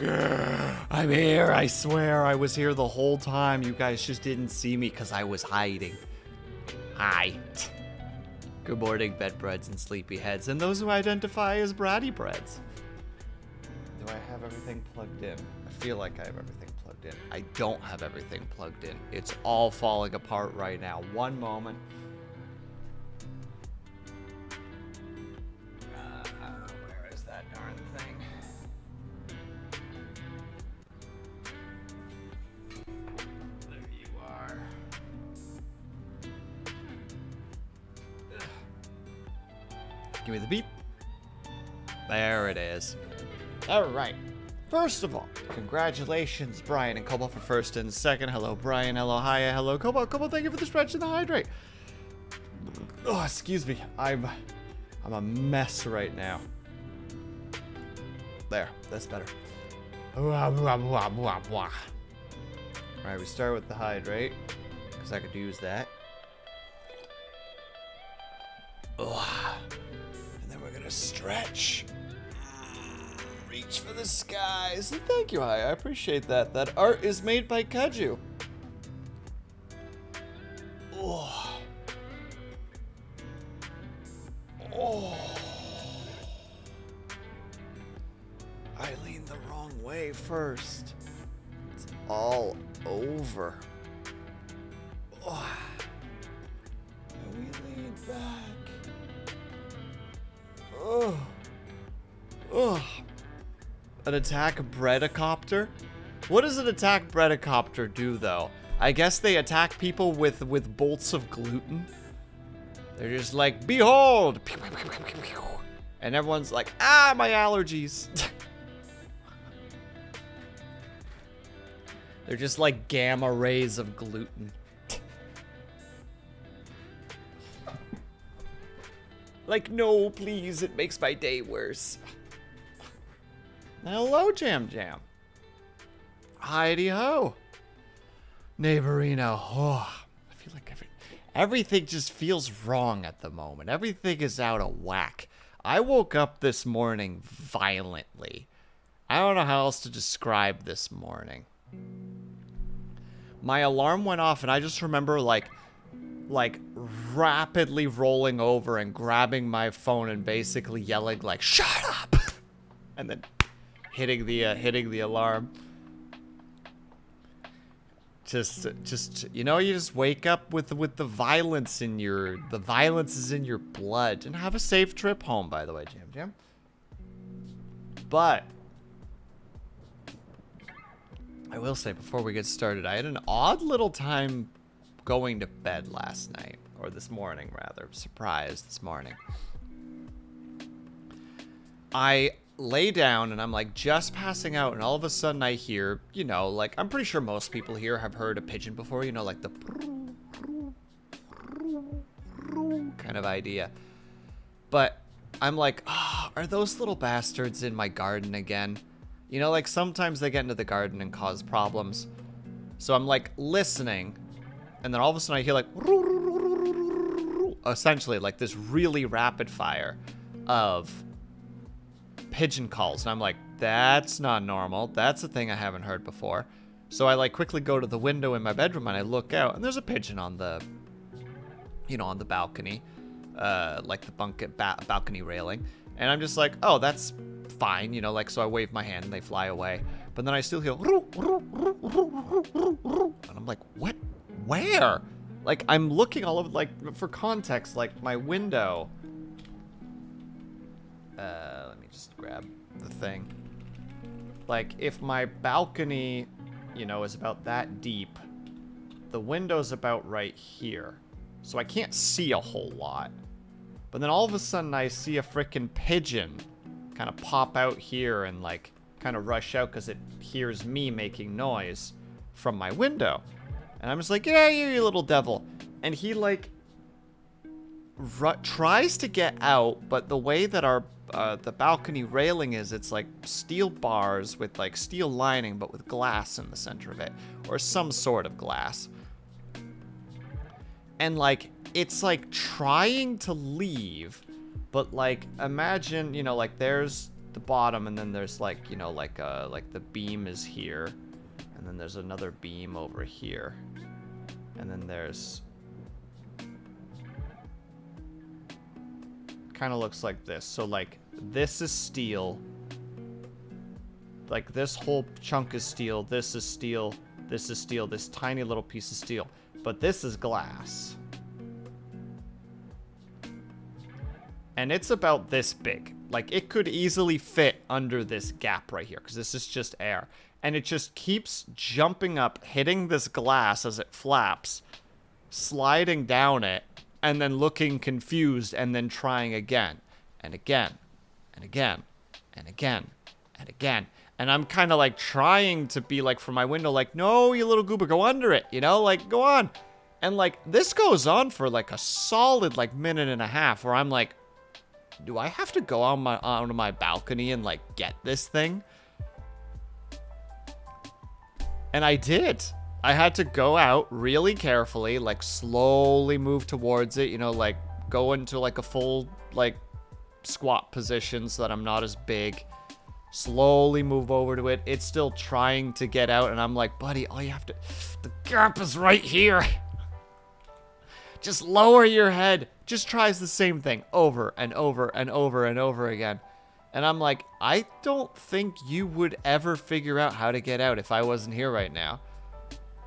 I'm here, I swear. I was here the whole time. You guys just didn't see me because I was hiding. Hi. Good morning, bedbreads and sleepyheads, and those who identify as bratty breads. Do I have everything plugged in? I feel like I have everything plugged in. I don't have everything plugged in. It's all falling apart right now. One moment. Where is that darn thing? There you are. Give me the beep. There it is. All right. First of all, congratulations, Brian and Cobalt for first and second. Hello, Brian. Hello, Hiya. Hello, Cobalt. Cobalt, thank you for the stretch and the hydrate. Oh, excuse me. I'm a mess right now. There. That's better. All right, we start with the hydrate because I could use that. Oh. And then we're gonna stretch. Reach for the skies. And thank you, Hi. I appreciate that. That art is made by Kaju. Oh. Oh. I leaned the wrong way first. It's all over. Oh. And we lean back. Oh. Oh. An attack Bredicopter? What does an attack Bredicopter do, though? I guess they attack people with bolts of gluten. They're just like, behold! And everyone's like, ah, my allergies. They're just like gamma rays of gluten. Like, no, please, it makes my day worse. Hello, Jam Jam. Heidi ho. Neighborino. Oh, I feel like everything just feels wrong at the moment. Everything is out of whack. I woke up this morning violently. I don't know how else to describe this morning. My alarm went off and I just remember like rapidly rolling over and grabbing my phone and basically yelling like, shut up! And then hitting the alarm. Just you know, you just wake up with the violence in your is in your blood. And have a safe trip home, by the way, Jam Jam. But I will say before we get started, I had an odd little time going to bed last night, or this morning rather. Surprise this morning. I lay down and I'm like just passing out, and all of a sudden I hear, you know, like I'm pretty sure most people here have heard a pigeon before, you know, like the kind of idea. But I'm like, oh, are those little bastards in my garden again? You know, like sometimes they get into the garden and cause problems. So I'm like listening, and then all of a sudden I hear like essentially like this really rapid fire of pigeon calls, and I'm like, that's not normal. That's a thing I haven't heard before. So I like quickly go to the window in my bedroom and I look out, and there's a pigeon on the, you know, on the balcony, like the balcony railing, and I'm just like, oh, that's fine, you know, like, so I wave my hand and they fly away. But then I still hear and I'm like, what? Where? Like, I'm looking all over, like, for context, like my window. Let me just grab the thing. Like, if my balcony, you know, is about that deep, the window's about right here. So I can't see a whole lot. But then all of a sudden I see a freaking pigeon kind of pop out here and, like, kind of rush out because it hears me making noise from my window. And I'm just like, yeah, you little devil. And he, like, tries to get out, but the way that our the balcony railing is, it's like steel bars with like steel lining but with glass in the center of it, or some sort of glass. And like it's like trying to leave, but like imagine, you know, like there's the bottom, and then there's like, you know, like the beam is here, and then there's another beam over here, and then there's kind of looks like this. So like this is steel, like this whole chunk is steel, this is steel, this is steel, this tiny little piece of steel, but this is glass. And it's about this big. Like, it could easily fit under this gap right here, because this is just air. And it just keeps jumping up, hitting this glass as it flaps, sliding down it, and then looking confused, and then trying again, and again, and again, and again, and again. And I'm kind of, like, trying to be, like, from my window, like, no, you little goober, go under it, you know? Like, go on. And, like, this goes on for, like, a solid, like, minute and a half, where I'm like, do I have to go on onto my balcony and, like, get this thing? And I did. I had to go out really carefully, like, slowly move towards it, you know, like, go into, like, a full, like, squat position so that I'm not as big. Slowly move over to it. It's still trying to get out, and I'm like, buddy, all you have to... The gap is right here. Just lower your head. Just tries the same thing over and over and over and over again. And I'm like, I don't think you would ever figure out how to get out if I wasn't here right now.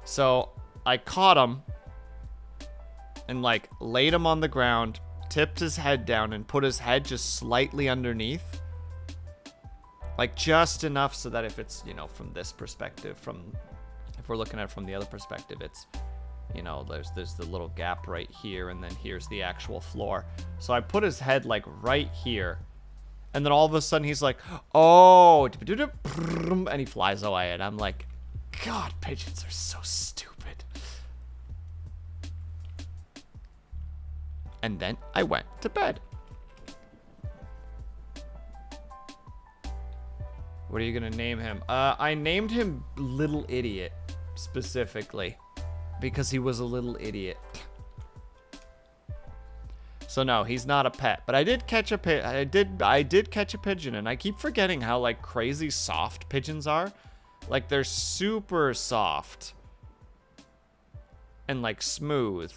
So I caught him and like laid him on the ground, tipped his head down and put his head just slightly underneath. Like just enough so that if it's, you know, from this perspective, if we're looking at it from the other perspective, it's, you know, there's the little gap right here, and then here's the actual floor. So I put his head like right here, and then all of a sudden he's like, oh, and he flies away, and I'm like, God, pigeons are so stupid. And then I went to bed. What are you gonna name him? I named him Little Idiot specifically, because he was a little idiot. So no, he's not a pet. But I did catch a I did catch a pigeon, and I keep forgetting how like crazy soft pigeons are. Like they're super soft and like smooth.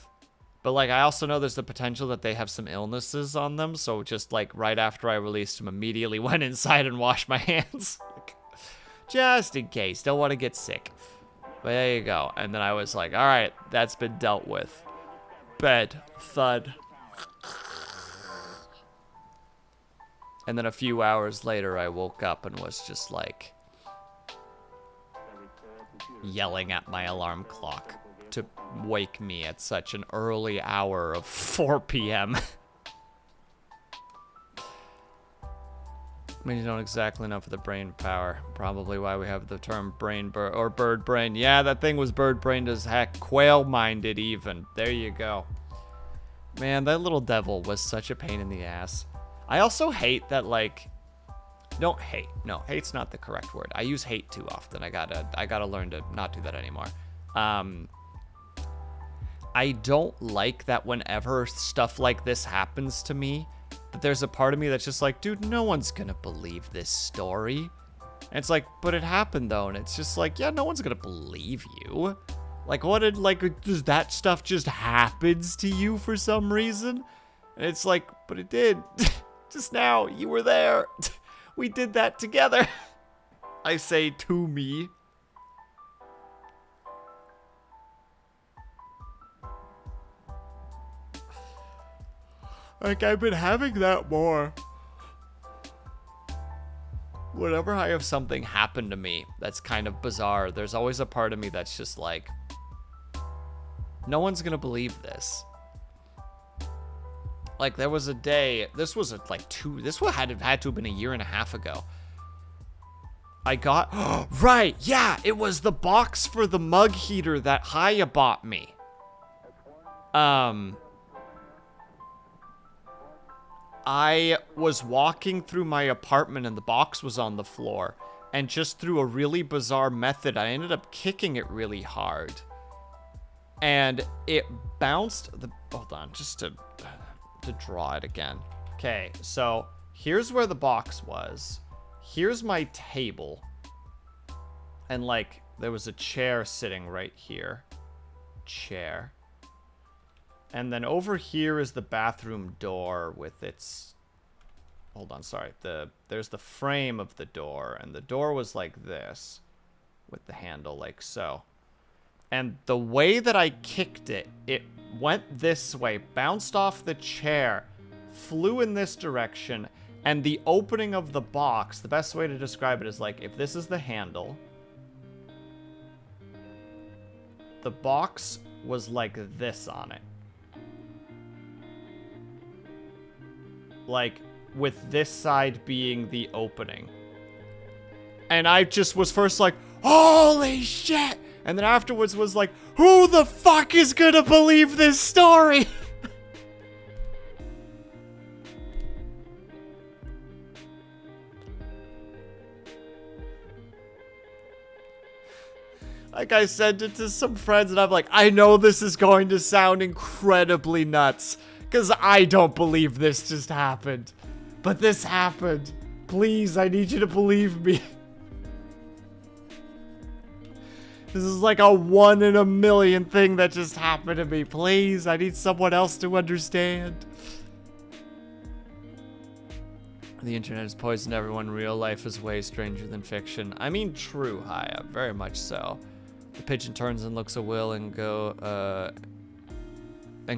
But like I also know there's the potential that they have some illnesses on them. So just like right after I released him, immediately went inside and washed my hands. Like, just in case, don't want to get sick. But there you go. And then I was like, all right, that's been dealt with. Bed. Thud. And then a few hours later, I woke up and was just like yelling at my alarm clock to wake me at such an early hour of 4 p.m. I mean, you don't exactly know for the brain power. Probably why we have the term brain or bird brain. Yeah, that thing was bird brained as heck. Quail-minded even. There you go. Man, that little devil was such a pain in the ass. I also hate that, like... Don't hate. No, hate's not the correct word. I use hate too often. I gotta learn to not do that anymore. I don't like that whenever stuff like this happens to me, that there's a part of me that's just like, dude, no one's gonna believe this story. And it's like, but it happened though, and it's just like, yeah, no one's gonna believe you. Like, what did, like, does that stuff just happens to you for some reason? And it's like, but it did. Just now, you were there. We did that together. I say to me. Like, I've been having that more. Whenever I have something happen to me that's kind of bizarre, there's always a part of me that's just like, no one's gonna believe this. Like, there was a day, this was like this had to have been a year and a half ago. I got, right, yeah, it was the box for the mug heater that Haya bought me. I was walking through my apartment and the box was on the floor. And just through a really bizarre method, I ended up kicking it really hard. And it bounced, hold on, just to draw it again. Okay, so here's where the box was. here's my table. And, like, there was a chair sitting right here. Chair. And then over here is the bathroom door with its... Hold on, sorry. There's the frame of the door. And the door was like this. With the handle like so. And the way that I kicked it, it went this way. Bounced off the chair. Flew in this direction. And the opening of the box, the best way to describe it is like, if this is the handle... The box was like this on it. Like, with this side being the opening. And I just was first like, holy shit! And then afterwards was like, who the fuck is gonna believe this story? Like, I sent it to some friends, and I'm like, I know this is going to sound incredibly nuts, because I don't believe this just happened. But this happened. Please, I need you to believe me. This is like a 1 in a million thing that just happened to me. Please, I need someone else to understand. The internet has poisoned everyone. Real life is way stranger than fiction. I mean, true, Haya. Very much so. The pigeon turns and looks at Will and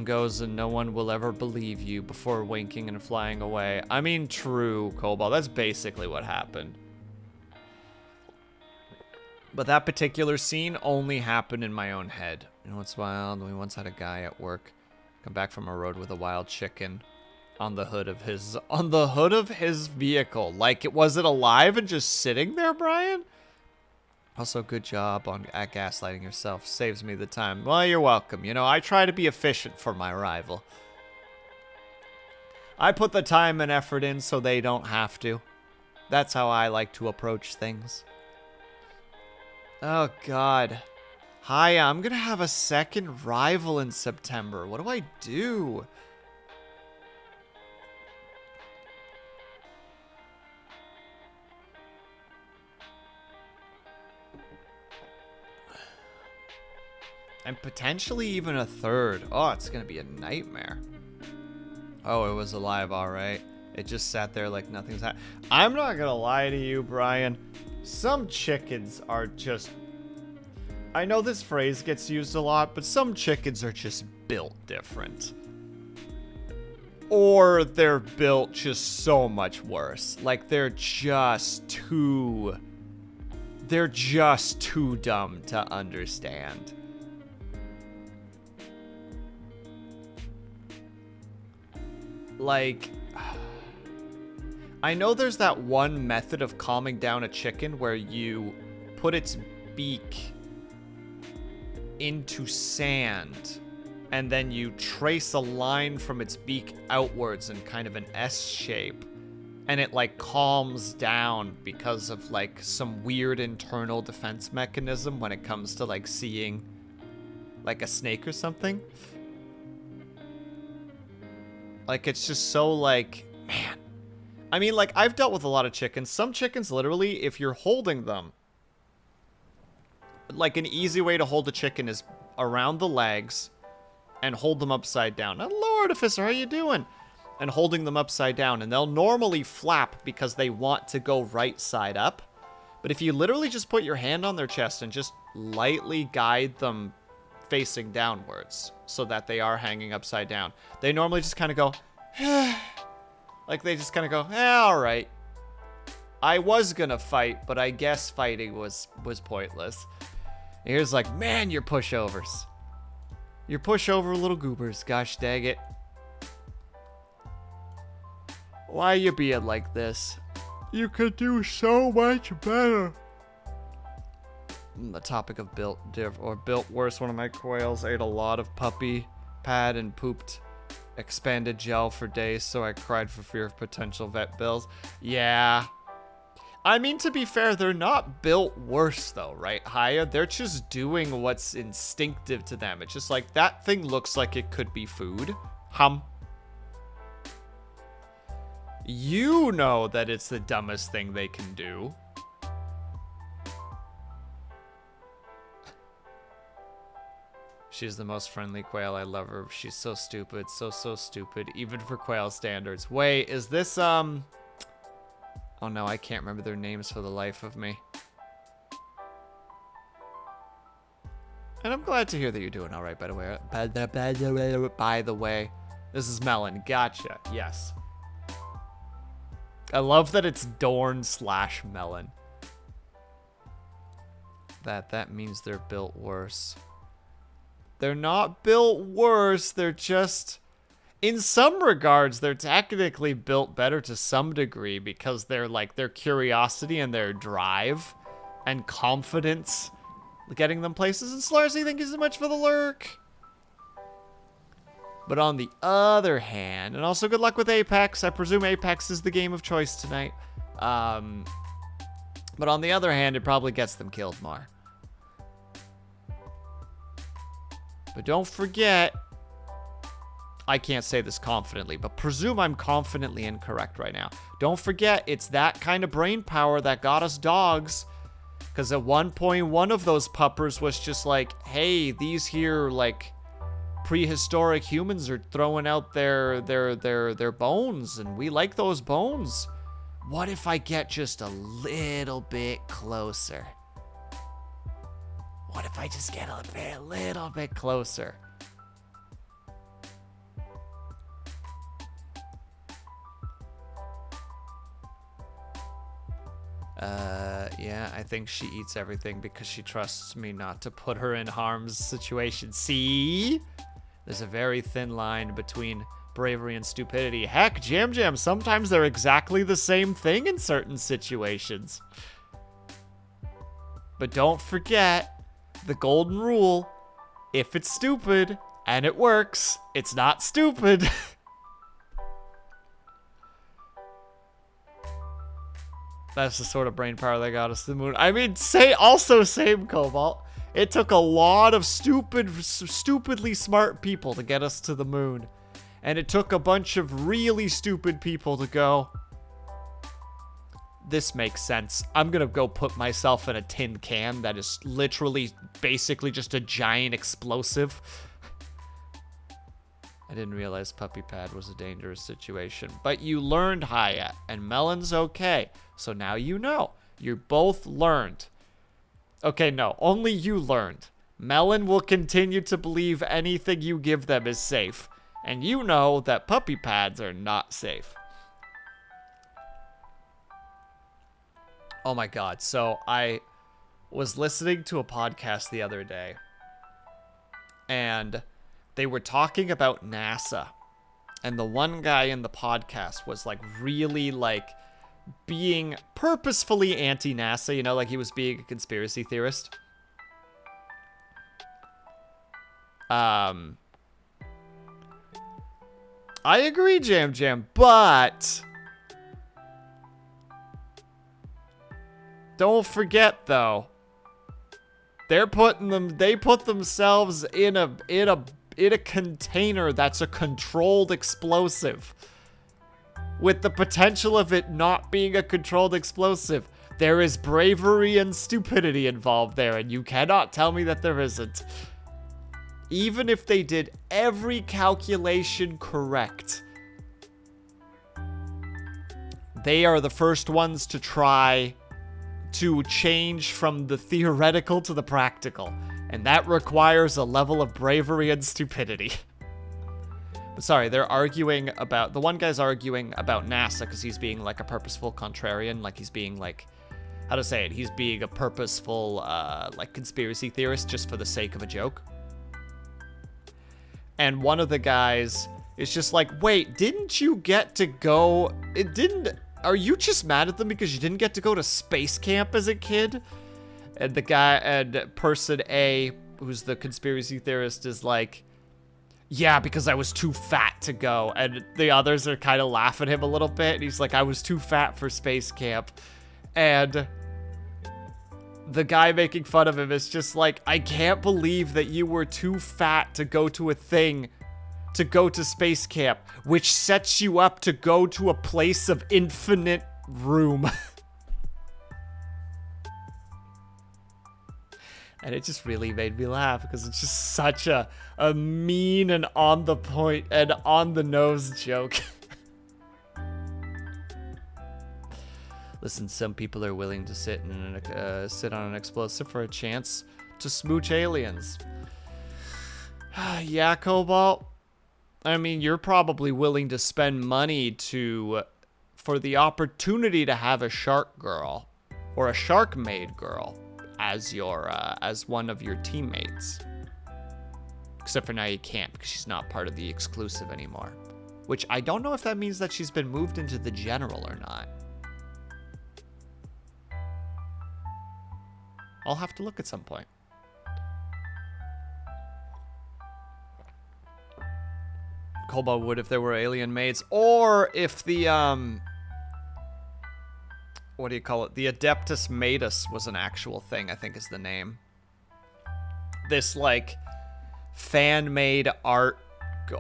goes, and no one will ever believe you before winking and flying away. I mean, true, Cobalt. That's basically what happened. But that particular scene only happened in my own head. You know what's wild? We once had a guy at work come back from a road with a wild chicken on the hood of his vehicle. Like, was it alive and just sitting there, Brian? Also, good job at gaslighting yourself. Saves me the time. Well, you're welcome. You know, I try to be efficient for my rival. I put the time and effort in so they don't have to. That's how I like to approach things. Oh, God. Hi, I'm gonna have a second rival in September. What do I do? And potentially even a third. Oh, it's gonna be a nightmare. Oh, it was alive, alright. It just sat there like nothing's happened. I'm not gonna lie to you, Brian. Some chickens are just... I know this phrase gets used a lot, but some chickens are just built different. Or they're built just so much worse. Like, they're just too dumb to understand. Like, I know there's that one method of calming down a chicken where you put its beak into sand and then you trace a line from its beak outwards in kind of an S shape, and it like calms down because of like some weird internal defense mechanism when it comes to like seeing like a snake or something. Like, it's just so, like, man. I mean, like, I've dealt with a lot of chickens. Some chickens, literally, if you're holding them, like, an easy way to hold a chicken is around the legs and hold them upside down. Hello, Artificer, how you doing? And holding them upside down. And they'll normally flap because they want to go right side up. But if you literally just put your hand on their chest and just lightly guide them facing downwards so that they are hanging upside down, they normally just kind of go, like they just kind of go, all right. I was gonna fight, but I guess fighting was pointless. And here's like, man, you're pushovers. You're pushover little goobers, gosh dang it. Why you being like this? You could do so much better. The topic of built worse, one of my quails ate a lot of puppy pad and pooped expanded gel for days, so I cried for fear of potential vet bills. Yeah. I mean, to be fair, they're not built worse though, right, Haya? They're just doing what's instinctive to them. It's just like, that thing looks like it could be food. You know that it's the dumbest thing they can do. She's the most friendly quail. I love her. She's so stupid. So stupid. Even for quail standards. Wait, is this, Oh no, I can't remember their names for the life of me. And I'm glad to hear that you're doing all right, by the way. By the way. This is Melon. Gotcha. Yes. I love that it's Dorn/Melon. That means they're built worse. They're not built worse. They're just... In some regards, they're technically built better to some degree because they're like their curiosity and their drive and confidence getting them places. And Slarsy, thank you so much for the lurk. But on the other hand, and also good luck with Apex. I presume Apex is the game of choice tonight. But on the other hand, it probably gets them killed more. But don't forget, I can't say this confidently, but presume I'm confidently incorrect right now. Don't forget, it's that kind of brain power that got us dogs. Because at one point, one of those puppers was just like, hey, these here, like, prehistoric humans are throwing out their bones, and we like those bones. What if I get just a little bit closer? What if I just get a little bit closer? Yeah, I think she eats everything because she trusts me not to put her in harm's situation. See? There's a very thin line between bravery and stupidity. Heck, Jam, sometimes they're exactly the same thing in certain situations. But don't forget the golden rule. If it's stupid and it works, it's not stupid. That's the sort of brain power that got us to the moon. I mean, same Cobalt. It took a lot of stupidly smart people to get us to the moon. And it took a bunch of really stupid people to go, this makes sense. I'm gonna go put myself in a tin can that is literally basically just a giant explosive. I didn't realize puppy pad was a dangerous situation. But you learned, Hyatt, and Melon's okay. So now you know. You both learned. Okay, no, only you learned. Melon will continue to believe anything you give them is safe. And you know that puppy pads are not safe. Oh my god, so I was listening to a podcast the other day. And they were talking about NASA. And the one guy in the podcast was like really like being purposefully anti-NASA, you know, like he was being a conspiracy theorist. I agree, Jam, but don't forget though, they put themselves in a container that's a controlled explosive. With the potential of it not being a controlled explosive, there is bravery and stupidity involved there, and you cannot tell me that there isn't. Even if they did every calculation correct, they are the first ones to try to change from the theoretical to the practical, and that requires a level of bravery and stupidity. Sorry, they're arguing about... The one guy's arguing about NASA because he's being, like, a purposeful contrarian. Like, he's being, like... How to say it? He's being a purposeful, like, conspiracy theorist just for the sake of a joke. And one of the guys is just like, wait, didn't you get to go... Are you just mad at them because you didn't get to go to space camp as a kid? And the guy... And person A, who's the conspiracy theorist, is like... Yeah, because I was too fat to go. And the others are kind of laughing at him a little bit. And he's like, I was too fat for space camp. And the guy making fun of him is just like, I can't believe that you were too fat to go to a thing to go to space camp, which sets you up to go to a place of infinite room. And it just really made me laugh because it's just such a mean and on the point and on the nose joke. Listen, some people are willing to sit on an explosive for a chance to smooch aliens. Yeah, Cobalt. I mean, you're probably willing to spend money for the opportunity to have a shark girl or a shark maid girl as one of your teammates. Except for now you can't because she's not part of the exclusive anymore. Which I don't know if that means that she's been moved into the general or not. I'll have to look at some point. Cobalt would if there were alien maids, or if the what do you call it? The Adeptus Matus was an actual thing, I think is the name. This like fan-made art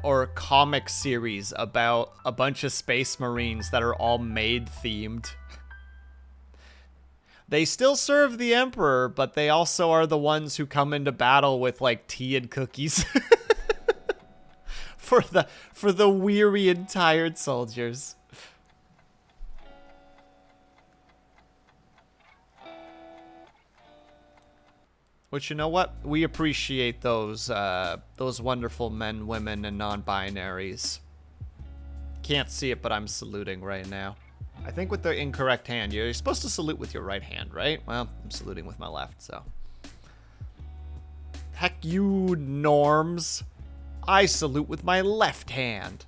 or comic series about a bunch of space marines that are all maid themed. They still serve the Emperor, but they also are the ones who come into battle with like tea and cookies. for the weary and tired soldiers. Which, you know what? We appreciate those wonderful men, women, and non-binaries. Can't see it, but I'm saluting right now. I think with the incorrect hand. You're supposed to salute with your right hand, right? Well, I'm saluting with my left, so. Heck you, norms. I salute with my left hand.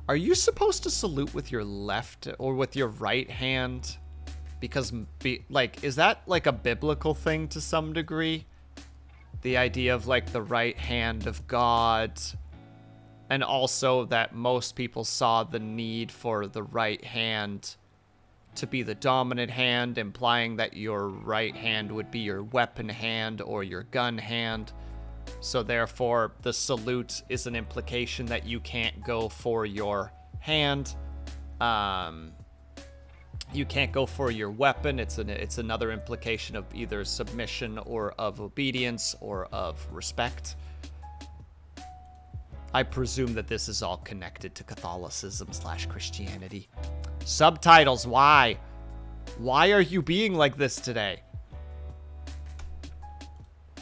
Are you supposed to salute with your left or with your right hand? Because, is that like a biblical thing to some degree? The idea of like the right hand of God. And also that most people saw the need for the right hand to be the dominant hand, implying that your right hand would be your weapon hand or your gun hand. So therefore, the salute is an implication that you can't go for your hand. You can't go for your weapon. It's another implication of either submission or of obedience or of respect. I presume that this is all connected to Catholicism/Christianity. Subtitles, why? Why are you being like this today?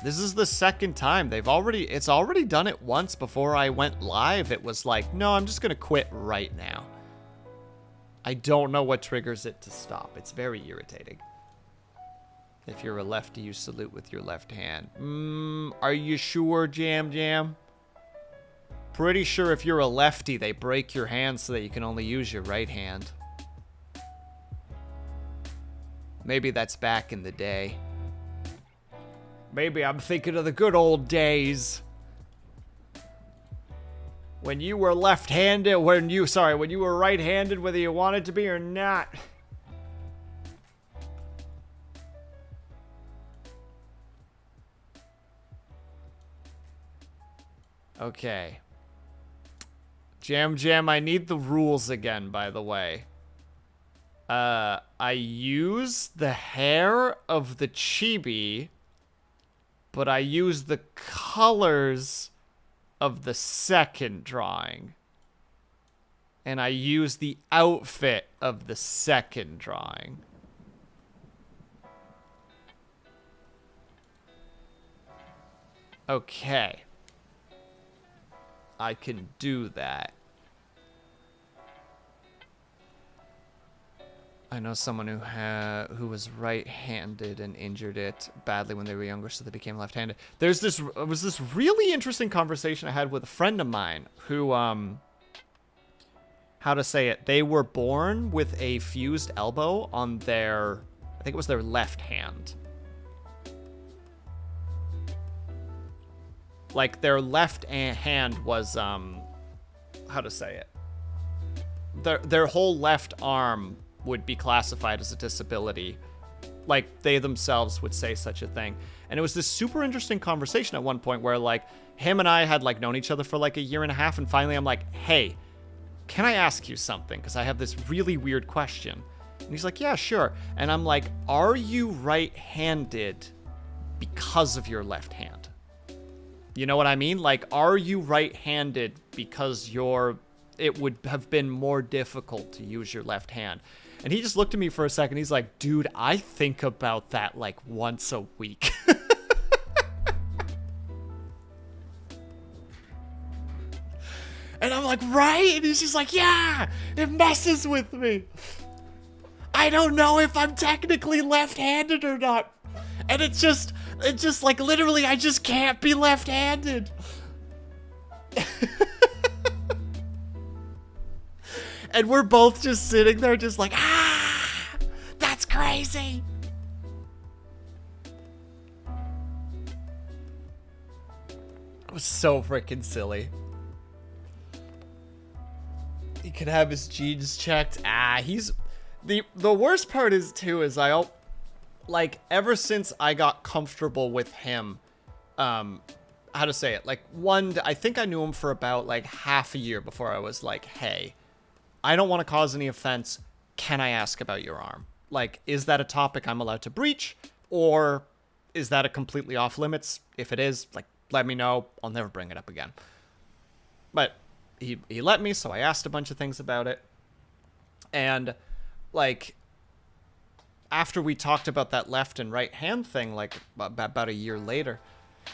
This is the second time. It's already done it once before I went live. It was like, no, I'm just going to quit right now. I don't know what triggers it to stop. It's very irritating. If you're a lefty, you salute with your left hand. Are you sure, Jam Jam? Pretty sure if you're a lefty, they break your hand so that you can only use your right hand. Maybe that's back in the day. Maybe I'm thinking of the good old days. When you were left-handed, when you were right-handed, whether you wanted to be or not. Okay. Jam Jam, I need the rules again, by the way. I use the hair of the chibi, but I use the colors of the second drawing. And I use the outfit of the second drawing. Okay. I can do that. I know someone who was right-handed and injured it badly when they were younger, so they became left-handed. It was this really interesting conversation I had with a friend of mine who, how to say it, they were born with a fused elbow on their, I think it was their left hand. Like, their left hand was, how to say it, their whole left arm would be classified as a disability, Like, they themselves would say such a thing. And it was this super interesting conversation at one point where, like, him and I had, like, known each other for, like, a year and a half, and finally I'm like, hey, can I ask you something? Because I have this really weird question. And he's like, yeah, sure. And I'm like, are you right-handed because of your left hand? You know what I mean? Like, are you right-handed because it would have been more difficult to use your left hand? And he just looked at me for a second. He's like, dude, I think about that like once a week. And I'm like, right? And he's just like, yeah, it messes with me. I don't know if I'm technically left-handed or not. And it's just like, literally, I just can't be left-handed. And we're both just sitting there just like, that's crazy. It was so freaking silly. He could have his genes checked. He's... The worst part is, too, is like, ever since I got comfortable with him, how to say it? Like, I think I knew him for about, like, half a year before I was like, hey, I don't want to cause any offense. Can I ask about your arm? Like, is that a topic I'm allowed to breach? Or is that a completely off limits? If it is, like, let me know. I'll never bring it up again. But he let me, so I asked a bunch of things about it. And, like, after we talked about that left and right hand thing, like, about a year later,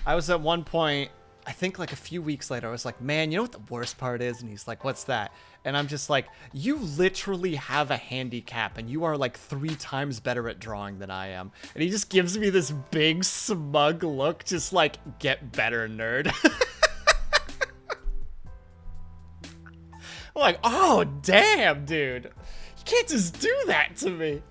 I was at one point, I think like a few weeks later, I was like, man, you know what the worst part is? And he's like, what's that? And I'm just like, you literally have a handicap and you are like 3 times better at drawing than I am. And he just gives me this big smug look, just like, get better, nerd. I'm like, oh, damn, dude. You can't just do that to me.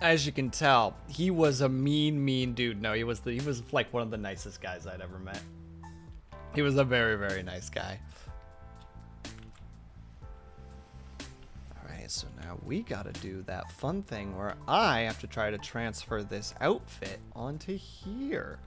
As you can tell, he was a mean dude. No, he was like one of the nicest guys I'd ever met. He was a very, very nice guy. Alright, so now we gotta do that fun thing where I have to try to transfer this outfit onto here.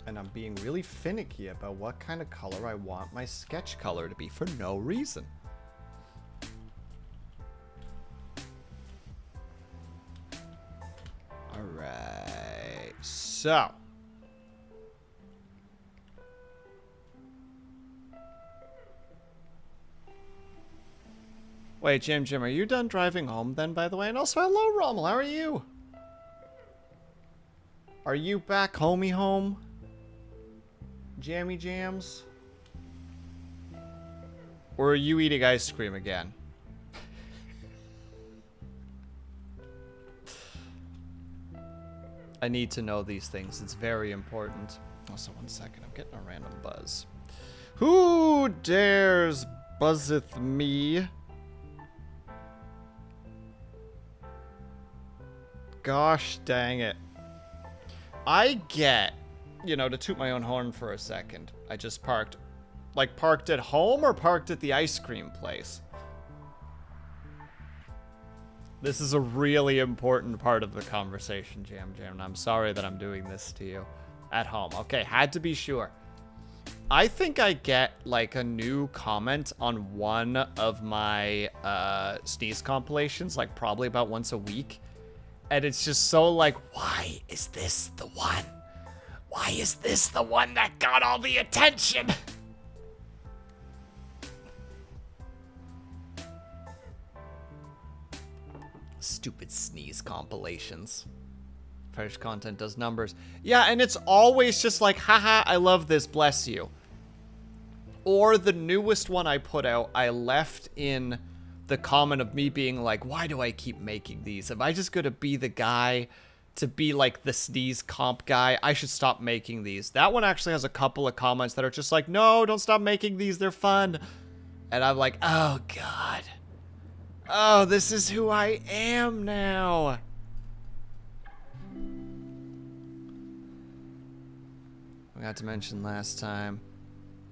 And I'm being really finicky about what kind of color I want my sketch color to be for no reason. Alright, so. Wait, Jim, are you done driving home then, by the way? And also, hello, Rommel, how are you? Are you back homey home? Jammy Jams? Or are you eating ice cream again? I need to know these things. It's very important. Also, one second. I'm getting a random buzz. Who dares buzzeth me? Gosh dang it. I get... You know, to toot my own horn for a second, I just parked. Like, parked at home or parked at the ice cream place? This is a really important part of the conversation, Jam, and I'm sorry that I'm doing this to you. At home. Okay, had to be sure. I think I get, like, a new comment on one of my sneeze compilations, like, probably about once a week. And it's just so, like, why is this the one? Why is this the one that got all the attention? Stupid sneeze compilations. Fresh content does numbers. Yeah, and it's always just like, haha, I love this, bless you. Or the newest one I put out, I left in the comment of me being like, why do I keep making these? Am I just gonna be the guy to be like the sneeze comp guy? I should stop making these. That one actually has a couple of comments that are just like, no, don't stop making these, they're fun. And I'm like, oh god. Oh, this is who I am now. I forgot to mention last time,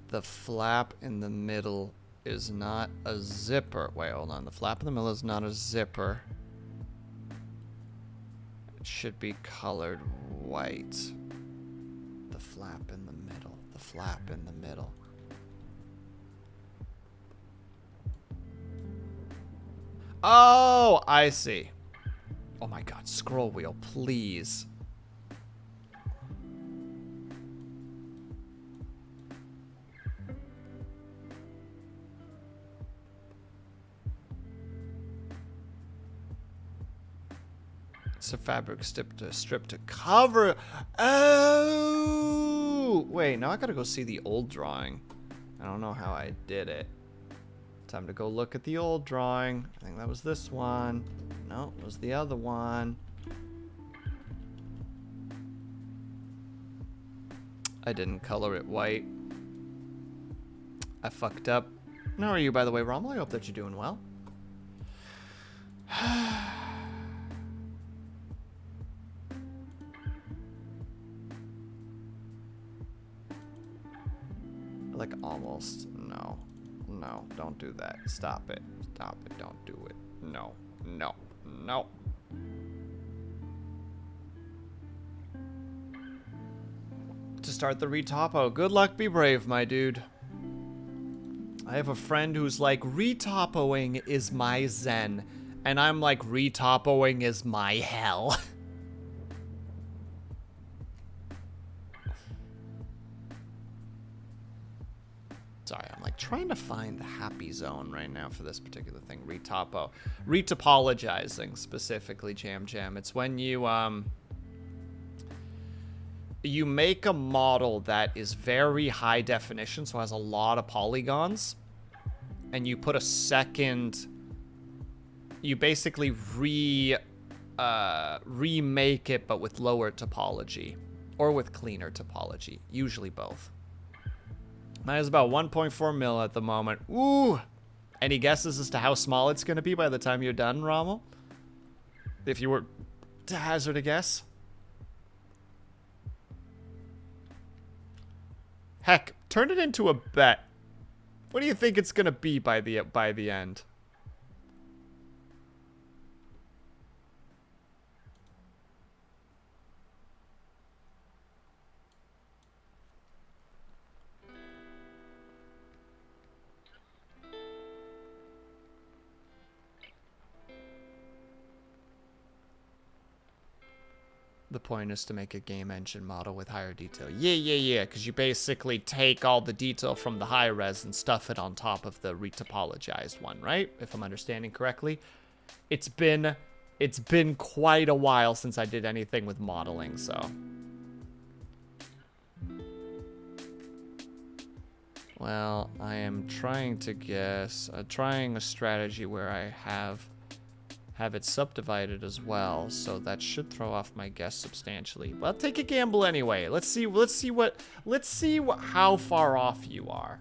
the flap in the middle is not a zipper. Wait, hold on. The flap in the middle is not a zipper. It should be colored white. The flap in the middle. The flap in the middle. Oh, I see. Oh my god, scroll wheel, please. It's a fabric strip to cover. Oh! Wait, now I gotta go see the old drawing. I don't know how I did it. Time to go look at the old drawing. I think that was this one. No, it was the other one. I didn't color it white. I fucked up. How are you, by the way, Rommel? I hope that you're doing well. Like almost. No. No, don't do that. Stop it. Stop it. Don't do it. No. No. No. To start the retopo. Good luck, be brave, my dude. I have a friend who's like, retopoing is my zen. And I'm like, retopoing is my hell. Sorry, I'm like trying to find the happy zone right now for this particular thing. Retopo. Retopologizing, specifically, Jam Jam. It's when you you make a model that is very high definition, so has a lot of polygons, and you put a second, you basically remake it, but with lower topology, or with cleaner topology, usually both. Mine is about 1.4 mil at the moment. Ooh! Any guesses as to how small it's going to be by the time you're done, Rommel? If you were to hazard a guess? Heck, turn it into a bet. What do you think it's going to be by the end? The point is to make a game engine model with higher detail. Yeah, because you basically take all the detail from the high res and stuff it on top of the retopologized one, right? If I'm understanding correctly. It's been quite a while since I did anything with modeling, so. Well, I am trying to guess, trying a strategy where I have it subdivided as well, so that should throw off my guess substantially. But I'll take a gamble anyway. Let's see how far off you are.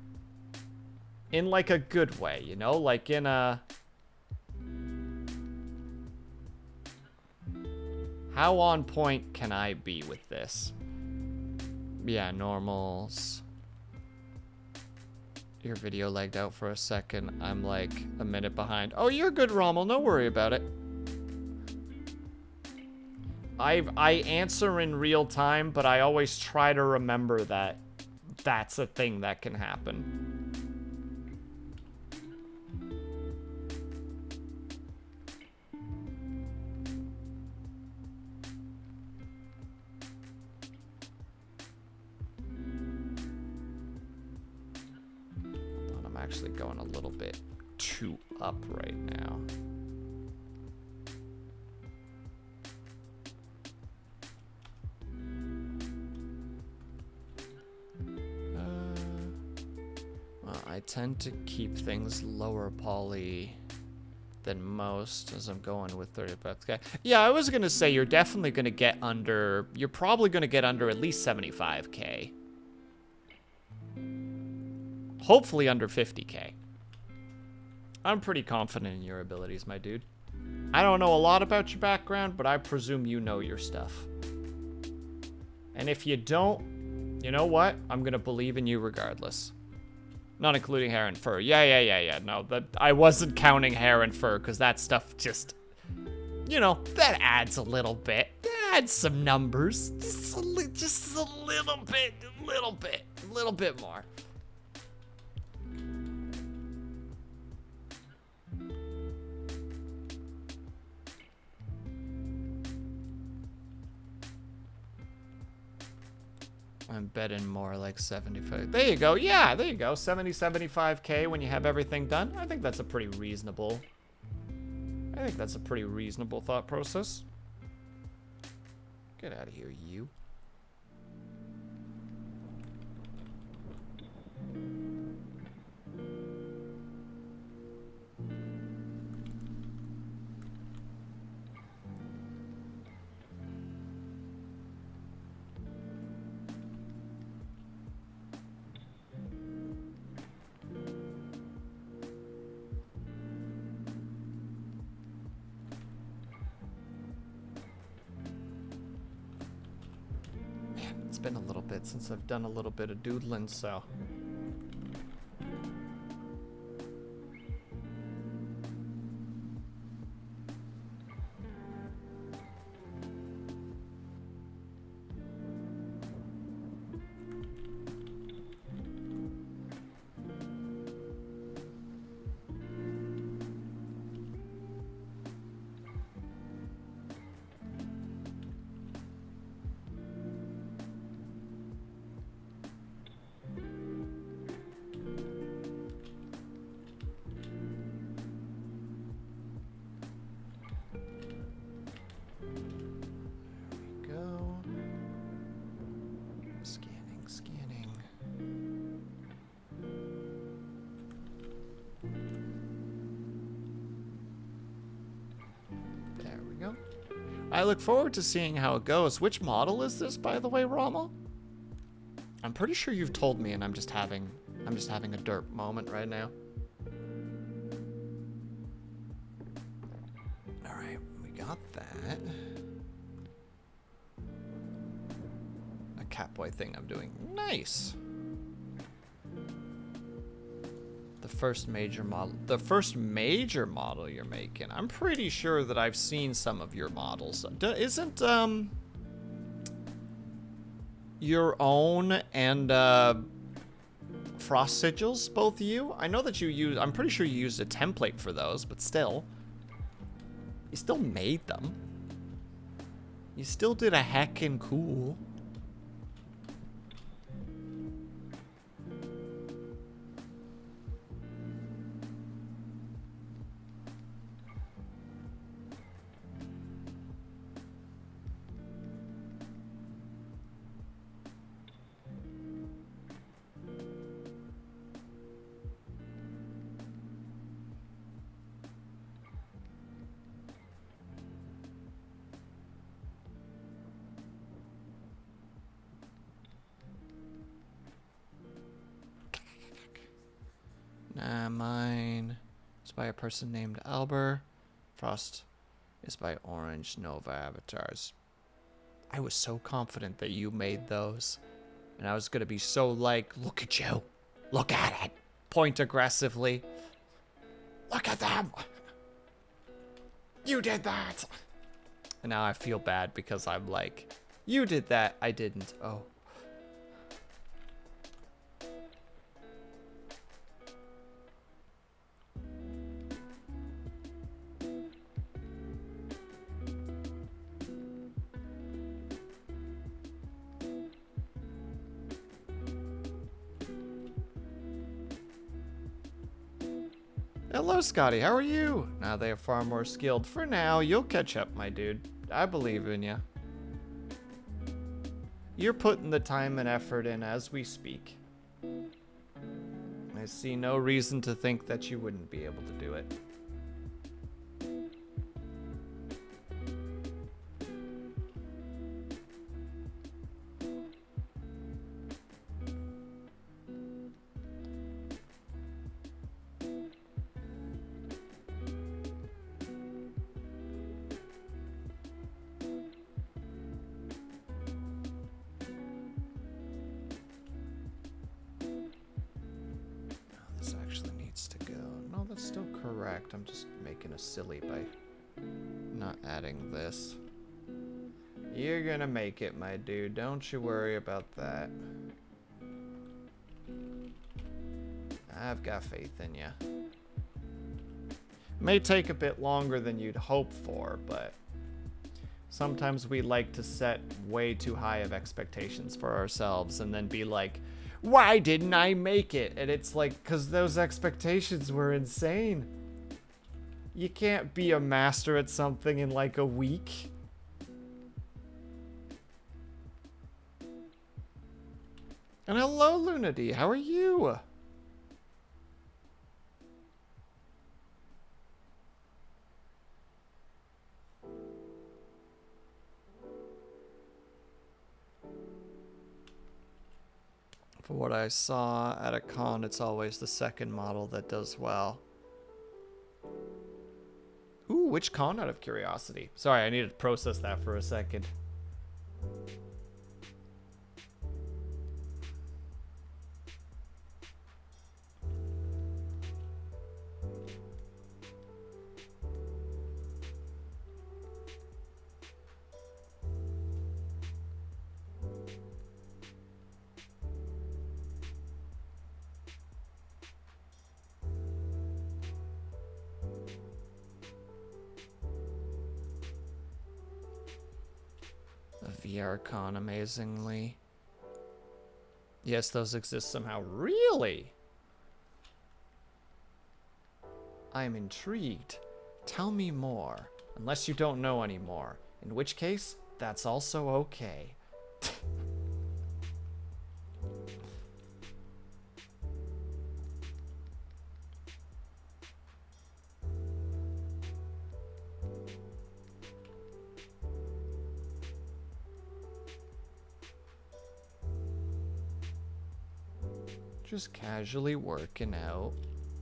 In like a good way, you know, like in a, how on point can I be with this? Yeah, normals. Your video lagged out for a second. I'm like a minute behind. Oh, you're good, Rommel. No worry about it. I answer in real time, but I always try to remember that that's a thing that can happen. Actually going a little bit too up right now. Well, I tend to keep things lower poly than most as I'm going with 35K. Yeah, I was gonna say you're definitely gonna get under, you're probably gonna get under at least 75K. Hopefully under 50K. I'm pretty confident in your abilities, my dude. I don't know a lot about your background, but I presume you know your stuff. And if you don't, you know what? I'm gonna believe in you regardless. Not including hair and fur. Yeah. No, I wasn't counting hair and fur, because that stuff just, you know, that adds a little bit. That adds some numbers. Just a little bit more. I'm betting more like 75. There you go. Yeah, there you go. 75K when you have everything done. I think that's a pretty reasonable thought process. Get out of here, you. It's been a little bit since I've done a little bit of doodling, so. Scanning. There we go. I look forward to seeing how it goes. Which model is this, by the way, Rommel? I'm pretty sure you've told me, and I'm just having a derp moment right now. All right, we got that. A Catboy thing I'm doing. Nice. The first major model you're making. I'm pretty sure that I've seen some of your models. Isn't your own and Frost Sigils both you? I know that you use, I'm pretty sure you used a template for those, but still. You still made them. You still did a heckin' cool. Mine is by a person named Albert. Frost is by Orange Nova Avatars. I was so confident that you made those. And I was going to be so like, look at you. Look at it. Point aggressively. Look at them. You did that. And now I feel bad because I'm like, you did that. I didn't. Oh. Hello, Scotty. How are you? Now they are far more skilled. For now, you'll catch up, my dude. I believe in you. You're putting the time and effort in as we speak. I see no reason to think that you wouldn't be able to do it. correct. I'm just making a silly by not adding this. You're gonna make it, my dude. Don't you worry about that. I've got faith in you. May take a bit longer than you'd hope for, but sometimes we like to set way too high of expectations for ourselves and then be like, why didn't I make it? And it's like, because those expectations were insane. You can't be a master at something in like a week. And hello, Lunity. How are you? For what I saw at a con, it's always the second model that does well. Ooh, which con, out of curiosity? Sorry, I needed to process that for a second. VR con, amazingly. Yes, those exist somehow. Really? I'm intrigued. Tell me more. Unless you don't know anymore. In which case, that's also okay. Just casually working out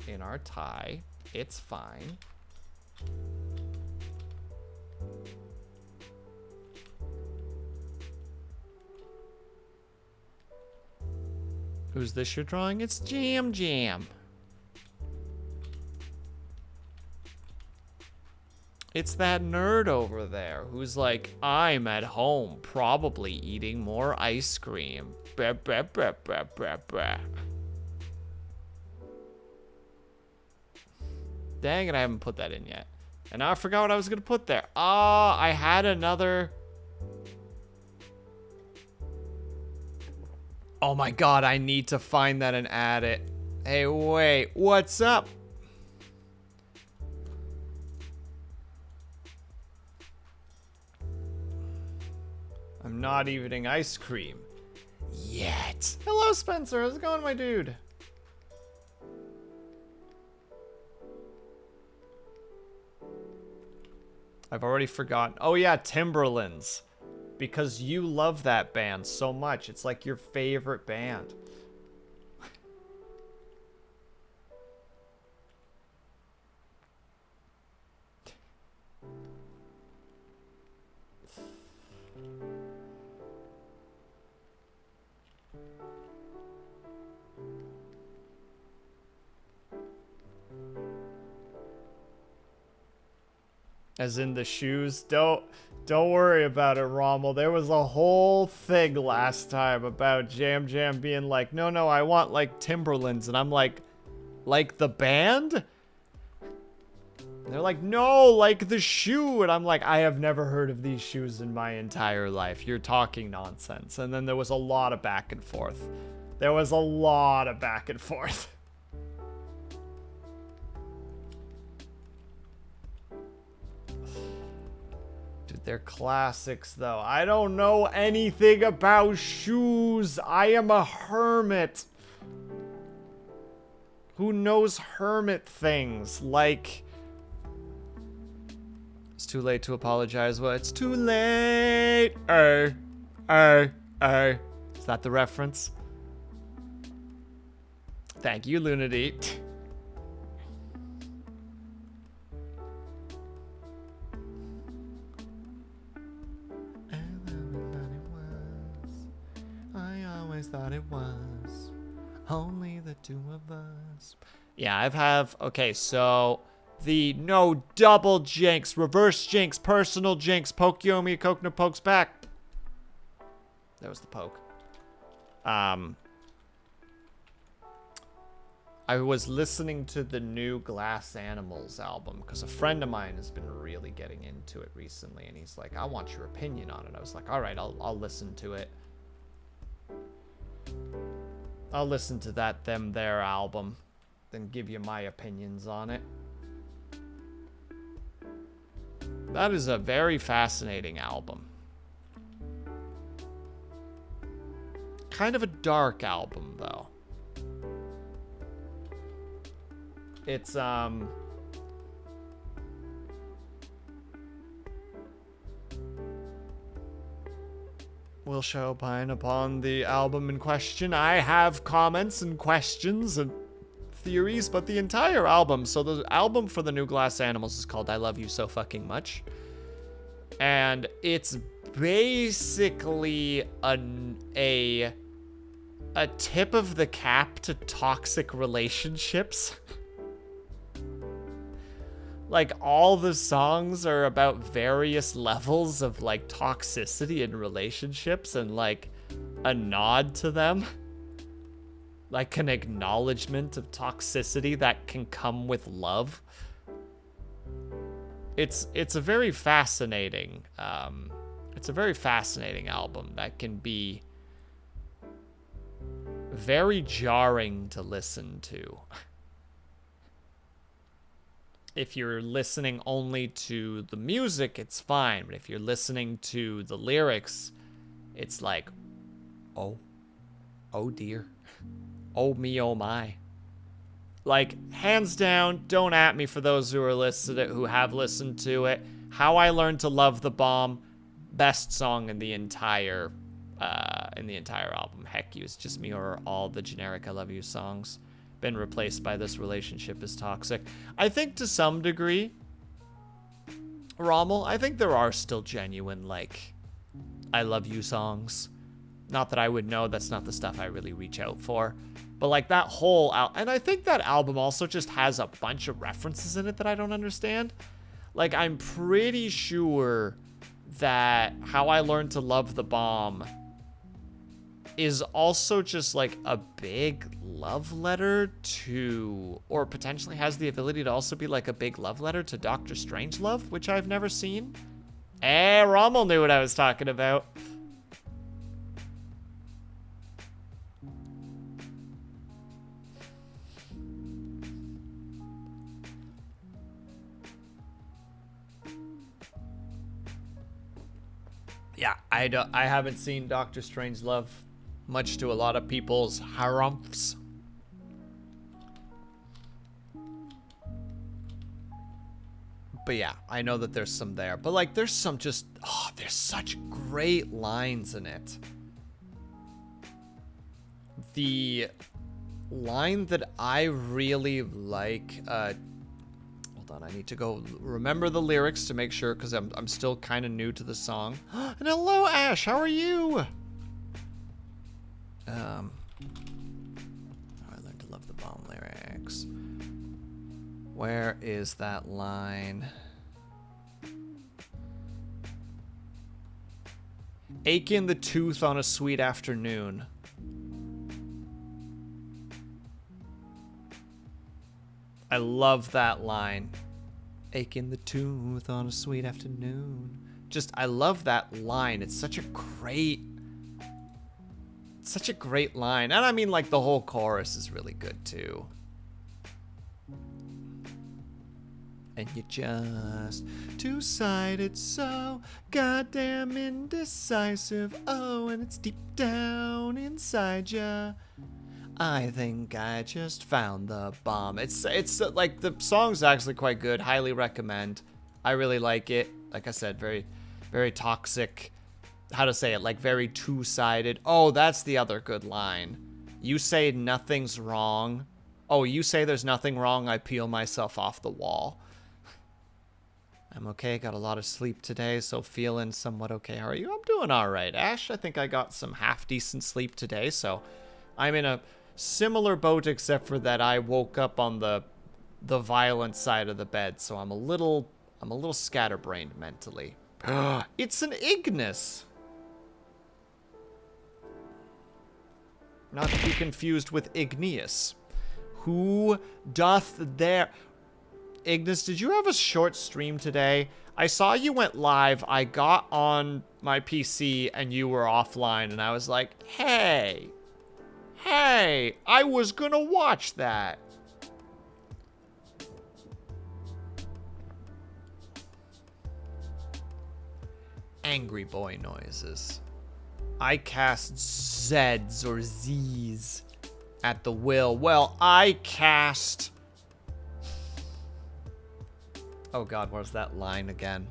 in our tie. It's fine. Who's this you're drawing? It's Jam Jam. It's that nerd over there who's like, I'm at home, probably eating more ice cream. Bah, bah, bah, bah, bah, bah. Dang it, I haven't put that in yet. And now I forgot what I was going to put there. Ah, I had another... Oh my god, I need to find that and add it. Hey, wait, what's up? I'm not eating ice cream. Yet. Hello, Spencer. How's it going, my dude? I've already forgotten. Oh yeah, Timberlands. Because you love that band so much. It's like your favorite band. As in the shoes. Don't worry about it, Rommel. There was a whole thing last time about Jam Jam being like, no, I want like Timberlands. And I'm like the band? And they're like, no, like the shoe. And I'm like, I have never heard of these shoes in my entire life. You're talking nonsense. And then there was a lot of back and forth. There was a lot of back and forth. They're classics, though. I don't know anything about shoes. I am a hermit. Who knows hermit things? Like... It's too late to apologize. Well, it's too late. Is that the reference? Thank you, Lunity. Thought it was only the two of us. Yeah, okay, so the no double jinx, reverse jinx, personal jinx, poke Yomi, Kokna pokes back. That was the poke. I was listening to the new Glass Animals album because a friend of mine has been really getting into it recently, and he's like, I want your opinion on it. I was like, all right, I'll listen to it. I'll listen to that Them There album, then give you my opinions on it. That is a very fascinating album. Kind of a dark album, though. It's, Will shall opine upon the album in question. I have comments and questions and theories, but the entire album, so the album for the new Glass Animals is called I Love You So Fucking Much. And it's basically a tip of the cap to toxic relationships. Like, all the songs are about various levels of, like, toxicity in relationships and, like, a nod to them. Like, an acknowledgement of toxicity that can come with love. It's a very fascinating, album that can be very jarring to listen to. If you're listening only to the music, it's fine. But if you're listening to the lyrics, it's like, oh dear. Oh me, oh my. Like, hands down, don't at me for those who have listened to it. How I Learned to Love the Bomb, best song in the entire album. Heck, It's Just Me or all the generic I Love You songs. Been replaced by This Relationship Is Toxic. I think to some degree, Rommel, I think there are still genuine, like, I love you songs. Not that I would know, that's not the stuff I really reach out for. But, like, that whole and I think that album also just has a bunch of references in it that I don't understand. Like, I'm pretty sure that How I Learned to Love the Bomb is also just, like, a big love letter to, or potentially has the ability to also be, like, a big love letter to Dr. Strangelove, which I've never seen. Rommel knew what I was talking about. Yeah, I haven't seen Dr. Strangelove, much to a lot of people's harumphs. But yeah, I know that there's some there. But, like, there's some just, there's such great lines in it. The line that I really like, hold on, I need to go remember the lyrics to make sure, because I'm still kind of new to the song. And hello, Ash, how are you? I Learned to Love the Bomb lyrics. Where is that line? Ache in the tooth on a sweet afternoon. I love that line. Ache in the tooth on a sweet afternoon. Just, I love that line. It's such a great line. And I mean, like, the whole chorus is really good too. And you're just two-sided, so goddamn indecisive. Oh, and it's deep down inside ya. I think I just found the bomb. It's like, the song's actually quite good. Highly recommend. I really like it. Like I said, very, very toxic. How to say it? Like, very two-sided. Oh, that's the other good line. You say nothing's wrong. Oh, you say there's nothing wrong. I peel myself off the wall. I'm okay, got a lot of sleep today, so feeling somewhat okay. How are you? I'm doing all right, Ash. I think I got some half-decent sleep today, so I'm in a similar boat, except for that I woke up on the the violent side of the bed, so I'm a little scatterbrained mentally. It's an Ignis. Not to be confused with Igneous. Who doth there... Ignis, did you have a short stream today? I saw you went live, I got on my PC, and you were offline, and I was like, hey, I was gonna watch that. Angry boy noises. I cast Zeds or Zs at the will. Well, I cast... Oh god, where's that line again?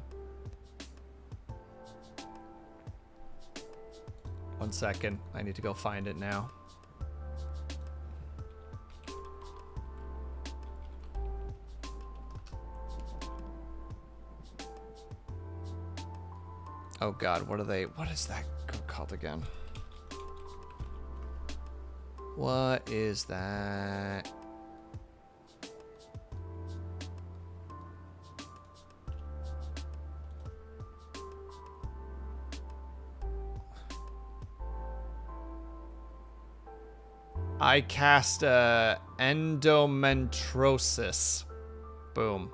1 second. I need to go find it now. Oh god, what is that called again? What is that? I cast endometriosis. Boom.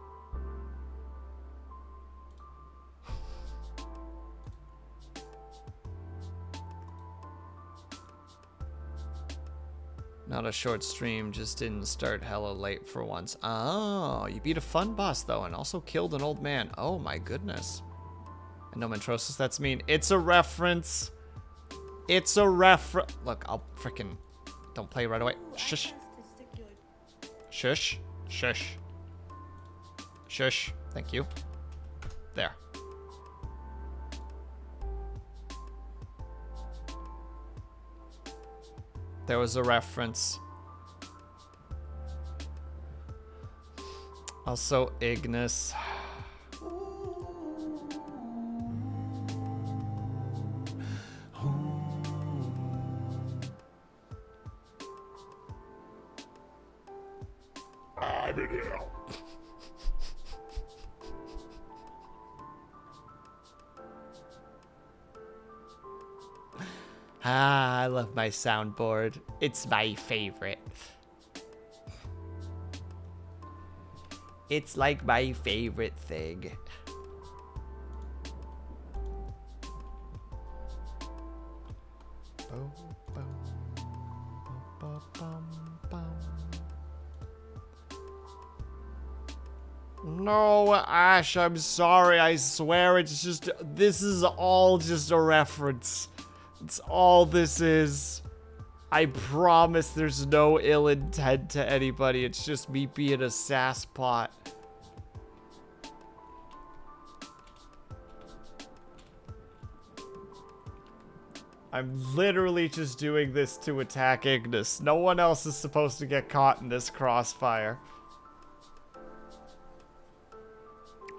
Not a short stream, just didn't start hella late for once. Oh, you beat a fun boss though, and also killed an old man. Oh my goodness. Endometriosis, that's mean. It's a reference. It's a reference. Look, I'll frickin'... Don't play right away. Shush. Shush. Shush. Shush. Thank you. There. There was a reference. Also, Ignis. Ah, I love my soundboard. It's my favorite. It's like my favorite thing. No, Ash, I'm sorry. I swear it's just... This is all just a reference. It's all this is. I promise there's no ill intent to anybody. It's just me being a sasspot. I'm literally just doing this to attack Ignis. No one else is supposed to get caught in this crossfire.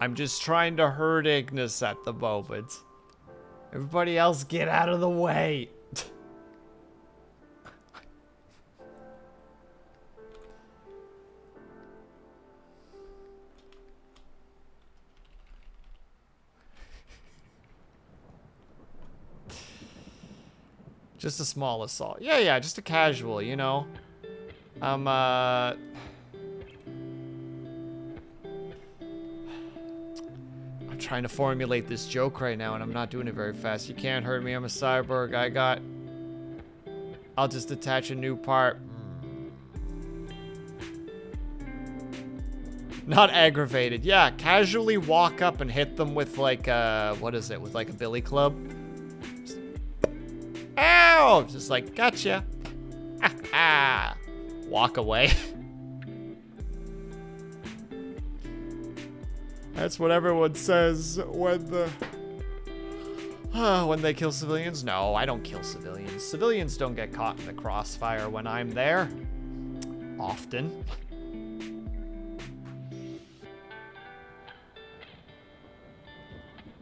I'm just trying to hurt Ignis at the moment. Everybody else get out of the way. Just a small assault. Yeah, just a casual, you know. I'm trying to formulate this joke right now and I'm not doing it very fast. You can't hurt me, I'm a cyborg. I'll just attach a new part. Not aggravated. Yeah, casually walk up and hit them with like what is it? With like a billy club. Just, ow! Just like, gotcha. Walk away. That's what everyone says when when they kill civilians. No, I don't kill civilians. Civilians don't get caught in the crossfire when I'm there. Often.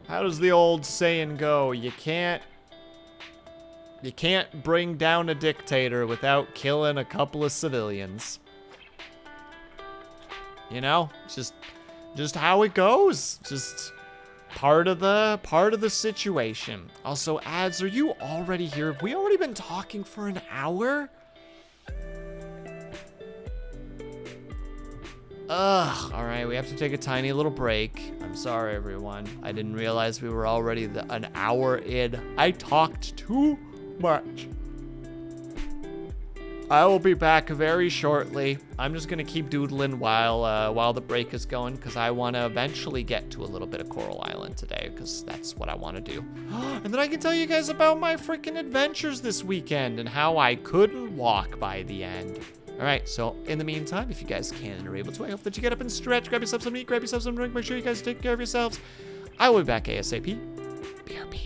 How does the old saying go? You can't bring down a dictator without killing a couple of civilians. You know, just how it goes. Just part of the situation. Also, ads, are you already here? Have we already been talking for an hour? Ugh, all right, we have to take a tiny little break. I'm sorry, everyone. I didn't realize we were already an hour in. I talked too much. I will be back very shortly. I'm just gonna keep doodling while the break is going, because I want to eventually get to a little bit of Coral Island today, because that's what I want to do. And then I can tell you guys about my freaking adventures this weekend and how I couldn't walk by the end. All right, so in the meantime, if you guys can and are able to, I hope that you get up and stretch, grab yourself some to eat, grab yourself some drink, make sure you guys take care of yourselves. I will be back ASAP. BRB.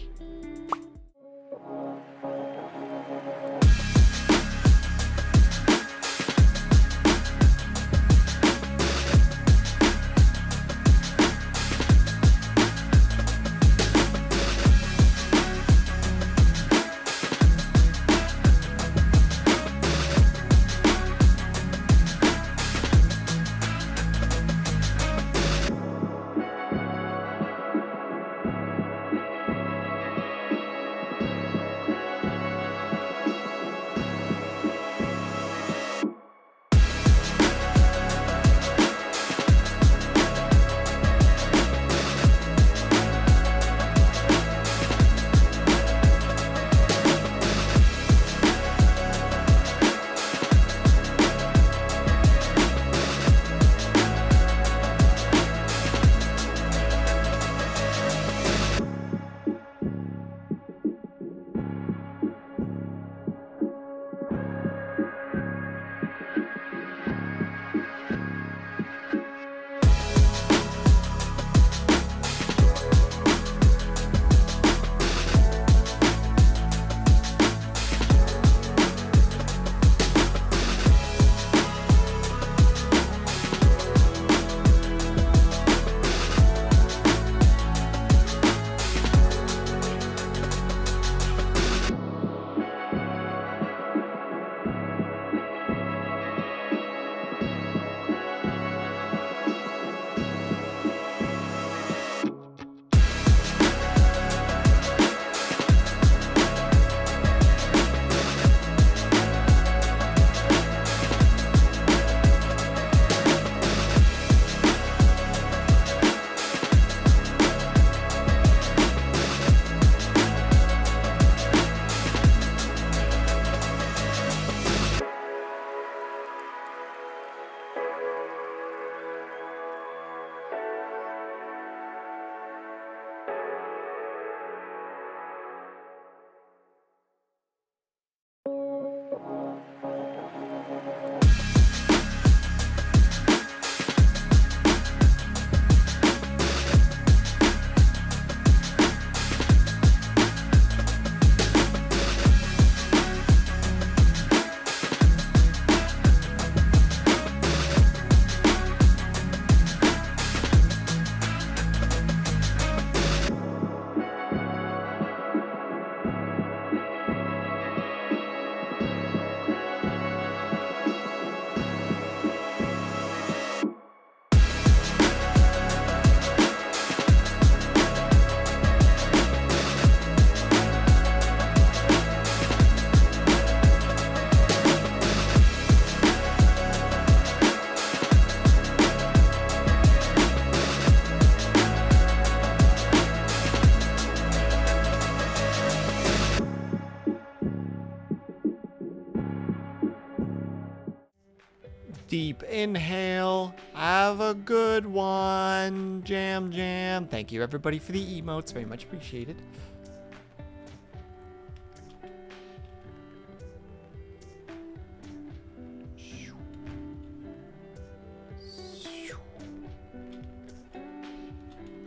Deep inhale. Have a good one. Jam, jam. Thank you, everybody, for the emotes. Very much appreciated.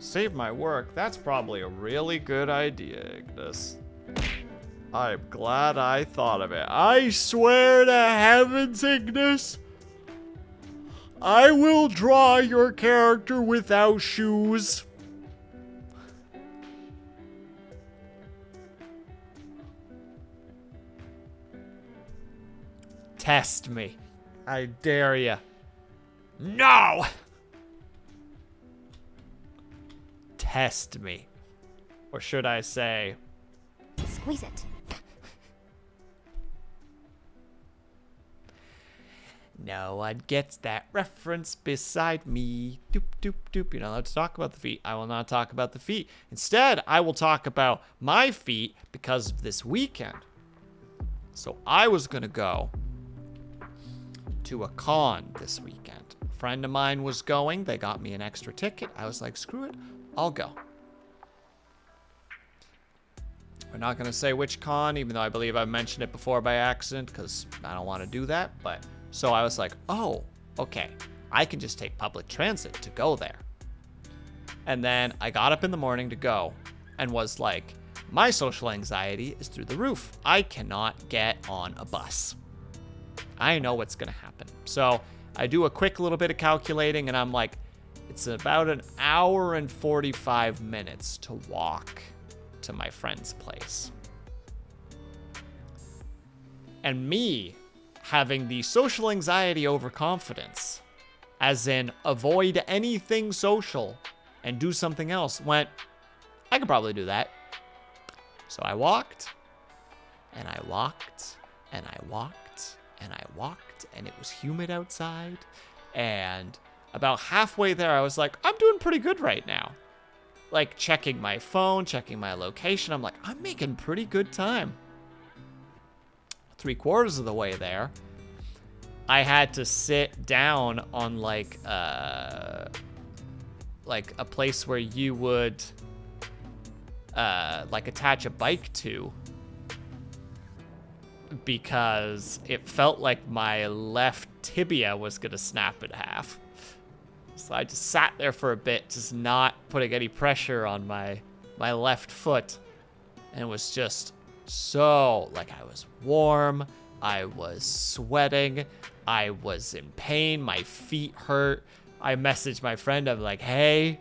Save my work. That's probably a really good idea, Ignis. I'm glad I thought of it. I swear to heavens, Ignis, I will draw your character without shoes. Test me. I dare ya. No! test me. Or should I say... Squeeze it. No one gets that reference beside me. Doop, doop, doop. You're not allowed to talk about the feet. I will not talk about the feet. Instead, I will talk about my feet because of this weekend. So I was going to go to a con this weekend. A friend of mine was going. They got me an extra ticket. I was like, screw it. I'll go. We're not going to say which con, even though I believe I've mentioned it before by accident because I don't want to do that. But so I was like, oh, okay. I can just take public transit to go there. And then I got up in the morning to go and was like, my social anxiety is through the roof. I cannot get on a bus. I know what's going to happen. So I do a quick little bit of calculating and I'm like, it's about an hour and 45 minutes to walk to my friend's place. And me having the social anxiety overconfidence, as in avoid anything social and do something else, went, I could probably do that. So I walked, and I walked, and I walked, and I walked, and it was humid outside. And about halfway there, I was like, I'm doing pretty good right now. Like, checking my phone, checking my location. I'm like, I'm making pretty good time. 3/4 of the way there, I had to sit down on, like a place where you would... like attach a bike to, because it felt like my left tibia was gonna snap in half. So I just sat there for a bit, just not putting any pressure on my left foot, and it was just so, like, I was warm, I was sweating, I was in pain, my feet hurt. I messaged my friend, I'm like, hey,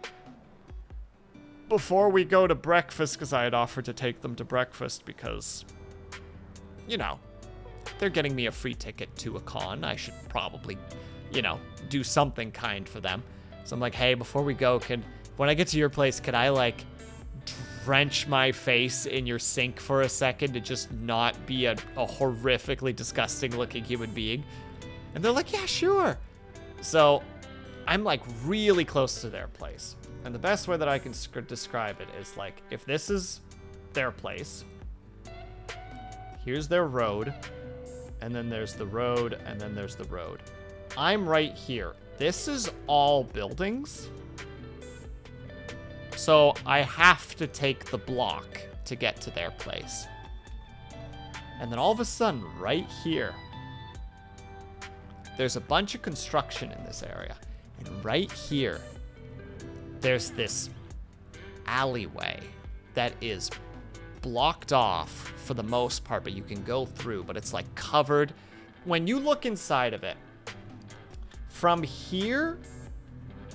before we go to breakfast, because I had offered to take them to breakfast because, you know, they're getting me a free ticket to a con. I should probably, you know, do something kind for them. So I'm like, hey, before we go, when I get to your place, can I, like, drench my face in your sink for a second to just not be a horrifically disgusting looking human being? And they're like, yeah, sure. So I'm, like, really close to their place. And the best way that I can describe it is, like, if this is their place, here's their road, and then there's the road, and then there's the road. I'm right here. This is all buildings. So I have to take the block to get to their place. And then all of a sudden, right here, there's a bunch of construction in this area. And right here, there's this alleyway that is blocked off for the most part, but you can go through, but it's like covered. When you look inside of it, from here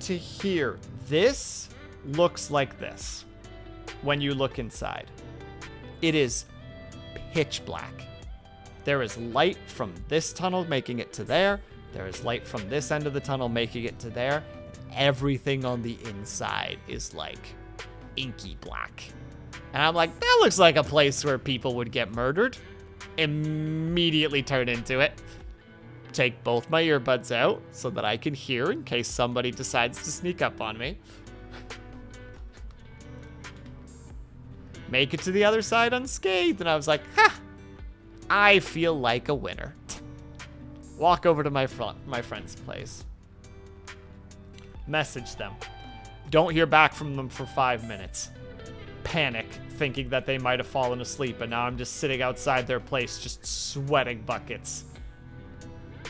to here, this looks like this. When you look inside, it is pitch black. There is light from this tunnel making it to there. There is light from this end of the tunnel making it to there. Everything on the inside is like inky black. And I'm like, that looks like a place where people would get murdered. Immediately turn into it. Take both my earbuds out so that I can hear in case somebody decides to sneak up on me. Make it to the other side unscathed. And I was like, ha! I feel like a winner. Walk over to my friend's place. Message them. Don't hear back from them for 5 minutes. Panic, thinking that they might have fallen asleep, and now I'm just sitting outside their place, just sweating buckets.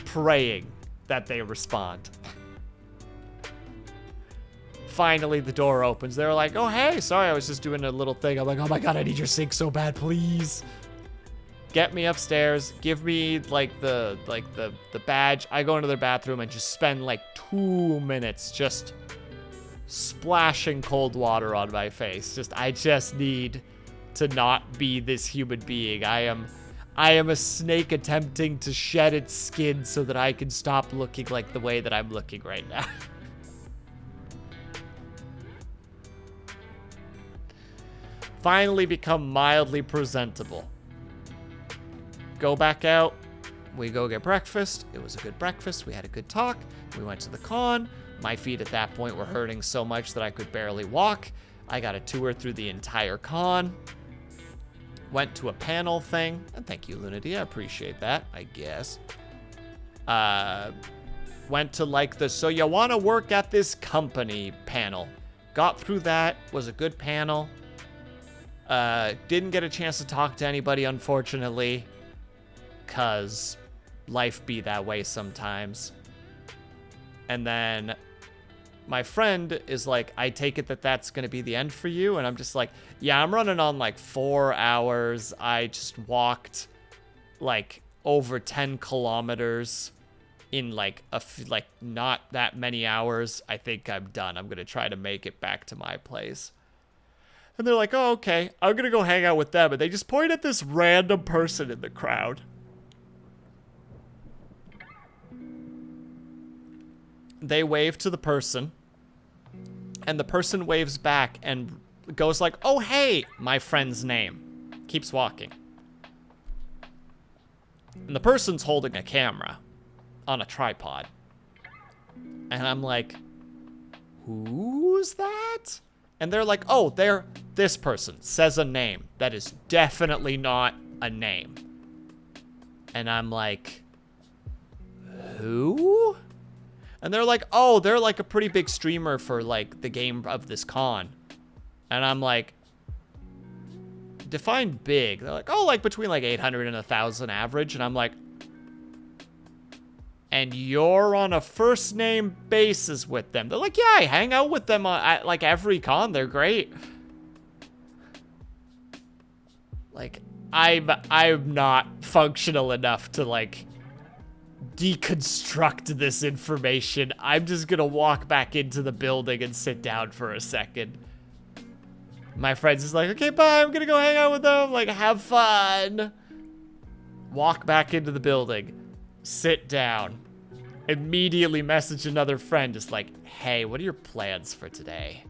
Praying that they respond. Finally, the door opens. They're like, oh, hey, sorry, I was just doing a little thing. I'm like, oh my god, I need your sink so bad, please. Get me upstairs, give me like the badge. I go into their bathroom and just spend like 2 minutes just splashing cold water on my face. I just need to not be this human being. I am a snake attempting to shed its skin so that I can stop looking like the way that I'm looking right now. Finally become mildly presentable. Go back out. We go get breakfast. It was a good breakfast. We had a good talk. We went to the con. My feet at that point were hurting so much that I could barely walk. I got a tour through the entire con. Went to a panel thing. And thank you, Lunity. I appreciate that, I guess. Went to like the so you want to work at this company panel. Got through that. Was a good panel. Didn't get a chance to talk to anybody, unfortunately. Because life be that way sometimes. And then my friend is like, I take it that that's going to be the end for you. And I'm just like, yeah, I'm running on like 4 hours. I just walked like over 10 kilometers in like not that many hours. I think I'm done. I'm going to try to make it back to my place. And they're like, oh, okay, I'm going to go hang out with them. And they just point at this random person in the crowd. They wave to the person, and the person waves back and goes like, oh, hey, my friend's name. Keeps walking. And the person's holding a camera on a tripod. And I'm like, who's that? And they're like, oh, this person says a name that is definitely not a name. And I'm like, who? And they're like, oh, they're like a pretty big streamer for like the game of this con. And I'm like, define big. They're like, oh, like between like 800 and 1,000 average. And I'm like, and you're on a first name basis with them. They're like, yeah, I hang out with them at like every con. They're great. Like, I'm not functional enough to like deconstruct this information. I'm just gonna walk back into the building and sit down for a second. My friend's just like, okay, bye, I'm gonna go hang out with them, like, have fun. Walk back into the building, sit down, immediately message another friend, just like, hey, what are your plans for today?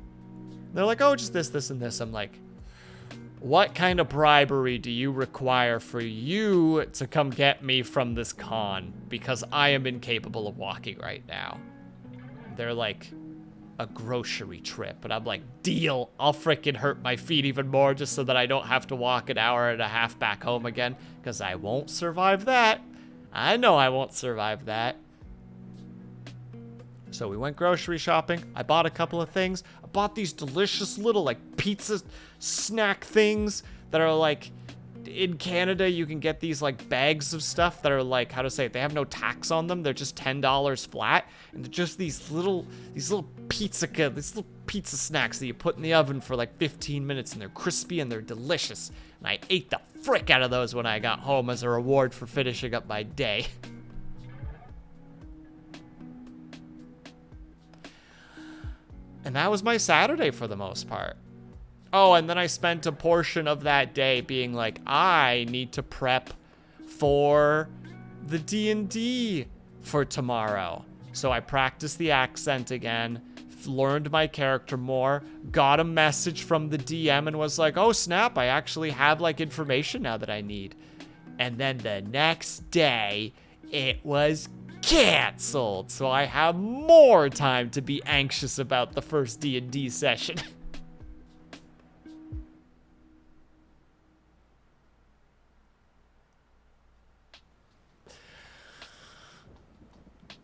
They're like, oh, just this, and this. I'm like, what kind of bribery do you require for you to come get me from this con? Because I am incapable of walking right now. They're like, a grocery trip. And I'm like, deal. I'll freaking hurt my feet even more just so that I don't have to walk an hour and a half back home again. Because I won't survive that. I know I won't survive that. So we went grocery shopping. I bought a couple of things. I bought these delicious little like pizza snack things that are like, in Canada you can get these like bags of stuff that are like, how to say it, they have no tax on them. They're just $10 flat, and they're just these little pizza snacks that you put in the oven for like 15 minutes, and they're crispy and they're delicious. And I ate the frick out of those when I got home as a reward for finishing up my day. And that was my Saturday for the most part. Oh, and then I spent a portion of that day being like, I need to prep for the D&D for tomorrow. So I practiced the accent again, learned my character more, got a message from the DM and was like, oh snap, I actually have like information now that I need. And then the next day, it was canceled. So I have more time to be anxious about the first D&D session.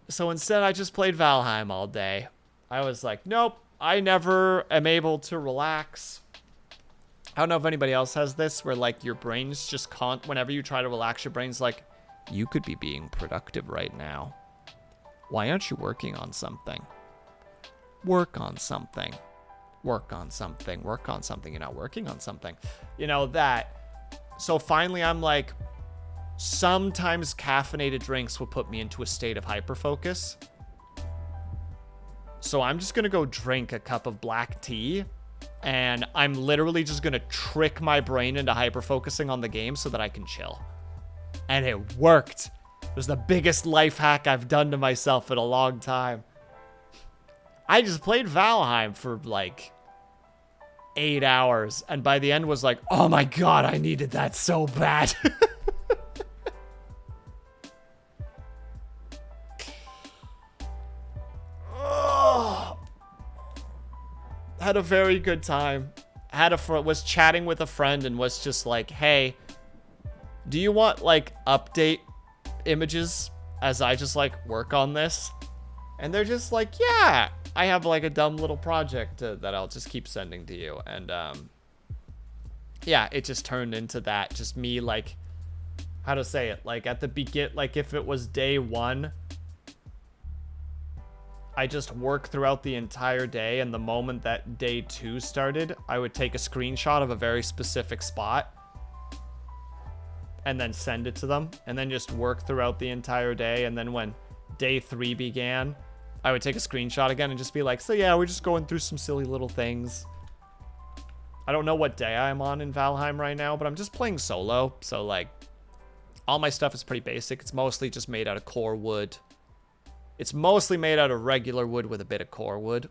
So instead, I just played Valheim all day. I was like, nope, I never am able to relax. I don't know if anybody else has this, where like your brain's just whenever you try to relax, your brain's like, you could be being productive right now. Why aren't you working on something? Work on something. Work on something. Work on something. You're not working on something. You know, that. So finally, I'm like, sometimes caffeinated drinks will put me into a state of hyperfocus. So I'm just going to go drink a cup of black tea. And I'm literally just going to trick my brain into hyperfocusing on the game so that I can chill. And it worked. It was the biggest life hack I've done to myself in a long time. I just played Valheim for like 8 hours. And by the end was like, oh my God, I needed that so bad. Oh. Had a very good time. Was chatting with a friend and was just like, hey, do you want like update images as I just like work on this? And they're just like, yeah, I have like a dumb little project that I'll just keep sending to you. And yeah, it just turned into that. Just me like, how to say it? Like at the begin, like if it was day 1, I just work throughout the entire day. And the moment that day 2 started, I would take a screenshot of a very specific spot and then send it to them, and then just work throughout the entire day. And then when day 3 began, I would take a screenshot again and just be like, so yeah, we're just going through some silly little things. I don't know what day I'm on in Valheim right now, but I'm just playing solo. So like all my stuff is pretty basic. It's mostly just made out of core wood. It's mostly made out of regular wood with a bit of core wood.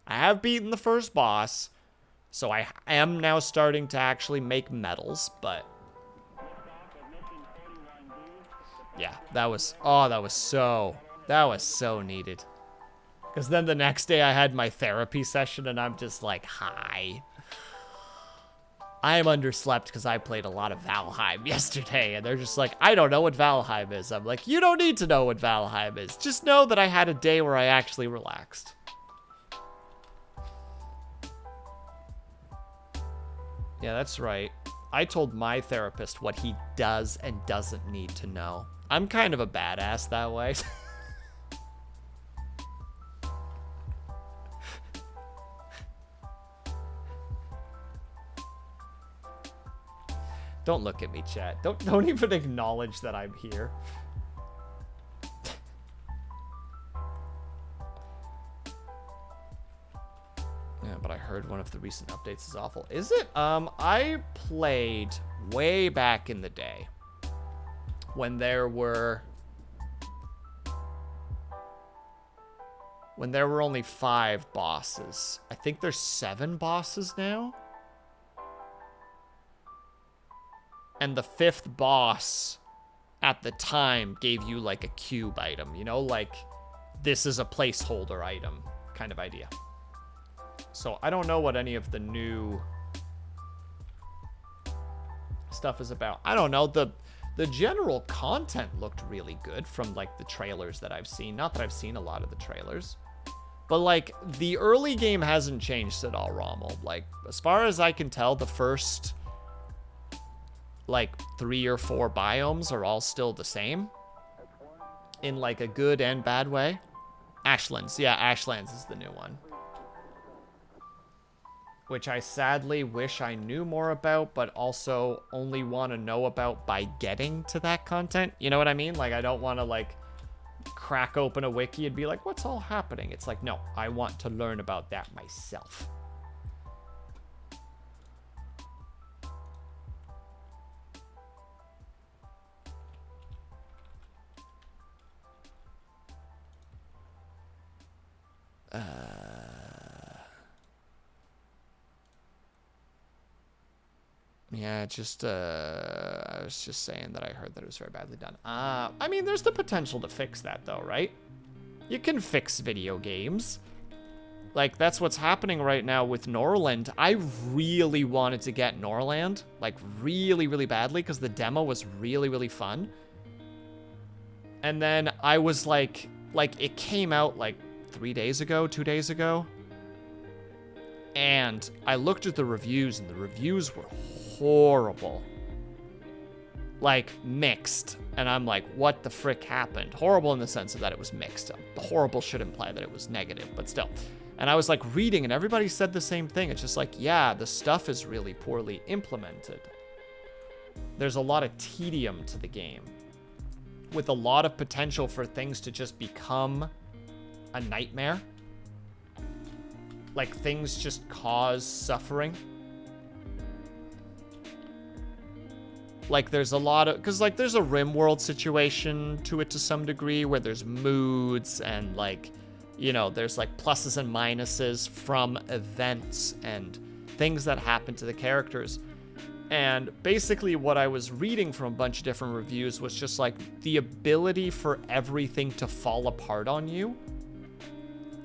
I have beaten the first boss, so I am now starting to actually make metals, but yeah, that was so needed. Because then the next day I had my therapy session and I'm just like, hi. I am underslept because I played a lot of Valheim yesterday. And they're just like, I don't know what Valheim is. I'm like, you don't need to know what Valheim is. Just know that I had a day where I actually relaxed. Yeah, that's right. I told my therapist what he does and doesn't need to know. I'm kind of a badass that way. Don't look at me, chat. Don't even acknowledge that I'm here. Yeah, but I heard one of the recent updates is awful. Is it? I played way back in the day when there were only 5 bosses. I think there's 7 bosses now. And the 5th boss at the time gave you like a cube item, you know, like this is a placeholder item kind of idea. So I don't know what any of the new stuff is about. I don't know. The general content looked really good from like the trailers that I've seen. Not that I've seen a lot of the trailers, but like the early game hasn't changed at all, Rommel. Like as far as I can tell, the first like 3 or 4 biomes are all still the same in like a good and bad way. Ashlands. Yeah, Ashlands is the new one, which I sadly wish I knew more about, but also only want to know about by getting to that content. You know what I mean? Like, I don't want to, like, crack open a wiki and be like, what's all happening? It's like, no, I want to learn about that myself. Yeah, just, I was just saying that I heard that it was very badly done. I mean, there's the potential to fix that, though, right? You can fix video games. Like, that's what's happening right now with Norland. I really wanted to get Norland, like, really, really badly, because the demo was really, really fun. And then I was like, it came out, like, 3 days ago, 2 days ago. And I looked at the reviews, and the reviews were horrible. Like, mixed. And I'm like, what the frick happened? Horrible in the sense of that it was mixed. Horrible should imply that it was negative, but still. And I was like reading, and everybody said the same thing. It's just like, yeah, the stuff is really poorly implemented. There's a lot of tedium to the game, with a lot of potential for things to just become a nightmare. Like, things just cause suffering. Like, there's a lot of... Because, like, there's a RimWorld situation to it to some degree, where there's moods and, like, you know, there's like pluses and minuses from events and things that happen to the characters. And basically what I was reading from a bunch of different reviews was just like the ability for everything to fall apart on you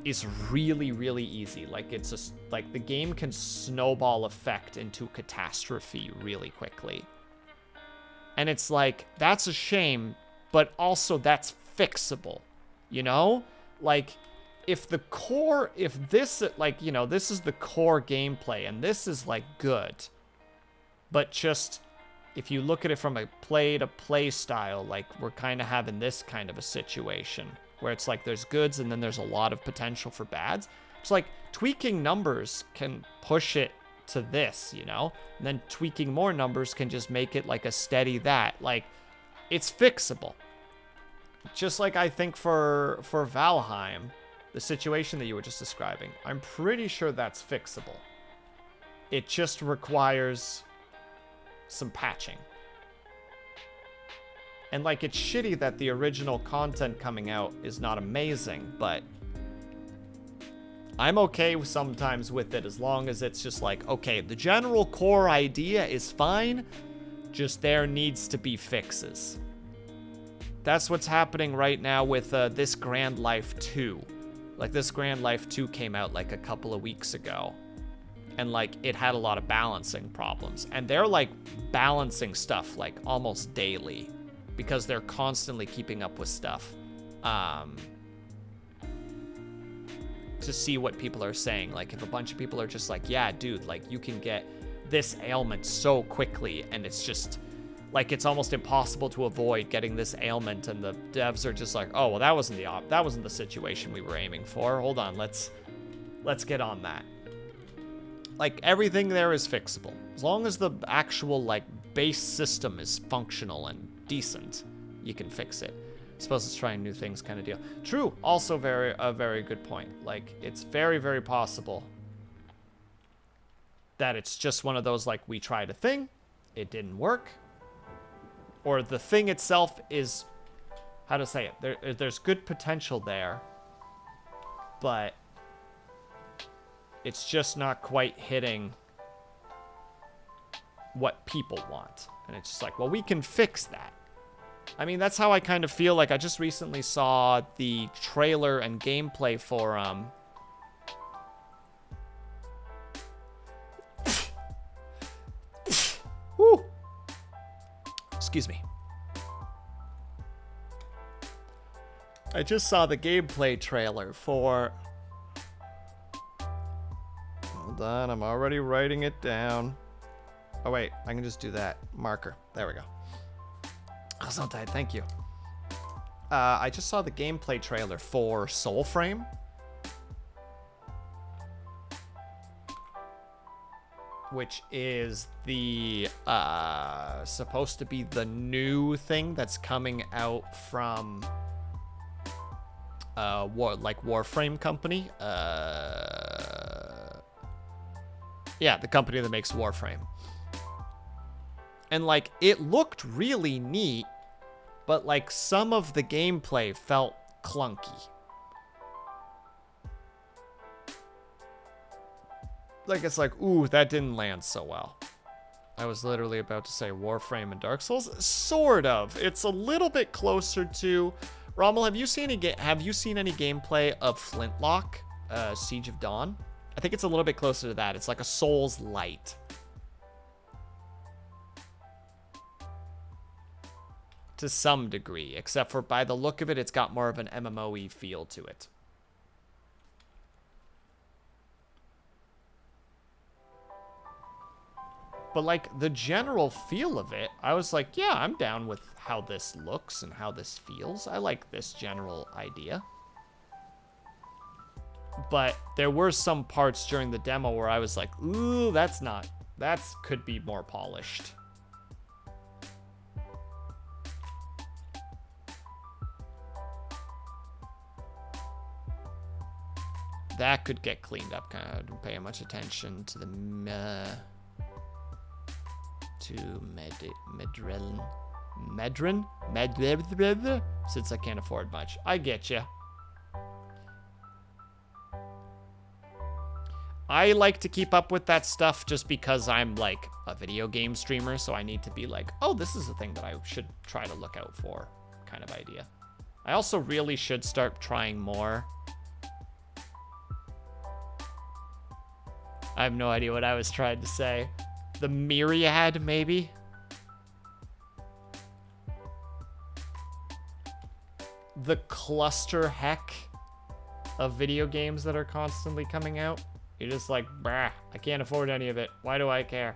is really, really easy. Like it's just like the game can snowball effect into catastrophe really quickly. And it's like, that's a shame, but also that's fixable, you know? Like if this, like, you know, this is the core gameplay and this is like good, but just if you look at it from a play-to-play style, like we're kind of having this kind of a situation where it's like there's goods and then there's a lot of potential for bads. It's like tweaking numbers can push it to this, you know? And then tweaking more numbers can just make it like a steady that. Like, it's fixable. Just like I think for Valheim, the situation that you were just describing, I'm pretty sure that's fixable. It just requires some patching. And like, it's shitty that the original content coming out is not amazing, but I'm okay sometimes with it as long as it's just like, okay, the general core idea is fine, just there needs to be fixes. That's what's happening right now with this Grand Life 2. Like, this Grand Life 2 came out like a couple of weeks ago. And like, it had a lot of balancing problems. And they're like balancing stuff like almost daily because they're constantly keeping up with stuff to see what people are saying. Like, if a bunch of people are just like, yeah, dude, like you can get this ailment so quickly and it's just like, it's almost impossible to avoid getting this ailment, and the devs are just like, oh, well, that wasn't the situation we were aiming for. Hold on, let's get on that. Like, everything there is fixable. As long as the actual, like, base system is functional and decent, you can fix it. I suppose it's trying new things kind of deal. True, also a very good point. Like, it's very, very possible that it's just one of those, like, we tried a thing, it didn't work, or the thing itself is, how to say it, there's good potential there, but it's just not quite hitting what people want. And it's just like, well, we can fix that. I mean, that's how I kind of feel. Like, I just recently saw the trailer and gameplay for, whew. Excuse me. I just saw the gameplay trailer for... Hold on, I'm already writing it down. Oh, wait, I can just do that. Marker. There we go. Oh, so tight. Thank you. I just saw the gameplay trailer for Soulframe. Which is the, supposed to be the new thing that's coming out from, Warframe company. Yeah, the company that makes Warframe. And, like, it looked really neat, but, like, some of the gameplay felt clunky. Like, it's like, ooh, that didn't land so well. I was literally about to say Warframe and Dark Souls. Sort of. It's a little bit closer to... Rommel, have you seen any gameplay of Flintlock, Siege of Dawn? I think it's a little bit closer to that. It's like a Souls light. To some degree, except for by the look of it, it's got more of an MMO-y feel to it. But, like, the general feel of it, I was like, yeah, I'm down with how this looks and how this feels. I like this general idea. But there were some parts during the demo where I was like, ooh, that could be more polished. That could get cleaned up. Kind of didn't pay much attention to the Medrin, since I can't afford much. I get you. I like to keep up with that stuff just because I'm like a video game streamer, so I need to be like, oh, this is a thing that I should try to look out for, kind of idea. I also really should start trying more. I have no idea what I was trying to say. The myriad, maybe? The cluster heck of video games that are constantly coming out. You're just like, brah, I can't afford any of it. Why do I care?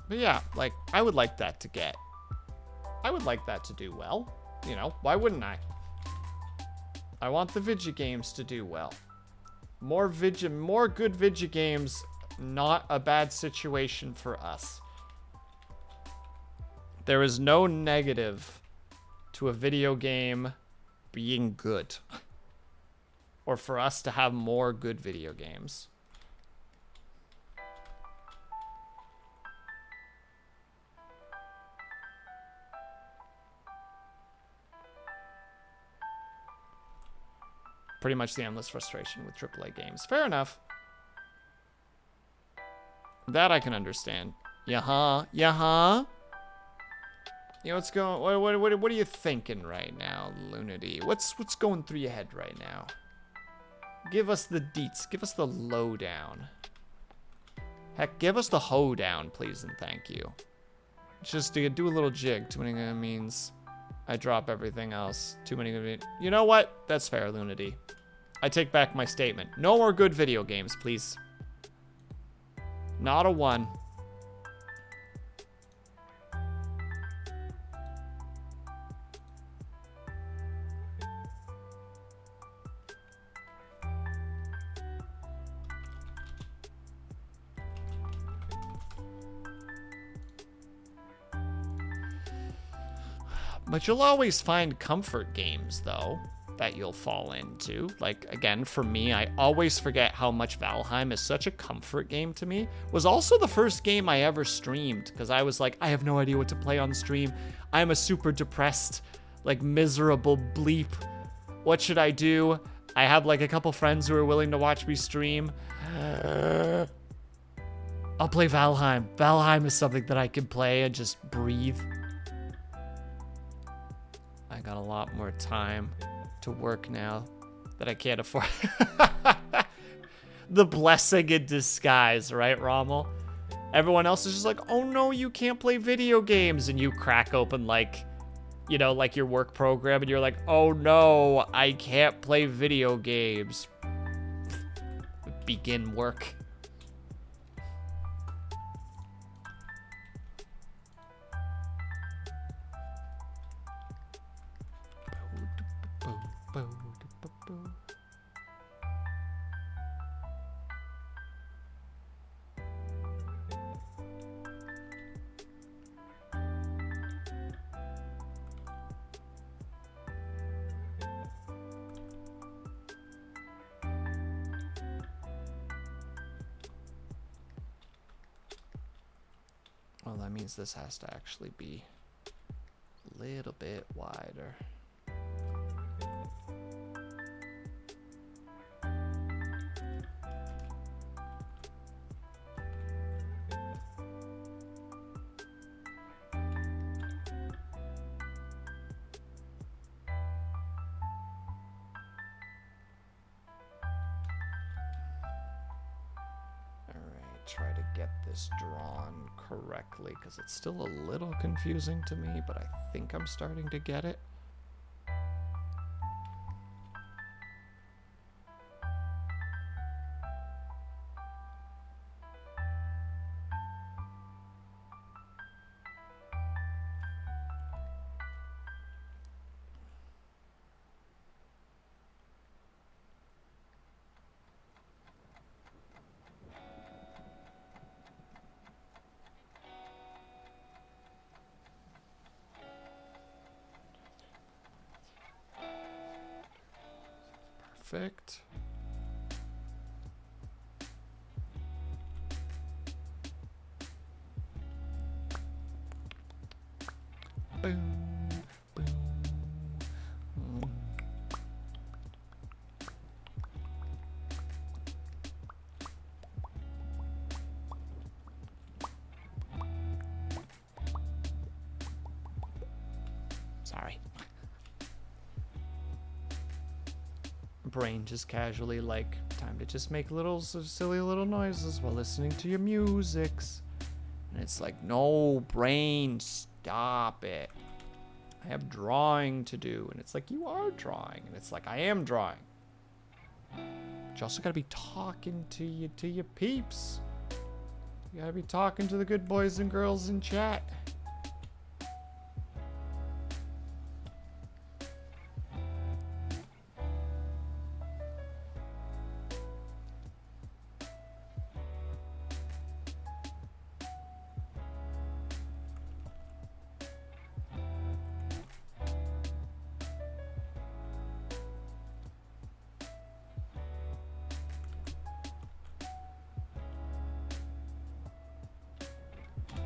But yeah, like, I would like that to get... I would like that to do well. You know, why wouldn't I? I want the Vidya games to do well. More good Vidya games, not a bad situation for us. There is no negative to a video game being good. Or for us to have more good video games. Pretty much the endless frustration with AAA games. Fair enough. That I can understand. Yeah-huh. Yeah-huh. You know, what's going... What are you thinking right now, Lunity? What's going through your head right now? Give us the deets. Give us the lowdown. Heck, give us the hoedown, please and thank you. Just to do a little jig. Too many means... I drop everything else. Too many... You know what? That's fair, Lunity. I take back my statement. No more good video games, please. Not a one. But you'll always find comfort games, though, that you'll fall into. Like, again, for me, I always forget how much Valheim is such a comfort game to me. It was also the first game I ever streamed, because I was like, I have no idea what to play on stream. I'm a super depressed, like, miserable bleep. What should I do? I have, like, a couple friends who are willing to watch me stream. I'll play Valheim. Valheim is something that I can play and just breathe. I got a lot more time to work now that I can't afford. The blessing in disguise, right, Rommel? Everyone else is just like, oh no, you can't play video games. And you crack open, like, you know, like your work program, and you're like, oh no, I can't play video games. Begin work. Well, that means this has to actually be a little bit wider. Try to get this drawn correctly because it's still a little confusing to me, but I think I'm starting to get it. Perfect. Boom, boom. Sorry. Brain just casually like, time to just make little silly little noises while listening to your musics. And it's like, no, brain, stop it. I have drawing to do. And it's like, you are drawing. And it's like, I am drawing. But you also gotta be talking to your peeps. You gotta be talking to the good boys and girls in chat.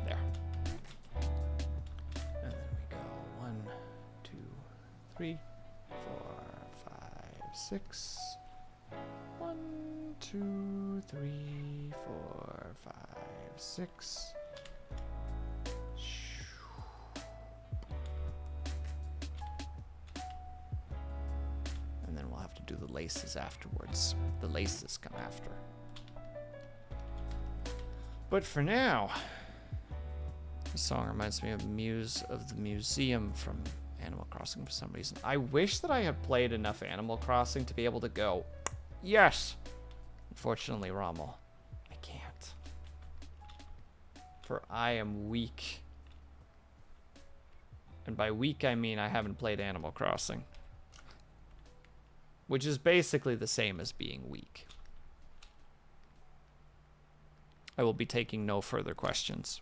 There. And then we go 1, 2, 3, 4, 5, 6. 1, 2, 3, 4, 5, 6. And then we'll have to do the laces afterwards. The laces come after. But for now, this song reminds me of Muse of the Museum from Animal Crossing for some reason. I wish that I had played enough Animal Crossing to be able to go, yes! Unfortunately, Rommel, I can't. For I am weak. And by weak, I mean I haven't played Animal Crossing. Which is basically the same as being weak. I will be taking no further questions.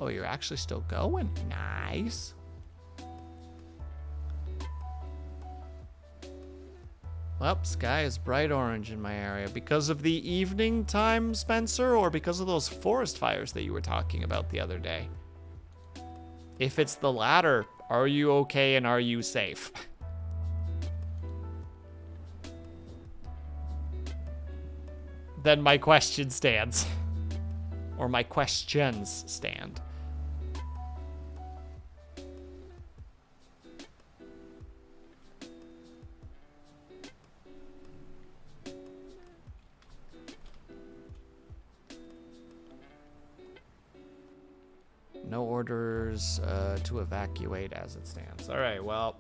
Oh, you're actually still going? Nice. Well, sky is bright orange in my area. Because of the evening time, Spencer, or because of those forest fires that you were talking about the other day? If it's the latter, are you okay and are you safe? Then my question stands. Or my questions stand. No orders to evacuate as it stands. All right, well,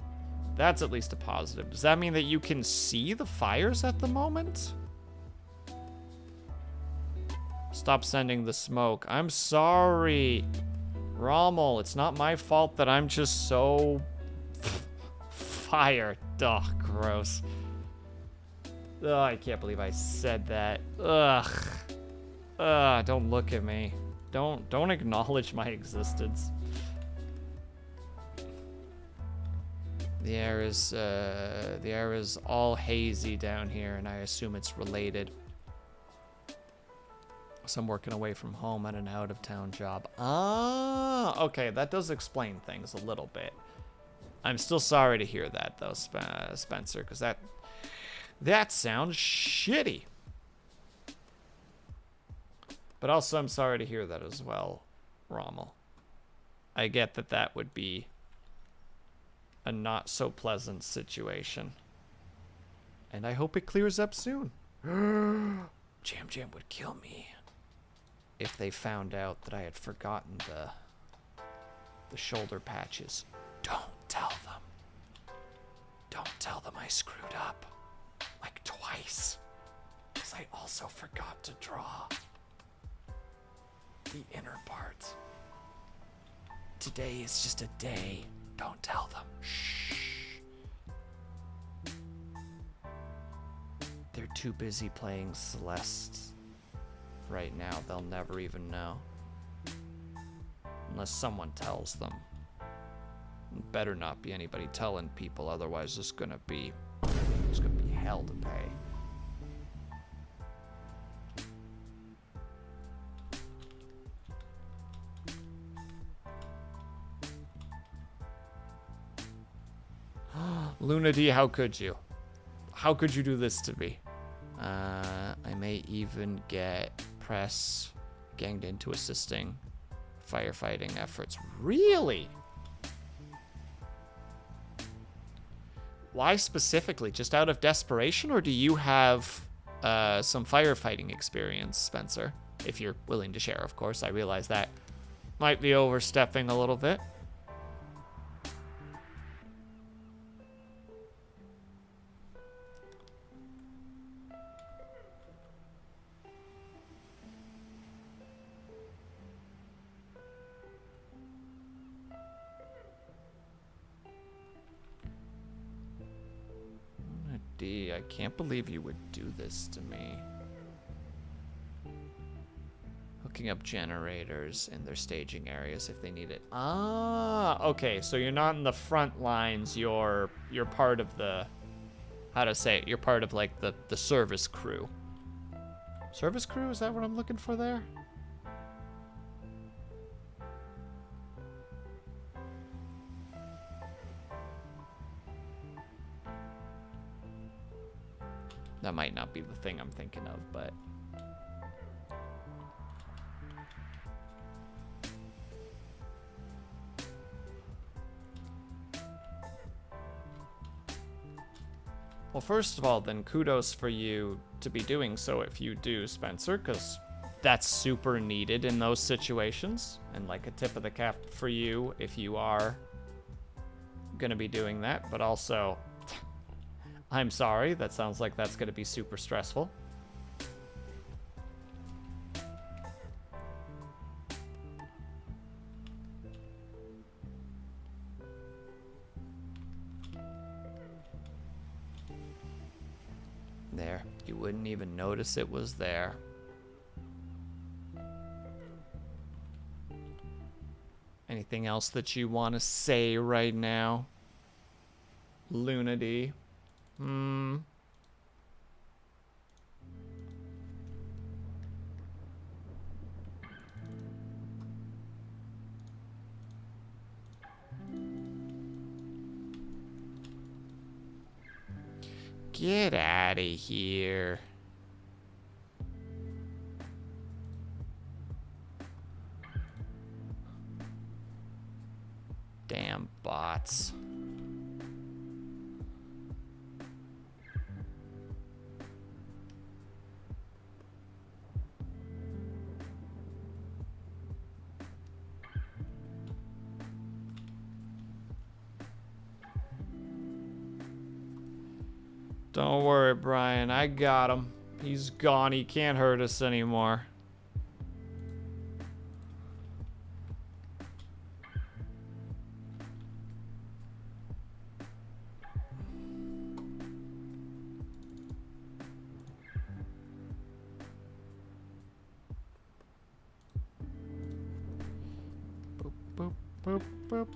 that's at least a positive. Does that mean that you can see the fires at the moment? Stop sending the smoke. I'm sorry. Rommel, it's not my fault that I'm just so fired. Ugh, gross. Ugh, I can't believe I said that. Ugh. Ugh, don't look at me. Don't acknowledge my existence. The air is all hazy down here, and I assume it's related. So I'm working away from home at an out-of-town job. Ah, okay, that does explain things a little bit. I'm still sorry to hear that, though, Spencer, because that sounds shitty. But also, I'm sorry to hear that as well, Rommel. I get that that would be a not-so-pleasant situation. And I hope it clears up soon. Jam Jam would kill me. if they found out that I had forgotten the shoulder patches. Don't tell them. Don't tell them I screwed up. Like twice. Because I also forgot to draw the inner parts. Today is just a day. Don't tell them. Shh. They're too busy playing Celeste right now. They'll never even know. Unless someone tells them. It better not be anybody telling people, otherwise there's gonna be hell to pay. Luna D, how could you? How could you do this to me? I may even get press ganged into assisting firefighting efforts. Really? Why specifically? Just out of desperation, or do you have some firefighting experience, Spencer? If you're willing to share, of course. I realize that might be overstepping a little bit. D, I can't believe you would do this to me. Hooking up generators in their staging areas if they need it. Ah, okay, so you're not in the front lines, you're part of the, how to say it, you're part of like the service crew. Service crew, is that what I'm looking for there? That might not be the thing I'm thinking of, but... Well, first of all, then kudos for you to be doing so if you do, Spencer, because that's super needed in those situations. And like a tip of the cap for you if you are going to be doing that, but also... I'm sorry, that sounds like that's going to be super stressful. There, you wouldn't even notice it was there. Anything else that you want to say right now, Lunady? Get out of here. Damn bots. Don't worry, Brian. I got him. He's gone. He can't hurt us anymore. Boop, boop, boop, boop.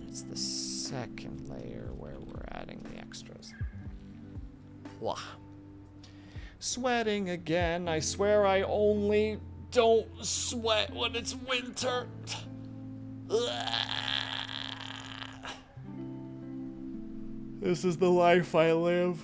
It's the second layer where we're adding the extras. Wah. Sweating again. I swear I only don't sweat when it's winter. This is the life I live.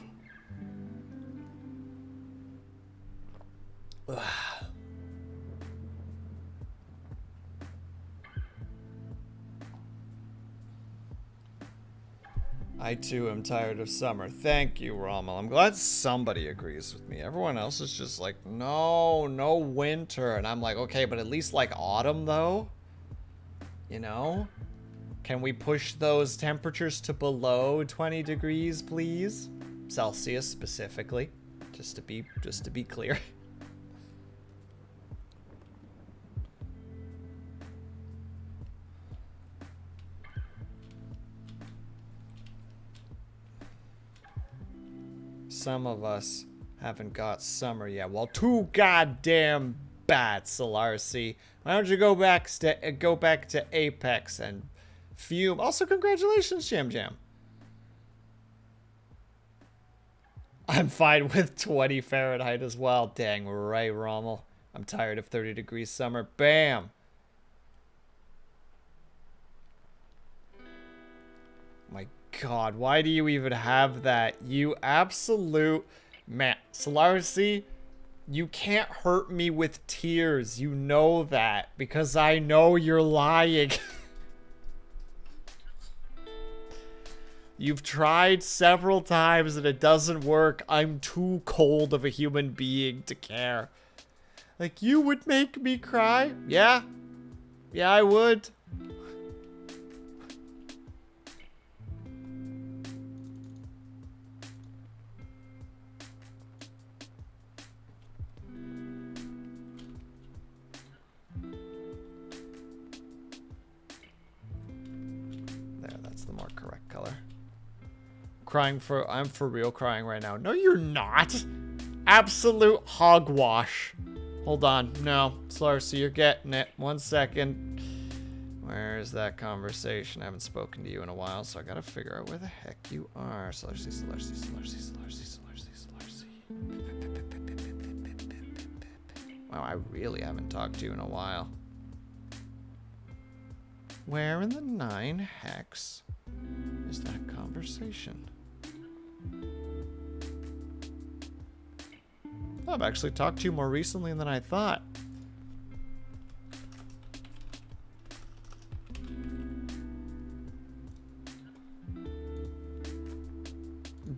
I too am tired of summer. Thank you, Rommel. I'm glad somebody agrees with me. Everyone else is just like, no, no winter. And I'm like, okay, but at least like autumn though? You know? Can we push those temperatures to below 20 degrees, please? Celsius specifically. Just to be clear. Some of us haven't got summer yet. Well, too goddamn bad, Solarcy. Why don't you go back to Apex and fume? Also, congratulations, Jam Jam. I'm fine with 20 Fahrenheit as well. Dang right, Rommel. I'm tired of 30 degrees summer. Bam. My God, why do you even have that? You absolute man. Solarcy, you can't hurt me with tears. You know that because I know you're lying. You've tried several times and it doesn't work. I'm too cold of a human being to care. Like, you would make me cry? Yeah. Yeah, I would. There, that's the more correct color. I'm for real crying right now. No, you're not. Absolute hogwash. Hold on. No, Slarcy, you're getting it. 1 second. Where's that conversation? I haven't spoken to you in a while, so I gotta figure out where the heck you are. Slarcy, Slarcy, Slarcy, Slarcy, Slarcy, Slarcy. Wow, I really haven't talked to you in a while. Where in the 9 hex is that conversation? I've actually talked to you more recently than I thought.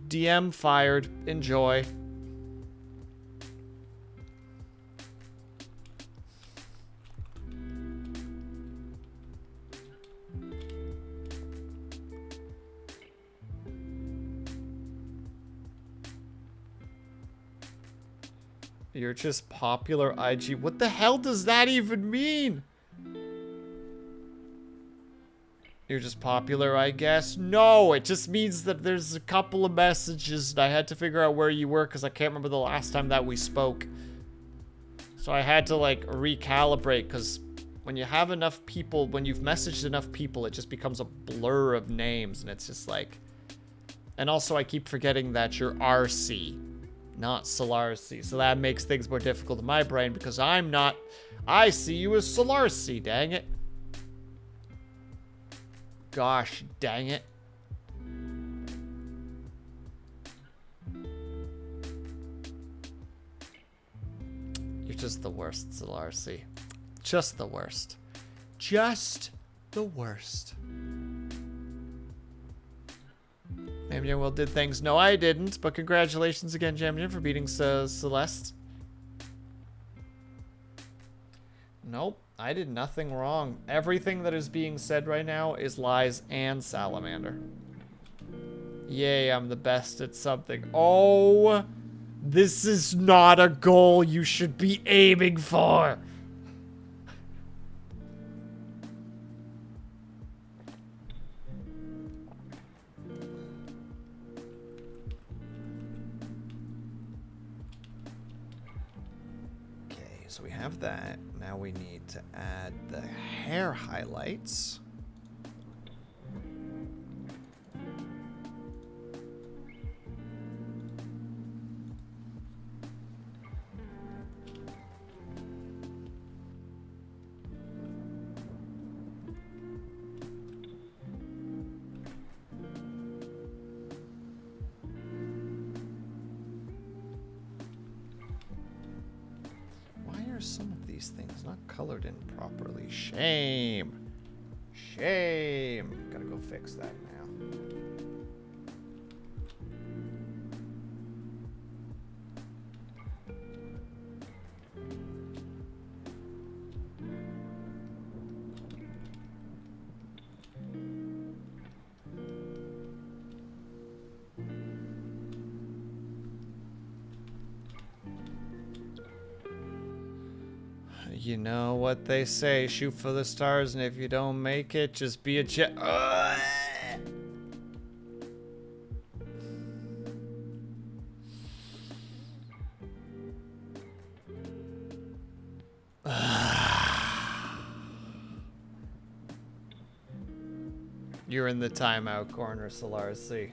DM fired. Enjoy. You're just popular IG. What the hell does that even mean? You're just popular, I guess? No, it just means that there's a couple of messages and I had to figure out where you were because I can't remember the last time that we spoke. So I had to like recalibrate because when you have enough people, when you've messaged enough people, it just becomes a blur of names and it's just like... And also I keep forgetting that you're RC. Not Solarcy, so that makes things more difficult in my brain because I'm not... I see you as Solarcy, dang it. Gosh, dang it. You're just the worst, Solarcy. Just the worst. Just the worst. Jam well did things. No, I didn't. But congratulations again, Jam for beating Celeste. Nope, I did nothing wrong. Everything that is being said right now is lies and salamander. Yay, I'm the best at something. Oh, this is not a goal you should be aiming for. So we have that. Now we need to add the hair highlights. Some of these things not colored in properly. Shame. Shame. Gotta go fix that now. You know what they say, shoot for the stars, and if you don't make it, just be a jet. You're in the timeout corner, Solarcy.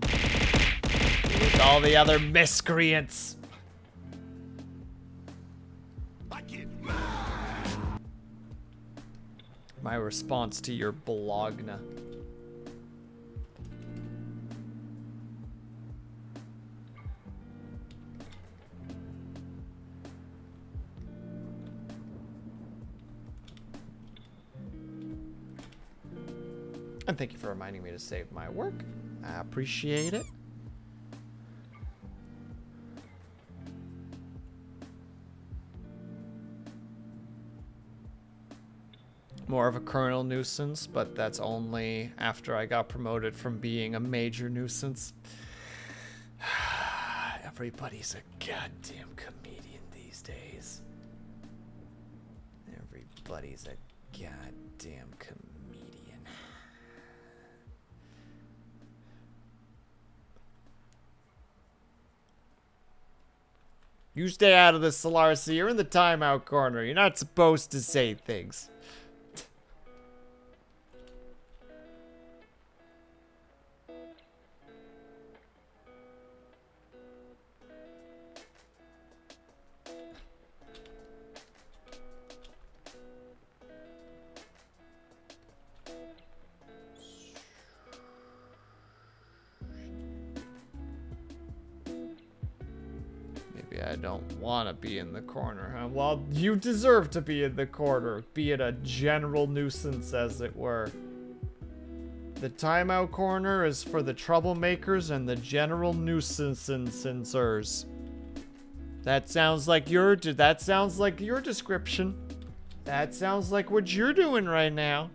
With all the other miscreants. My response to your blogna. And thank you for reminding me to save my work. I appreciate it. More of a colonel nuisance, but that's only after I got promoted from being a major nuisance. Everybody's a goddamn comedian these days. Everybody's a goddamn comedian. You stay out of the Solarcy. You're in the timeout corner. You're not supposed to say things. I don't want to be in the corner, huh? Well, you deserve to be in the corner, be it a general nuisance, as it were. The timeout corner is for the troublemakers and the general nuisancers. That sounds like your description. That sounds like what you're doing right now.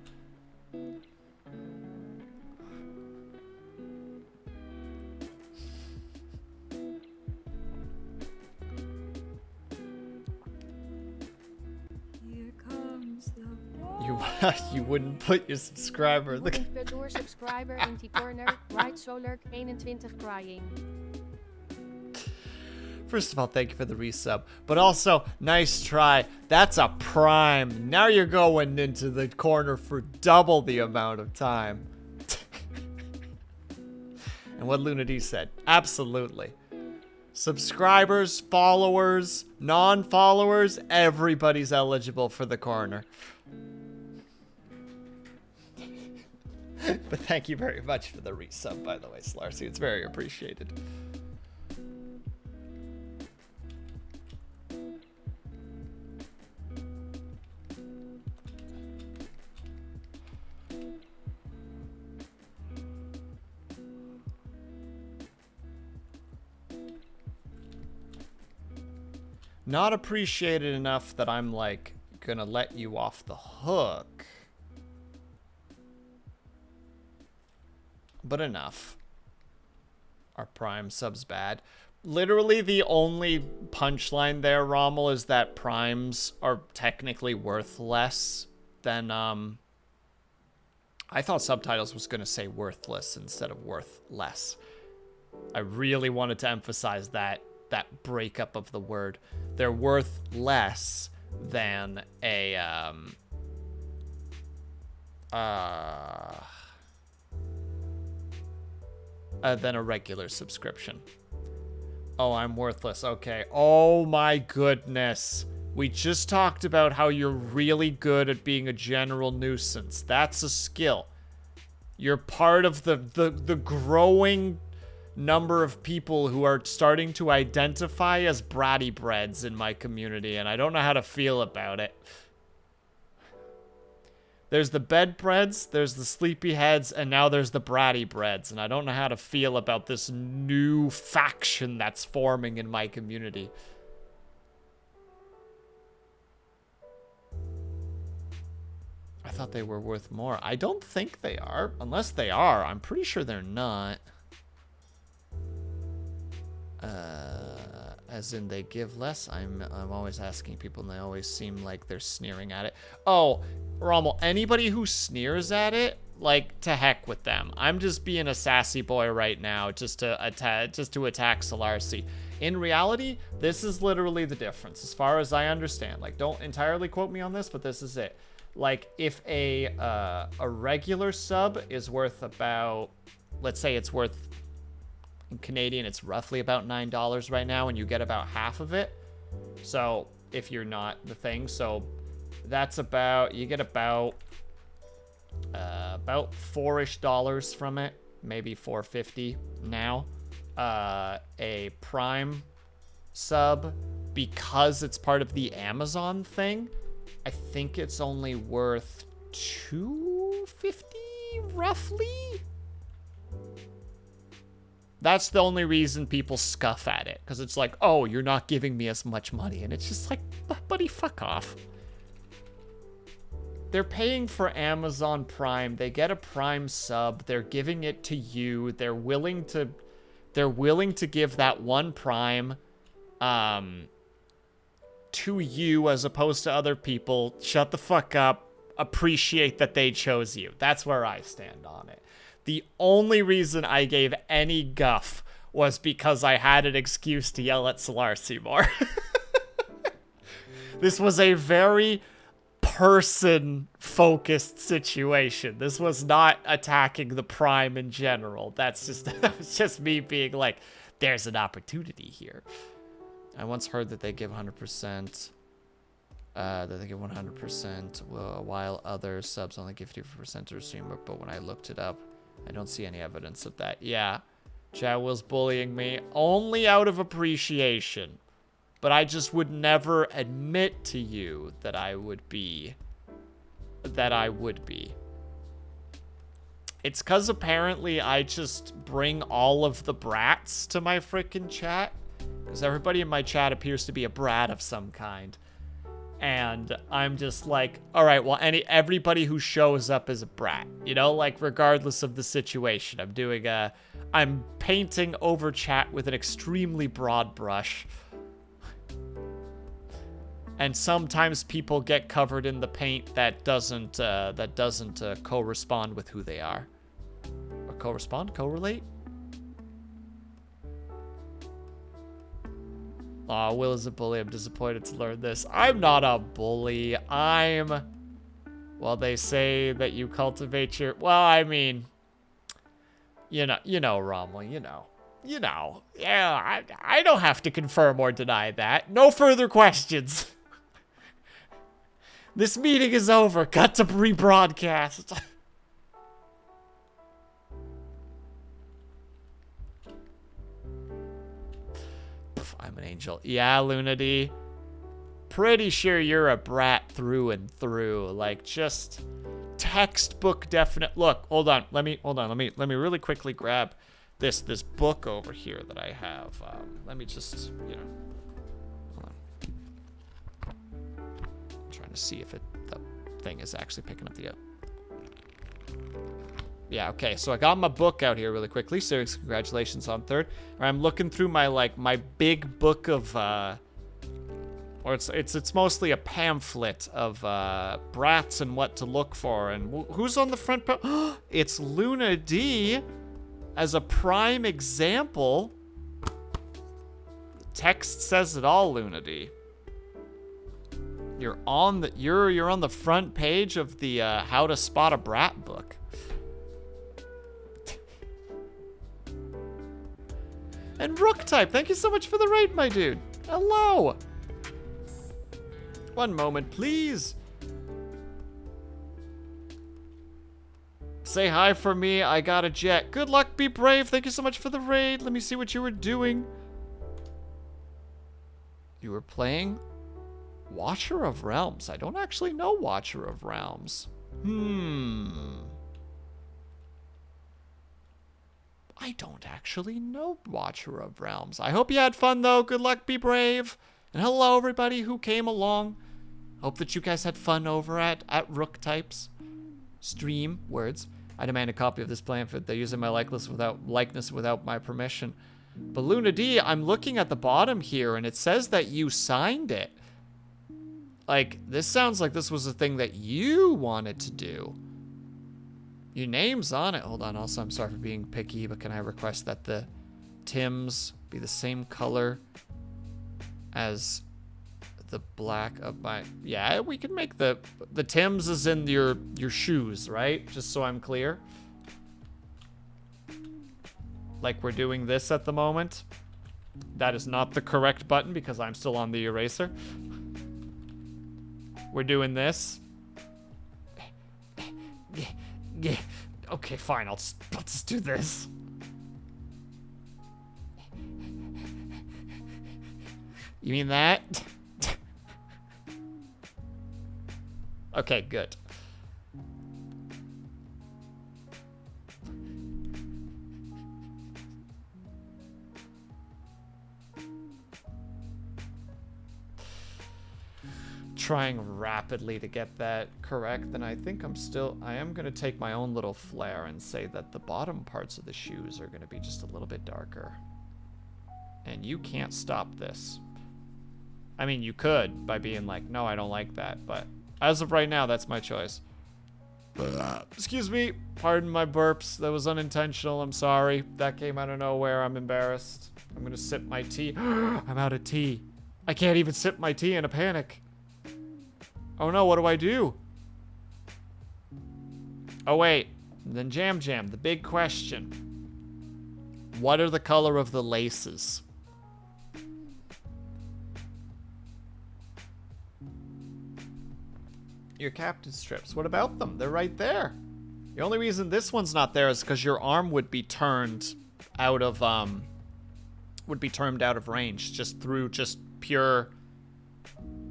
You wouldn't put your subscriber in the door subscriber in the corner, right Solar 21 crying. First of all, thank you for the resub, but also nice try. That's a prime. Now you're going into the corner for double the amount of time. And what Lunady said, absolutely. Subscribers, followers, non-followers, everybody's eligible for the corner. But thank you very much for the resub, by the way, Slarcy. It's very appreciated. Not appreciated enough that I'm, like, gonna let you off the hook. But enough. Are Prime subs bad? Literally the only punchline there, Rommel, is that Primes are technically worth less than, I thought subtitles was gonna say worthless instead of worth less. I really wanted to emphasize that breakup of the word. They're worth less than a, than a regular subscription. Oh, I'm worthless. Okay. Oh my goodness. We just talked about how you're really good at being a general nuisance. That's a skill. You're part of the growing number of people who are starting to identify as bratty breads in my community, and I don't know how to feel about it. There's the bed breads, there's the sleepyheads, and now there's the bratty breads, and I don't know how to feel about this new faction that's forming in my community. I thought they were worth more. I don't think they are. Unless they are, I'm pretty sure they're not. As in they give less. I'm always asking people and they always seem like they're sneering at it. Oh, Rommel, anybody who sneers at it, like, to heck with them. I'm just being a sassy boy right now just to attack Solarcy. In reality, this is literally the difference as far as I understand. Like, don't entirely quote me on this, but this is it. Like, if a regular sub is worth about, let's say it's worth, in Canadian, it's roughly about $9 right now, and you get about half of it. So if you're not the thing, so that's about, you get about $4-ish from it, maybe $4.50 now. A Prime sub, because it's part of the Amazon thing, I think it's only worth $2.50 roughly. That's the only reason people scuff at it, because it's like, oh, you're not giving me as much money. And it's just like, buddy, fuck off. They're paying for Amazon Prime. They get a Prime sub. They're giving it to you. They're willing to give that one Prime to you as opposed to other people. Shut the fuck up. Appreciate that they chose you. That's where I stand on it. The only reason I gave any guff was because I had an excuse to yell at Solarcy more. This was a very person-focused situation. This was not attacking the Prime in general. That was just me being like, there's an opportunity here. I once heard that they give 100%. That they give 100%, while other subs only give 50% to the streamer. But when I looked it up, I don't see any evidence of that. Yeah, chat was bullying me only out of appreciation. But I just would never admit to you that I would be. It's because apparently I just bring all of the brats to my frickin' chat. Because everybody in my chat appears to be a brat of some kind. And I'm just like, all right, well, everybody who shows up is a brat, you know, like regardless of the situation. I'm painting over chat with an extremely broad brush. And sometimes people get covered in the paint that doesn't correspond with who they are. Or correlate? Aw, Will is a bully. I'm disappointed to learn this. I'm not a bully. Well, they say that you cultivate your... Well, I mean... You know, Rommel, you know. Yeah, I don't have to confirm or deny that. No further questions. This meeting is over. Cut to rebroadcast. I'm an angel. Yeah, Lunady. Pretty sure you're a brat through and through. Like, just textbook definite. Look, hold on. Let me really quickly grab this book over here that I have. Let me just, hold on. I'm trying to see if the thing is actually picking up the... Yeah, okay, so I got my book out here really quickly. So congratulations on third. I'm looking through my big book of, or it's mostly a pamphlet of brats and what to look for. And who's on the front page? It's Luna D as a prime example. The text says it all, Luna D. You're on the front page of the How to Spot a Brat book. And Rooktype, thank you so much for the raid, my dude. Hello. One moment, please. Say hi for me. I got a jet. Good luck. Be brave. Thank you so much for the raid. Let me see what you were doing. You were playing Watcher of Realms. I don't actually know Watcher of Realms. I don't actually know Watcher of Realms. I hope you had fun, though. Good luck, be brave. And hello, everybody who came along. Hope that you guys had fun over at Rooktype's stream. Words. I demand a copy of this pamphlet. They're using my likeness without my permission. But Luna D, I'm looking at the bottom here, and it says that you signed it. Like, this sounds like this was a thing that you wanted to do. Your name's on it. Hold on. Also, I'm sorry for being picky, but can I request that the Tims be the same color as the black of my... Yeah, we can make the Tims is in your shoes, right? Just so I'm clear. Like we're doing this at the moment. That is not the correct button because I'm still on the eraser. We're doing this. Okay, fine. Let's do this. You mean that? Okay, good. Trying rapidly to get that correct, then I think I am going to take my own little flair and say that the bottom parts of the shoes are going to be just a little bit darker. And you can't stop this. I mean, you could by being like, no, I don't like that, but as of right now, that's my choice. Excuse me, pardon my burps, that was unintentional, I'm sorry. That came out of nowhere, I'm embarrassed. I'm going to sip my tea. I'm out of tea. I can't even sip my tea in a panic. Oh no, what do I do? Oh wait, then Jam, the big question. What are the color of the laces? Your captain strips, what about them? They're right there. The only reason this one's not there is because your arm would be turned out of, range, just through just pure...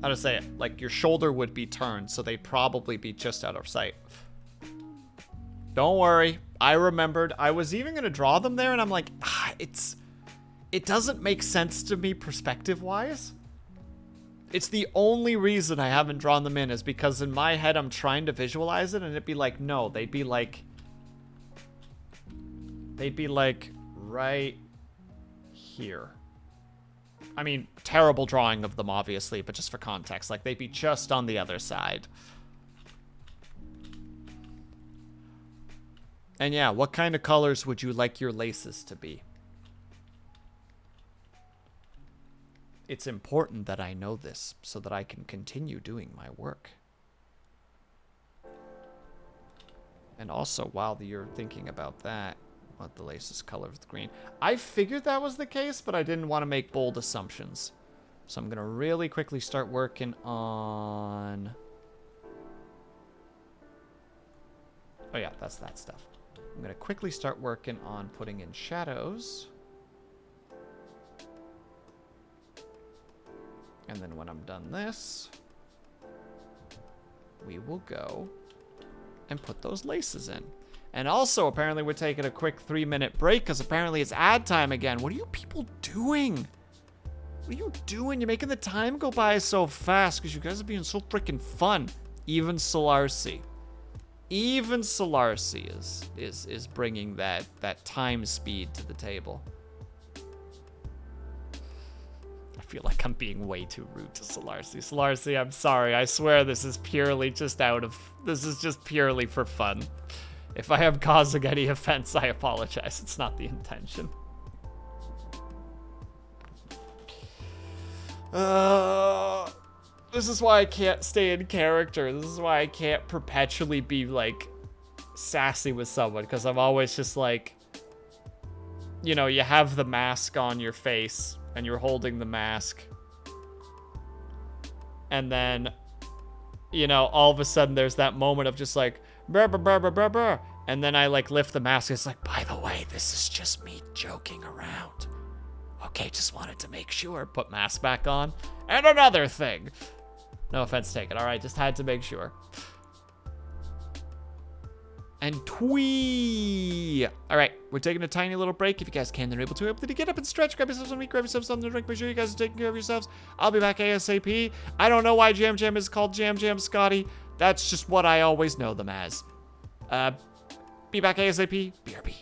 How to say it? Like, your shoulder would be turned, so they'd probably be just out of sight. Don't worry. I remembered. I was even going to draw them there, and I'm like, it doesn't make sense to me perspective-wise. It's the only reason I haven't drawn them in is because in my head I'm trying to visualize it, and it'd be like, no, they'd be like right here. I mean, terrible drawing of them, obviously, but just for context, like, they'd be just on the other side. And yeah, what kind of colors would you like your laces to be? It's important that I know this so that I can continue doing my work. And also, while you're thinking about that, what the laces color of the green. I figured that was the case, but I didn't want to make bold assumptions. So I'm going to really quickly start working on... Oh yeah, that's that stuff. I'm going to quickly start working on putting in shadows. And then when I'm done this, we will go and put those laces in. And also, apparently, we're taking a quick 3-minute break because apparently it's ad time again. What are you people doing? What are you doing? You're making the time go by so fast because you guys are being so freaking fun. Even Solarcy. Even Solarcy is bringing that time speed to the table. I feel like I'm being way too rude to Solarcy. Solarcy, I'm sorry. I swear this is purely just this is just purely for fun. If I am causing any offense, I apologize. It's not the intention. This is why I can't stay in character. This is why I can't perpetually be, like, sassy with someone. Because I'm always just like, you know, you have the mask on your face. And you're holding the mask. And then, you know, all of a sudden there's that moment of just like, brr, brr, brr, brr, brr, brr. And then I, like, lift the mask. It's like, by the way, this is just me joking around. Okay, just wanted to make sure. Put mask back on. And another thing. No offense taken. All right, just had to make sure. And twee. All right, we're taking a tiny little break. If you guys can, then able to get up and stretch. Grab yourself something, grab yourself something to drink. Make sure you guys are taking care of yourselves. I'll be back ASAP. I don't know why Jam Jam is called Jam Jam Scotty. That's just what I always know them as. Be back ASAP. BRB.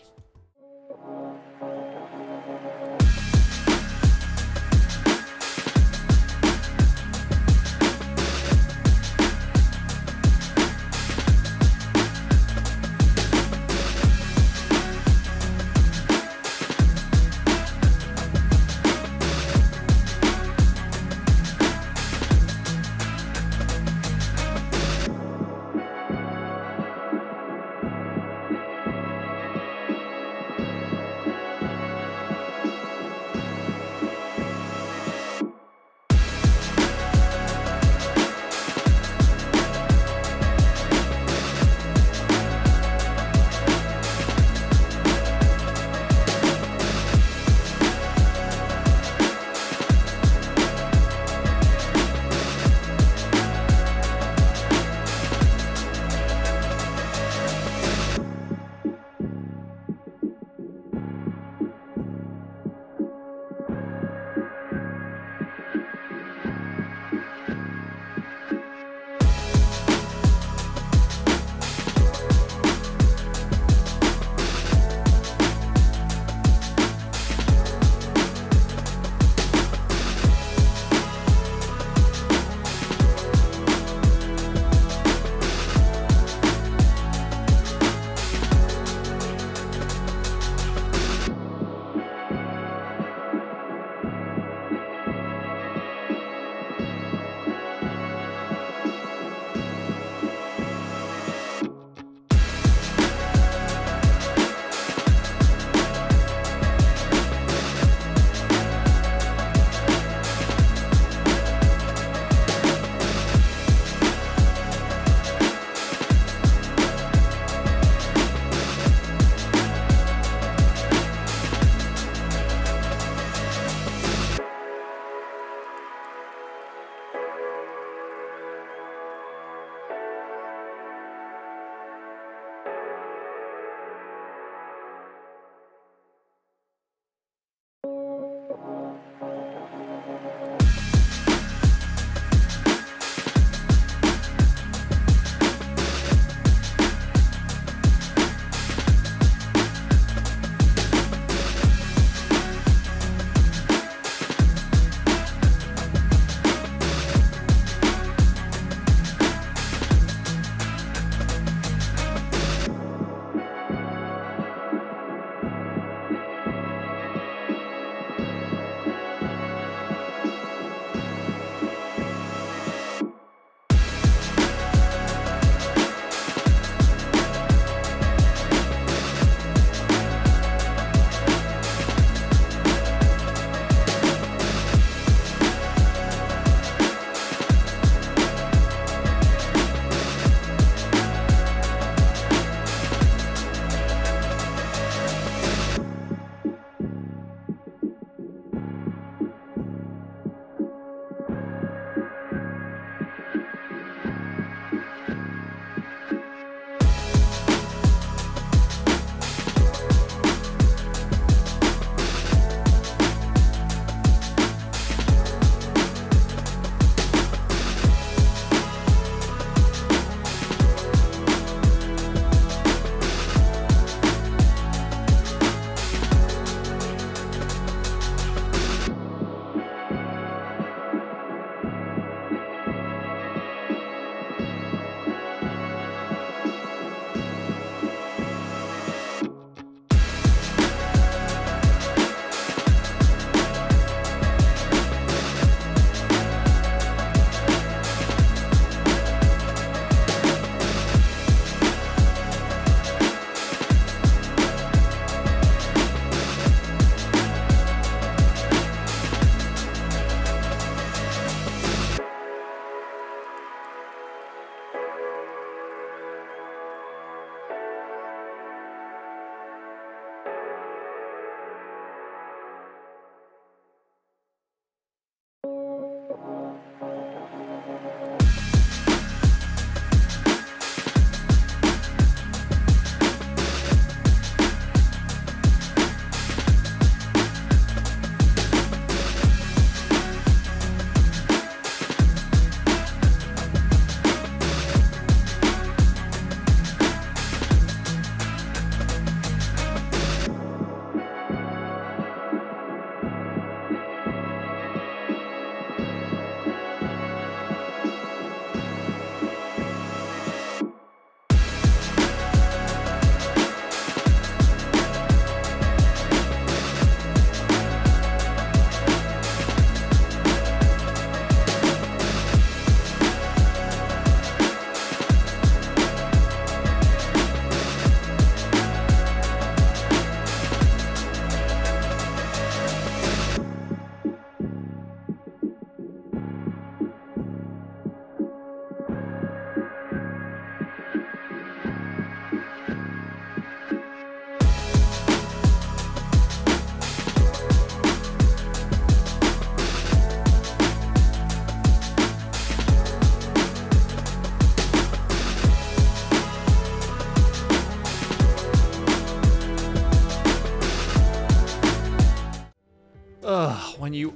Ugh, when you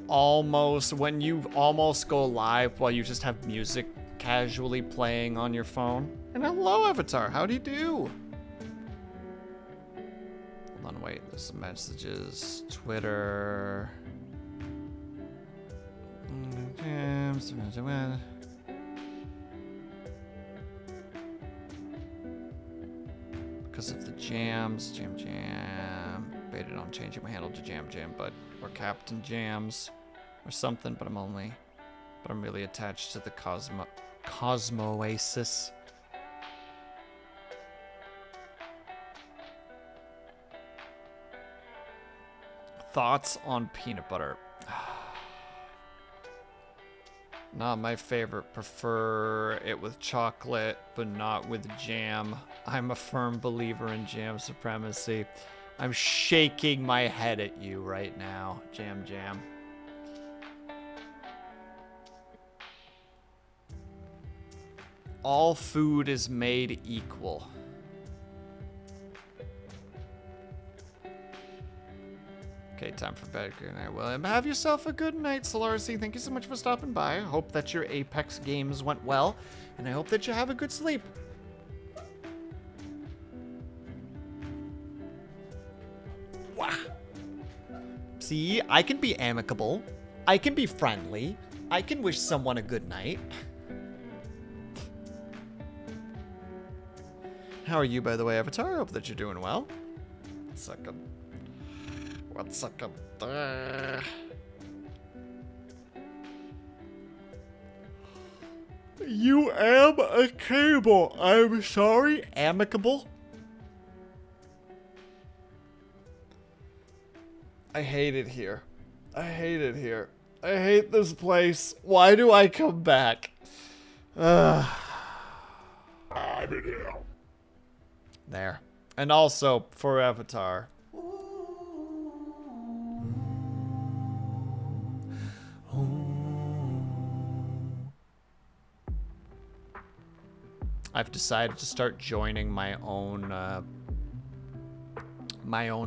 almost go live while you just have music casually playing on your phone. And hello, Avatar, how do you do? Hold on, wait, there's some messages. Twitter. Because of the jams, jam. Baited on changing my handle to jam, but or Captain Jams or something. But I'm really attached to the Cosmoasis. Thoughts on peanut butter? Not my favorite. Prefer it with chocolate, but not with jam. I'm a firm believer in jam supremacy. I'm shaking my head at you right now, Jam. All food is made Okay, time for bed. Good night, William. Have yourself a good night, Solarcy. Thank you so much for stopping by. I hope that your Apex games went well, and I hope that you have a good sleep. Wow. See, I can be amicable. I can be friendly. I can wish someone a good night. How are you, by the way, Avatar? I hope that you're doing well. One second. You am a cable. I'm sorry. Amicable? I hate it here. I hate it here. I hate this place. Why do I come back? I'm in here. There. And also, for Avatar. I've decided to start joining my own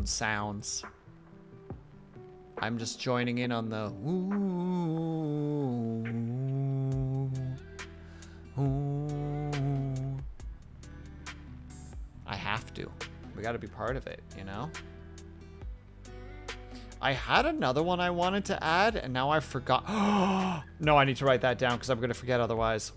sounds. I'm just joining in on the I have to. We got to be part of it, you know? I had another one I wanted to add, and now I forgot. No, I need to write that down because I'm going to forget otherwise.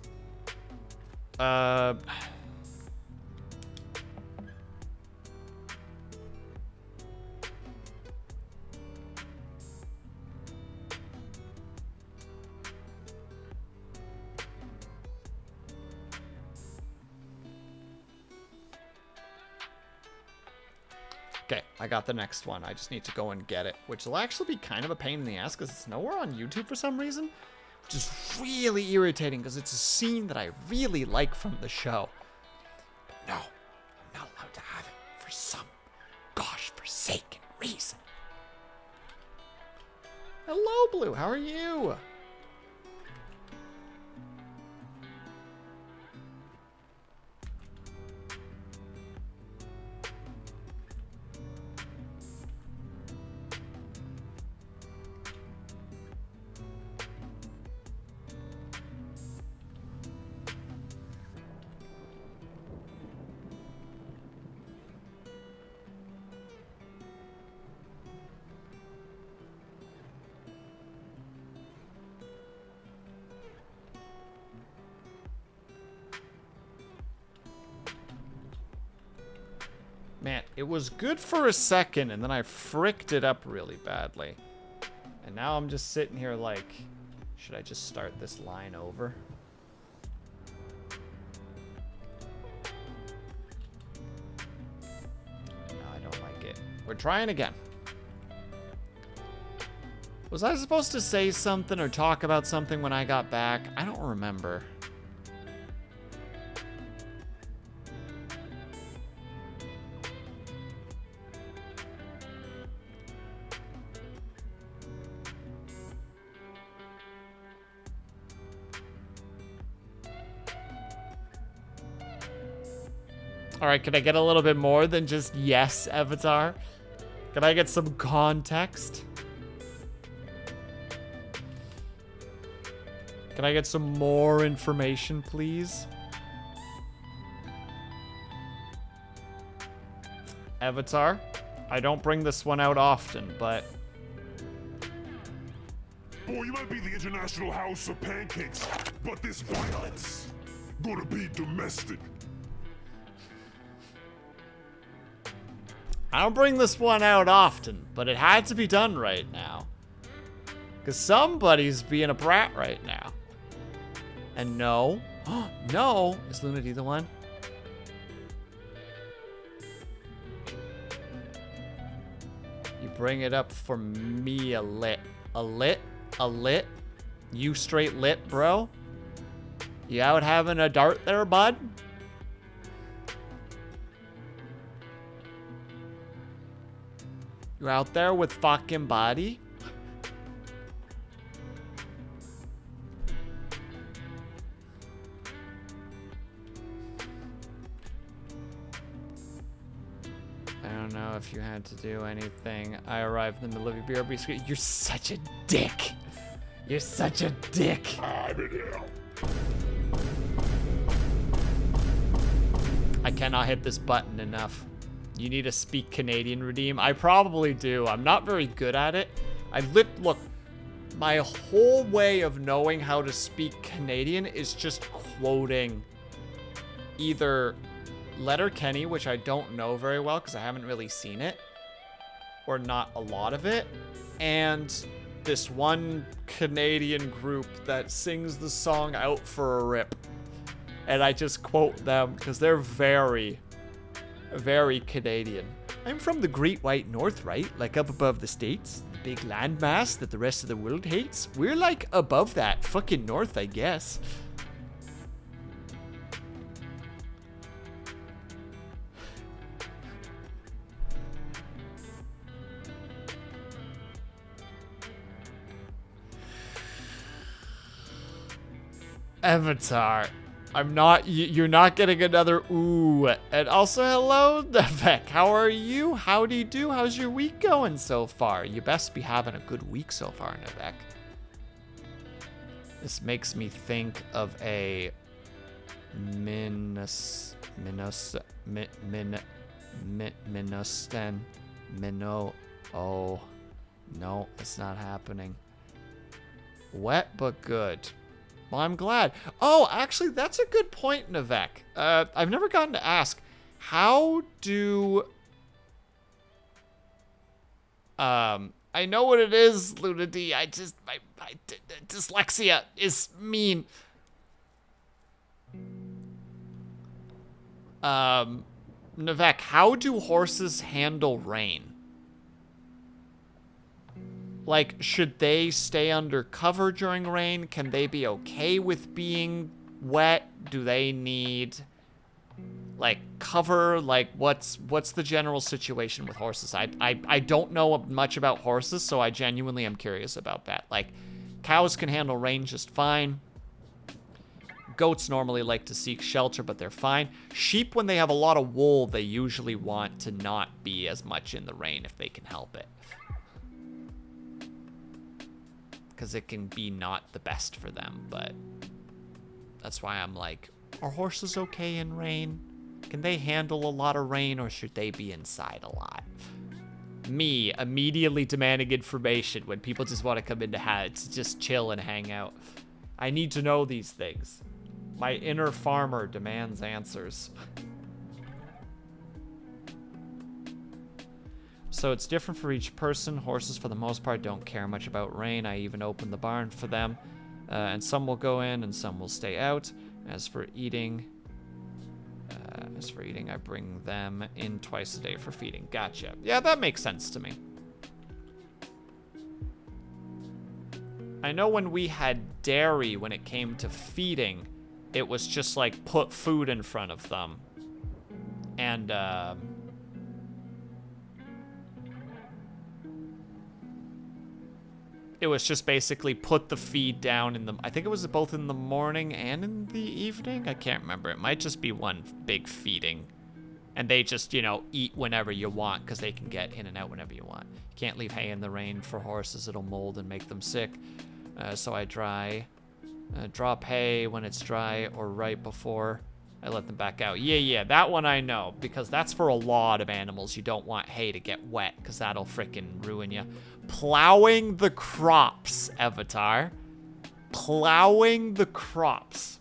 Okay, I got the next one. I just need to go and get it, which will actually be kind of a pain in the ass because it's nowhere on YouTube for some reason, which is really irritating because it's a scene that I really like from the show. But no, I'm not allowed to have it for some gosh forsaken reason. Hello, Blue. How are you? Man, it was good for a second, and then I fricked it up really badly. And now I'm just sitting here like, should I just start this line over? No, I don't like it. We're trying again. Was I supposed to say something or talk about something when I got back? I don't remember. All right, can I get a little bit more than just yes, Avatar? Can I get some context? Can I get some more information, please? Avatar, I don't bring this one out often, but... Boy, you might be the International House of Pancakes, but this violence gonna be domestic. I don't bring this one out often, but it had to be done right now. Because somebody's being a brat right now. And no. No. Is Lunity the one? You bring it up for me a lit. A lit? A lit? You straight lit, bro? You out having a dart there, bud? You out there with fucking body? I don't know if you had to do anything. I arrived in the middle of your BRB screen. You're such a dick. You're such a dick. I'm in here. I cannot hit this button enough. You need to speak Canadian, Redeem. I probably do. I'm not very good at it. Look, my whole way of knowing how to speak Canadian is just quoting either Letterkenny, which I don't know very well because I haven't really seen it, or not a lot of it, and this one Canadian group that sings the song Out for a Rip. And I just quote them because they're very, very Canadian. I'm from the Great White North, right? Like up above the States. The big landmass that the rest of the world hates. We're like above that fucking north, I guess. Avatar. You're not getting another ooh. And also, hello, Nevek. How are you? Howdy do? How's your week going so far? You best be having a good week so far, Nevek. This makes me think of a oh, no, it's not happening. Wet but good. Well, I'm glad. Oh, actually, that's a good point, Nevek. I've never gotten to ask, how do... I know what it is, Luna D. Dyslexia is mean. Nevek, how do horses handle rain? Like, should they stay under cover during rain? Can they be okay with being wet? Do they need, like, cover? Like, what's the general situation with horses? I don't know much about horses, so I genuinely am curious about that. Like, cows can handle rain just fine. Goats normally like to seek shelter, but they're fine. Sheep, when they have a lot of wool, they usually want to not be as much in the rain if they can help it. Because it can be not the best for them, but that's why I'm like, are horses okay in rain? Can they handle a lot of rain, or should they be inside a lot? Me, immediately demanding information when people just want to come into to just chill and hang out. I need to know these things. My inner farmer demands answers. So it's different for each person. Horses, for the most part, don't care much about rain. I even open the barn for them. And some will go in and some will stay out. As for eating, I bring them in twice a day for feeding. Gotcha. Yeah, that makes sense to me. I know when we had dairy, when it came to feeding, it was just like put food in front of them. And, it was just basically put the feed down in the... I think it was both in the morning and in the evening. I can't remember. It might just be one big feeding. And they just, you know, eat whenever you want because they can get in and out whenever you want. You can't leave hay in the rain for horses. It'll mold and make them sick. So I drop hay when it's dry or right before I let them back out. Yeah, that one I know, because that's for a lot of animals. You don't want hay to get wet because that'll frickin' ruin you. Plowing the crops, Avatar. Plowing the crops.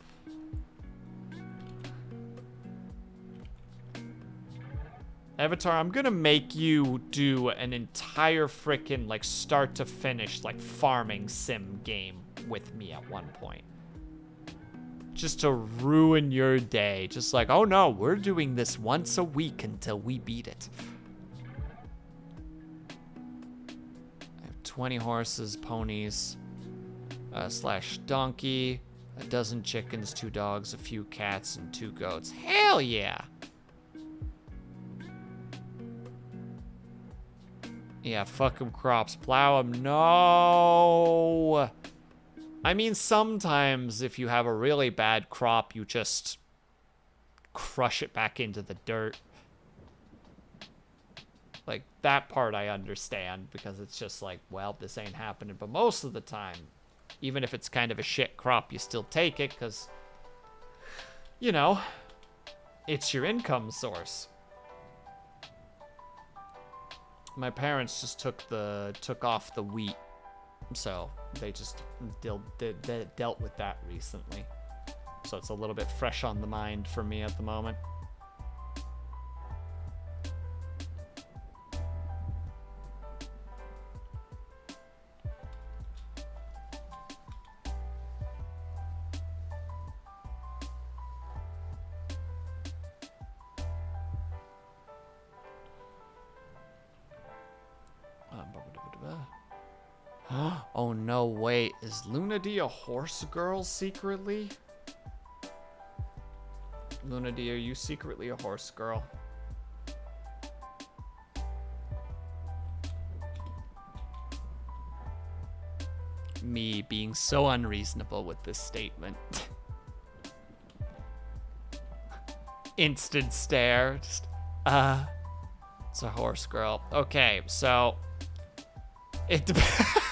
Avatar, I'm gonna make you do an entire frickin', like, start to finish, like, farming sim game with me at one point. Just to ruin your day. Just like, oh no, we're doing this once a week until we beat it. 20 horses, ponies, slash donkey, a dozen chickens, 2 dogs, a few cats, and 2 goats. Hell yeah! Yeah, fuck them crops. Plow them. No! I mean, sometimes if you have a really bad crop, you just crush it back into the dirt. Like, that part I understand, because it's just like, well, this ain't happening. But most of the time, even if it's kind of a shit crop, you still take it, because, you know, it's your income source. My parents just took off the wheat, so they just dealt with that recently. So it's a little bit fresh on the mind for me at the moment. Oh no, wait. Is Luna D a horse girl secretly? Luna D, are you secretly a horse girl? Me being so unreasonable with this statement. Instant stare. Just, it's a horse girl. Okay, so it depends.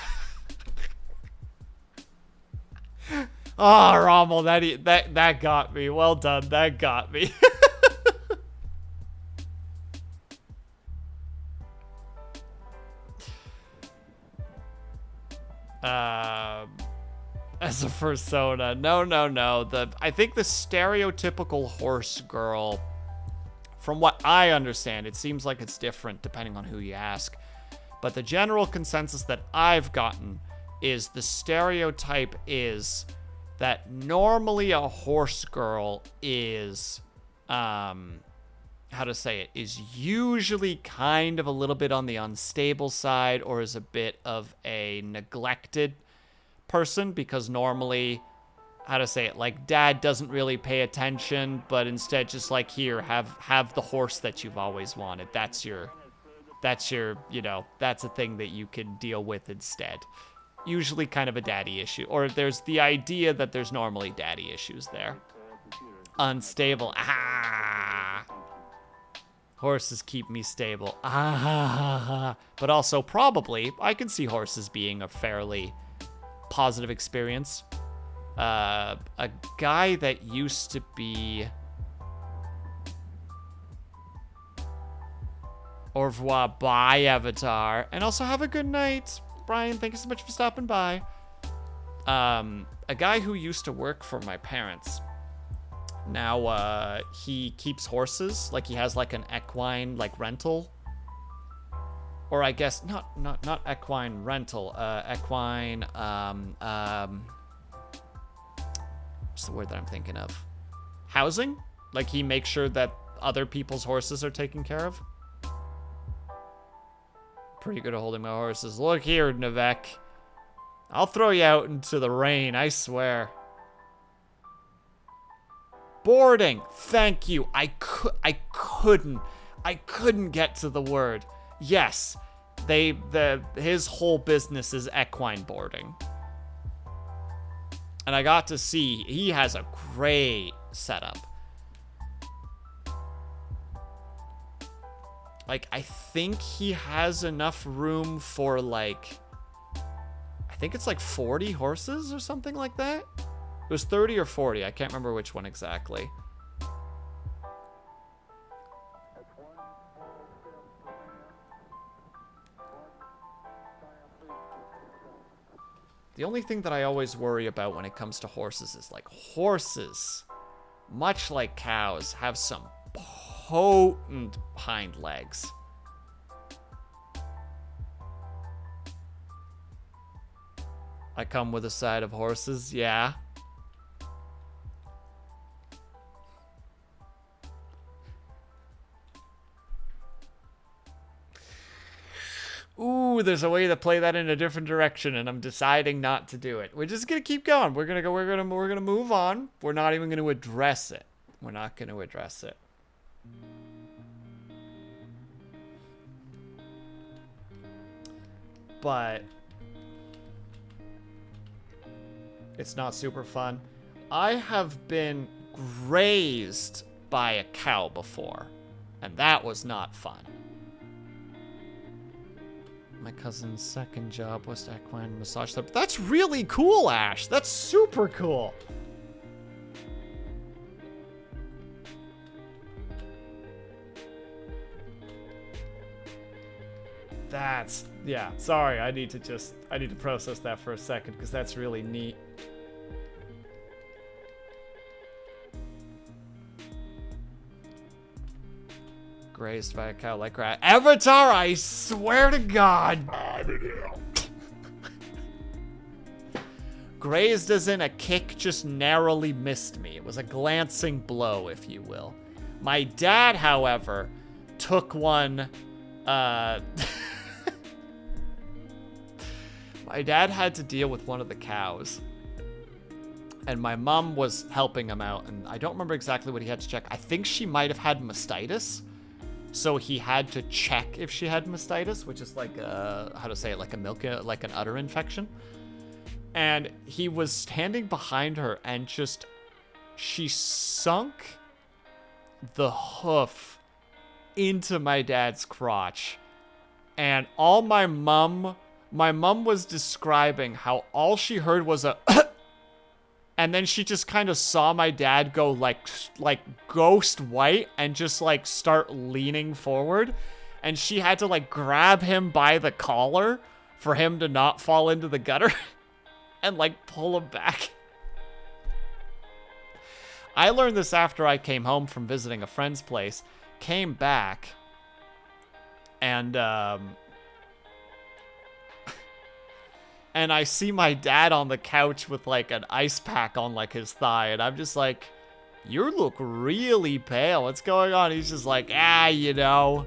Oh, Rommel, that got me. Well done. That got me. As a persona. No. I think the stereotypical horse girl, from what I understand, it seems like it's different depending on who you ask. But the general consensus that I've gotten is the stereotype is that normally a horse girl is, how to say it, is usually kind of a little bit on the unstable side, or is a bit of a neglected person, because normally, how to say it, like, dad doesn't really pay attention, but instead just like, here, have the horse that you've always wanted. That's your, you know, that's a thing that you can deal with instead. Usually kind of a daddy issue. Or there's the idea that there's normally daddy issues there. Unstable. Ah. Horses keep me stable. Ah. But also probably, I can see horses being a fairly positive experience. A guy that used to be... Au revoir, bye, Avatar. And also have a good night. Brian, thank you so much for stopping by. A guy who used to work for my parents. Now, he keeps horses. Like, he has, like, an equine, like, rental. Or I guess, not equine rental. Equine, what's the word that I'm thinking of? Housing? Like, he makes sure that other people's horses are taken care of. Pretty good at holding my horses. Look here, Nivek. I'll throw you out into the rain, I swear. Boarding. Thank you. I couldn't get to the word. Yes. His whole business is equine boarding. And I got to see, he has a great setup. Like, I think he has enough room for, like, I think it's like 40 horses or something like that. It was 30 or 40. I can't remember which one exactly. The only thing that I always worry about when it comes to horses is, like, horses, much like cows, have some potent hind legs. I come with a side of horses, yeah. Ooh, there's a way to play that in a different direction, and I'm deciding not to do it. We're just gonna keep going. We're gonna move on. We're not even gonna address it. We're not gonna address it. But it's not super fun. I have been grazed by a cow before, and that was not fun. My cousin's second job was to equine massage therapy. That's really cool, Ash. That's super cool. That's, yeah, sorry. I need to process that for a second because that's really neat. Grazed by a cow like rat. Avatar, I swear to God. I'm in here. Grazed as in a kick just narrowly missed me. It was a glancing blow, if you will. My dad, however, took one, my dad had to deal with one of the cows. And my mom was helping him out, and I don't remember exactly what he had to check. I think she might have had mastitis. So he had to check if she had mastitis, which is like how to say it, like an udder infection. And he was standing behind her and she sunk the hoof into my dad's crotch. And all my mom was describing how all she heard was a and then she just kind of saw my dad go like ghost white and just like start leaning forward. And she had to like grab him by the collar for him to not fall into the gutter and like pull him back. I learned this after I came home from visiting a friend's place, came back, and I see my dad on the couch with like an ice pack on like his thigh, and I'm just like, you look really pale. What's going on? He's just like, you know,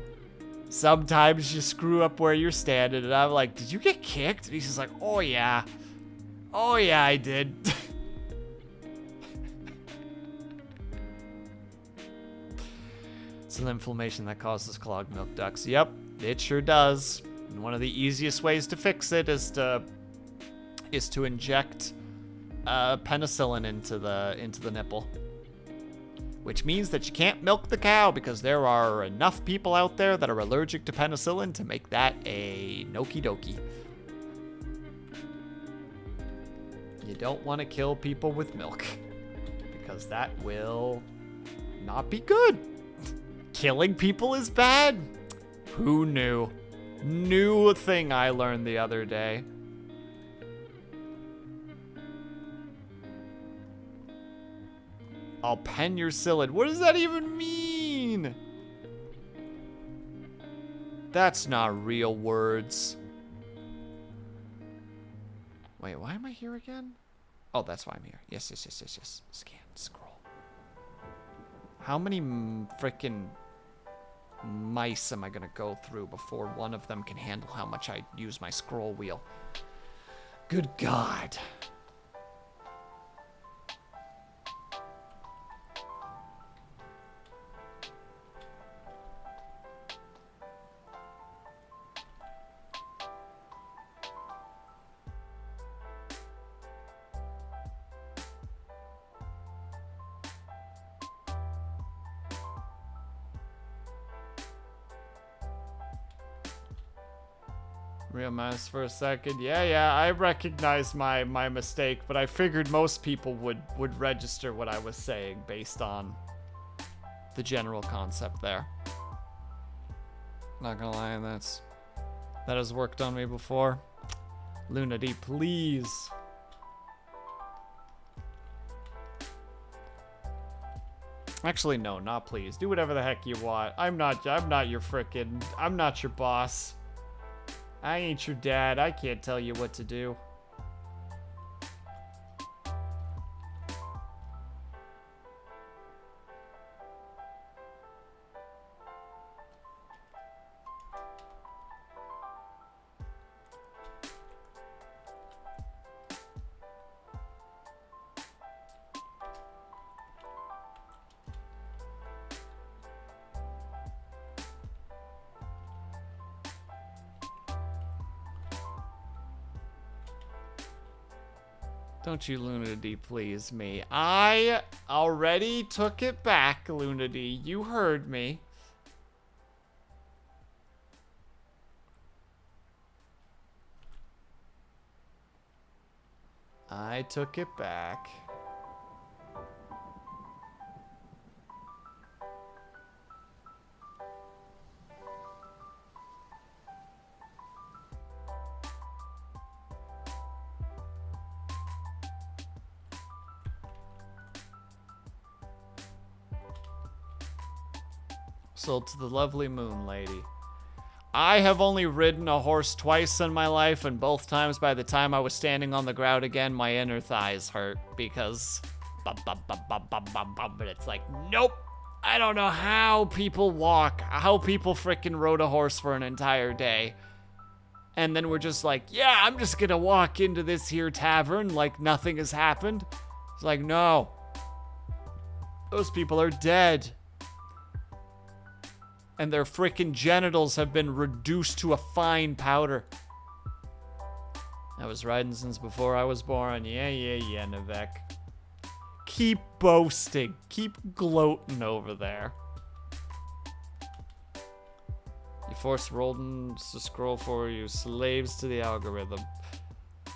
sometimes you screw up where you're standing. And I'm like, did you get kicked? And he's just like, oh yeah, I did. It's an inflammation that causes clogged milk ducts. Yep, it sure does. And one of the easiest ways to fix it is to inject penicillin into the nipple, which means that you can't milk the cow because there are enough people out there that are allergic to penicillin to make that a noki doki. You don't want to kill people with milk because that will not be good. Killing people is bad. Who knew? New thing I learned the other day. I'll pen your psyllid. What does that even mean? That's not real words. Wait, why am I here again? Oh, that's why I'm here. Yes. Scan, scroll. How many freaking mice am I gonna go through before one of them can handle how much I use my scroll wheel? Good God. Real mouse for a second. Yeah, I recognize my mistake, but I figured most people would register what I was saying based on the general concept there. Not gonna lie, that has worked on me before. Lunity, please. Actually, no, not please. Do whatever the heck you want. I'm not your boss. I ain't your dad. I can't tell you what to do. Don't you Lunity please me. I already took it back, Lunity. You heard me. I took it back. Sold to the lovely moon lady. I have only ridden a horse twice in my life, and both times by the time I was standing on the ground again, my inner thighs hurt because but it's like, nope. I don't know how people walk, how people freaking rode a horse for an entire day. And then we're just like, yeah, I'm just gonna walk into this here tavern like nothing has happened. It's like, no. Those people are dead. And their freaking genitals have been reduced to a fine powder. I was riding since before I was born. Yeah, Nivek. Keep boasting. Keep gloating over there. You force rodents to scroll for you. Slaves to the algorithm.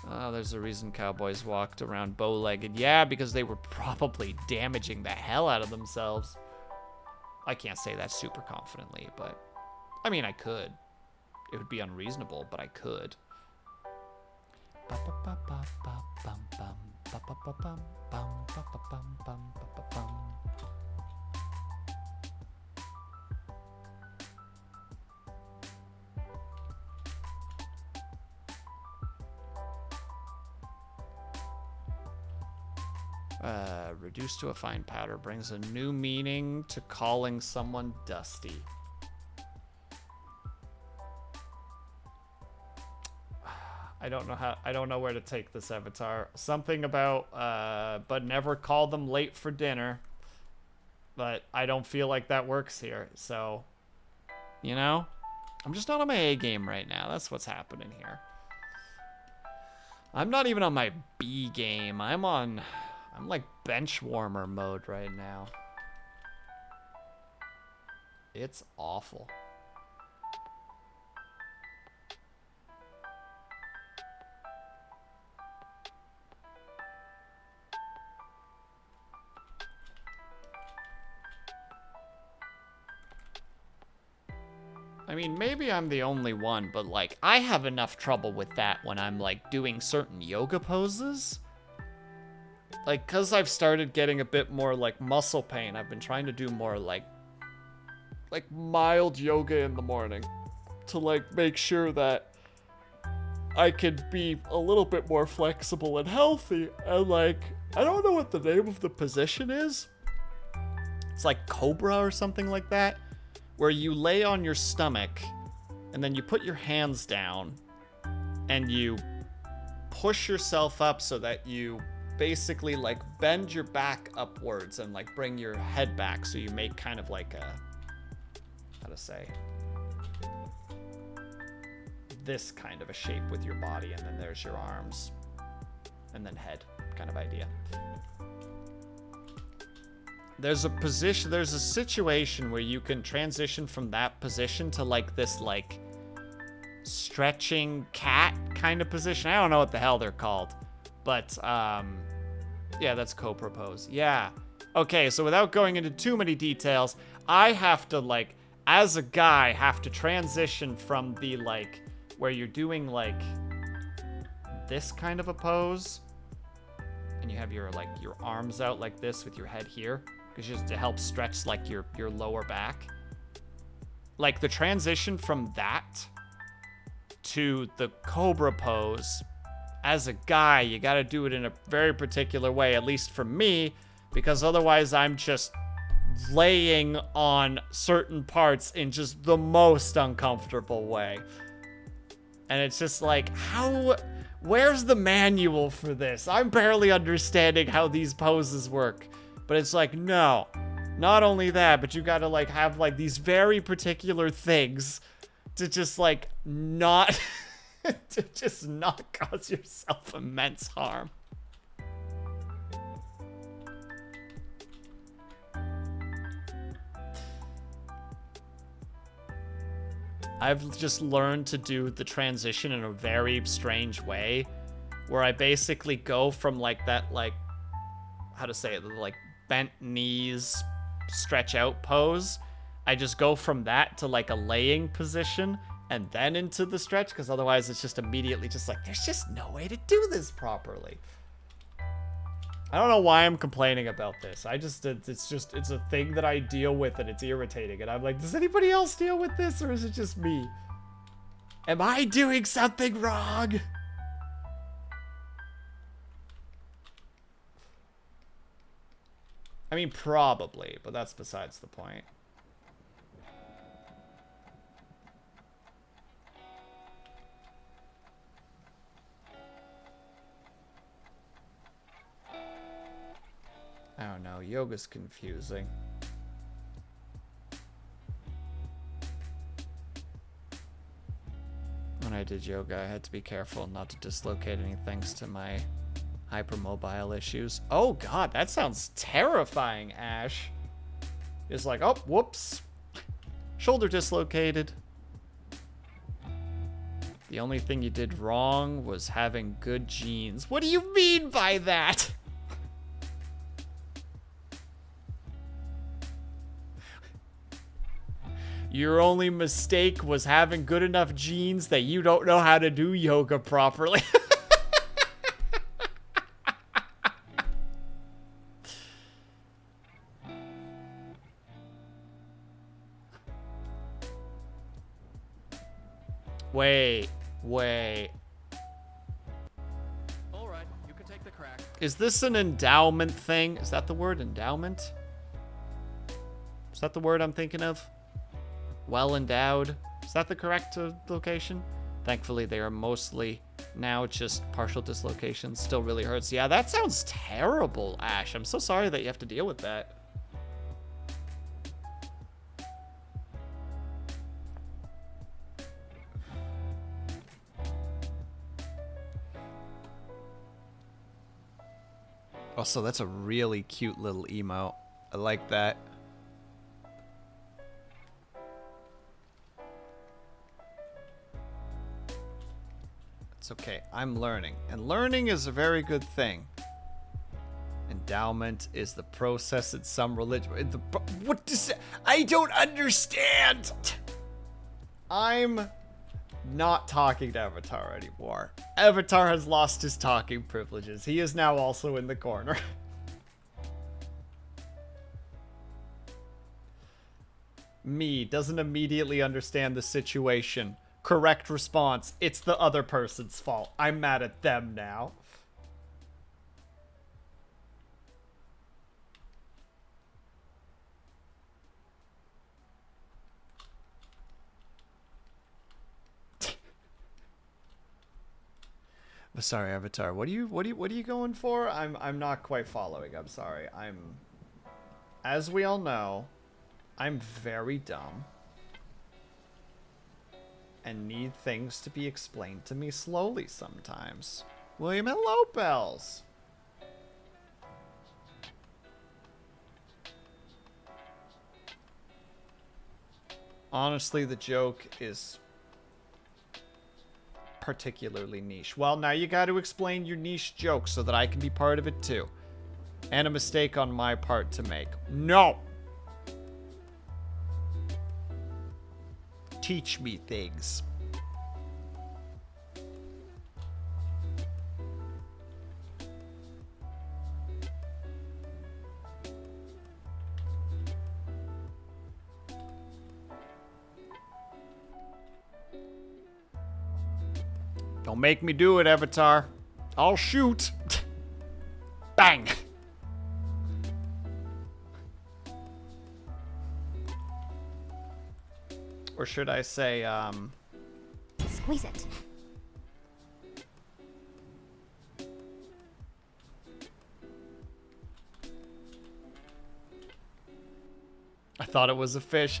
Oh, there's a reason cowboys walked around bow-legged. Yeah, because they were probably damaging the hell out of themselves. I can't say that super confidently, but I mean, I could. It would be unreasonable, but I could. Reduced to a fine powder brings a new meaning to calling someone dusty. I don't know where to take this, Avatar. Something about but never call them late for dinner. But I don't feel like that works here. So, you know, I'm just not on my A game right now. That's what's happening here. I'm not even on my B game. I'm like bench warmer mode right now. It's awful. I mean, maybe I'm the only one, but like, I have enough trouble with that when I'm like doing certain yoga poses. Like, cause I've started getting a bit more like muscle pain, I've been trying to do more like mild yoga in the morning to like make sure that I could be a little bit more flexible and healthy. And like, I don't know what the name of the position is. It's like Cobra or something like that, where you lay on your stomach and then you put your hands down and you push yourself up so that you basically like bend your back upwards and like bring your head back, so you make kind of like a, how to say, this kind of a shape with your body, and then there's your arms and then head kind of idea. There's a position, there's a situation where you can transition from that position to like this like stretching cat kind of position. I don't know what the hell they're called, but yeah, that's Cobra pose. Yeah. Okay, so without going into too many details, I have to like, as a guy, have to transition from the like, where you're doing like this kind of a pose, and you have your like your arms out like this with your head here, because just to help stretch like your lower back. Like the transition from that to the Cobra pose, as a guy, you got to do it in a very particular way, at least for me, because otherwise I'm just laying on certain parts in just the most uncomfortable way. And it's just like, where's the manual for this? I'm barely understanding how these poses work. But it's like, no, not only that, but you got to like have like these very particular things to just like not to just not cause yourself immense harm. I've just learned to do the transition in a very strange way, where I basically go from like that, like, how to say it, like bent knees, stretch out pose. I just go from that to like a laying position and then into the stretch, because otherwise it's just immediately just like, there's just no way to do this properly. I don't know why I'm complaining about this. It's a thing that I deal with and it's irritating. And I'm like, does anybody else deal with this or is it just me? Am I doing something wrong? I mean, probably, but that's besides the point. I don't know. Yoga's confusing. When I did yoga, I had to be careful not to dislocate any thanks to my hypermobile issues. Oh god, that sounds terrifying, Ash. It's like, oh, whoops. Shoulder dislocated. The only thing you did wrong was having good genes. What do you mean by that? Your only mistake was having good enough genes that you don't know how to do yoga properly. Wait. All right, you can take the crack. Is this an endowment thing? Is that the word, endowment? Is that the word I'm thinking of? Well endowed. Is that the correct location? Thankfully, they are mostly now just partial dislocations. Still really hurts. Yeah, that sounds terrible, Ash. I'm so sorry that you have to deal with that. Also, that's a really cute little emote. I like that. It's okay. I'm learning. And learning is a very good thing. Endowment is the process in some religion. What does it? I don't understand! I'm not talking to Avatar anymore. Avatar has lost his talking privileges. He is now also in the corner. Me doesn't immediately understand the situation. Correct response. It's the other person's fault. I'm mad at them now. But sorry, Avatar. What are you going for? I'm not quite following. I'm sorry. As we all know, I'm very dumb. And need things to be explained to me slowly sometimes. William, hello, Bells. Honestly, the joke is particularly niche. Well, now you got to explain your niche joke so that I can be part of it too. And a mistake on my part to make. No! Teach me things. Don't make me do it, Avatar. I'll shoot. Bang! Or should I say, Squeeze it. I thought it was a fish.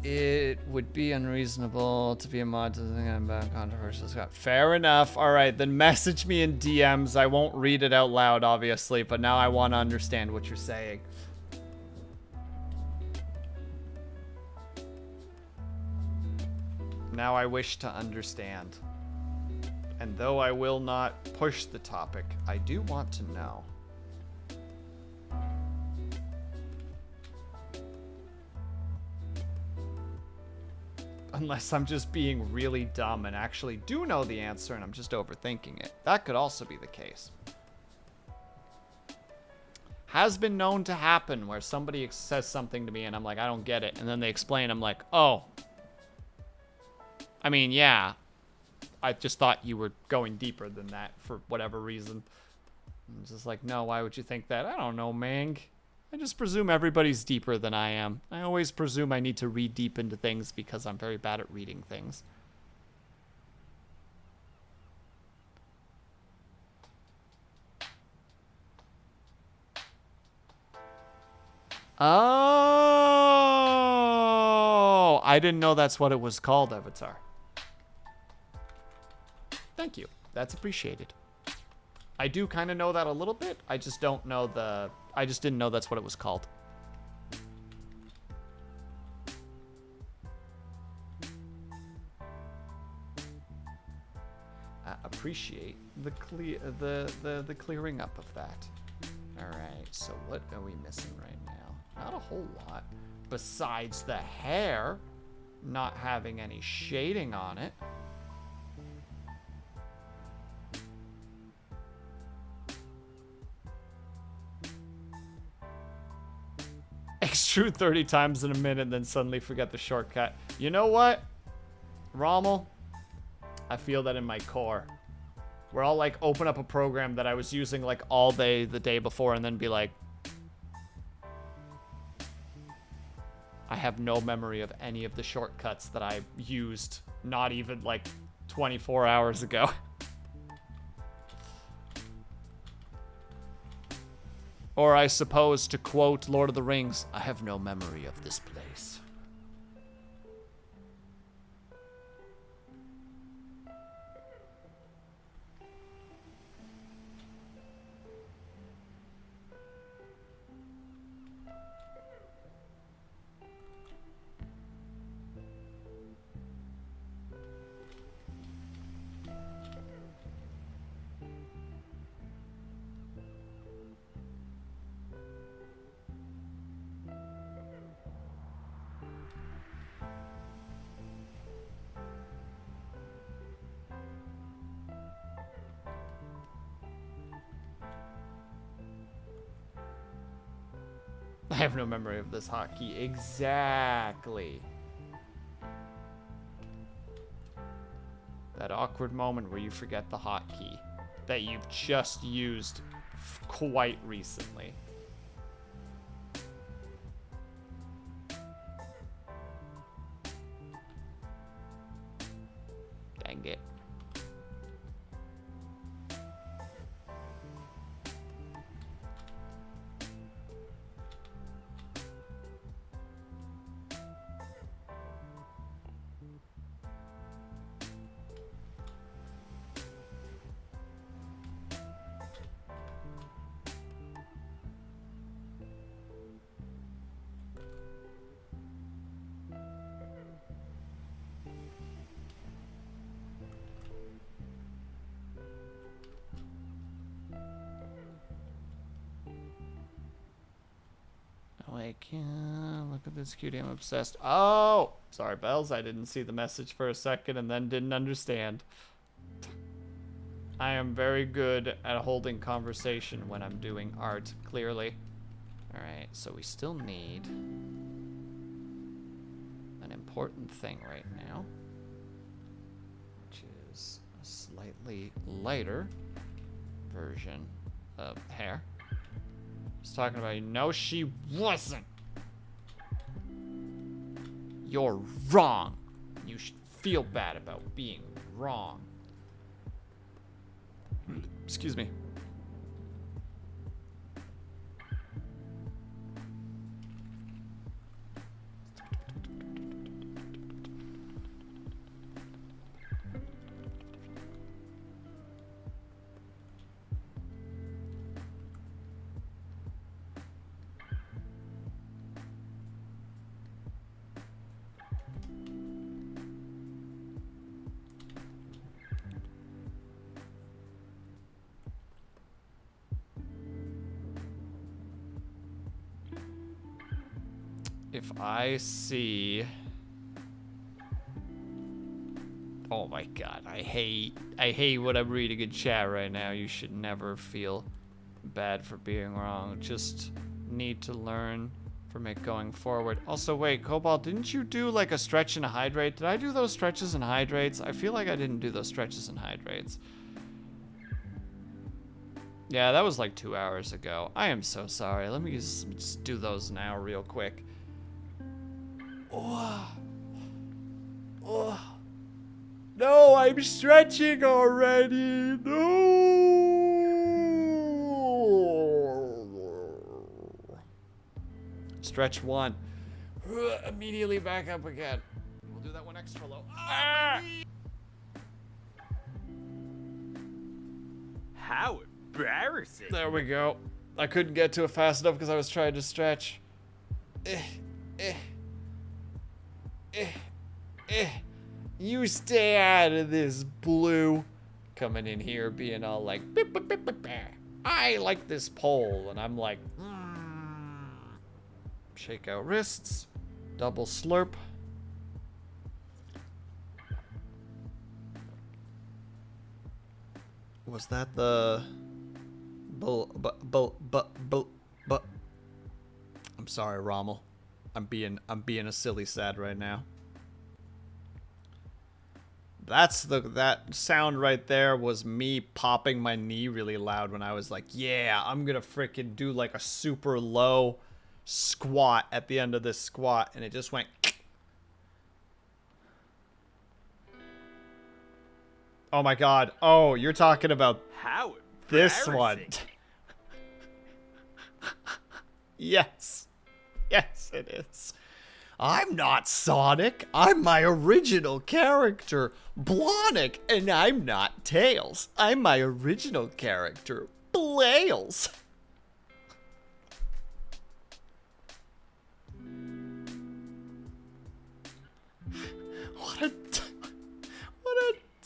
It would be unreasonable to be a mod to think about controversial stuff. Fair enough. All right, then message me in DMs. I won't read it out loud, obviously, but now I want to understand what you're saying. Now I wish to understand. And though I will not push the topic, I do want to know. Unless I'm just being really dumb and actually do know the answer and I'm just overthinking it. That could also be the case. Has been known to happen where somebody says something to me and I'm like, I don't get it. And then they explain, I'm like, oh. I mean, yeah. I just thought you were going deeper than that for whatever reason. I'm just like, no, why would you think that? I don't know, Mang. I just presume everybody's deeper than I am. I always presume I need to read deep into things because I'm very bad at reading things. Oh, I didn't know that's what it was called, Avatar. Thank you. That's appreciated. I do kind of know that a little bit. I just don't know I just didn't know that's what it was called. Appreciate the clearing up of that. All right, so what are we missing right now? Not a whole lot. Besides the hair not having any shading on it. Extrude 30 times in a minute, then suddenly forget the shortcut. You know what, Rommel? I feel that in my core. Where I'll like open up a program that I was using like all day the day before and then be like, I have no memory of any of the shortcuts that I used not even like 24 hours ago. Or I suppose, to quote Lord of the Rings, I have no memory of this place. I have no memory of this hotkey. Exactly. That awkward moment where you forget the hotkey that you've just used quite recently. Dang it. Like, look at this cutie, I'm obsessed. Oh! Sorry, Bells, I didn't see the message for a second and then didn't understand. I am very good at holding conversation when I'm doing art, clearly. Alright, so we still need an important thing right now, which is a slightly lighter version of hair. Talking about you. No, she wasn't. You're wrong. You should feel bad about being wrong. Excuse me. if I see... Oh my god, I hate what I'm reading in chat right now. You should never feel bad for being wrong. Just need to learn from it going forward. Also, wait, Cobalt, didn't you do like a stretch and a hydrate? Did I do those stretches and hydrates? I feel like I didn't do those stretches and hydrates. Yeah, that was like 2 hours ago. I am so sorry. Let me just do those now real quick. Oh. Oh. No, I'm stretching already. No. Stretch 1. Immediately back up again. We'll do that one extra low. Ah! How embarrassing. There we go. I couldn't get to it fast enough because I was trying to stretch. You stay out of this, Blue. Coming in here being all like, "Beep, beep, beep, beep, beep. I like this pole." And I'm like, Shake out wrists. Double slurp. Was that the... I'm sorry, Rommel. I'm being a silly sad right now. That sound right there was me popping my knee really loud when I was like, yeah, I'm gonna frickin' do like a super low squat at the end of this squat, and it just went. Oh my god. Oh, you're talking about How this one. embarrassing. Yes. Yes, it is. I'm not Sonic. I'm my original character, Blonic, and I'm not Tails. I'm my original character, Blails. What a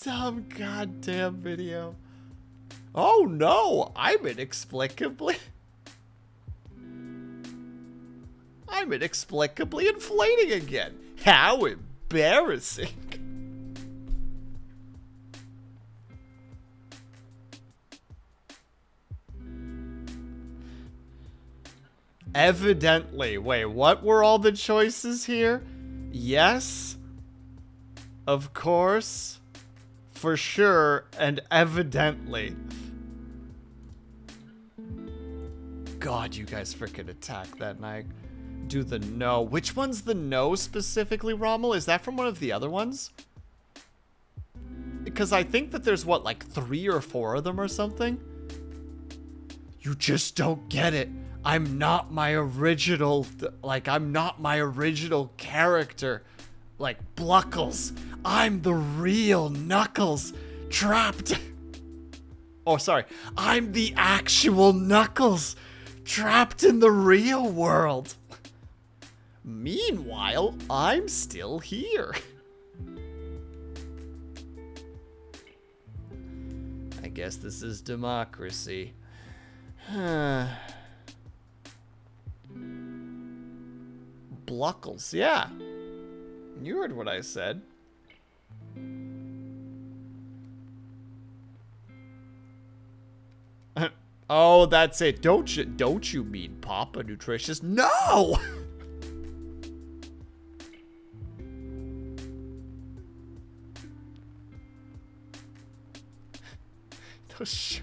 dumb goddamn video. Oh no, I'm inexplicably inflating again. How embarrassing. Evidently. Wait, what were all the choices here? Yes. Of course. For sure. And evidently. God, you guys freaking attacked that night. Do the no. Which one's the no specifically, Rommel? Is that from one of the other ones? Because I think that there's, what, like 3 or 4 of them or something? You just don't get it. I'm not my original, I'm not my original character. Like Bluckles. I'm the real Knuckles. Trapped. Oh, sorry. I'm the actual Knuckles. Trapped in the real world. Meanwhile, I'm still here. I guess this is democracy. Bluckles, yeah. You heard what I said. Oh, that's it. Don't you mean Papa Nutritious? No! Those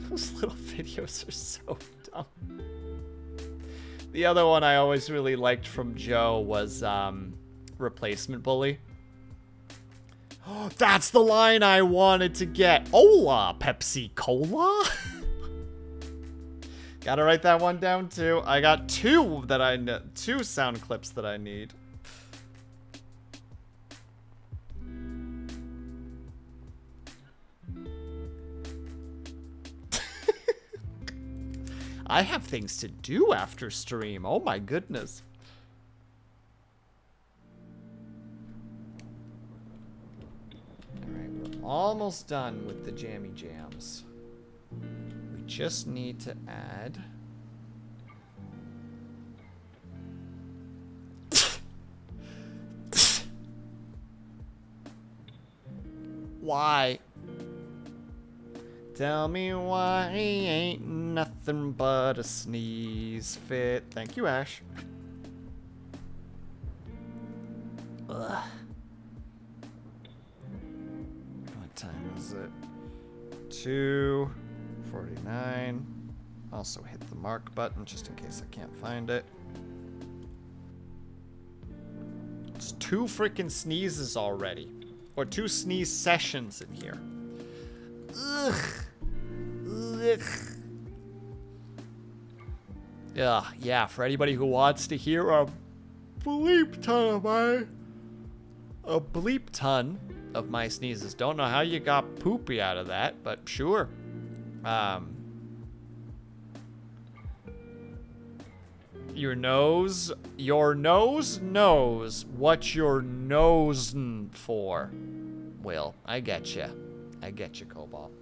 little videos are so dumb. The other one I always really liked from Joe was Replacement Bully. Oh, that's the line I wanted to get. Hola, Pepsi Cola. Gotta write that one down too. I got two sound clips that I need. I have things to do after stream. Oh my goodness. Alright, we're almost done with the jammy jams. We just need to add... Why? Tell me why ain't nothing but a sneeze fit. Thank you, Ash. Ugh. What time is it? 2:49. Also hit the mark button just in case I can't find it. It's 2 freaking sneezes already. Or 2 sneeze sessions in here. Ugh. Ugh. Yeah, for anybody who wants to hear a bleep ton of my sneezes. Don't know how you got poopy out of that, but sure. Your nose knows what you're nosing for. Will, I get you, Cobalt.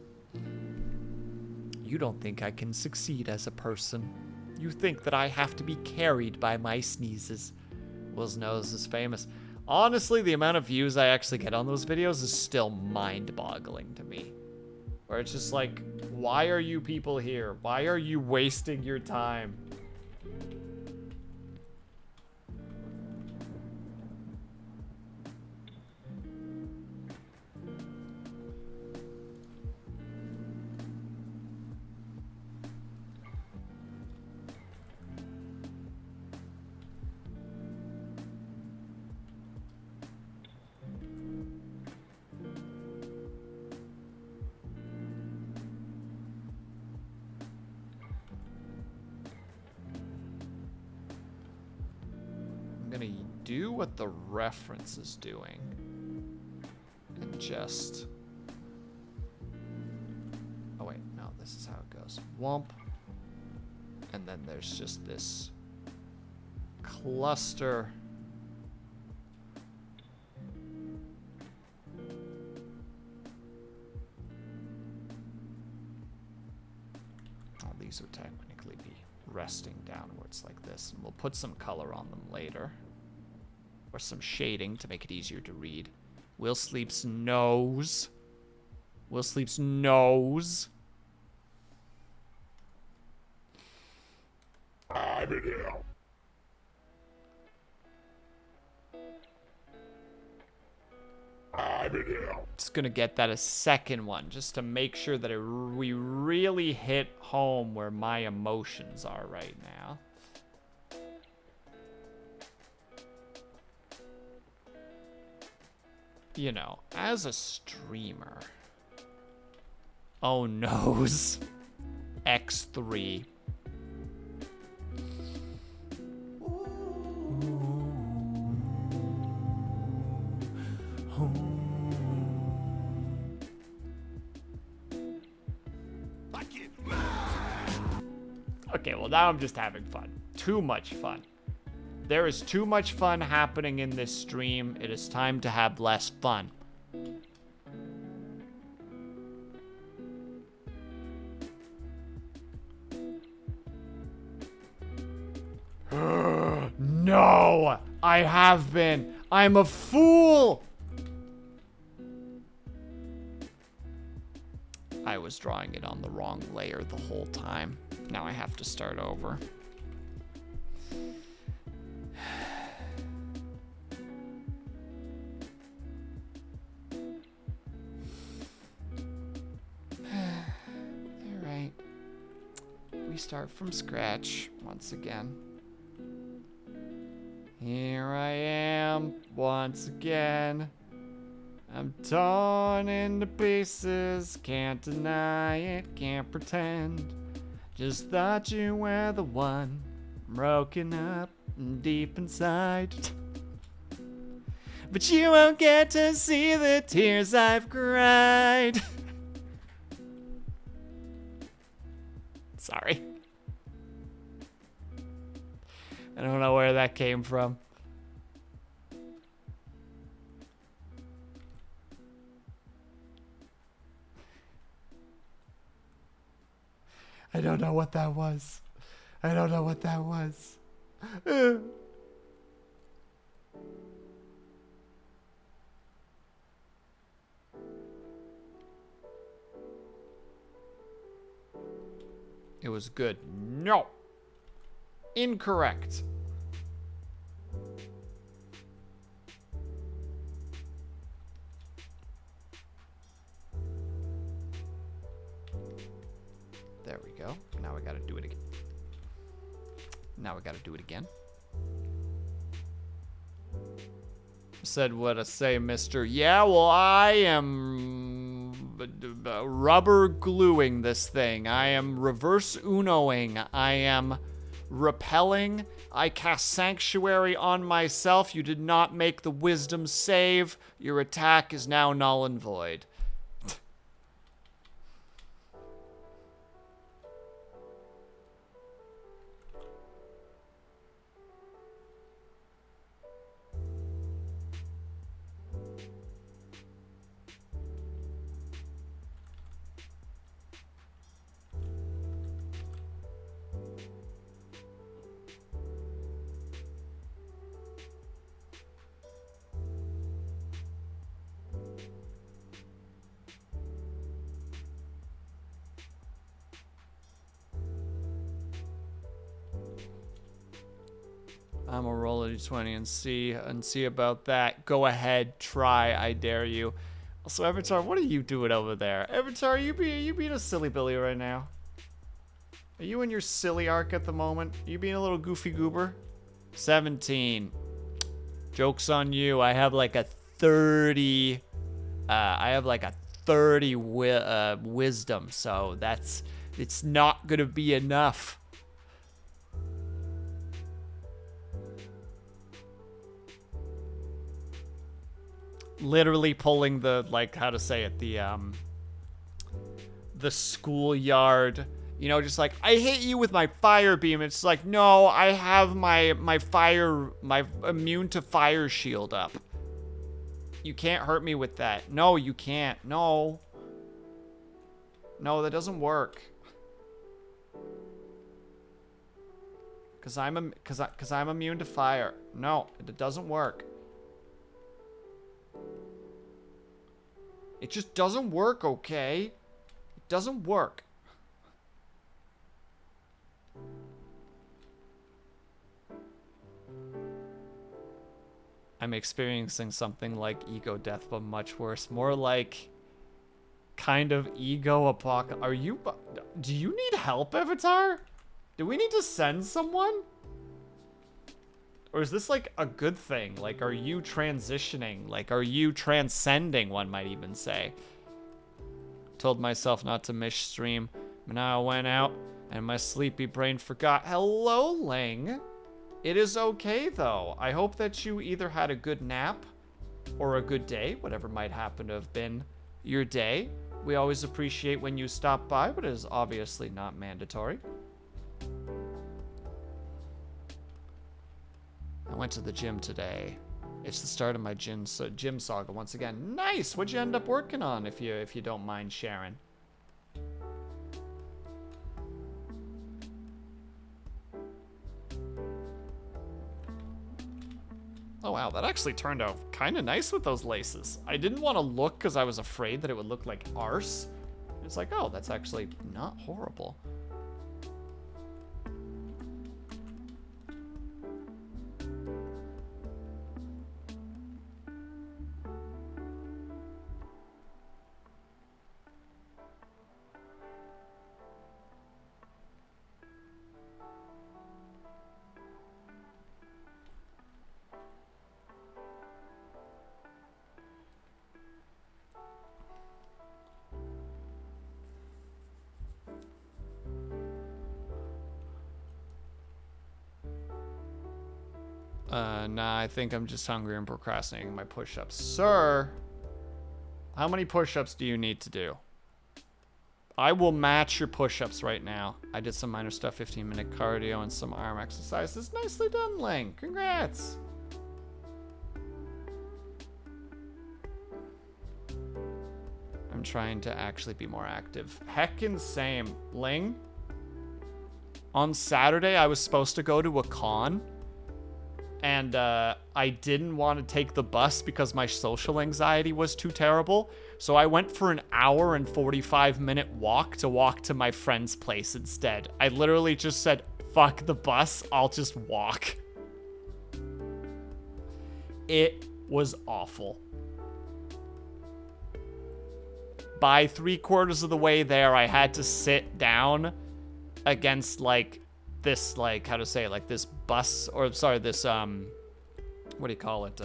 You don't think I can succeed as a person. You think that I have to be carried by my sneezes. Will's nose is famous. Honestly, the amount of views I actually get on those videos is still mind-boggling to me. Where it's just like, why are you people here? Why are you wasting your time? Do what the reference is doing and just, oh wait, no, this is how it goes. Womp. And then there's just this cluster. Oh, these would technically be resting downwards like this, and we'll put some color on them later. Or some shading to make it easier to read. Will Sleep's nose. Will Sleep's nose. I'm in here. I'm in here. Just gonna get that a second one just to make sure that we really hit home where my emotions are right now. You know, as a streamer. Oh, noes. X3. Okay, well now I'm just having fun. Too much fun. There is too much fun happening in this stream. It is time to have less fun. No, I have been. I'm a fool. I was drawing it on the wrong layer the whole time. Now I have to start over. Alright. We start from scratch once again. Here I am once again. I'm torn into pieces, can't deny it, can't pretend. Just thought you were the one, broken up deep inside. But you won't get to see the tears I've cried. Sorry. I don't know where that came from. I don't know what that was. I don't know what that was. It was good. No. Incorrect. There we go. Now we gotta do it again. Now we gotta do it again. Said what I say, mister. Yeah, well, I am rubber gluing this thing. I am reverse unoing. I am repelling. I cast Sanctuary on myself. You did not make the wisdom save. Your attack is now null and void. I'm gonna roll a d20 and see about that. Go ahead, try. I dare you. Also, Avatar, what are you doing over there? Avatar, you being a silly Billy right now? Are you in your silly arc at the moment? Are you being a little goofy goober? 17. Joke's on you. I have like a 30. I have like a 30 wisdom, so it's not gonna be enough. Literally pulling the, like, how to say it, the schoolyard, you know, just like, I hit you with my fire beam. It's like, no, I have my immune to fire shield up. You can't hurt me with that. No, you can't. No. No, that doesn't work. Cause I'm immune to fire. No, it doesn't work. It just doesn't work, okay? It doesn't work. I'm experiencing something like ego death, but much worse. More like kind of ego apocalypse. Do you need help, Avatar? Do we need to send someone? Or is this like a good thing? Like, are you transitioning? Like, are you transcending, one might even say? Told myself not to miss stream, but now I went out and my sleepy brain forgot. Hello, Ling. It is okay, though. I hope that you either had a good nap or a good day, whatever might happen to have been your day. We always appreciate when you stop by, but it is obviously not mandatory. I went to the gym today. It's the start of my gym saga once again. Nice! What'd you end up working on, if you don't mind sharing? Oh wow, that actually turned out kind of nice with those laces. I didn't want to look because I was afraid that it would look like arse. It's like, oh, that's actually not horrible. Nah, I think I'm just hungry and procrastinating my push-ups. Sir, how many push-ups do you need to do? I will match your push-ups right now. I did some minor stuff, 15-minute cardio and some arm exercises. Nicely done, Ling. Congrats. I'm trying to actually be more active. Heckin' same. Ling, on Saturday, I was supposed to go to a con. and I didn't want to take the bus because my social anxiety was too terrible. So I went for an hour and 45-minute walk to my friend's place instead. I literally just said, fuck the bus, I'll just walk. It was awful. By 3/4 of the way there, I had to sit down against, like, this, like, how to say it, like, this bus, or, sorry, this, what do you call it,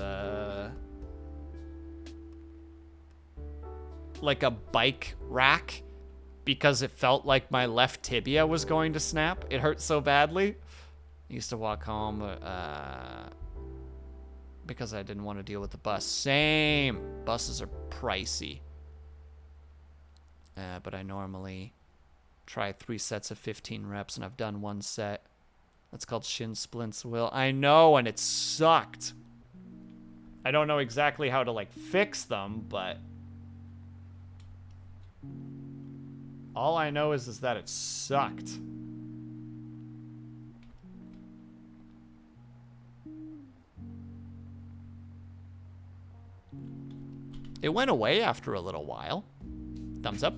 like a bike rack, because it felt like my left tibia was going to snap. It hurt so badly. I used to walk home, because I didn't want to deal with the bus. Same. Buses are pricey. But I normally try 3 sets of 15 reps, and I've done 1 set. That's called shin splints, Will. I know, and it sucked. I don't know exactly how to, like, fix them, but all I know is that it sucked. It went away after a little while. Thumbs up.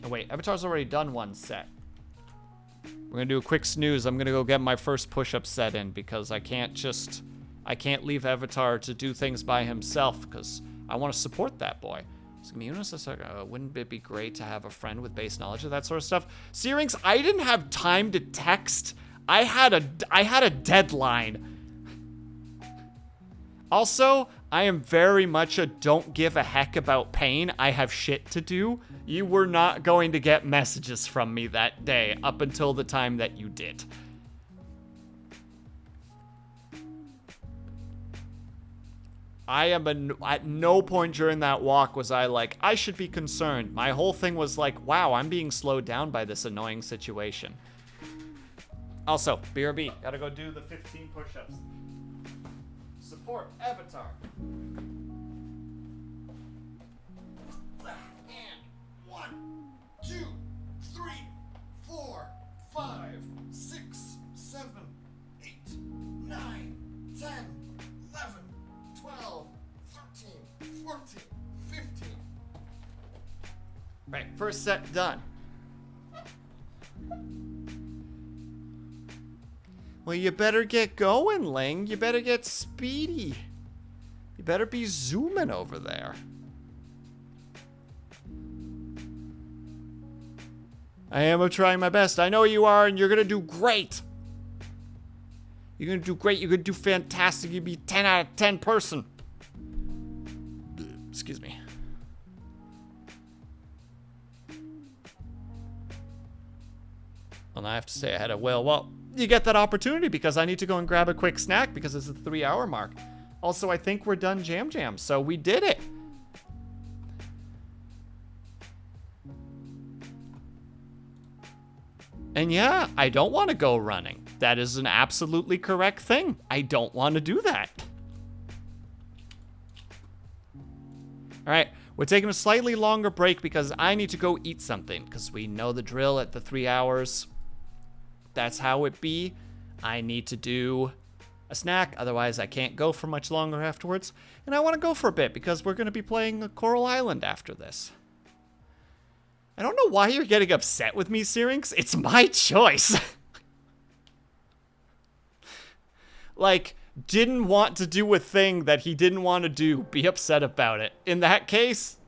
Oh, wait. Avatar's already done 1 set. We're going to do a quick snooze. I'm going to go get my first push-up set in because I can't leave Avatar to do things by himself because I want to support that boy. Wouldn't it be great to have a friend with base knowledge of that sort of stuff? Searings, I didn't have time to text. I had a deadline. Also, I am very much a don't give a heck about pain. I have shit to do. You were not going to get messages from me that day up until the time that you did. At no point during that walk was I like, I should be concerned. My whole thing was like, wow, I'm being slowed down by this annoying situation. Also, BRB, gotta go do the 15 push-ups. Support Avatar. And 1, 2, 3, 4, 5, 6, 7, 8, 9, 10, 11, 12, 13, 14, 15. Right, first set done. Well, you better get going, Ling. You better get speedy. You better be zooming over there. I am trying my best. I know you are, and you're going to do great. You're going to do great. You're going to do fantastic. You'll be 10 out of 10 person. Excuse me. Well, I have to say I had a well, you get that opportunity because I need to go and grab a quick snack because it's the 3-hour mark. Also, I think we're done Jam, so we did it. And yeah, I don't want to go running. That is an absolutely correct thing. I don't want to do that. All right, we're taking a slightly longer break because I need to go eat something because we know the drill at the 3 hours. That's how it be. I need to do a snack, otherwise I can't go for much longer afterwards. And I want to go for a bit because we're going to be playing Coral Island after this. I don't know why you're getting upset with me, Syrinx. It's my choice. Like, didn't want to do a thing that he didn't want to do. Be upset about it. In that case,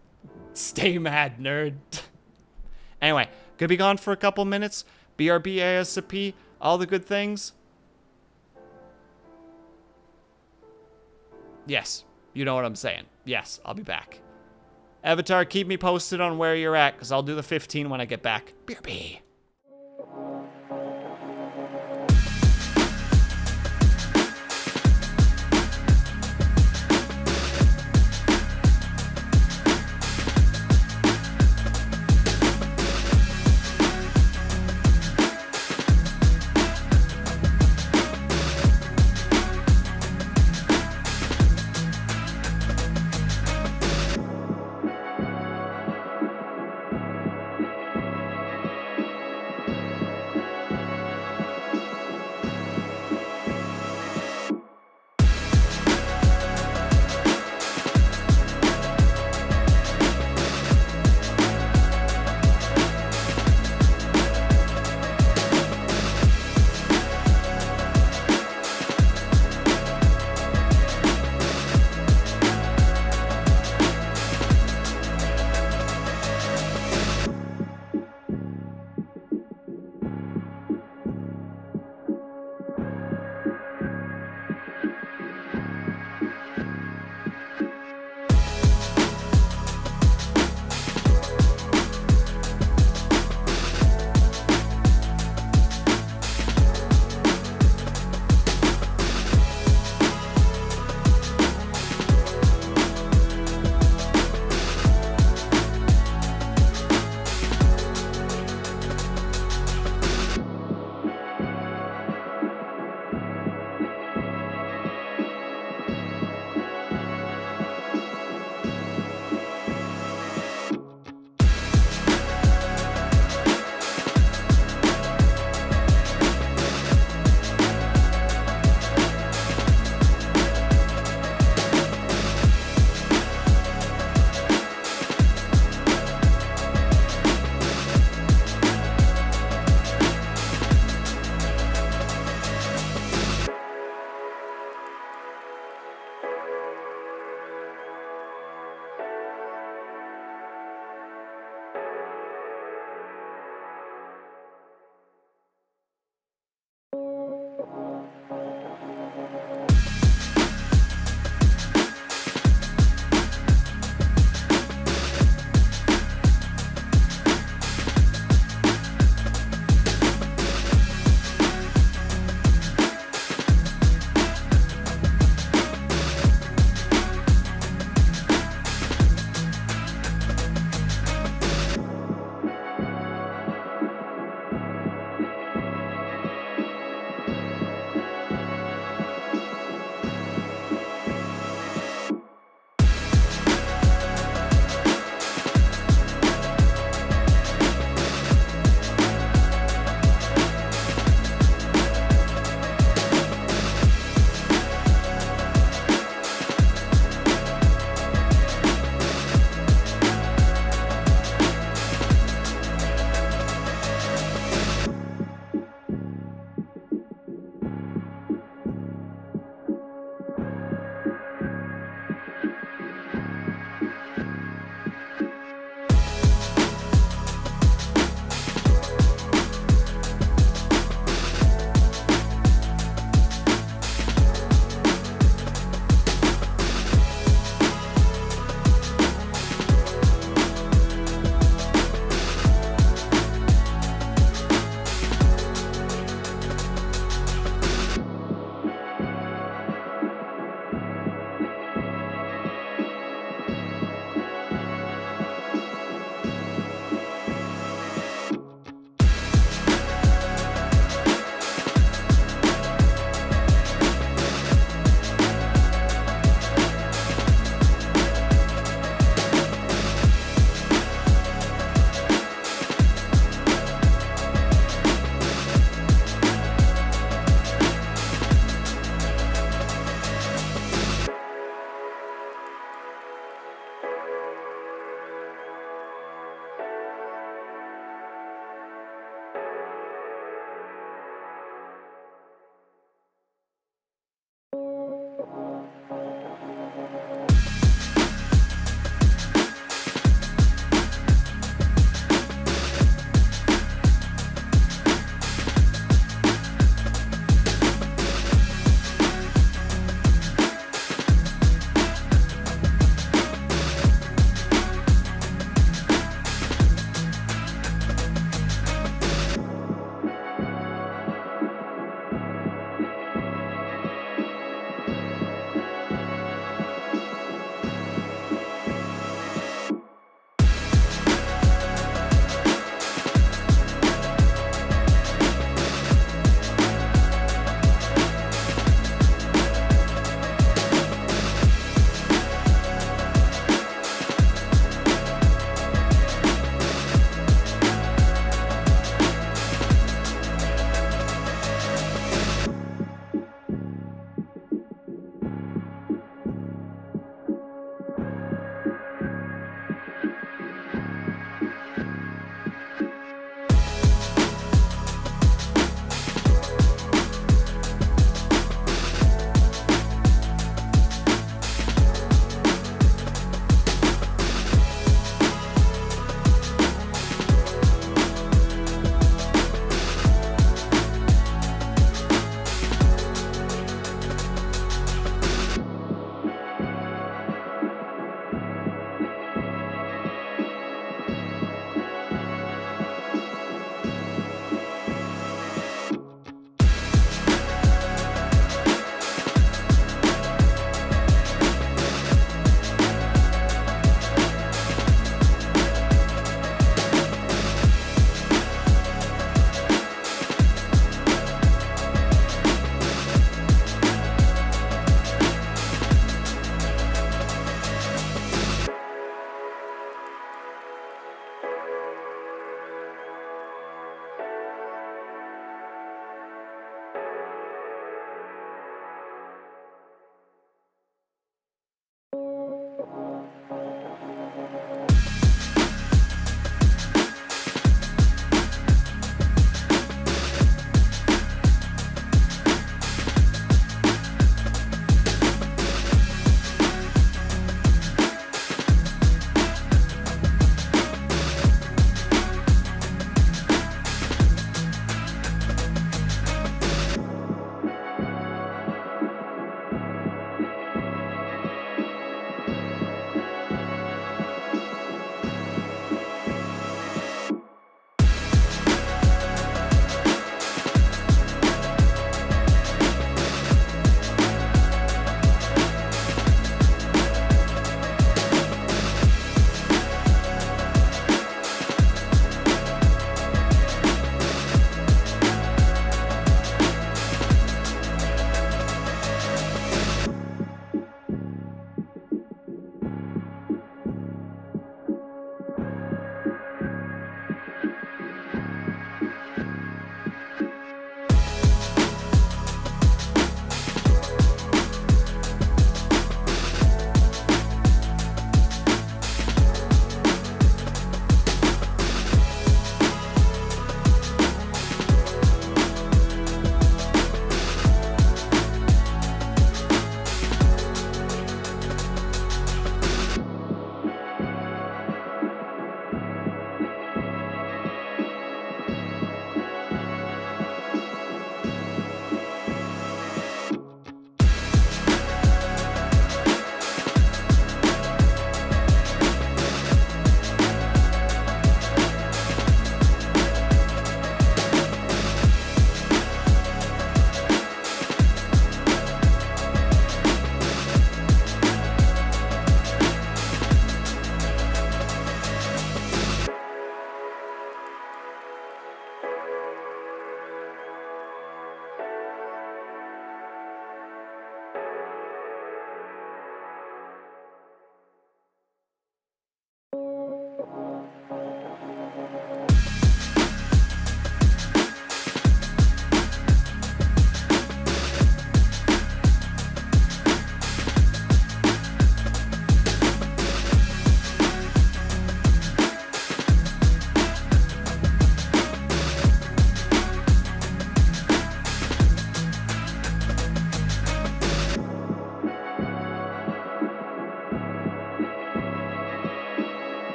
stay mad, nerd. Anyway, gonna be gone for a couple minutes. BRB, ASAP, all the good things. Yes, you know what I'm saying. Yes, I'll be back. Avatar, keep me posted on where you're at, because I'll do the 15 when I get back. BRB.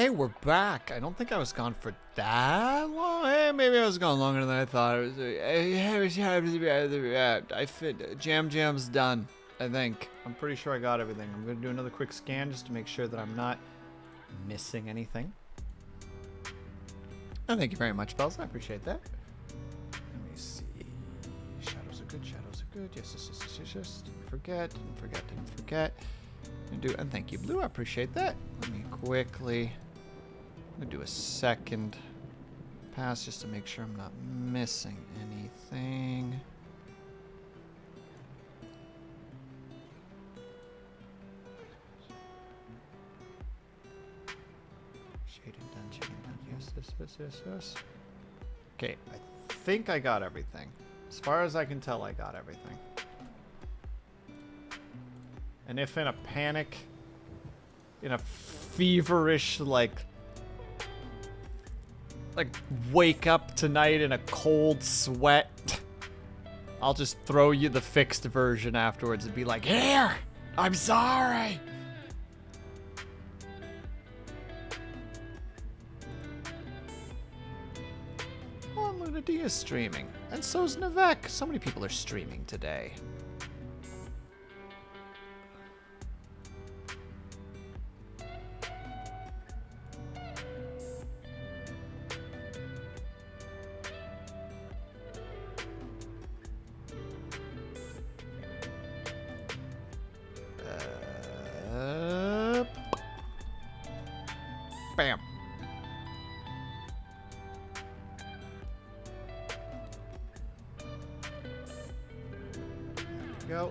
Okay, we're back. I don't think I was gone for that long. Maybe I was gone longer than I thought. I fit. Jam's done, I think. I'm pretty sure I got everything. I'm going to do another quick scan just to make sure that I'm not missing anything. Oh, thank you very much, Bells. I appreciate that. Let me see. Shadows are good. Shadows are good. Yes. Didn't forget. And thank you, Blue. I appreciate that. Let me quickly. I'm gonna do a second pass just to make sure I'm not missing anything. Shaded done. Yes. Okay, I think I got everything. As far as I can tell, I got everything. And if in a panic, in a feverish, like wake up tonight in a cold sweat, I'll just throw you the fixed version afterwards and be like, here, I'm sorry. Oh, Luna D is streaming. And so's Navek. So many people are streaming today. Bam. There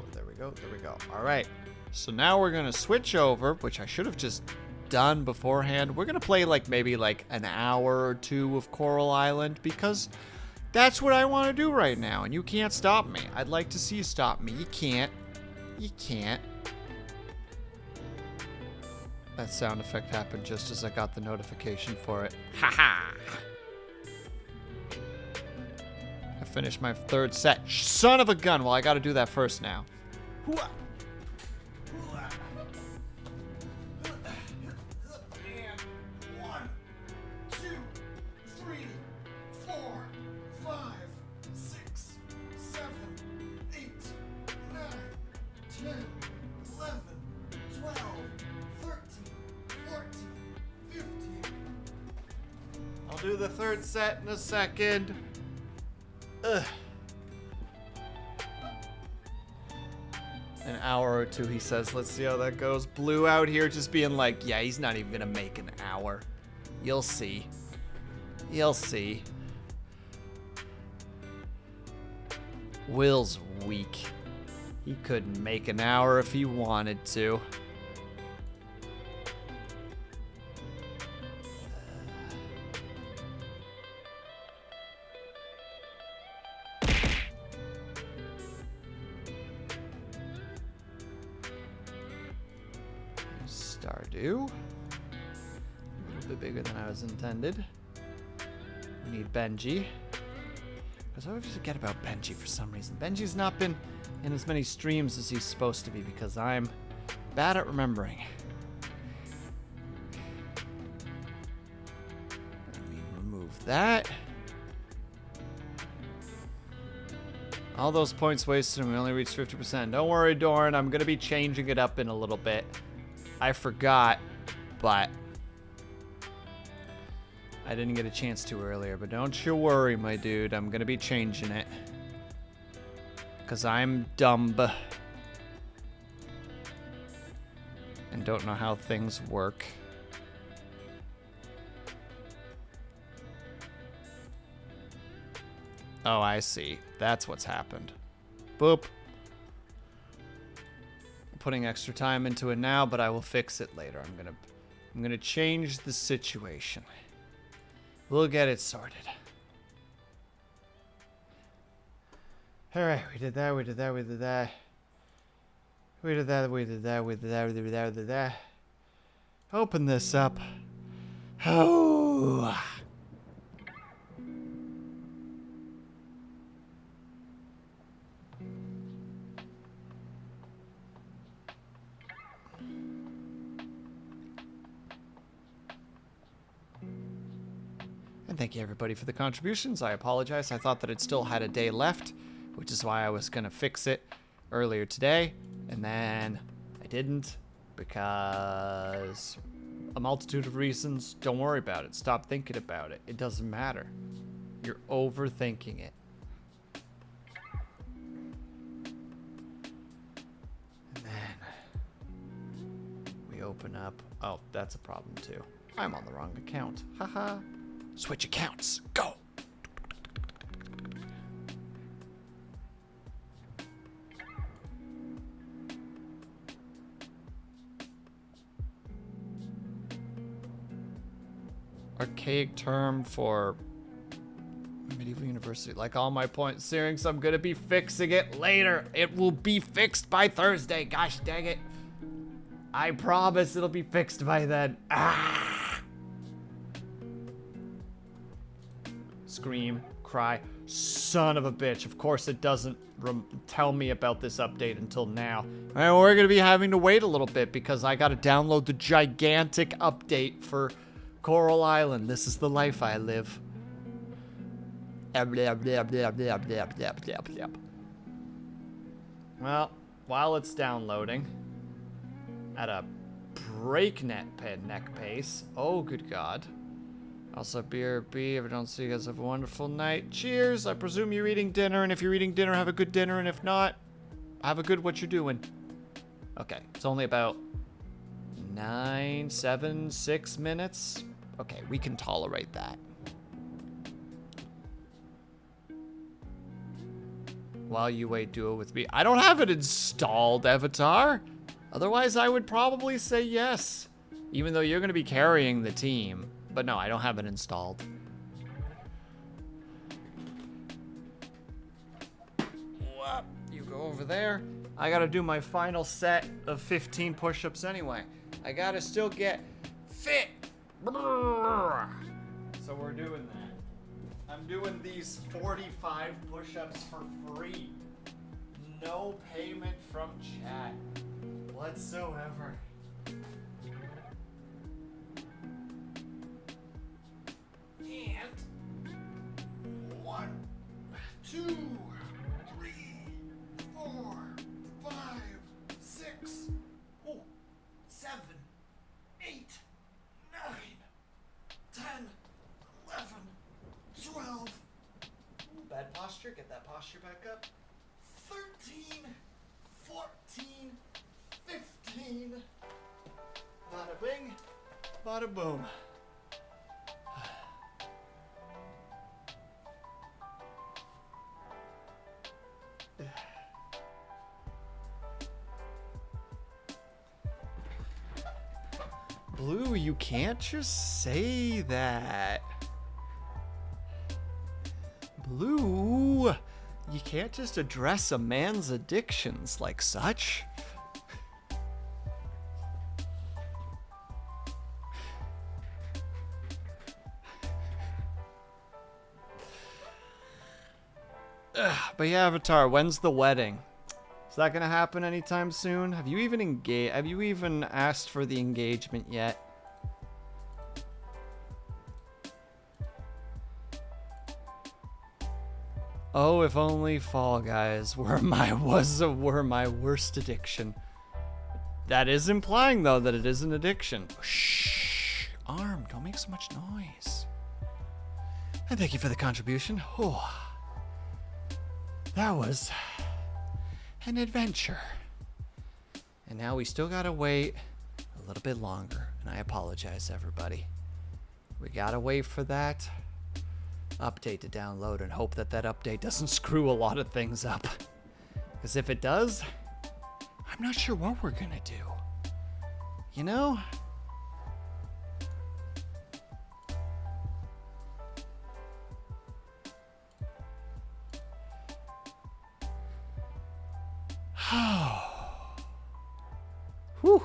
we go. All right. So now we're going to switch over, which I should have just done beforehand. We're going to play maybe an hour or two of Coral Island because that's what I want to do right now. And you can't stop me. I'd like to see you stop me. You can't. That sound effect happened just as I got the notification for it. Haha! I finished my third set. Son of a gun! Well, I gotta do that first now. And 1, 2, 3, 4, 5, 6, 7, 8, 9, 10, 11, 12, 13, 14, 15. I'll do the third set in a second. Ugh. An hour or two, he says. Let's see how that goes. Blue out here just being like, yeah, he's not even gonna make an hour. You'll see. Will's weak. He couldn't make an hour if he wanted to. Stardew. A little bit bigger than I was intended. We need Benji. Because I always forget about Benji for some reason. Benji's not been in as many streams as he's supposed to be because I'm bad at remembering. Let me remove that. All those points wasted and we only reached 50%. Don't worry, Doran. I'm going to be changing it up in a little bit. I forgot, but I didn't get a chance to earlier. But don't you worry, my dude. I'm going to be changing it. Because I'm dumb. And don't know how things work. Oh, I see. That's what's happened. Boop. Putting extra time into it now, but I will fix it later. I'm gonna change the situation. We'll get it sorted. All right, we did that. Open this up. Oh. thank you everybody for the contributions. I apologize. I thought that it still had a day left, which is why I was going to fix it earlier today. And then I didn't because a multitude of reasons. Don't worry about it. Stop thinking about it. It doesn't matter. You're overthinking it. And then we open up. Oh, that's a problem too. I'm on the wrong account. Haha. Switch accounts. Go. Archaic term for medieval university. Like all my point series, I'm gonna be fixing it later. It will be fixed by Thursday. Gosh dang it. I promise it'll be fixed by then. Ah! Scream, cry, son of a bitch. Of course it doesn't tell me about this update until now. And we're gonna be having to wait a little bit because I gotta download the gigantic update for Coral Island. This is the life I live. Well, while it's downloading at a breakneck pace. Oh, good God. Also, BRB, if I don't see you guys, have a wonderful night. Cheers. I presume you're eating dinner, and if you're eating dinner, have a good dinner, and if not, have a good what you're doing. Okay, it's only about 6 minutes. Okay, we can tolerate that. While you wait, duo with me. I don't have it installed, Avatar. Otherwise, I would probably say yes. Even though you're going to be carrying the team. But no, I don't have it installed. You go over there. I got to do my final set of 15 push-ups anyway. I got to still get fit. So we're doing that. I'm doing these 45 push-ups for free. No payment from chat whatsoever. And 1, 2, 3, 4, 5, 6, 7, 8, 9, 10, 11, 12. Bad posture. Get that posture back up. 13, 14, 15. Bada bing, bada boom. Blue, you can't just say that. Blue, you can't just address a man's addictions like such. But yeah, Avatar, when's the wedding? Is that gonna happen anytime soon? Have you even engaged? Have you even asked for the engagement yet? Oh, if only Fall Guys were my worst addiction. That is implying though that it is an addiction. Shh, Arm, don't make so much noise. And thank you for the contribution. Oh, that was an adventure. And now we still gotta wait a little bit longer. And I apologize, everybody. We gotta wait for that update to download and hope that that update doesn't screw a lot of things up. Because if it does, I'm not sure what we're gonna do. You know? Whew.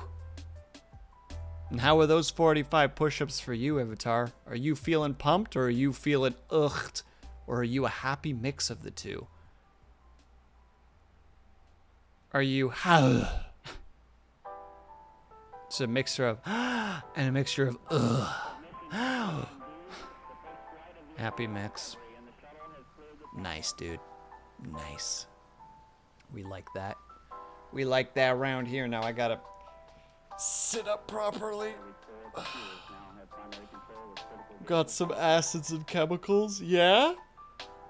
And how are those 45 push-ups for you, Avatar? Are you feeling pumped, or are you feeling ughed? Or are you a happy mix of the two? Are you It's a mixture of and a mixture of ugh. Happy mix. Nice, dude. Nice. We like that. We like that around here. Now I gotta sit up properly. Got some acids and chemicals. Yeah?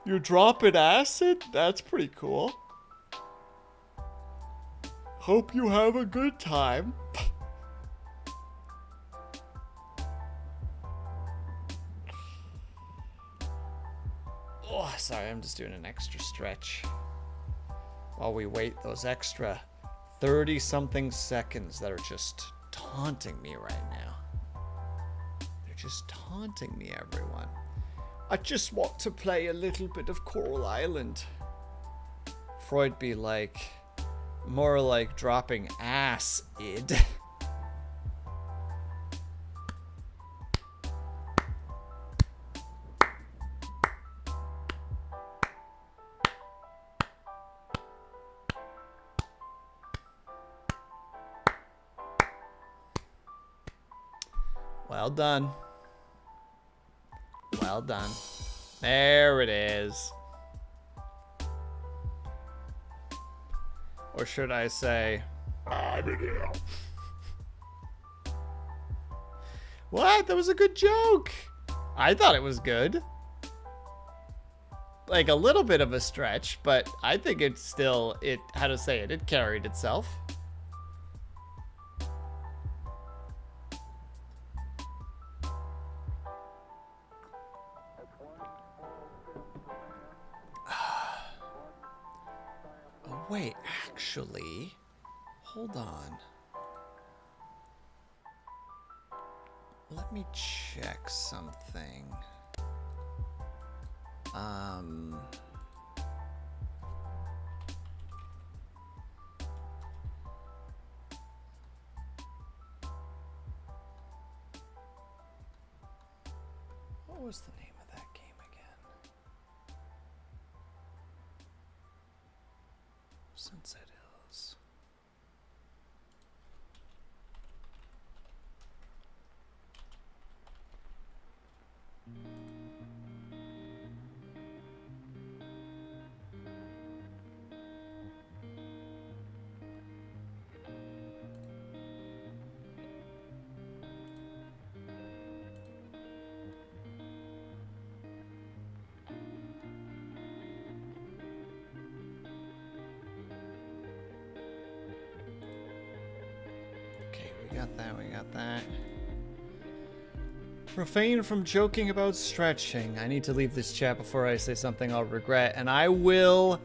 You're dropping acid? That's pretty cool. Hope you have a good time. Oh, sorry, I'm just doing an extra stretch. While we wait those extra 30-something seconds that are just taunting me right now. They're just taunting me, everyone. I just want to play a little bit of Coral Island. Freud be like, more like dropping acid. Well done. Well done. There it is. Or should I say... I'm in here. What? That was a good joke. I thought it was good. Like a little bit of a stretch, but I think it's still, how to say it, it carried itself. Wait, actually, hold on. Let me check something. What was the name of that game again? Sunset Hills. We got that. Refrain from joking about stretching. I need to leave this chat before I say something I'll regret, and I will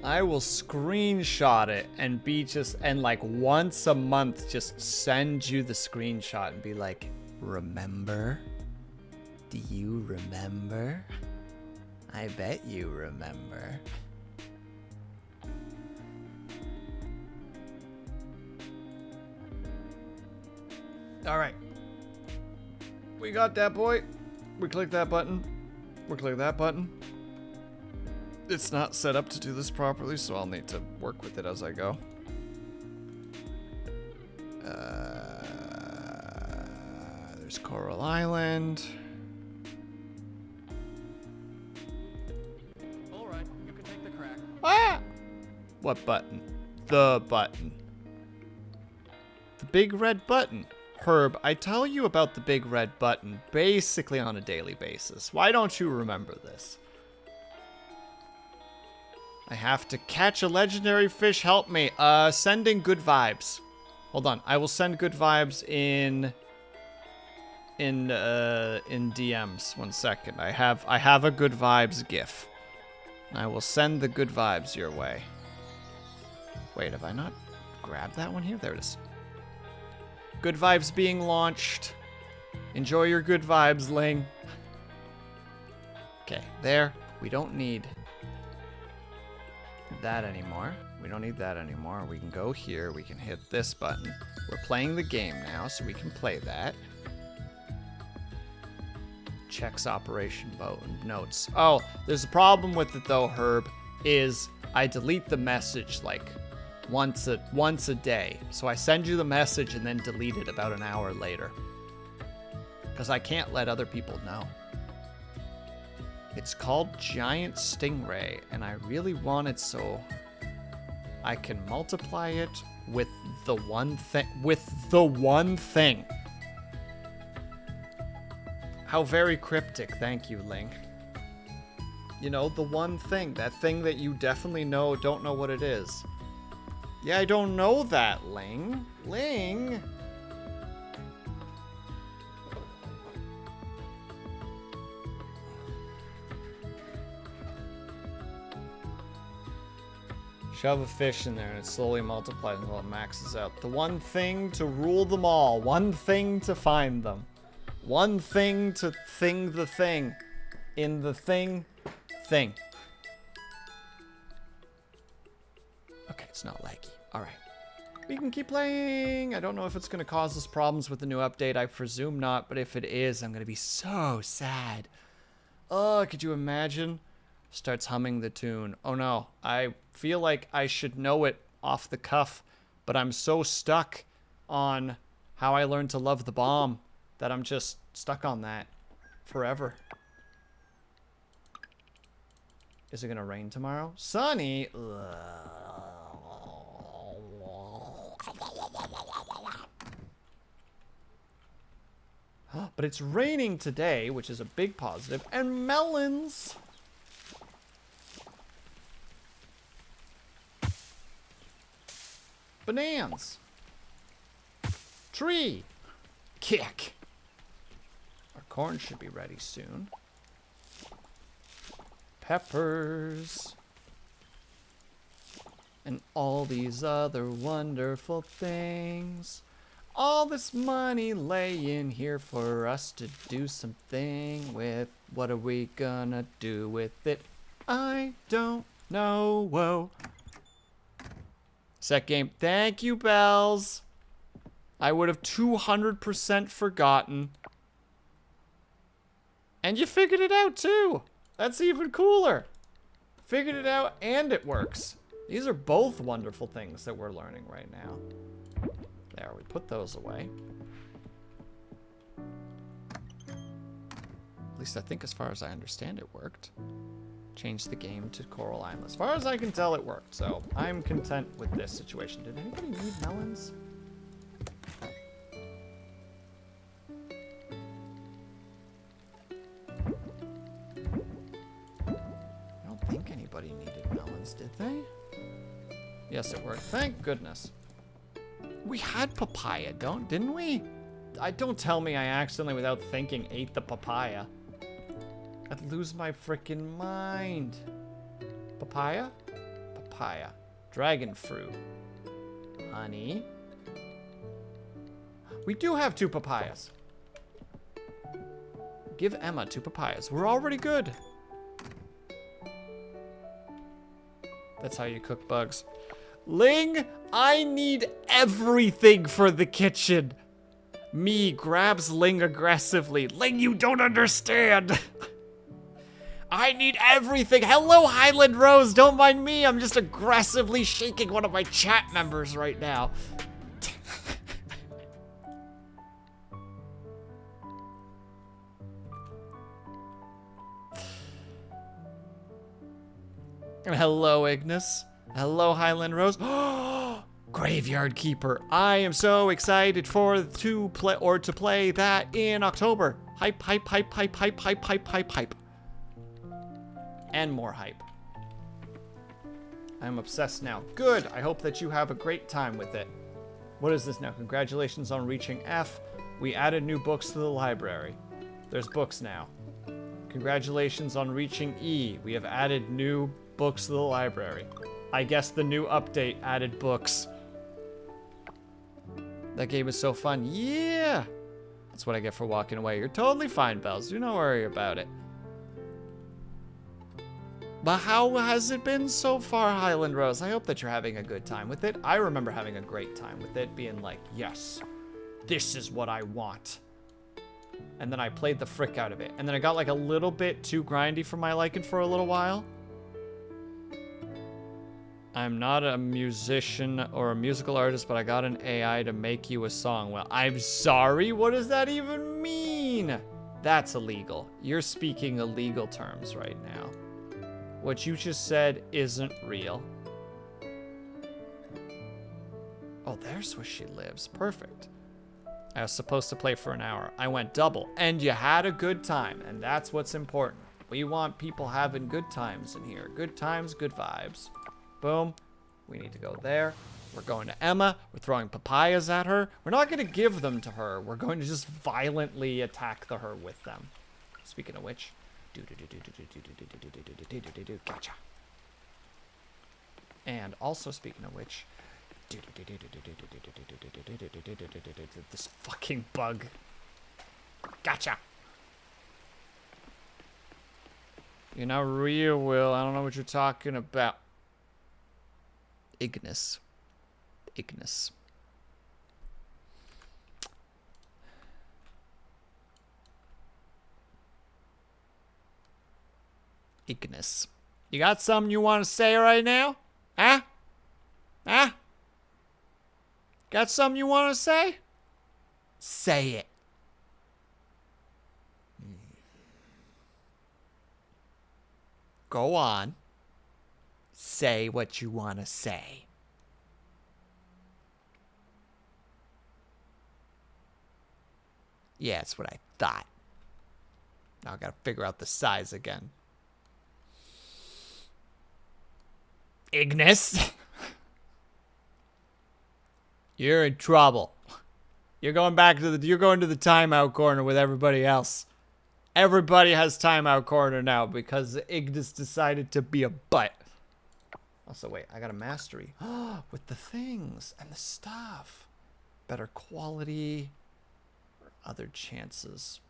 screenshot it and like once a month just send you the screenshot and be like, remember? Do you remember? I bet you remember. All right. We got that, boy. We click that button. We click that button. It's not set up to do this properly, so I'll need to work with it as I go. There's Coral Island. All right, you can take the crack. Ah! What button? The button. The big red button. Herb, I tell you about the big red button basically on a daily basis. Why don't you remember this? I have to catch a legendary fish. Help me. Sending good vibes. Hold on. I will send good vibes in DMs. 1 second. I have a good vibes gif. I will send the good vibes your way. Wait, have I not grabbed that one here? There it is. Good vibes being launched. Enjoy your good vibes, Ling. Okay, there. We don't need that anymore. We don't need that anymore. We can go here. We can hit this button. We're playing the game now, so we can play that. Checks operation notes. Oh, there's a problem with it though, Herb, is I delete the message like once a day. So I send you the message and then delete it about an hour later. Because I can't let other people know. It's called Giant Stingray, and I really want it so I can multiply it with the one thing. How very cryptic. Thank you, Ling. You know, the one thing. That thing that you definitely don't know what it is. Yeah, I don't know that, Ling. Ling! Shove a fish in there and it slowly multiplies until it maxes out. The one thing to rule them all. One thing to find them. One thing to thing the thing. In the thing. Okay, it's not laggy. Alright. We can keep playing. I don't know if it's going to cause us problems with the new update. I presume not, but if it is, I'm going to be so sad. Oh, could you imagine? Starts humming the tune. Oh no, I feel like I should know it off the cuff, but I'm so stuck on how I learned to love the bomb that I'm just stuck on that forever. Is it gonna rain tomorrow? Sunny? But it's raining today, which is a big positive, and melons. Bananas. Tree. Kick. Our corn should be ready soon. Peppers. And all these other wonderful things. All this money laying here for us to do something with. What are we gonna do with it? I don't know. Whoa. Set game. Thank you, Bells. I would have 200% forgotten. And you figured it out, too. That's even cooler. Figured it out and it works. These are both wonderful things that we're learning right now. There, we put those away. At least I think as far as I understand it worked. Change the game to Coral Island. As far as I can tell, it worked. So I'm content with this situation. Did anybody need melons? I don't think anybody needed melons, did they? Yes, it worked. Thank goodness. We had papaya, didn't we? Don't tell me I accidentally, without thinking, ate the papaya. I'd lose my freaking mind. Papaya? Papaya. Dragon fruit. Honey. We do have 2 papayas. Give Emma 2 papayas. We're already good. That's how you cook bugs. Ling, I need everything for the kitchen. Me grabs Ling aggressively. Ling, you don't understand. I need everything. Hello, Highland Rose. Don't mind me. I'm just aggressively shaking one of my chat members right now. And hello, Ignis. Hello, Highland Rose. Graveyard Keeper. I am so excited to play that in October. Hype, hype, hype, hype, hype, hype, hype, hype, hype. And more hype. I'm obsessed now. Good. I hope that you have a great time with it. What is this now? Congratulations on reaching F. We added new books to the library. There's books now. Congratulations on reaching E. We have added new books to the library. I guess the new update added books. That game is so fun. Yeah! That's what I get for walking away. You're totally fine, Bells. Do not worry about it. But how has it been so far, Highland Rose? I hope that you're having a good time with it. I remember having a great time with it, being like, yes, this is what I want. And then I played the frick out of it. And then I got like a little bit too grindy for my liking for a little while. I'm not a musician or a musical artist, but I got an AI to make you a song. Well, I'm sorry. What does that even mean? That's illegal. You're speaking illegal terms right now. What you just said isn't real. Oh, there's where she lives. Perfect. I was supposed to play for an hour. I went double. And you had a good time. And that's what's important. We want people having good times in here. Good times, good vibes. Boom. We need to go there. We're going to Emma. We're throwing papayas at her. We're not going to give them to her. We're going to just violently attack her with them. Speaking of which. Gotcha. And also speaking of which. This fucking bug. Gotcha. You're not real, Will. I don't know what you're talking about. Ignis. Ignis. Ignis. You got something you want to say right now? Huh? Huh? Got something you want to say? Say it. Go on. Say what you want to say. Yeah, that's what I thought. Now I gotta figure out the size again. Ignis? You're in trouble. You're going to the timeout corner with everybody else. Everybody has timeout corner now because Ignis decided to be a butt. Also, wait, I got a mastery. With the things and the stuff. Better quality. Other chances.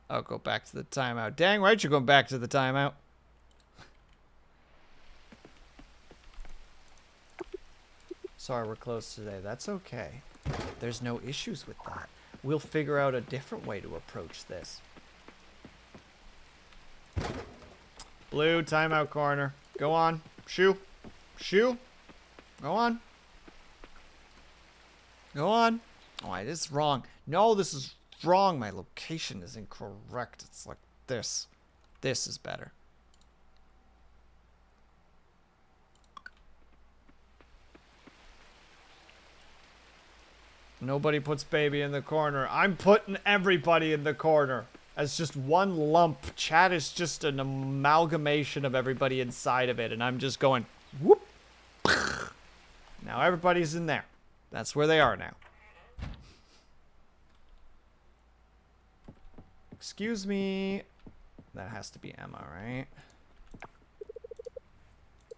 I'll go back to the timeout. Dang right you're going back to the timeout. Sorry, we're closed today. That's okay. There's no issues with that. We'll figure out a different way to approach this. Blue, timeout corner. Go on. Shoo. Shoo. Go on. Go on. Oh, it is wrong. No, this is wrong. My location is incorrect. It's like this. This is better. Nobody puts baby in the corner. I'm putting everybody in the corner as just one lump. Chat is just an amalgamation of everybody inside of it. And I'm just going, whoop. Now everybody's in there. That's where they are now. Excuse me. That has to be Emma, right?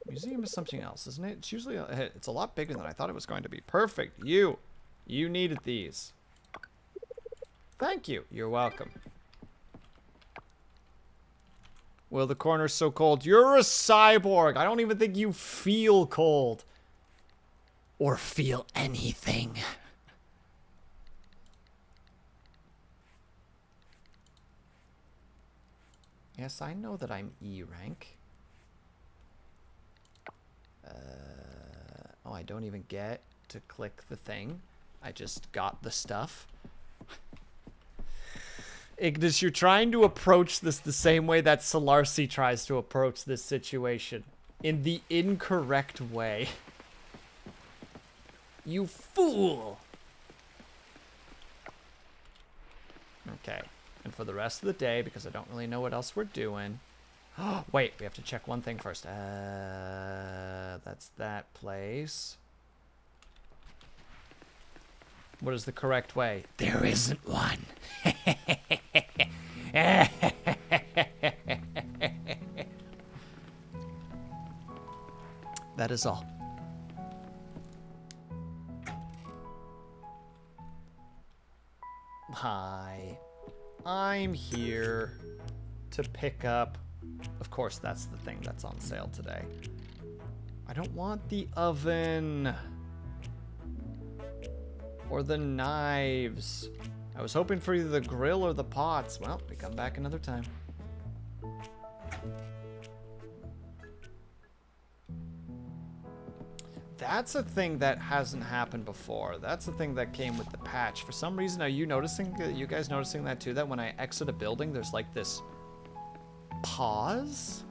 Museum is something else, isn't it? It's usually, it's a lot bigger than I thought it was going to be. Perfect. You needed these. Thank you. You're welcome. Well, the corner's so cold. You're a cyborg. I don't even think you feel cold. Or feel anything. Yes, I know that I'm E rank. Oh, I don't even get to click the thing. I just got the stuff. Ignis, you're trying to approach this the same way that Solarsi tries to approach this situation. In the incorrect way. You fool! Okay. And for the rest of the day, because I don't really know what else we're doing. Wait, we have to check one thing first. That's that place. What is the correct way? There isn't one. That is all. Hi. I'm here to pick up. Of course, that's the thing that's on sale today. I don't want the oven. Or the knives. I was hoping for either the grill or the pots. Well, we come back another time. That's a thing that hasn't happened before. That's a thing that came with the patch. For some reason, are you guys noticing that too? That when I exit a building, there's like this pause?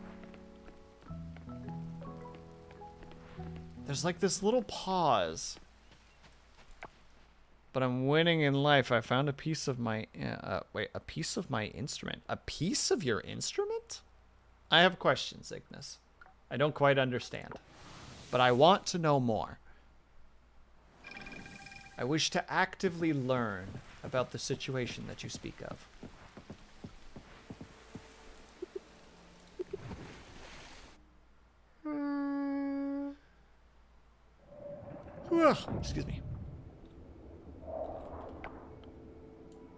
There's like this little pause. But I'm winning in life. I found a piece of my... wait, a piece of my instrument. A piece of your instrument? I have questions, Ignis. I don't quite understand. But I want to know more. I wish to actively learn about the situation that you speak of. Excuse me.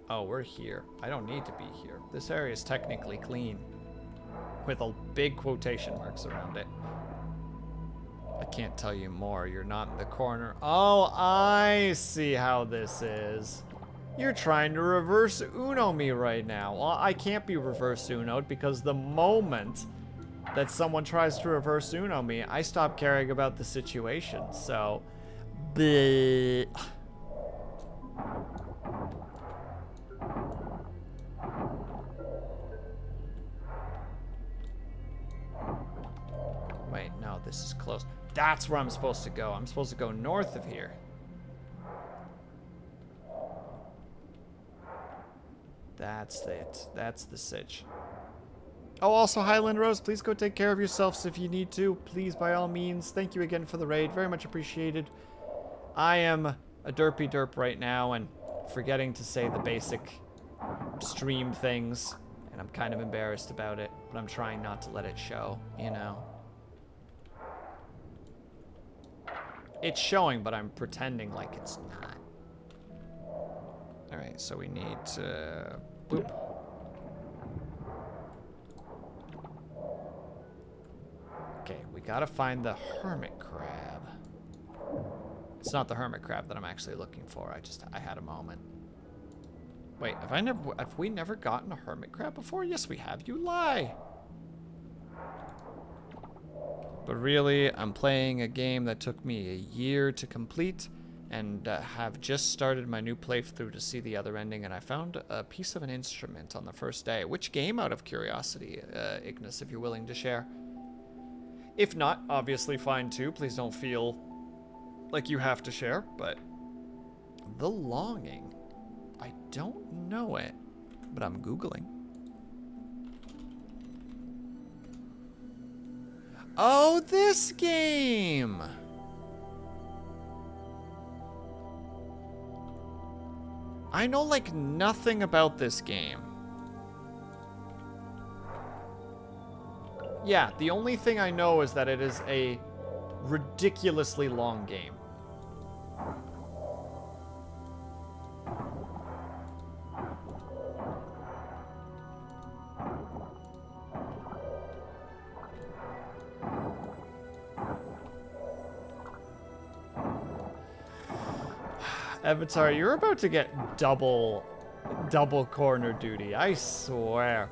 Oh, we're here. I don't need to be here. This area is technically clean. With a big quotation marks around it. I can't tell you more. You're not in the corner. Oh, I see how this is. You're trying to reverse Uno me right now. Well, I can't be reverse Uno'd because the moment that someone tries to reverse Uno me, I stop caring about the situation. So, bleh. Wait, no, this is close. That's where I'm supposed to go. I'm supposed to go north of here. That's it. That's the sitch. Oh, also, Highland Rose, please go take care of yourselves if you need to. Please, by all means. Thank you again for the raid. Very much appreciated. I am a derpy derp right now and forgetting to say the basic stream things. And I'm kind of embarrassed about it. But I'm trying not to let it show, you know. It's showing, but I'm pretending like it's not. Alright, so we need to... Boop. Okay, we gotta find the hermit crab. It's not the hermit crab that I'm actually looking for. I had a moment. Wait, have we never gotten a hermit crab before? Yes, we have. You lie. But really, I'm playing a game that took me a year to complete and have just started my new playthrough to see the other ending, and I found a piece of an instrument on the first day. Which game, out of curiosity, Ignis, if you're willing to share? If not, obviously fine too. Please don't feel like you have to share, but The Longing. I don't know it, but I'm Googling. Oh, this game! I know, like, nothing about this game. Yeah, the only thing I know is that it is a ridiculously long game. Avatar, you're about to get double corner duty, I swear.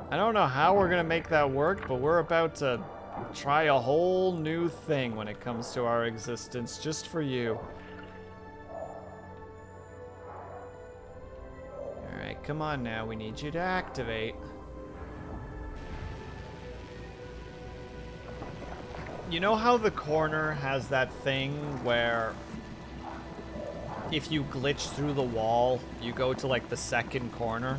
I don't know how we're gonna make that work, but we're about to try a whole new thing when it comes to our existence, just for you. Alright, come on now, we need you to activate. You know how the corner has that thing where if you glitch through the wall, you go to like the second corner?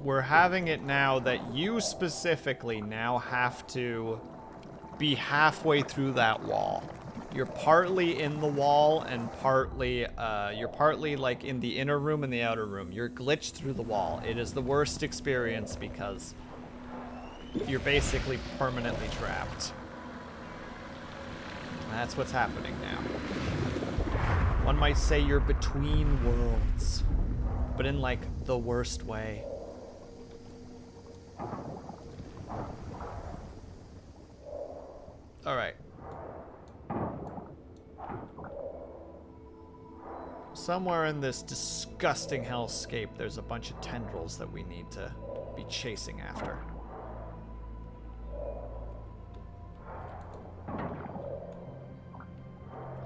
We're having it now that you specifically now have to be halfway through that wall. You're partly in the wall and partly, you're partly like in the inner room and the outer room. You're glitched through the wall. It is the worst experience because you're basically permanently trapped. That's what's happening now. One might say you're between worlds, but in like the worst way. All right. Somewhere in this disgusting hellscape, there's a bunch of tendrils that we need to be chasing after.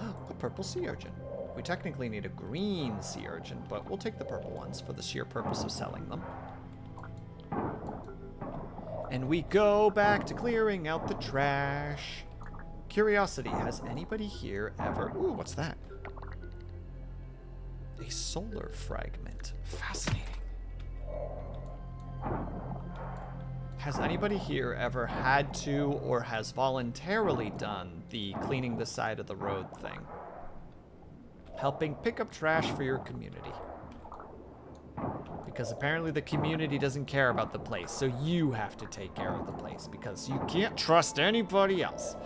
A purple sea urchin. We technically need a green sea urchin, but we'll take the purple ones for the sheer purpose of selling them. And we go back to clearing out the trash. Curiosity, has anybody here ever... Ooh, what's that? A solar fragment. Fascinating. Has anybody here ever had to or has voluntarily done the cleaning the side of the road thing? Helping pick up trash for your community. Because apparently the community doesn't care about the place, so you have to take care of the place because you can't trust anybody else.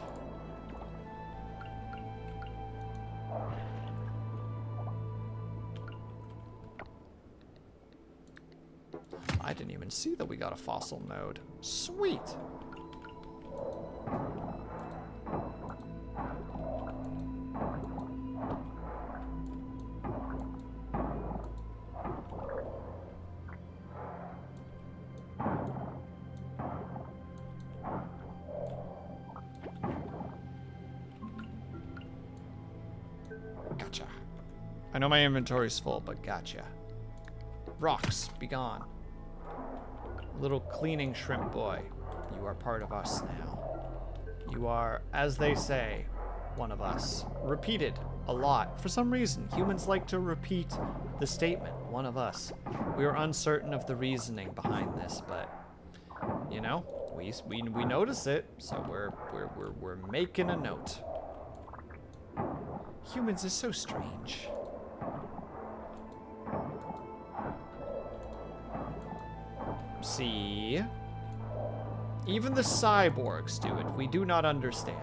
I didn't even see that we got a fossil node. Sweet. Gotcha. I know my inventory's full, but gotcha. Rocks, be gone. Little cleaning shrimp boy, you are part of us now. You are, as they say, one of us. Repeated a lot. For some reason, humans like to repeat the statement, one of us. We are uncertain of the reasoning behind this, but, you know, we notice it, so we're making a note. Humans are so strange. See? Even the cyborgs do it. We do not understand.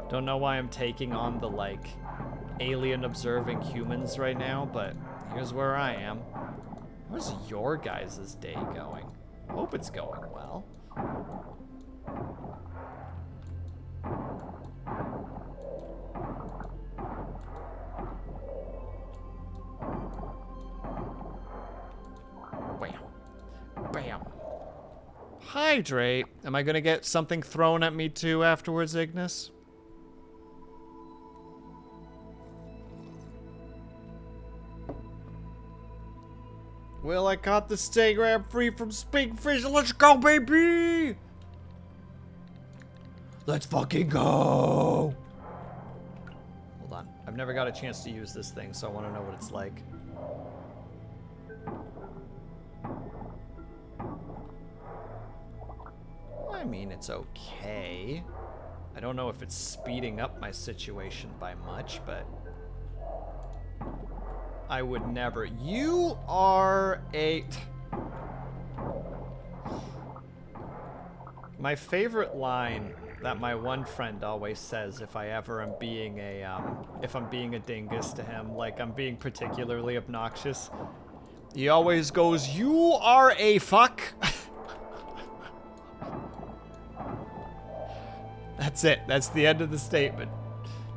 Don't know why I'm taking on the, like, alien observing humans right now, but here's where I am. How's your guys' day going? Hope it's going well. Bam. Hydrate. Am I gonna get something thrown at me too afterwards, Ignis? Well, I caught the stay grab free from Spingfish. Let's go, baby! Let's fucking go! Hold on. I've never got a chance to use this thing, so I want to know what it's like. I mean, it's okay. I don't know if it's speeding up my situation by much, but I would never. You are a... My favorite line that my one friend always says if I ever am being a, if I'm being a dingus to him, like I'm being particularly obnoxious, he always goes, "You are a fuck." That's it. That's the end of the statement.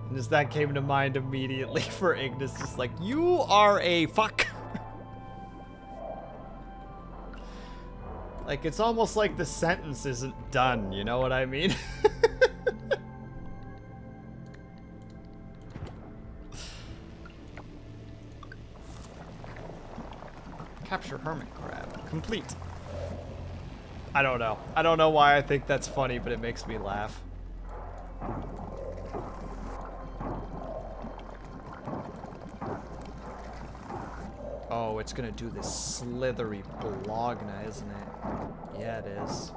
And just that came to mind immediately for Ignis, just like, you are a fuck. Like, it's almost like the sentence isn't done, you know what I mean? Capture hermit crab. Complete. I don't know. I don't know why I think that's funny, but it makes me laugh. Oh, it's gonna do this slithery blogna, isn't it? Yeah, it is.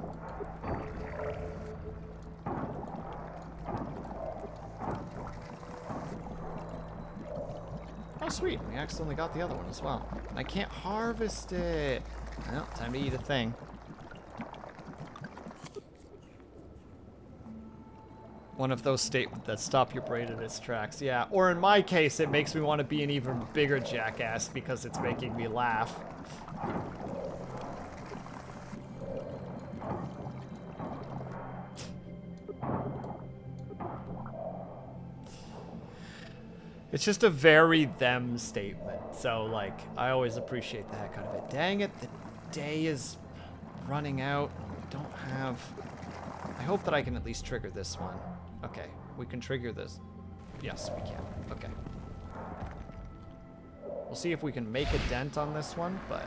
Oh, sweet. We accidentally got the other one as well. I can't harvest it. Well, time to eat a thing. One of those statements that stop your brain in its tracks. Yeah, or in my case, it makes me want to be an even bigger jackass because it's making me laugh. It's just a very them statement. So, like, I always appreciate the heck out of it. Dang it, the day is running out. And we don't have... I hope that I can at least trigger this one. Okay, we can trigger this. Yes, we can. Okay. We'll see if we can make a dent on this one, but...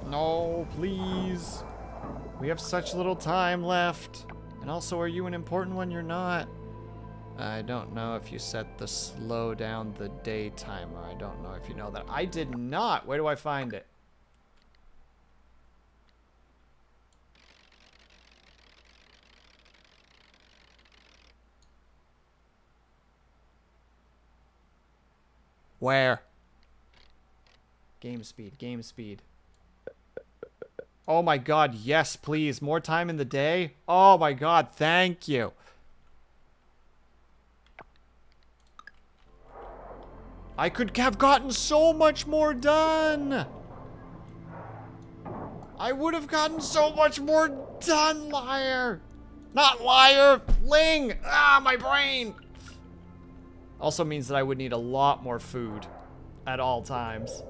No, please. We have such little time left. And also, are you an important one? You're not. I don't know if you set the slow down the day timer. I don't know if you know that. I did not. Where do I find it? Where? Game speed, game speed. Oh my god, yes, please. More time in the day? Oh my god, thank you. I could have gotten so much more done. I would have gotten so much more done, liar. Not liar, Ling. Ah, my brain. Also means that I would need a lot more food at all times.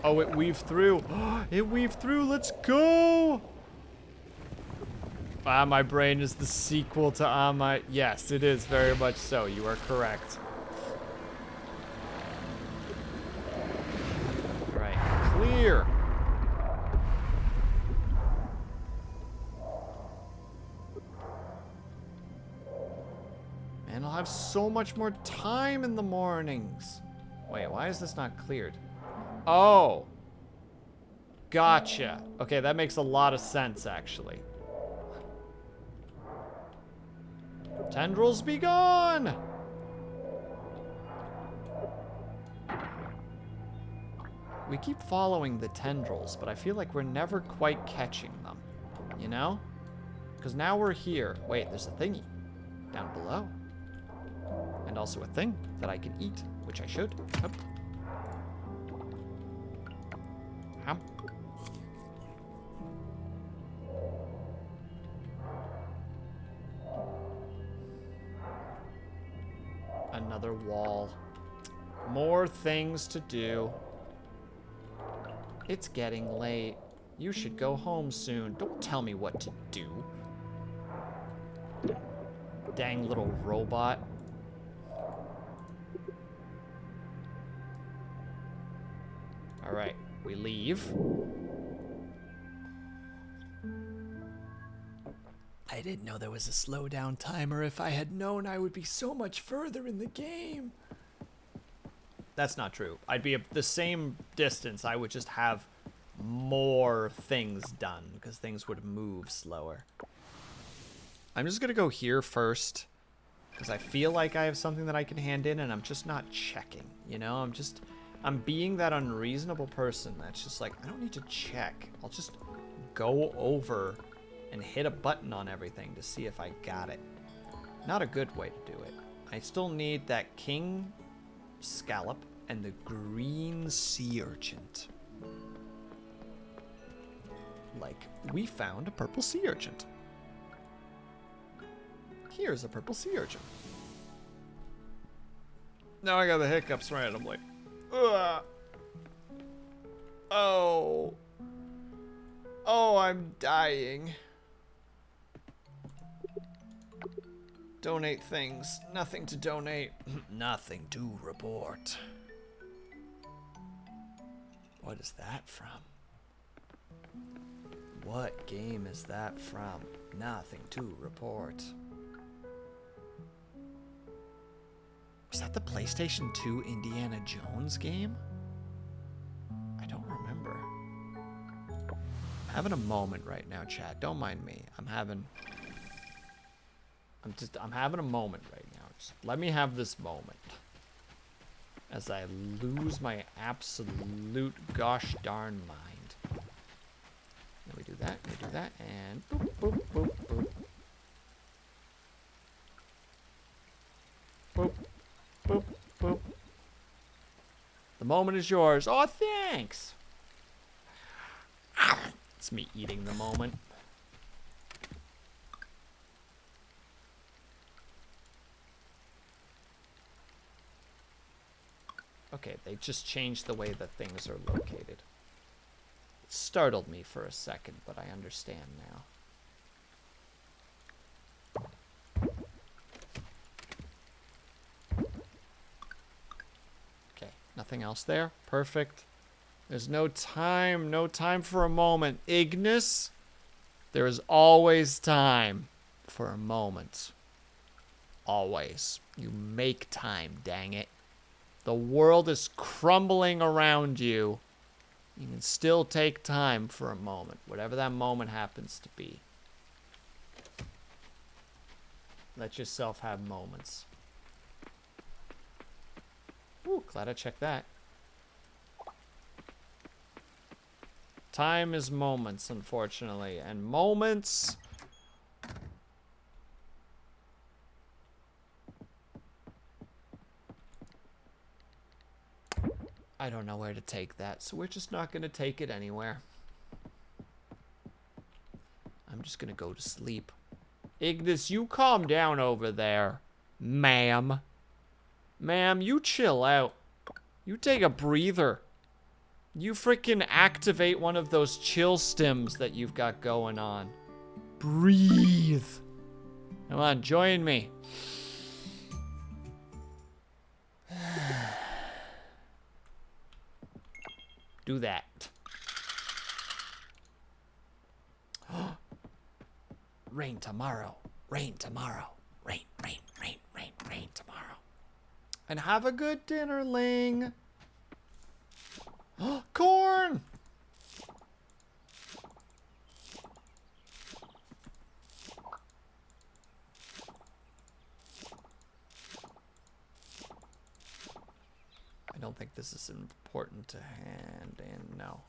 Oh, it weaved through. It weaved through. Let's go. Ah, my brain is the sequel to my... Yes, it is very much so. You are correct. All right, clear. Man, I'll have so much more time in the mornings. Wait, why is this not cleared? Oh. Gotcha. Okay, that makes a lot of sense, actually. Tendrils be gone! We keep following the tendrils, but I feel like we're never quite catching them. You know? Because now we're here. Wait, there's a thingy down below. And also a thing that I can eat, which I should. Hup. Hum. Another wall. More things to do. It's getting late. You should go home soon. Don't tell me what to do. Dang little robot. All right, we leave. I didn't know there was a slowdown timer. If I had known, I would be so much further in the game. That's not true. I'd be the same distance. I would just have more things done because things would move slower. I'm just going to go here first because I feel like I have something that I can hand in and I'm just not checking. You know, I'm being that unreasonable person that's just like, I don't need to check. I'll just go over and hit a button on everything to see if I got it. Not a good way to do it. I still need that king scallop and the green sea urchin. Like, we found a purple sea urchin. Here's a purple sea urchin. Now I got the hiccups randomly. Ugh. Oh. Oh, I'm dying. Donate things. Nothing to donate. Nothing to report. What is that from? What game is that from? Nothing to report. Was that the PlayStation 2 Indiana Jones game? I don't remember. I'm having a moment right now, chat. Don't mind me. I'm having a moment right now. Just let me have this moment. as I lose my absolute gosh darn mind. Then we do that, and boop, boop, boop, boop. Boop, boop, boop. The moment is yours. Oh, thanks. It's me eating the moment. Okay, they just changed the way that things are located. It startled me for a second, but I understand now. Okay, nothing else there. Perfect. There's no time for a moment. Ignis, there is always time for a moment. Always. You make time, dang it. The world is crumbling around you. You can still take time for a moment, whatever that moment happens to be. Let yourself have moments. Ooh, glad I checked that. Time is moments, unfortunately, and moments... I don't know where to take that, so we're just not going to take it anywhere. I'm just going to go to sleep. Ignis, you calm down over there, ma'am. Ma'am, you chill out. You take a breather. You freaking activate one of those chill stims that you've got going on. Breathe. Come on, join me. Do that. Rain tomorrow. Rain tomorrow. Rain, rain, rain, rain, rain tomorrow. And have a good dinner, Ling. Corn! I don't think this is important to hand in. No.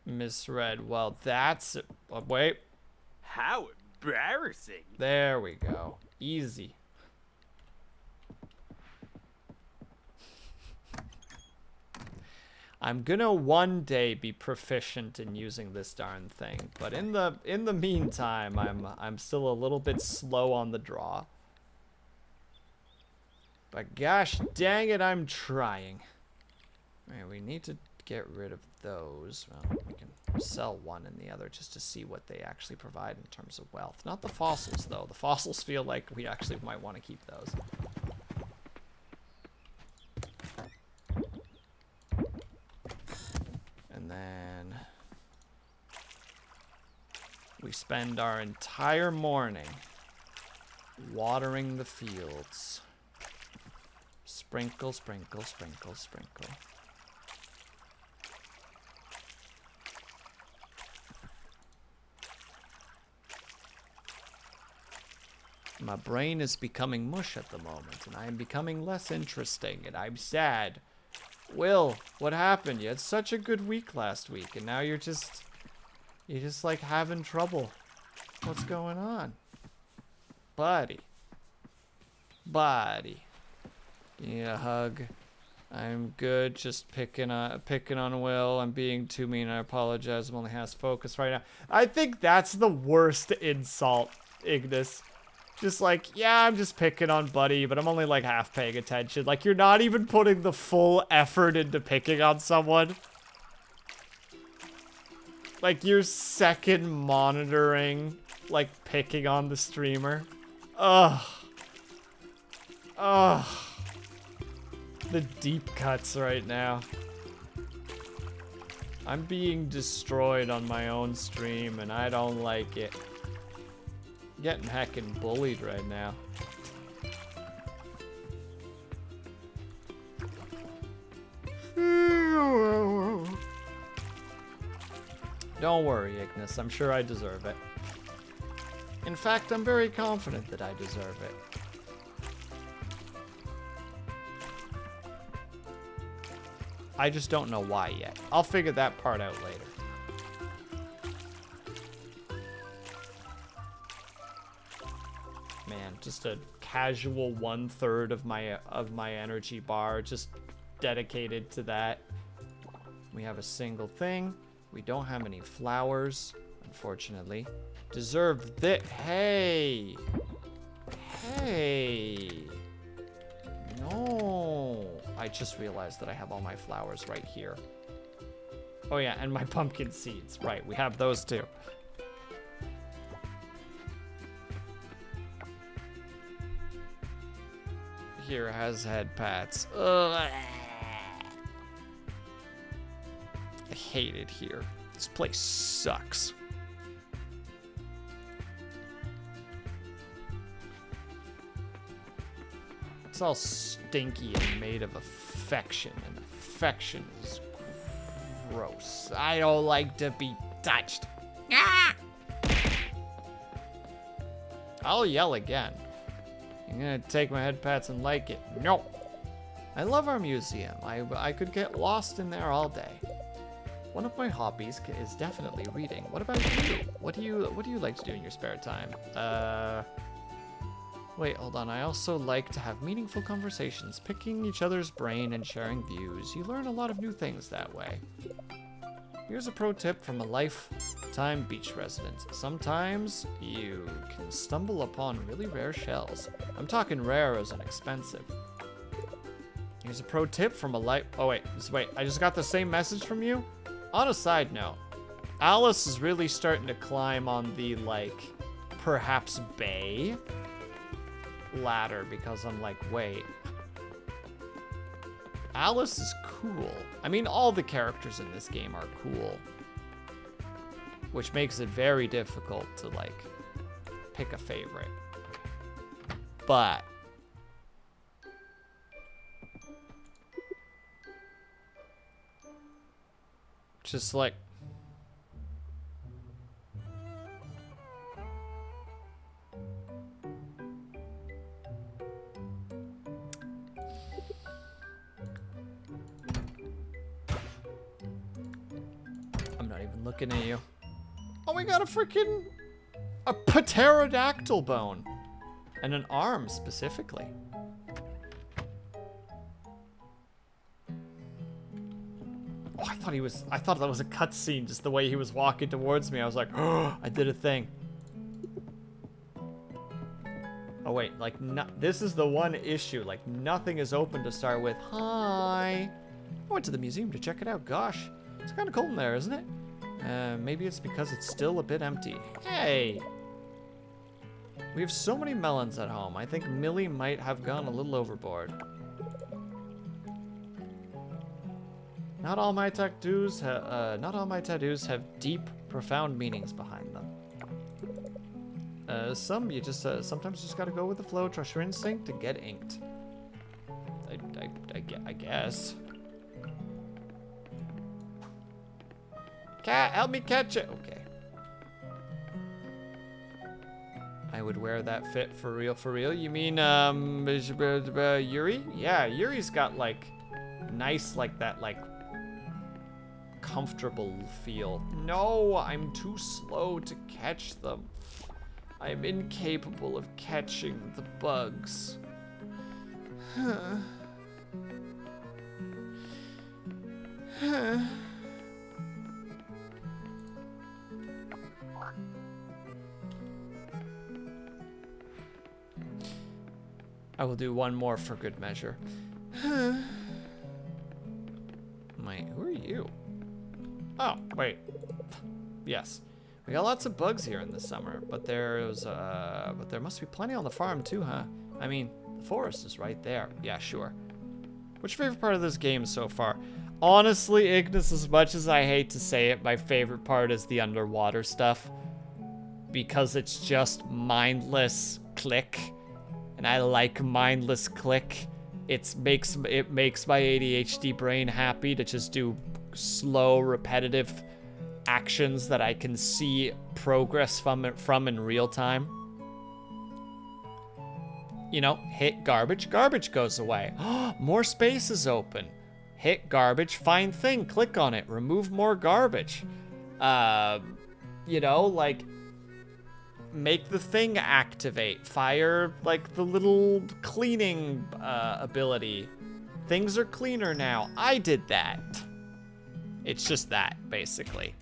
Misread. Well, that's it. Wait. How embarrassing. There we go. Easy. I'm gonna one day be proficient in using this darn thing, but in the meantime, I'm still a little bit slow on the draw. But gosh dang it, I'm trying. Alright, we need to get rid of those. Well, we can sell one and the other just to see what they actually provide in terms of wealth. Not the fossils, though. The fossils feel like we actually might want to keep those. And then we spend our entire morning watering the fields. Sprinkle, sprinkle, sprinkle, sprinkle. My brain is becoming mush at the moment, and I am becoming less interesting, and I'm sad. Will, what happened? You had such a good week last week, and now you're just like having trouble. What's going on? Buddy. Buddy. You need a hug. I'm good, just picking on Will. I'm being too mean, I apologize. I'm only has focus right now. I think that's the worst insult, Ignis. Just like, yeah, I'm just picking on Buddy, but I'm only like half paying attention. Like, you're not even putting the full effort into picking on someone. Like, you're second monitoring, like, picking on the streamer. Ugh. Ugh. The deep cuts right now. I'm being destroyed on my own stream, and I don't like it. Getting heckin' bullied right now. Don't worry, Ignis. I'm sure I deserve it. In fact, I'm very confident that I deserve it. I just don't know why yet. I'll figure that part out later. Man, just a casual 1/3 of my energy bar just dedicated to that. We have a single thing. We don't have any flowers, unfortunately. Deserved this. Hey! Hey! No! I just realized that I have all my flowers right here. Oh yeah, and my pumpkin seeds. Right, we have those too. Here has head pats. Ugh. I hate it here. This place sucks. It's all stinky and made of affection, and affection is gross. I don't like to be touched. Ah! I'll yell again. I'm gonna take my head pats and like it. No. I love our museum. I could get lost in there all day. One of my hobbies is definitely reading. What about you? What do you like to do in your spare time? Wait, hold on. I also like to have meaningful conversations, picking each other's brain and sharing views. You learn a lot of new things that way. Here's a pro tip from a lifetime beach resident. Sometimes you can stumble upon really rare shells. I'm talking rare as in expensive. Here's a pro tip from a oh wait, I just got the same message from you? On a side note, Alice is really starting to climb on the, like, perhaps Bay ladder because I'm like, wait. Alice is cool. I mean, all the characters in this game are cool. Which makes it very difficult to, like, pick a favorite. But just like I'm not even looking at you. Oh, we got a pterodactyl bone and an arm specifically. Oh, I thought that was a cutscene, just the way he was walking towards me. I was like, oh, I did a thing. Oh wait, like, this is the one issue. Like, nothing is open to start with. Hi. I went to the museum to check it out. Gosh, it's kind of cold in there, isn't it? Maybe it's because it's still a bit empty. Hey. We have so many melons at home. I think Millie might have gone a little overboard. Not all my tattoos have deep, profound meanings behind them. Some you just sometimes just gotta go with the flow, trust your instinct, and get inked. I guess. Cat, help me catch it. Okay. I would wear that fit for real, for real. You mean Yuri? Yeah, Yuri's got like nice, like that, like comfortable feel. No, I'm too slow to catch them. I'm incapable of catching the bugs. I will do one more for good measure. Wait, who are you? Oh, wait. Yes. We got lots of bugs here in the summer, but there must be plenty on the farm too, huh? I mean, the forest is right there. Yeah, sure. What's your favorite part of this game so far? Honestly, Ignis, as much as I hate to say it, my favorite part is the underwater stuff. Because it's just mindless click. And I like mindless click. It makes my ADHD brain happy to just do slow, repetitive actions that I can see progress from in real time. You know, hit garbage, garbage goes away. More space is open. Hit garbage, find thing, click on it, remove more garbage. You know, like, make the thing activate. Fire, like, the little cleaning ability. Things are cleaner now. I did that. It's just that, basically.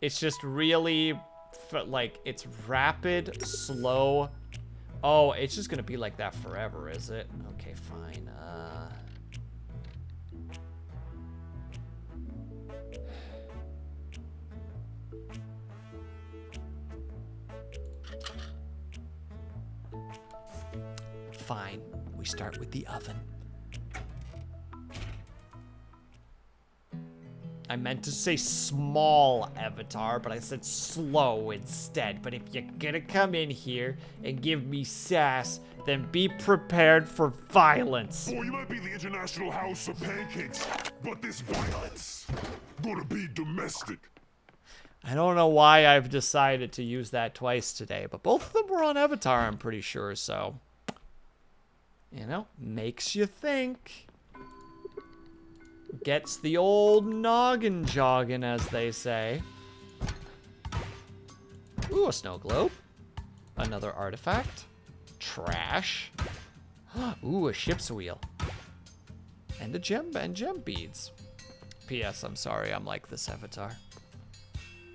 It's just really, like, it's rapid, slow. Oh, it's just gonna be like that forever, is it? Okay, fine. Fine. We start with the oven. I meant to say small avatar, but I said slow instead. But if you're gonna come in here and give me sass, then be prepared for violence. Boy, you might be the International House of Pancakes, but this violence gonna be domestic. I don't know why I've decided to use that twice today, but both of them were on Avatar, I'm pretty sure, so... You know, makes you think. Gets the old noggin jogging, as they say. Ooh, a snow globe. Another artifact. Trash. Ooh, a ship's wheel. And gem beads. P.S. I'm sorry, I'm like this avatar.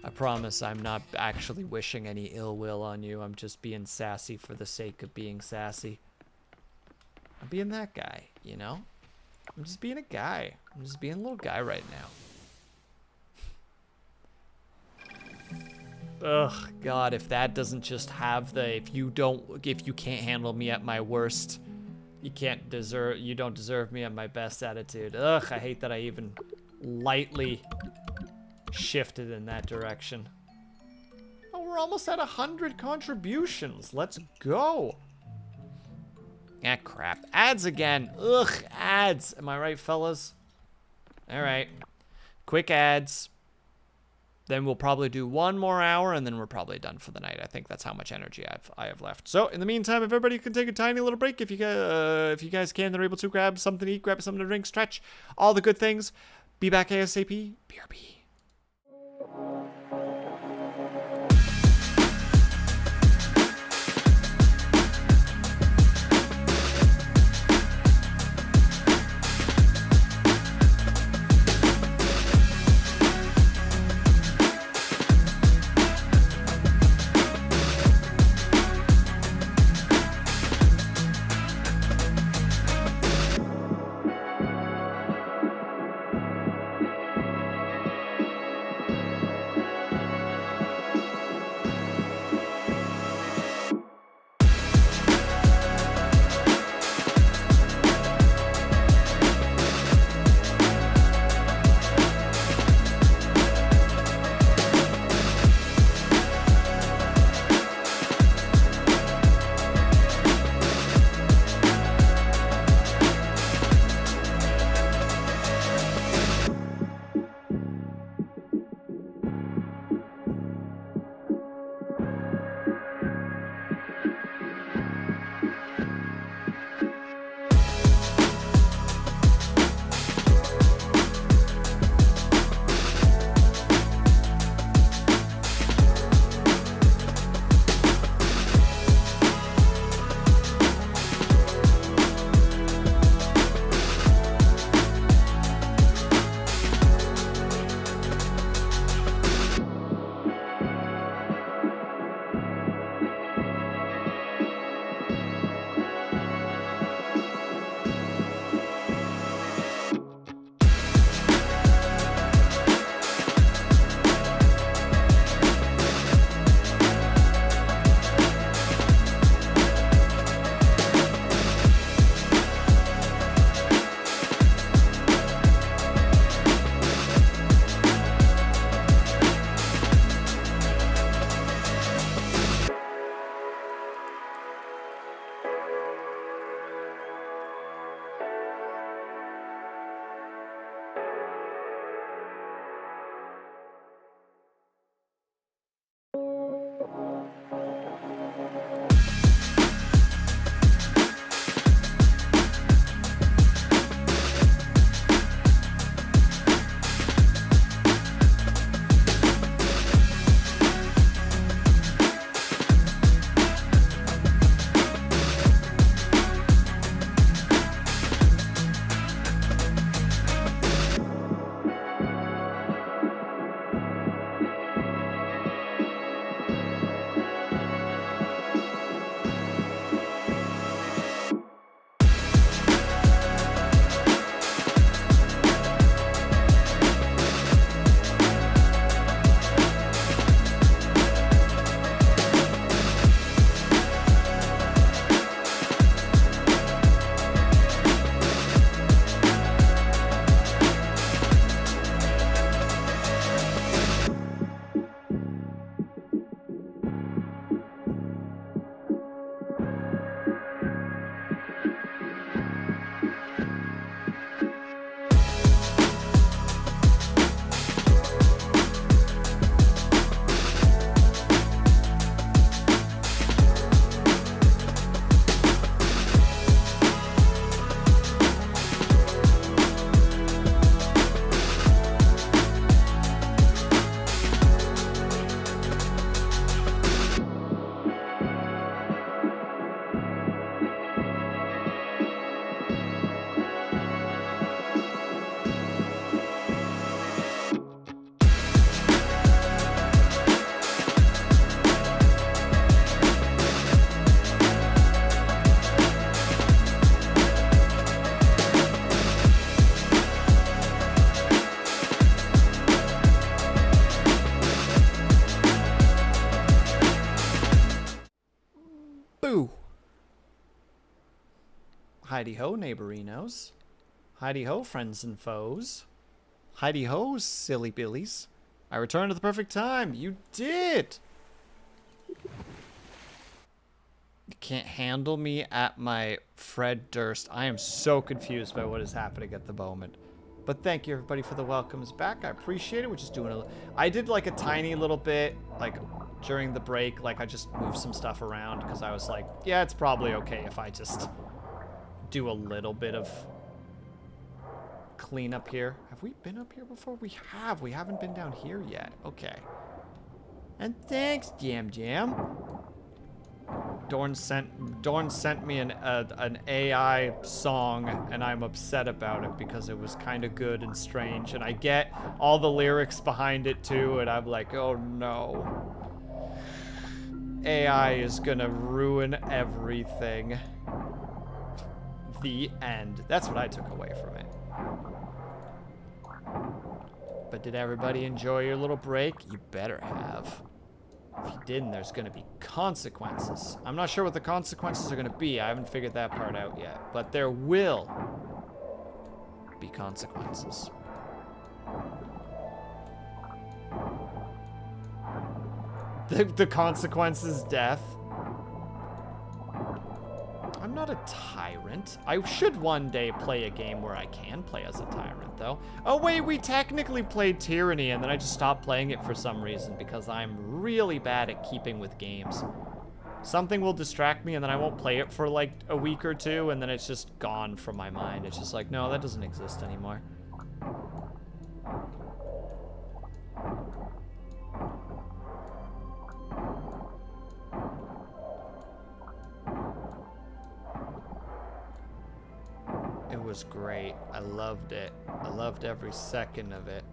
I promise I'm not actually wishing any ill will on you. I'm just being sassy for the sake of being sassy. I'm being that guy, you know? I'm just being a guy. I'm just being a little guy right now. Ugh, God, if that doesn't just have the, if you can't handle me at my worst, you don't deserve me at my best attitude. Ugh, I hate that I even lightly shifted in that direction. Oh, we're almost at 100 contributions. Let's go. Ah, crap. Ads again. Ugh, ads. Am I right, fellas? All right. Quick ads. Then we'll probably do one more hour, and then we're probably done for the night. I think that's how much energy I have left. So, in the meantime, if everybody can take a tiny little break, if you guys can, they're able to grab something to eat, grab something to drink, stretch, all the good things. Be back ASAP. BRB. Boo! Heidi-ho, neighborinos. Heidi-ho, friends and foes. Heidi-ho, silly billies. I returned at the perfect time. You did! You can't handle me at my Fred Durst. I am so confused by what is happening at the moment. But thank you, everybody, for the welcomes back. I appreciate it. We're just doing I did, like, a tiny little bit, like, during the break. Like, I just moved some stuff around because I was like, yeah, it's probably okay if I just do a little bit of cleanup here. Have we been up here before? We have. We haven't been down here yet. Okay. And thanks, Jam Jam. Dorn sent me an AI song, and I'm upset about it because it was kind of good and strange, and I get all the lyrics behind it too, and I'm like, oh no. AI is gonna ruin everything. The end. That's what I took away from it. But did everybody enjoy your little break? You better have. If you didn't, there's going to be consequences. I'm not sure what the consequences are going to be. I haven't figured that part out yet. But there will be consequences. The consequence is death. I'm not a tyrant. I should one day play a game where I can play as a tyrant, though. Oh, wait, we technically played Tyranny, and then I just stopped playing it for some reason because I'm really bad at keeping with games. Something will distract me, and then I won't play it for, like, a week or two, and then it's just gone from my mind. It's just like, no, that doesn't exist anymore. It was great. I loved it. I loved every second of it.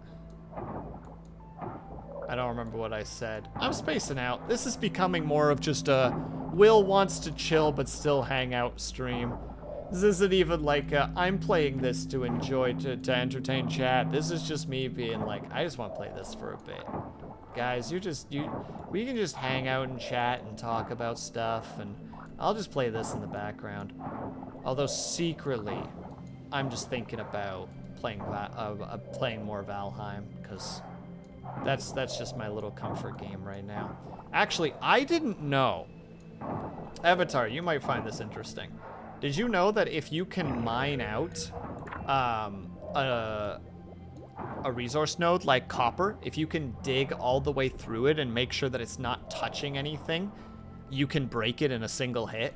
I don't remember what I said. I'm spacing out. This is becoming more of just a Will wants to chill but still hang out stream. This isn't even like I'm playing this to enjoy, to entertain chat. This is just me being like, I just want to play this for a bit. Guys, we can just hang out and chat and talk about stuff, and I'll just play this in the background. Although secretly, I'm just thinking about playing more Valheim, because that's just my little comfort game right now. Actually, I didn't know. Avatar, you might find this interesting. Did you know that if you can mine out a resource node like copper, if you can dig all the way through it and make sure that it's not touching anything, you can break it in a single hit?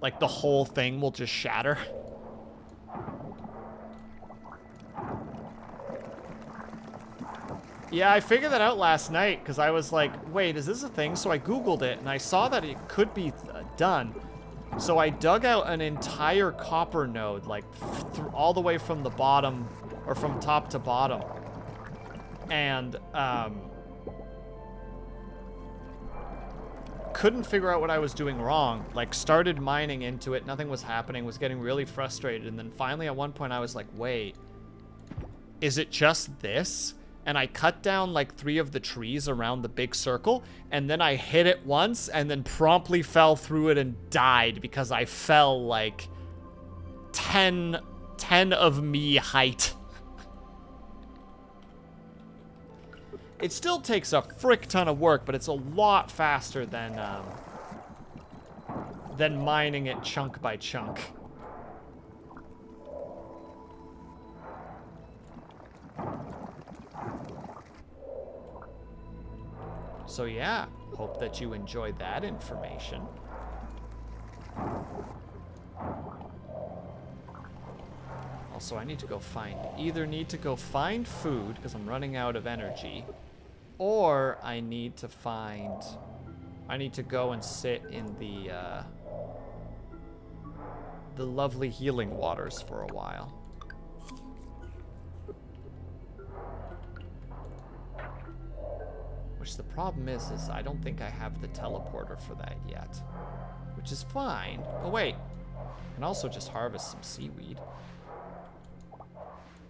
Like, the whole thing will just shatter. Yeah, I figured that out last night, because I was like, wait, is this a thing? So I Googled it, and I saw that it could be done. So I dug out an entire copper node, like, all the way from the bottom, or from top to bottom. And, couldn't figure out what I was doing wrong. Like, started mining into it, nothing was happening, was getting really frustrated, and then finally at one point I was like, wait, is it just this? And I cut down like 3 of the trees around the big circle, and then I hit it once and then promptly fell through it and died because I fell like 10 of me height. It still takes a frick ton of work, but it's a lot faster than mining it chunk by chunk. So yeah, hope that you enjoyed that information. Also, I need to go find food, because I'm running out of energy, or I need to go and sit in the lovely healing waters for a while. Which the problem is I don't think I have the teleporter for that yet. Which is fine. Oh wait, I can also just harvest some seaweed.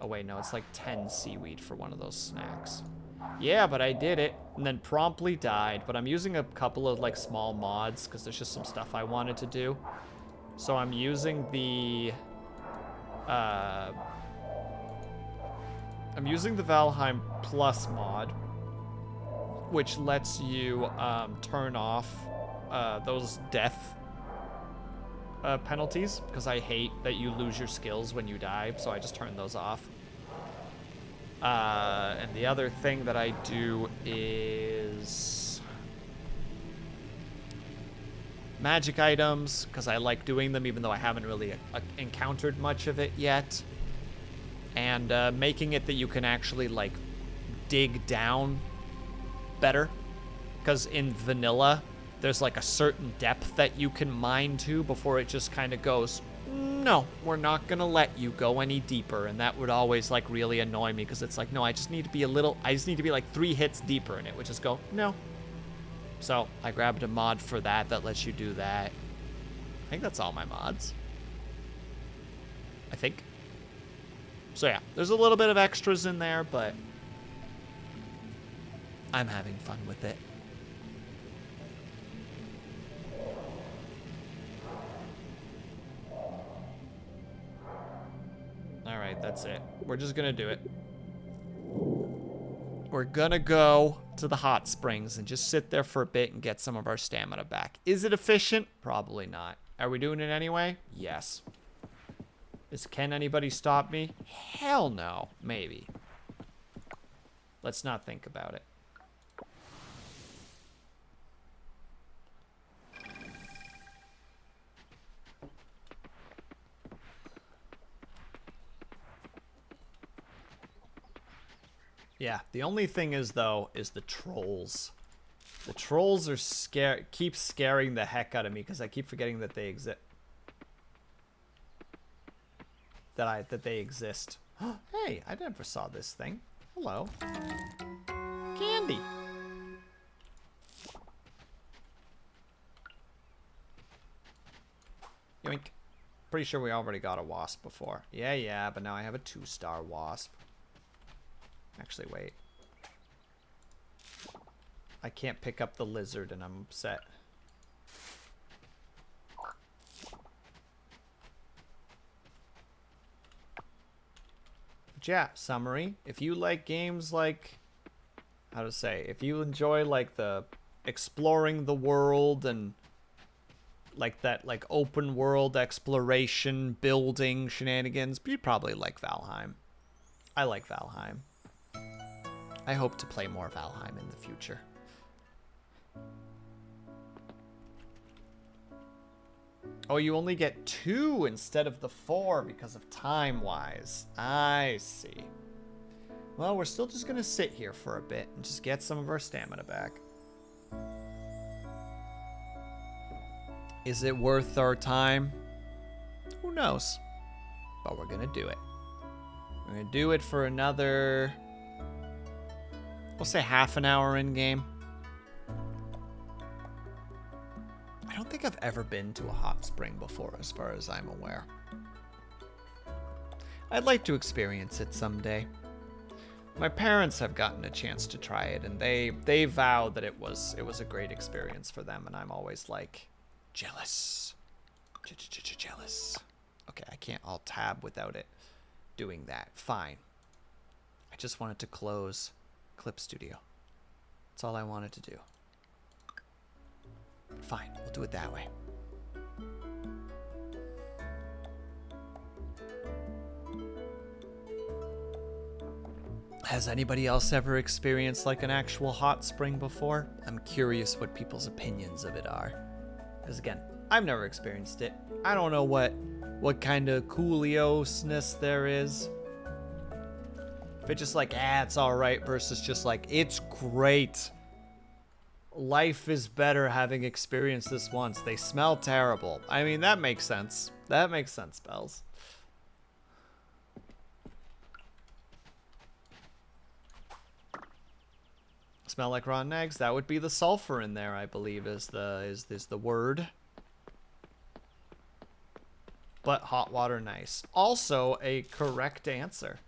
Oh wait, no, it's like 10 seaweed for one of those snacks. Yeah, but I did it, and then promptly died. But I'm using a couple of, like, small mods, because there's just some stuff I wanted to do. So I'm using the, I'm using the Valheim Plus mod, which lets you, turn off, those death, penalties, because I hate that you lose your skills when you die, so I just turn those off. And the other thing that I do is magic items, because I like doing them even though I haven't really encountered much of it yet. And making it that you can actually, like, dig down better. Because in vanilla, there's, like, a certain depth that you can mine to before it just kind of goes, no, we're not gonna let you go any deeper. And that would always, like, really annoy me, because it's like, no, I just need to be like 3 hits deeper, and it would just go, no. So I grabbed a mod for that lets you do that. I think that's all my mods. I think. So yeah, there's a little bit of extras in there, but I'm having fun with it. Alright, that's it. We're just gonna do it. We're gonna go to the hot springs and just sit there for a bit and get some of our stamina back. Is it efficient? Probably not. Are we doing it anyway? Yes. Can anybody stop me? Hell no. Maybe. Let's not think about it. Yeah, the only thing is, though, is the trolls. The trolls are keep scaring the heck out of me because I keep forgetting that they exist. That they exist. Hey, I never saw this thing. Hello. Candy. Yoink. Pretty sure we already got a wasp before. Yeah, but now I have a 2-star wasp. Actually, wait. I can't pick up the lizard and I'm upset. But yeah, summary. If you like games like, how to say, if you enjoy like the exploring the world and like that like open world exploration, building shenanigans, you'd probably like Valheim. I like Valheim. I hope to play more Valheim in the future. Oh, you only get 2 instead of the 4 because of time-wise. I see. Well, we're still just gonna sit here for a bit and just get some of our stamina back. Is it worth our time? Who knows? But we're gonna do it. We're gonna do it for another... we'll say half an hour in game. I don't think I've ever been to a hot spring before, as far as I'm aware. I'd like to experience it someday. My parents have gotten a chance to try it, and they vow that it was a great experience for them, and I'm always like, jealous. Jealous. Okay, I can't alt tab without it doing that. Fine. I just wanted to close Clip Studio. That's all I wanted to do. Fine, we'll do it that way. Has anybody else ever experienced like an actual hot spring before? I'm curious what people's opinions of it are. Because again, I've never experienced it. I don't know what kind of cooliosness there is. If it's just like, it's alright, versus just like, it's great. Life is better having experienced this once. They smell terrible. I mean, that makes sense. That makes sense, Bells. Smell like rotten eggs? That would be the sulfur in there, I believe, is the word. But hot water, nice. Also, a correct answer.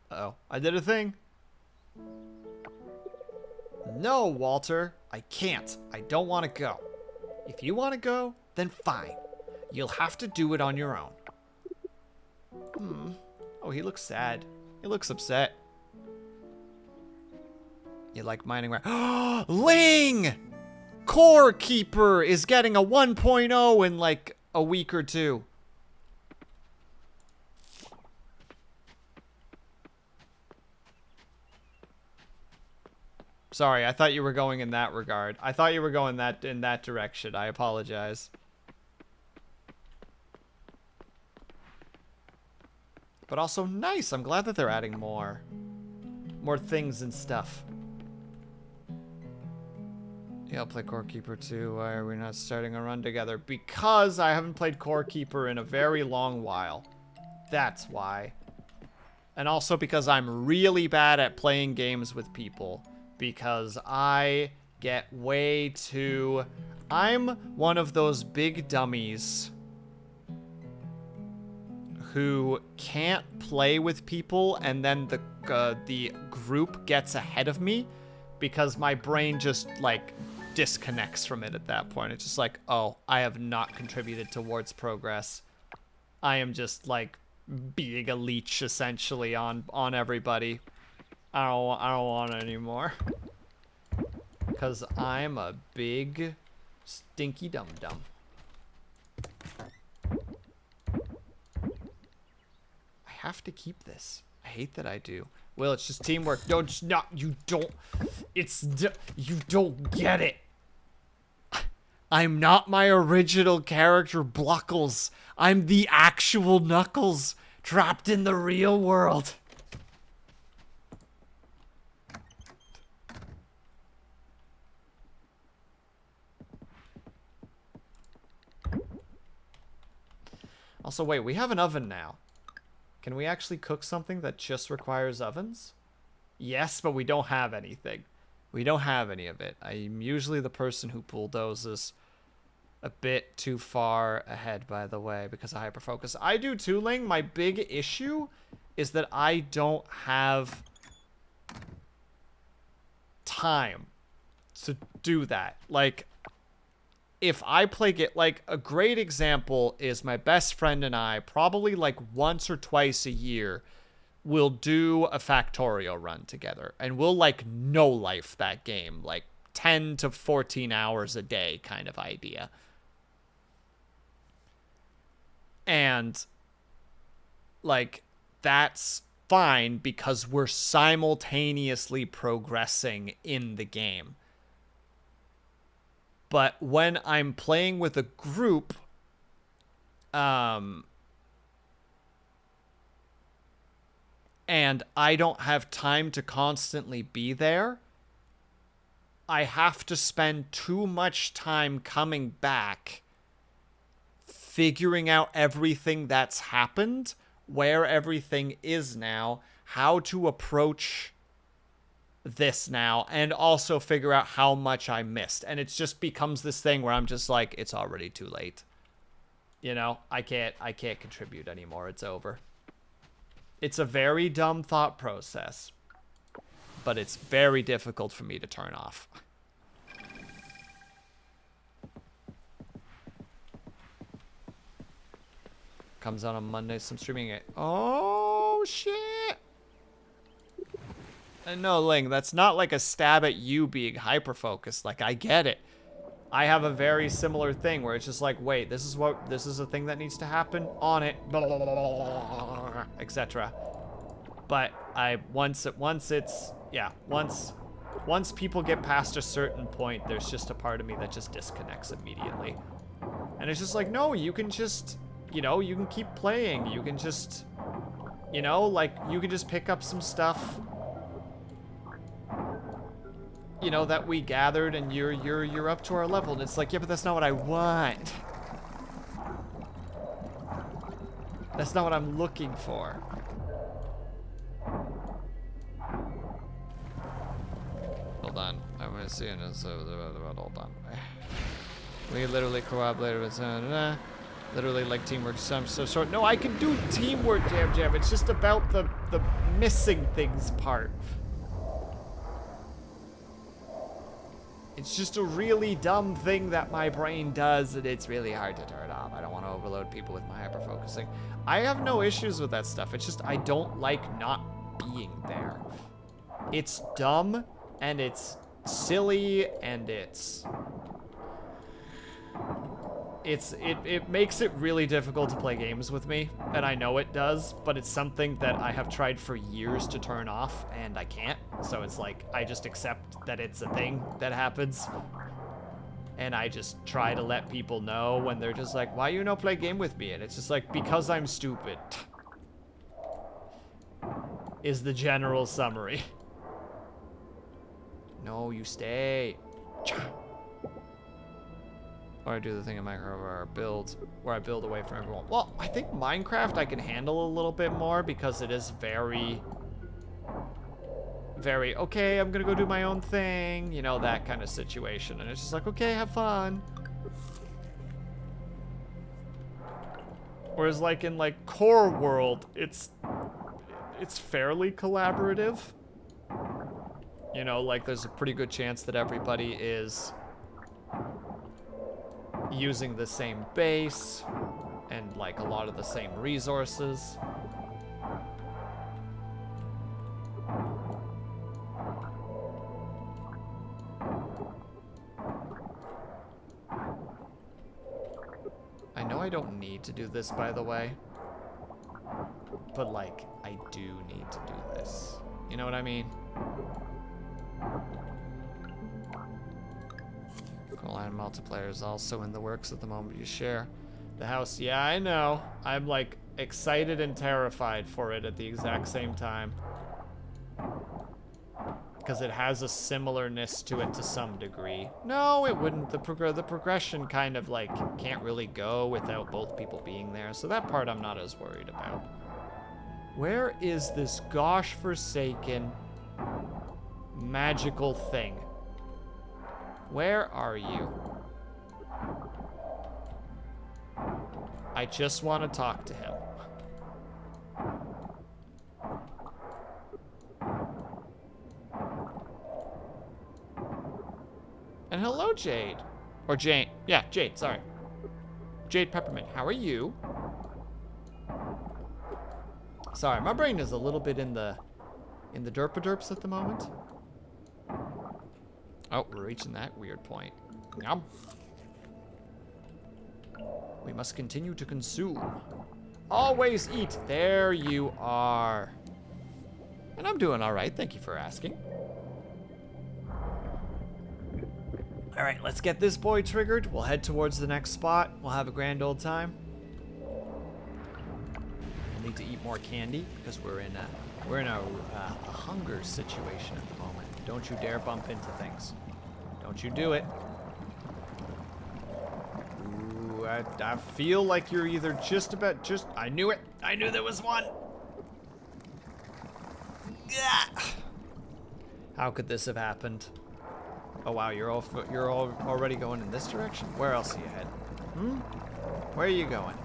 Uh-oh, I did a thing. No, Walter, I can't. I don't want to go. If you want to go, then fine. You'll have to do it on your own. Oh, he looks sad. He looks upset. You like mining right? Ling! Core Keeper is getting a 1.0 in like a week or two. Sorry, I thought you were going in that regard. I thought you were going in that direction. I apologize. But also nice. I'm glad that they're adding more things and stuff. Yeah, I'll play Core Keeper too. Why are we not starting a run together? Because I haven't played Core Keeper in a very long while. That's why. And also because I'm really bad at playing games with people. Because I get way too... I'm one of those big dummies who can't play with people, and then the group gets ahead of me because my brain just, like, disconnects from it at that point. It's just like, oh, I have not contributed towards progress. I am just, like, being a leech, essentially, on everybody. I don't want it anymore. Because I'm a big, stinky dum-dum. I have to keep this. I hate that I do. Will, it's just teamwork. No, it's not. You don't. You don't get it. I'm not my original character, Bluckles. I'm the actual Knuckles, trapped in the real world. Also, wait, we have an oven now. Can we actually cook something that just requires ovens? Yes, but we don't have anything. We don't have any of it. I'm usually the person who bulldozes a bit too far ahead, by the way, because of hyperfocus. I do too, Ling. My big issue is that I don't have time to do that. Like, if I play it, like, a great example is my best friend and I, probably like once or twice a year, will do a Factorial run together. And we'll, like, no-life that game. Like, 10 to 14 hours a day kind of idea. And, like, that's fine because we're simultaneously progressing in the game. But when I'm playing with a group, and I don't have time to constantly be there, I have to spend too much time coming back, figuring out everything that's happened, where everything is now, how to approach this now, and also figure out how much I missed. And it just becomes this thing where I'm just like, it's already too late. You know, I can't contribute anymore. It's over. It's a very dumb thought process, but it's very difficult for me to turn off. Comes out on Monday, so I'm streaming it. Oh, shit. No, Ling, that's not like a stab at you being hyper-focused. Like, I get it. I have a very similar thing where it's just like, wait, this is a thing that needs to happen on it, etc. But once people get past a certain point, there's just a part of me that just disconnects immediately. And it's just like, no, you can just, you know, you can keep playing. You can just, you know, like, you can just pick up some stuff, you know, that we gathered, and you're up to our level. And it's like, yeah, but that's not what I want. That's not what I'm looking for. Hold on, I'm gonna see it. Hold on. We literally cooperated with literally like teamwork. So I'm so short. No, I can do teamwork, Jam Jam. It's just about the missing things part. It's just a really dumb thing that my brain does, and it's really hard to turn off. I don't want to overload people with my hyper-focusing. I have no issues with that stuff. It's just I don't like not being there. It's dumb, and it's silly, and it makes it really difficult to play games with me, and I know it does, but it's something that I have tried for years to turn off, and I can't. So it's like, I just accept that it's a thing that happens, and I just try to let people know when they're just like, why you no play game with me? And it's just like, because I'm stupid, is the general summary. No, you stay. Or I do the thing in Minecraft where I build away from everyone. Well, I think Minecraft I can handle a little bit more because it is very, okay, I'm gonna go do my own thing, you know, that kind of situation. And it's just like, okay, have fun. Whereas like in like Core World, it's fairly collaborative. You know, like there's a pretty good chance that everybody is using the same base and like a lot of the same resources. I know I don't need to do this, by the way, but like I do need to do this. You know what I mean? Online multiplayer is also in the works at the moment. You share the house. Yeah, I know. I'm like excited and terrified for it at the exact same time. Because it has a similarness to it to some degree. No, it wouldn't. The progression kind of like can't really go without both people being there. So that part I'm not as worried about. Where is this gosh forsaken magical thing? Where are you? I just want to talk to him. And hello, Jade. Or Jane. Yeah, Jade, sorry. Jade Peppermint, how are you? Sorry, my brain is a little bit in the derpa-derps at the moment. Oh, we're reaching that weird point. Yum. We must continue to consume. Always eat. There you are. And I'm doing all right. Thank you for asking. All right, let's get this boy triggered. We'll head towards the next spot. We'll have a grand old time. We'll need to eat more candy because we're in a hunger situation at the moment. Don't you dare bump into things. Don't you do it. Ooh, I feel like you're either I knew it. I knew there was one. Gah! How could this have happened? Oh wow, you're already going in this direction? Where else are you heading? Where are you going?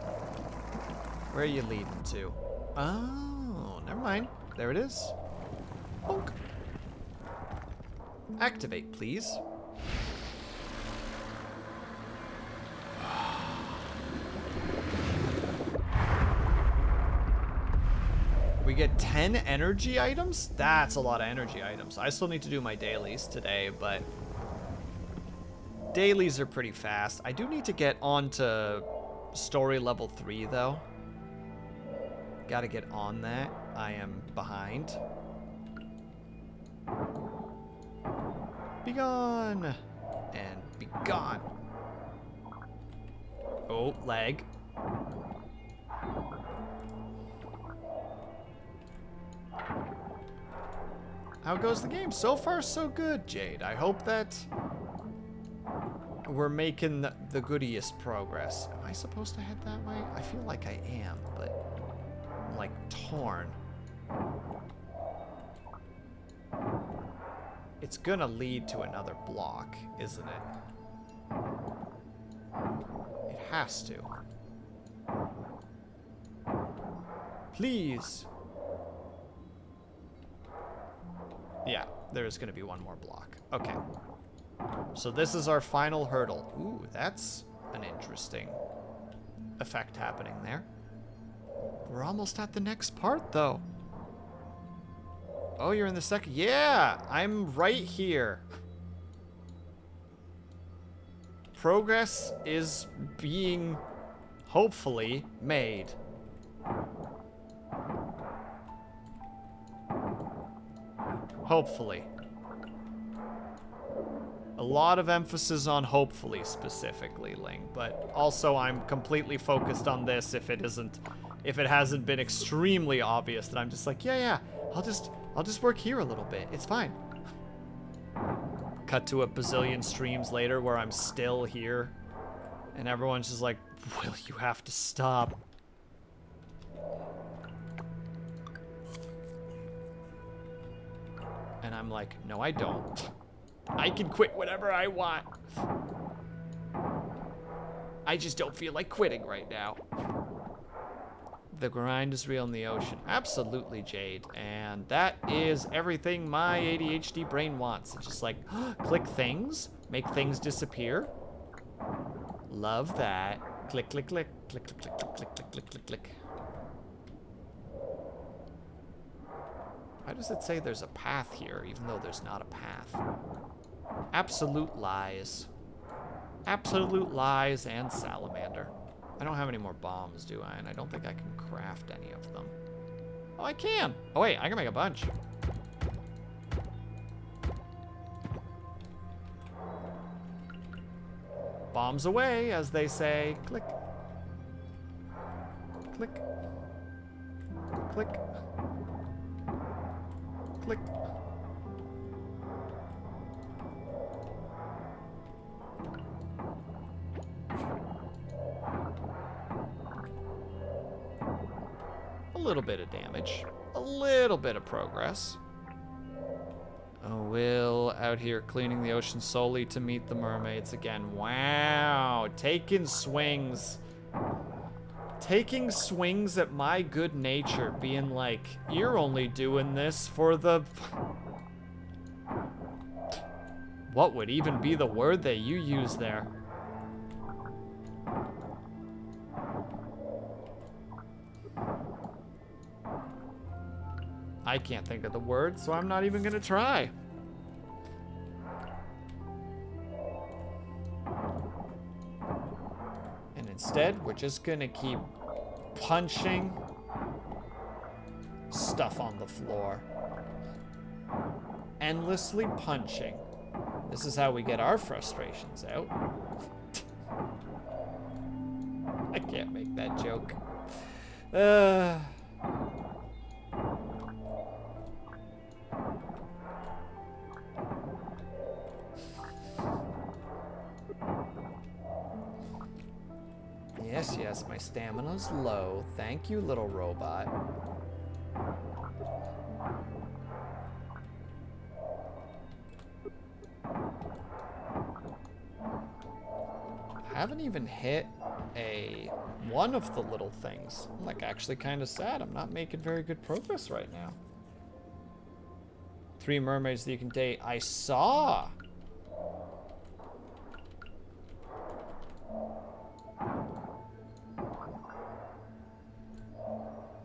Where are you leading to? Oh, never mind. There it is. Bonk. Activate, please. We get 10 energy items? That's a lot of energy items. I still need to do my dailies today, but dailies are pretty fast. I do need to get on to story level 3, though. Gotta get on that. I am behind. Be gone! And be gone. Oh, lag. How goes the game? So far, so good, Jade. I hope that we're making the goodiest progress. Am I supposed to head that way? I feel like I am, but I'm like torn. It's gonna lead to another block, isn't it? It has to. Please. Yeah, there's gonna be one more block. Okay. So this is our final hurdle. Ooh, that's an interesting effect happening there. We're almost at the next part, though. Oh, you're in the second. Yeah, I'm right here. Progress is being hopefully made. Hopefully. A lot of emphasis on hopefully specifically, Ling, but also I'm completely focused on this if it hasn't been extremely obvious that I'm just like, yeah, I'll just work here a little bit. It's fine. Cut to a bazillion streams later where I'm still here and everyone's just like, Will, you have to stop. And I'm like, no, I don't. I can quit whenever I want. I just don't feel like quitting right now. The grind is real in the ocean. Absolutely, Jade. And that is everything my ADHD brain wants. It's just like, click things, make things disappear. Love that. Click, click, click, click, click, click, click, click, click, click, click. Why does it say there's a path here, even though there's not a path? Absolute lies. Absolute lies and salamander. I don't have any more bombs, do I? And I don't think I can craft any of them. Oh, I can. Oh, wait, I can make a bunch. Bombs away, as they say. Click. Click. Click. Click. A little bit of damage. A little bit of progress. Oh, Will out here cleaning the ocean solely to meet the mermaids again. Wow. Taking swings. Taking swings at my good nature, being like, you're only doing this for the... What would even be the word that you use there? I can't think of the word, so I'm not even gonna try. And instead, we're just gonna keep punching stuff on the floor. Endlessly punching. This is how we get our frustrations out. I can't make that joke. Yes, my stamina's low. Thank you, little robot. I haven't even hit one of the little things. I'm like actually kind of sad. I'm not making very good progress right now. 3 mermaids that you can date. I saw.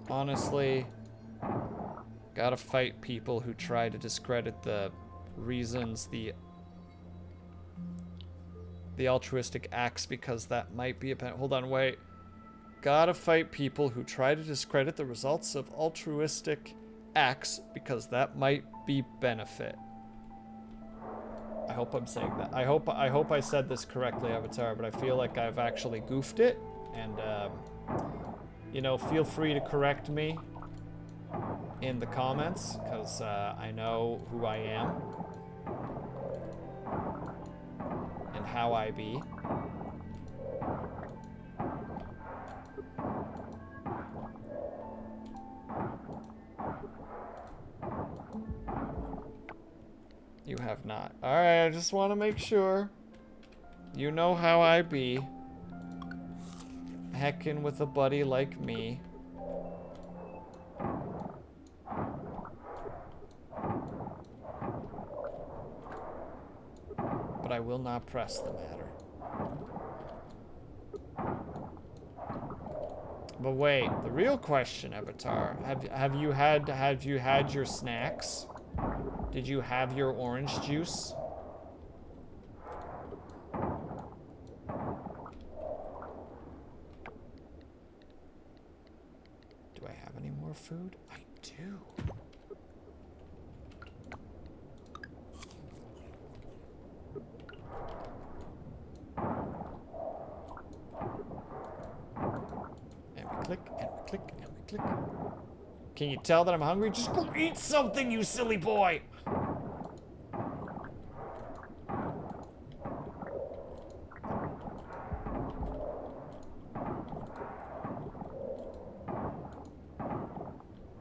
Honestly, gotta fight people who try to discredit the reasons, the altruistic acts, because that might be a... Hold on, wait. Gotta fight people who try to discredit the results of altruistic acts, because that might be benefit. I hope I'm saying that. I hope I said this correctly, Avatar, but I feel like I've actually goofed it, and you know, feel free to correct me in the comments, because I know who I am and how I be. You have not. Alright, I just want to make sure. You know how I be. Heckin' with a buddy like me. but I will not press the matter. But wait, the real question, Avatar, have you had your snacks? Did you have your orange juice? Do I have any more food? I do. And we click, and we click, and we click. Can you tell that I'm hungry? Just go eat something, you silly boy!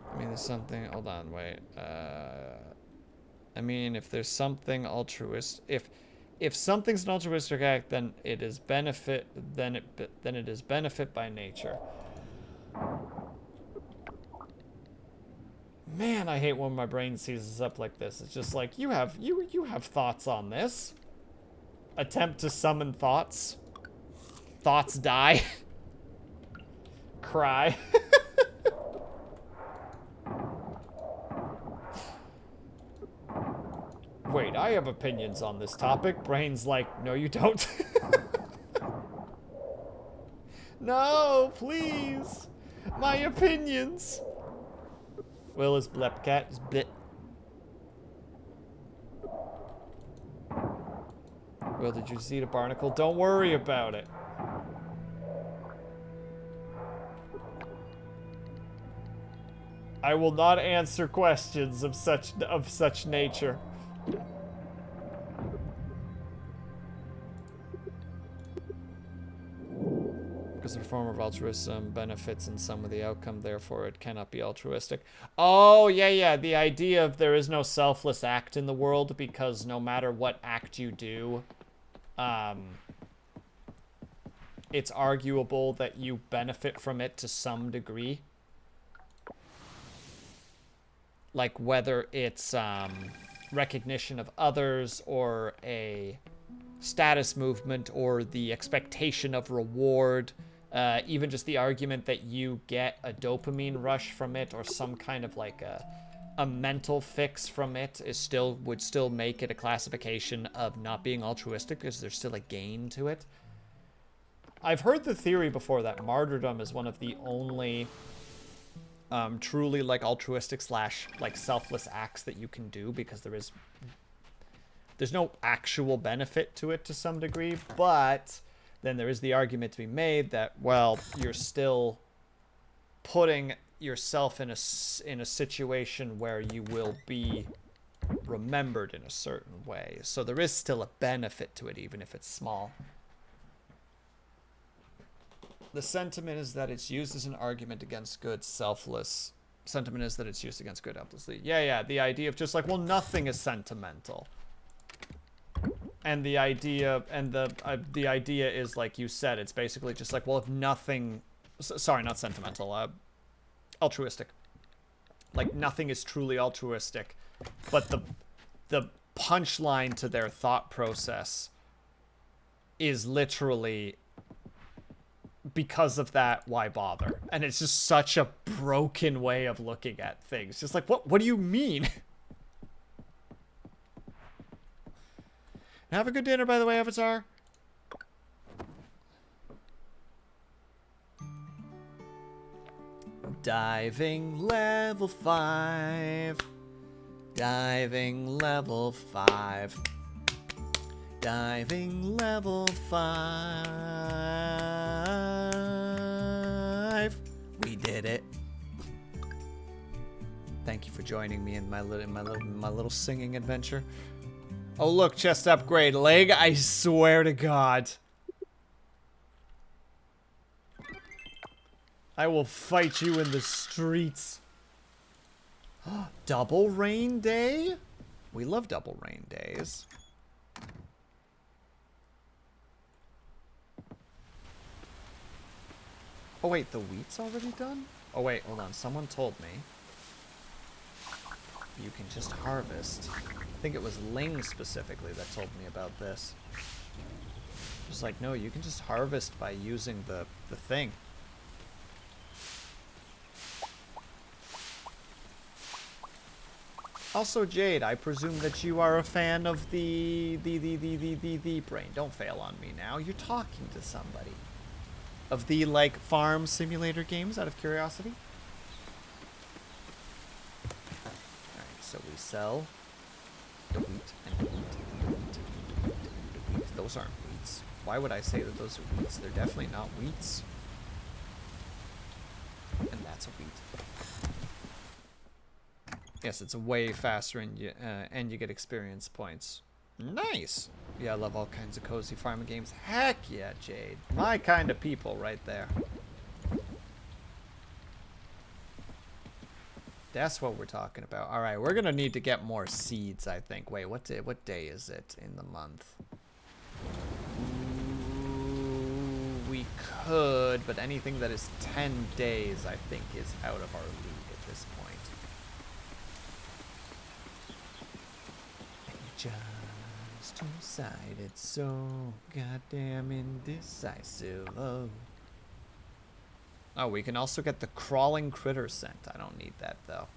I mean, there's something. Hold on, wait. I mean, if there's something altruistic, if something's an altruistic act, then it is benefit. Then it is benefit by nature. Man, I hate when my brain seizes up like this. It's just like you have thoughts on this. Attempt to summon thoughts. Thoughts die. Cry. Wait, I have opinions on this topic. Brain's like, no, you don't. No, please. My opinions. Will is Blepcat is blit. Will, did you see the barnacle? Don't worry about it. I will not answer questions of such nature. Because a form of altruism benefits in some of the outcome, therefore it cannot be altruistic. Oh, yeah, the idea of there is no selfless act in the world because no matter what act you do, it's arguable that you benefit from it to some degree. Like whether it's recognition of others or a status movement or the expectation of reward. Even just the argument that you get a dopamine rush from it or some kind of like a mental fix from it is would still make it a classification of not being altruistic because there's still a gain to it. I've heard the theory before that martyrdom is one of the only truly like altruistic / like selfless acts that you can do because there's no actual benefit to it to some degree, but then there is the argument to be made that, well, you're still putting yourself in a situation where you will be remembered in a certain way. So there is still a benefit to it, even if it's small. The sentiment is that it's used as an argument against good, selfless. Sentiment is that it's used against good, helplessly. Yeah, the idea of just like, well, nothing is sentimental. And the idea, the idea is, like you said, it's basically just like, well, if nothing, sorry, not sentimental, altruistic. Like, nothing is truly altruistic, but the punchline to their thought process is literally, because of that, why bother? And it's just such a broken way of looking at things. Just like, what do you mean? Have a good dinner, by the way, Avatar. Diving level 5. Diving level 5. Diving level 5. We did it. Thank you for joining me in my little singing adventure. Oh, look, chest upgrade. Leg, I swear to God. I will fight you in the streets. Double rain day? We love double rain days. Oh, wait, the wheat's already done? Oh, wait, hold on. Someone told me. you can just harvest. I think it was Ling specifically that told me about this. Just like, no, you can just harvest by using the thing. Also, Jade, I presume that you are a fan of the brain. Don't fail on me now. You're talking to somebody. Of the, like, farm simulator games, out of curiosity. Alright, so we sell the wheat and the wheat and the wheat and the wheat and the wheat. Those aren't wheats. Why would I say that those are wheats? They're definitely not wheats. And that's a wheat. Yes, it's way faster and you get experience points. Nice! Yeah, I love all kinds of cozy farming games. Heck yeah, Jade. My kind of people right there. That's what we're talking about. Alright, we're gonna need to get more seeds, I think. Wait, what day is it in the month? Ooh, we could, but anything that is 10 days, I think, is out of our league at this point. Just two-sided, so goddamn indecisive. Oh, we can also get the crawling critter scent. I don't need that, though.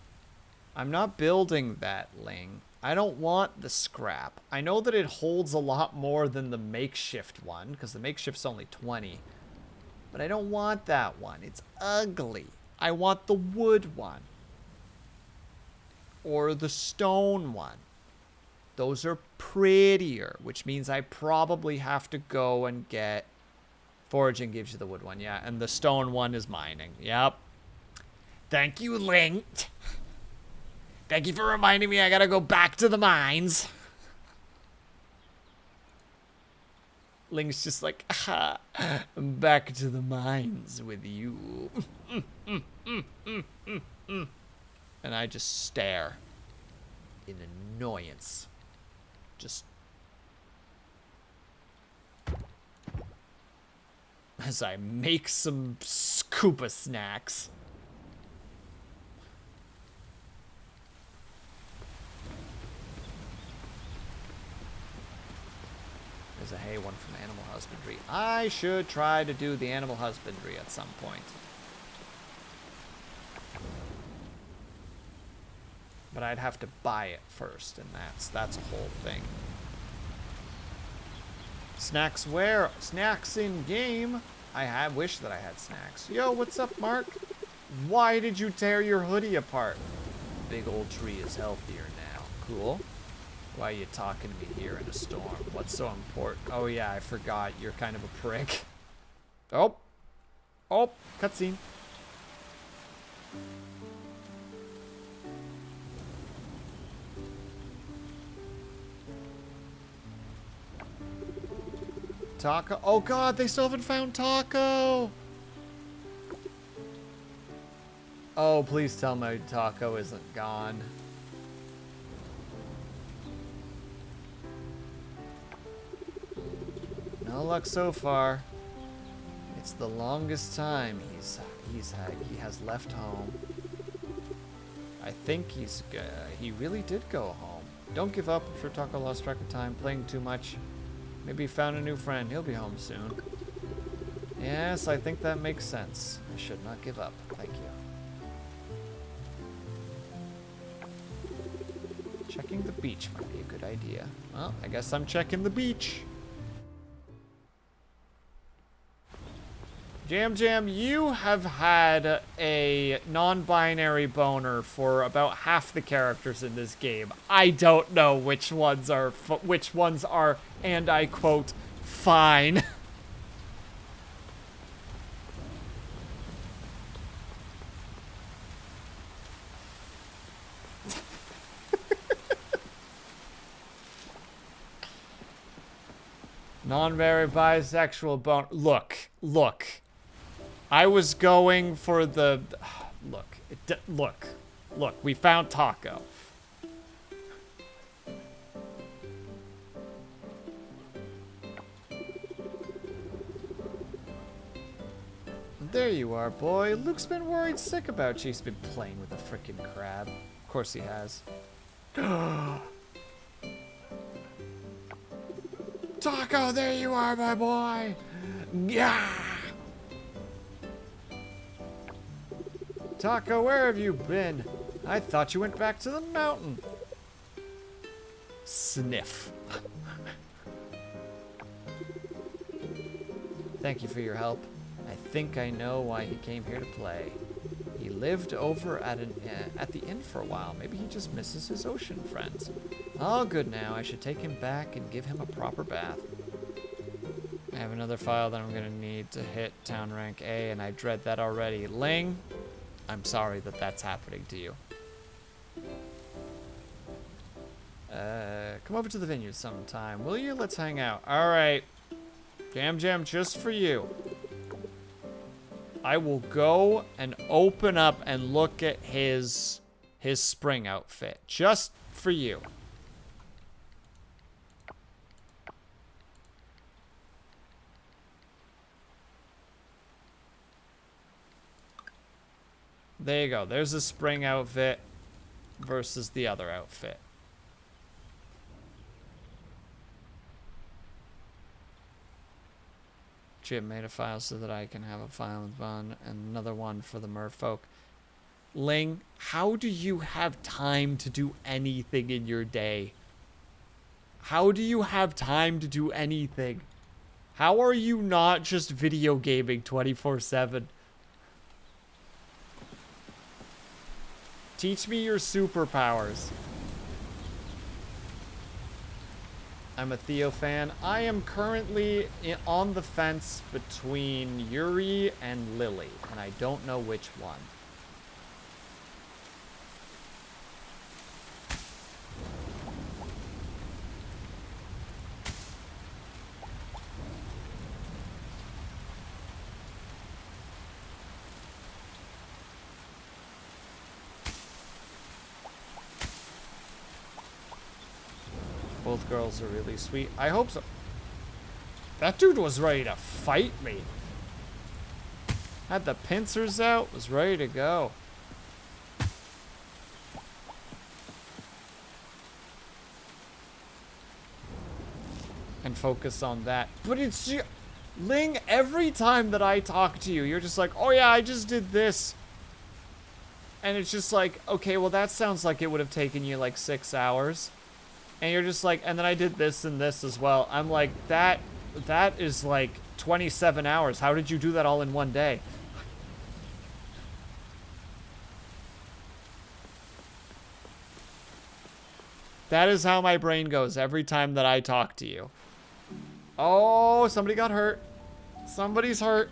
I'm not building that, Ling. I don't want the scrap. I know that it holds a lot more than the makeshift one, because the makeshift's only 20. But I don't want that one. It's ugly. I want the wood one. Or the stone one. Those are prettier, which means I probably have to go and get... Foraging gives you the wood one, yeah. And the stone one is mining. Yep. Thank you, Ling. Thank you for reminding me I gotta go back to the mines. Ling's just like, ha, I'm back to the mines with you. And I just stare in annoyance. Just as I make some Koopa snacks. There's a hay one from animal husbandry. I should try to do the animal husbandry at some point. But I'd have to buy it first, and that's a whole thing. Snacks where? Snacks in game. I wish that I had snacks. Yo, what's up, Mark? Why did you tear your hoodie apart? Big old tree is healthier now. Cool. Why are you talking to me here in a storm? What's so important? Oh yeah, I forgot. You're kind of a prick. Oh. Oh, cutscene. Taco. Oh god, they still haven't found Taco. Oh, please tell me Taco isn't gone. No luck so far. It's the longest time he has left home. I think he really did go home. Don't give up. I'm sure Taco lost track of time playing too much. Maybe he found a new friend. He'll be home soon. Yes, I think that makes sense. I should not give up. Thank you. Checking the beach might be a good idea. Well, I guess I'm checking the beach. Jam, you have had a non-binary boner for about half the characters in this game. I don't know which ones are, and I quote, fine. Non-binary bisexual bone. Look. I was going for the... Look. We found Taco. There you are, boy. Luke's been worried sick about you. He's been playing with a frickin' crab. Of course he has. Taco, there you are, my boy. Yeah. Taco, where have you been? I thought you went back to the mountain. Sniff. Thank you for your help. I think I know why he came here to play. He lived over at the inn for a while. Maybe he just misses his ocean friends. All good now. I should take him back and give him a proper bath. I have another file that I'm gonna need to hit town rank A, and I dread that already. Ling, I'm sorry that that's happening to you. Come over to the vineyard sometime, will you? Let's hang out. All right. Jam, just for you. I will go and open up and look at his spring outfit. Just for you. There you go. There's a spring outfit versus the other outfit. Jim made a file so that I can have a file with one and another one for the merfolk. Ling, how do you have time to do anything in your day? How do you have time to do anything? How are you not just video gaming 24/7? Teach me your superpowers. I'm a Theo fan. I am currently on the fence between Yuri and Lily, and I don't know which one. Both girls are really sweet. I hope so. That dude was ready to fight me. Had the pincers out, was ready to go. And focus on that. But it's Ling, every time that I talk to you, you're just like, oh yeah, I just did this. And it's just like, okay, well that sounds like it would have taken you like 6 hours. And you're just like, and then I did this and this as well. I'm like, that is like 27 hours. How did you do that all in one day? That is how my brain goes every time that I talk to you. Oh, somebody got hurt. Somebody's hurt.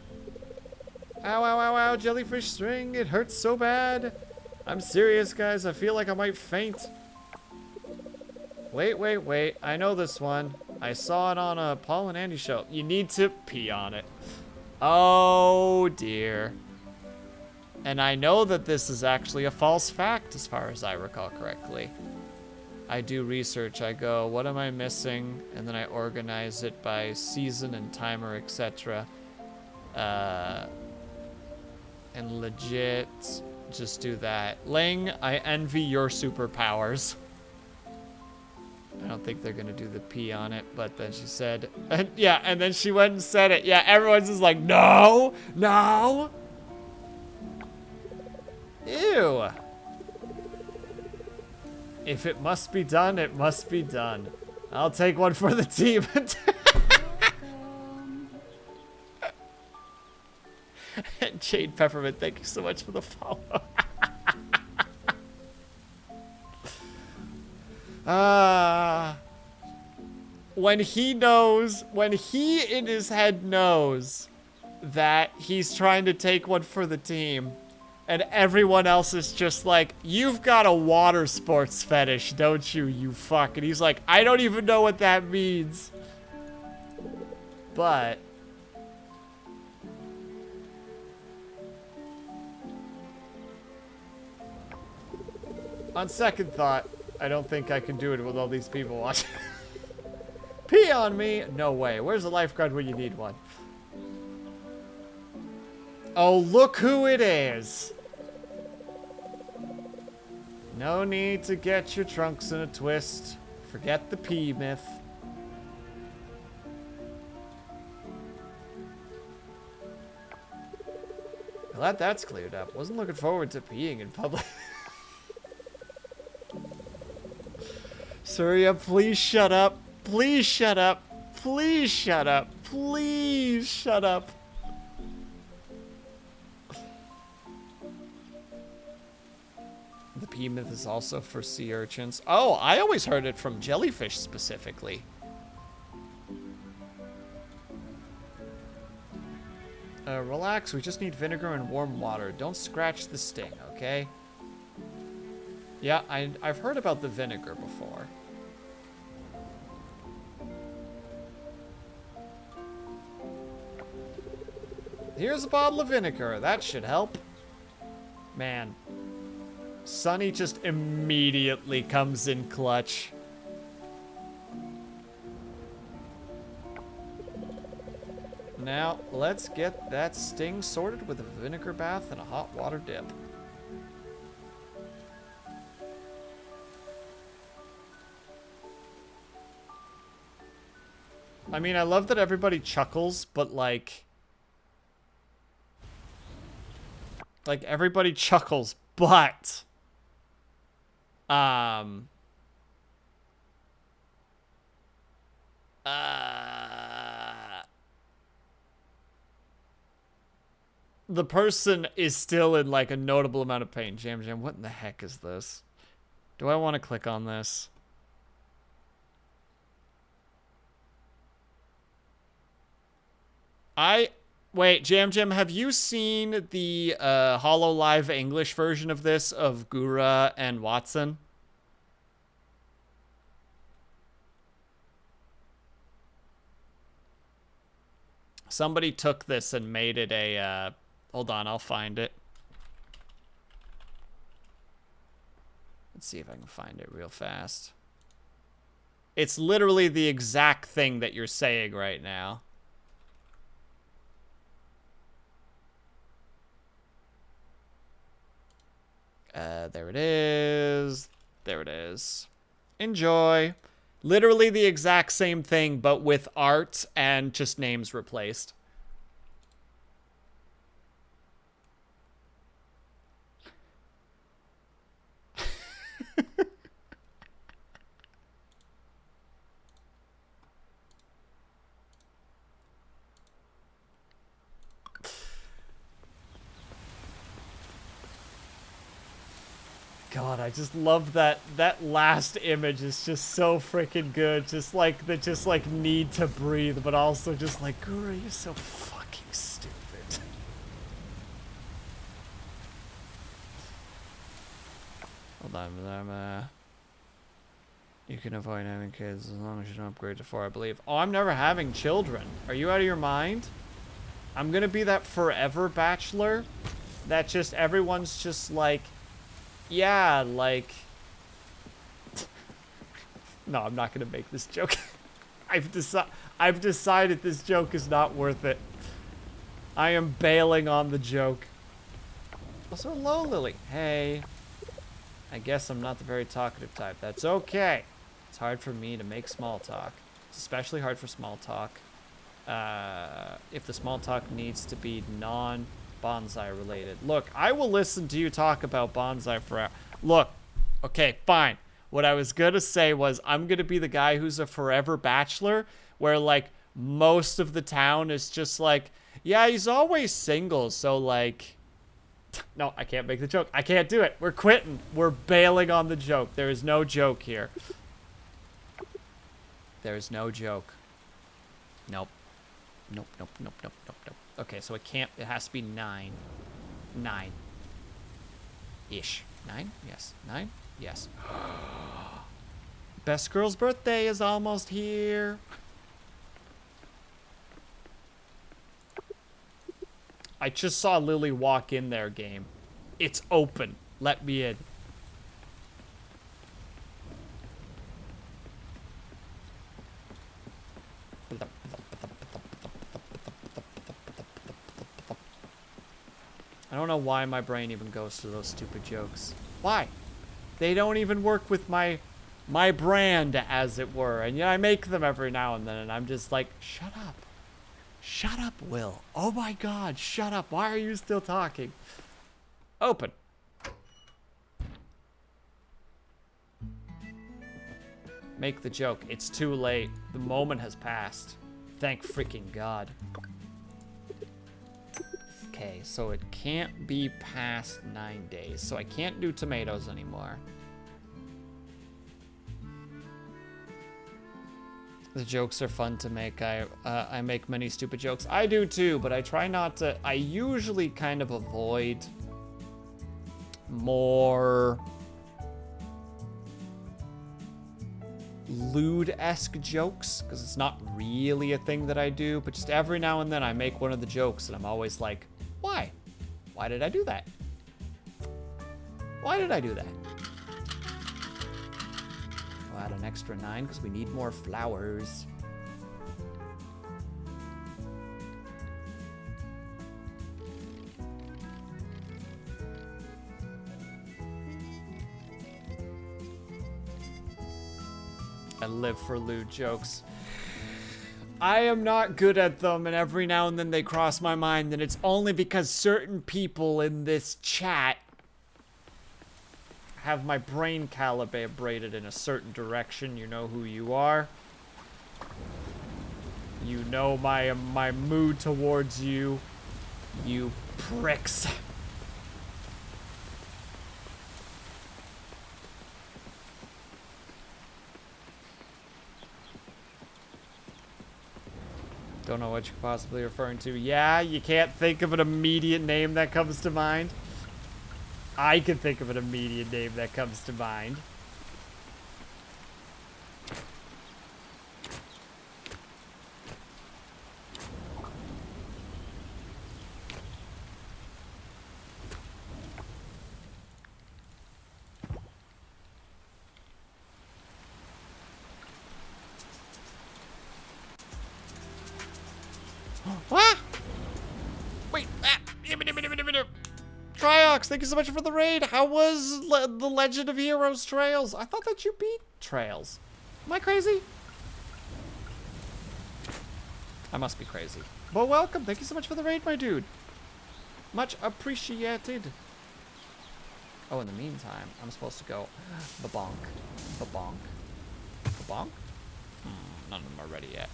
Ow, ow, ow, ow, jellyfish string. It hurts so bad. I'm serious, guys. I feel like I might faint. Wait. I know this one. I saw it on a Paul and Andy show. You need to pee on it. Oh, dear. And I know that this is actually a false fact, as far as I recall correctly. I do research. I go, what am I missing? And then I organize it by season and timer, etc. And legit, just do that. Ling, I envy your superpowers. I don't think they're gonna do the pee on it, but then she said, and yeah, and then she went and said it. Yeah, everyone's just like, no. Ew. If it must be done, it must be done. I'll take one for the team. And Jade Peppermint, thank you so much for the follow. When he in his head knows that he's trying to take one for the team, and everyone else is just like, you've got a water sports fetish, don't you, you fuck? And he's like, I don't even know what that means. But on second thought, I don't think I can do it with all these people watching. Pee on me? No way. Where's the lifeguard when you need one? Oh, look who it is. No need to get your trunks in a twist. Forget the pee myth. Glad that's cleared up. Wasn't looking forward to peeing in public. Surya, please shut up. Please shut up. Please shut up. Please shut up. The pea myth is also for sea urchins. Oh, I always heard it from jellyfish specifically. Relax, we just need vinegar and warm water. Don't scratch the sting, okay? Yeah, I've heard about the vinegar before. Here's a bottle of vinegar. That should help. Man. Sunny just immediately comes in clutch. Now, let's get that sting sorted with a vinegar bath and a hot water dip. I mean, I love that everybody chuckles, but like everybody chuckles, but the person is still in like a notable amount of pain. Jam Jam, what in the heck is this? Do I want to click on this? Wait, Jam Jam, have you seen the HoloLive English version of this of Gura and Watson? Somebody took this and made it a, hold on, I'll find it. Let's see if I can find it real fast. It's literally the exact thing that you're saying right now. There it is. There it is. Enjoy. Literally the exact same thing, but with art and just names replaced. God, I just love that last image is just so freaking good. Just like need to breathe, but also just like, Guru, you're so fucking stupid. Hold on, you can avoid having kids as long as you don't upgrade to 4, I believe. Oh, I'm never having children. Are you out of your mind? I'm gonna be that forever bachelor that just everyone's just like, yeah, like... No, I'm not gonna make this joke. I've decided this joke is not worth it. I am bailing on the joke. Also, hello, Lily. Hey. I guess I'm not the very talkative type. That's okay. It's hard for me to make small talk. It's especially hard for small talk. If the small talk needs to be non-bonsai related. Look, I will listen to you talk about bonsai forever. Look, okay, fine. What I was gonna say was I'm gonna be the guy who's a forever bachelor where like most of the town is just like, yeah, he's always single, so like... No, I can't make the joke. I can't do it. We're quitting. We're bailing on the joke. There is no joke here. There is no joke. Nope. Nope, nope, nope, nope, nope, nope. Okay, so it can't, it has to be 9. 9-ish. 9? Yes. 9? Yes. Best girl's birthday is almost here. I just saw Lily walk in there, game. It's open. Let me in. I don't know why my brain even goes to those stupid jokes. Why? They don't even work with my brand, as it were. And yeah, I make them every now and then, and I'm just like, shut up. Shut up, Will. Oh my god, shut up. Why are you still talking? Open. Make the joke. It's too late. The moment has passed. Thank freaking God. Okay, so it can't be past 9 days. So I can't do tomatoes anymore. The jokes are fun to make. I make many stupid jokes. I do too, but I try not to. I usually kind of avoid more lewd-esque jokes, because it's not really a thing that I do, but just every now and then I make one of the jokes and I'm always like, why? Why did I do that? Why did I do that? We'll add an extra 9 because we need more flowers. I live for lewd jokes. I am not good at them, and every now and then they cross my mind, and it's only because certain people in this chat have my brain calibrated in a certain direction. You know who you are. You know my mood towards you. You pricks. Don't know what you're possibly referring to. Yeah, you can't think of an immediate name that comes to mind. I can think of an immediate name that comes to mind. Ah! Wait, Triox, thank you so much for the raid. How was the Legend of Heroes Trails? I thought that you beat Trails. Am I crazy? I must be crazy. But welcome, thank you so much for the raid, my dude. Much appreciated. Oh, in the meantime, I'm supposed to go ba-bonk, ba-bonk, ba-bonk? None of them are ready yet.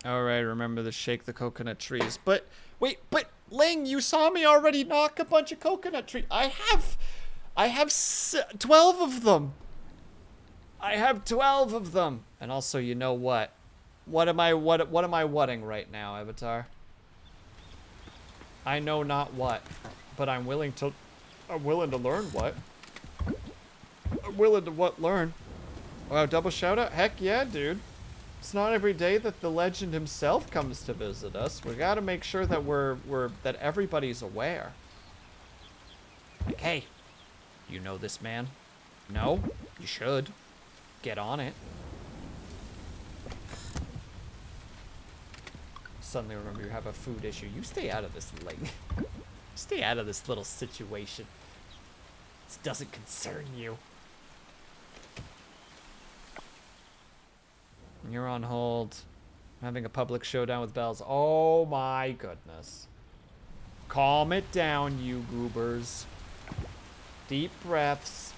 All right, remember to shake the coconut trees. But wait, but Ling, you saw me already knock a bunch of coconut trees. I have 12 of them. I have 12 of them. And also, you know what? What am I whatting right now, Avatar? I know not what, but I'm willing to learn what. I'm willing to learn. Wow, double shout out? Heck yeah, dude. It's not every day that the legend himself comes to visit us. We gotta make sure that that everybody's aware. Like, hey, you know this man? No? You should. Get on it. Suddenly remember you have a food issue. You stay out of this, Ling. Stay out of this little situation. This doesn't concern you. You're on hold. I'm having a public showdown with bells. Oh my goodness. Calm it down, you goobers. Deep breaths.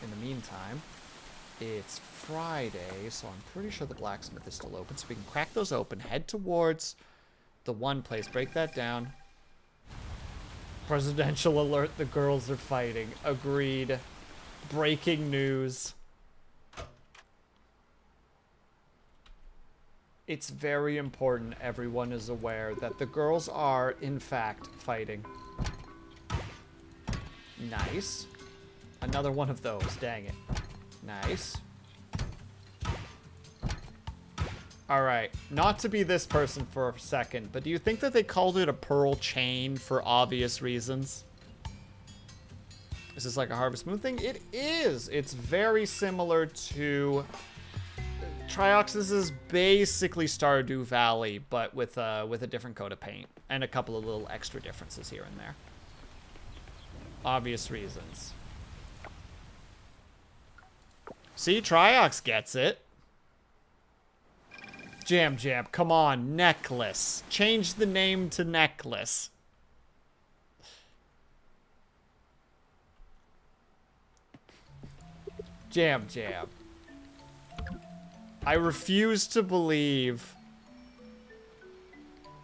In the meantime, it's Friday, so I'm pretty sure the blacksmith is still open. So we can crack those open, head towards the one place. Break that down. Presidential alert, the girls are fighting. Agreed. Breaking news. It's very important everyone is aware that the girls are, in fact, fighting. Nice. Another one of those, dang it. Nice. Alright, not to be this person for a second, but do you think that they called it a pearl chain for obvious reasons? Is this like a Harvest Moon thing? It is! It's very similar to... Trioxis is basically Stardew Valley, but with a different coat of paint and a couple of little extra differences here and there. obvious reasons. See, Triox gets it. Jam Jam, come on, necklace. Change the name to necklace. Jam Jam. I refuse to believe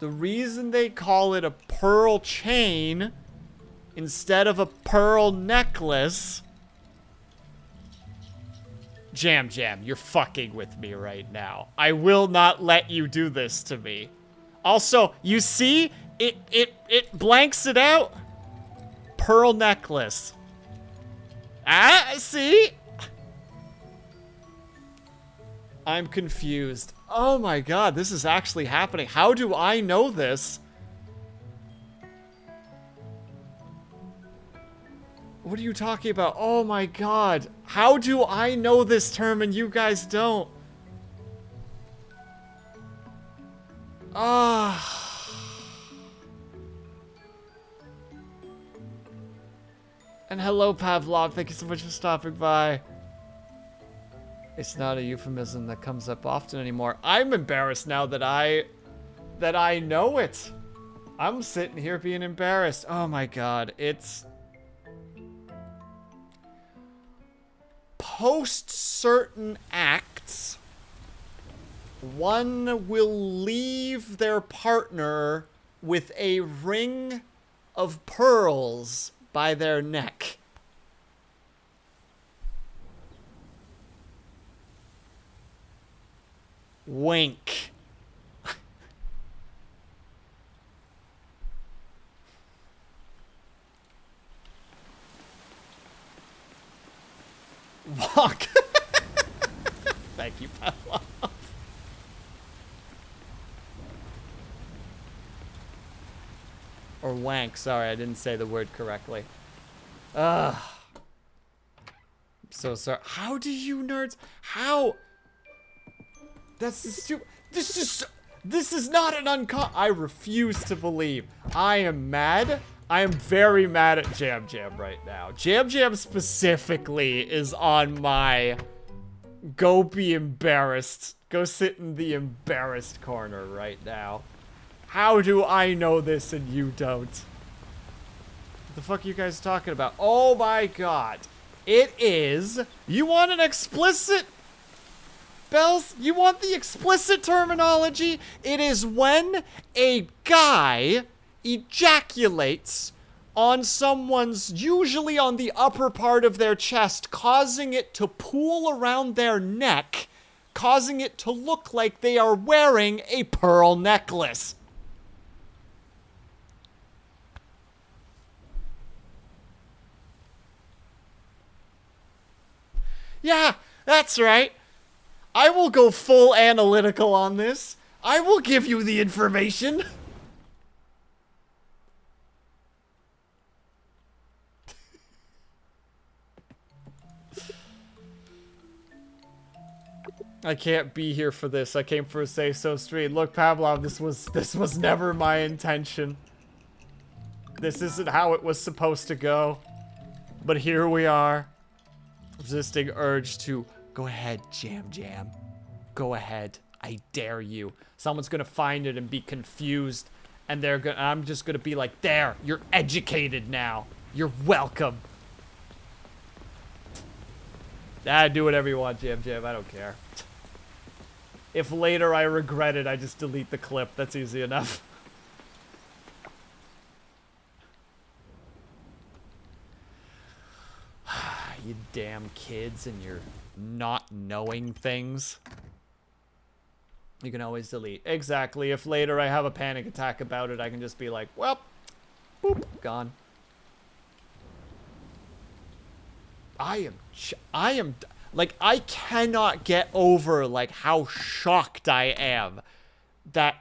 the reason they call it a pearl chain instead of a pearl necklace. Jam Jam, you're fucking with me right now. I will not let you do this to me. Also, you see? It blanks it out. Pearl necklace. Ah, see? I'm confused. Oh my god, this is actually happening. How do I know this? What are you talking about? Oh my god. How do I know this term and you guys don't? Ah. And hello, Pavlov. Thank you so much for stopping by. It's not a euphemism that comes up often anymore. I'm embarrassed now that I know it. I'm sitting here being embarrassed. Oh my god. It's... Post certain acts, one will leave their partner with a ring of pearls by their neck. Wink. Walk. Thank you, Pavlov. Or wank. Sorry, I didn't say the word correctly. Ugh. I'm so sorry. How do you nerds? How? That's the stupid. This is not an I refuse to believe. I am mad. I am very mad at Jam Jam right now. Jam Jam specifically is on my go be embarrassed. Go sit in the embarrassed corner right now. How do I know this and you don't? What the fuck are you guys talking about? Oh my god. It is... You want an explicit... Bells? You want the explicit terminology? It is when a guy ejaculates on someone's, usually on the upper part of their chest, causing it to pool around their neck, causing it to look like they are wearing a pearl necklace. Yeah, that's right. I will go full analytical on this. I will give you the information. I can't be here for this. I came for a Say So stream. Look, Pavlov, this was never my intention. This isn't how it was supposed to go. But here we are. Resisting urge to go ahead, Jam Jam. Go ahead. I dare you. Someone's gonna find it and be confused, and I'm just gonna be like, there, you're educated now. You're welcome. Do whatever you want, Jam Jam. I don't care. If later I regret it, I just delete the clip. That's easy enough. You damn kids and your not knowing things. You can always delete. Exactly. If later I have a panic attack about it, I can just be like, well, boop, gone. I am, like, I cannot get over, like, how shocked I am that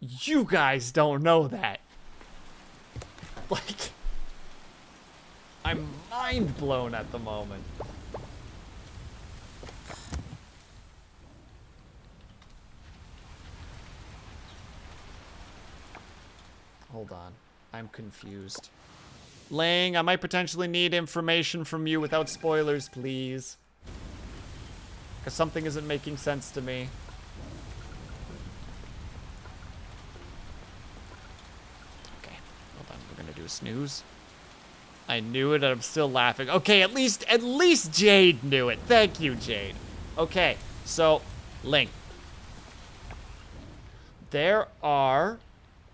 you guys don't know that. Like, I'm mind blown at the moment. Hold on. I'm confused. Lang, I might potentially need information from you without spoilers, please. Because something isn't making sense to me. Okay, hold on. We're gonna do a snooze. I knew it, and I'm still laughing. Okay, at least Jade knew it. Thank you, Jade. Okay, so, Link. There are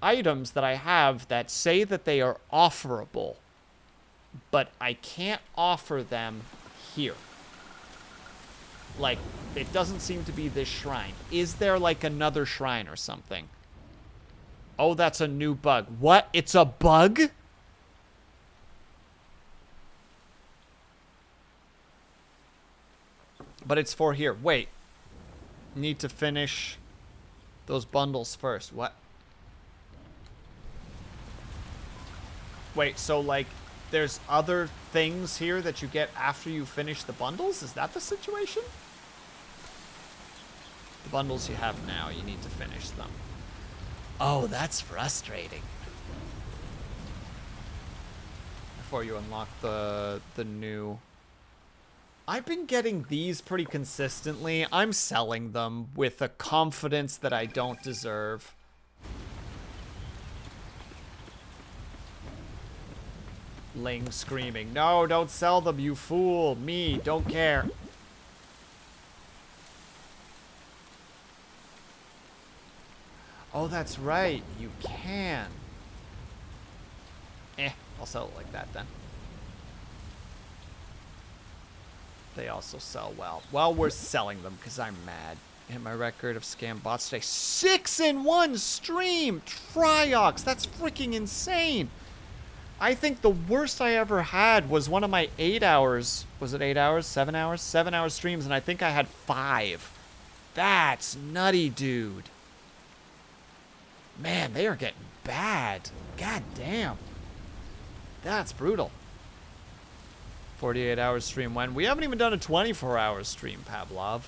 items that I have that say that they are offerable, but I can't offer them here. Like, it doesn't seem to be this shrine. Is there, like, another shrine or something? Oh, that's a new bug. What? It's a bug? But it's for here. Wait. Need to finish those bundles first. What? Wait, so, like, there's other things here that you get after you finish the bundles? Is that the situation? The bundles you have now, you need to finish them. Oh, that's frustrating. Before you unlock the new... I've been getting these pretty consistently. I'm selling them with a confidence that I don't deserve. Ling screaming, no, don't sell them, you fool. Me, don't care. Oh, that's right. You can. I'll sell it like that then. They also sell well. Well, we're selling them because I'm mad. Hit my record of scam bots today. 6 in 1 stream! Triox! That's freaking insane! I think the worst I ever had was one of my 8 hours. Was it 8 hours? 7 hours? 7 hour streams, and I think I had 5. That's nutty, dude. Man, they are getting bad. God damn. That's brutal. 48 hours stream when? We haven't even done a 24 hour stream, Pavlov.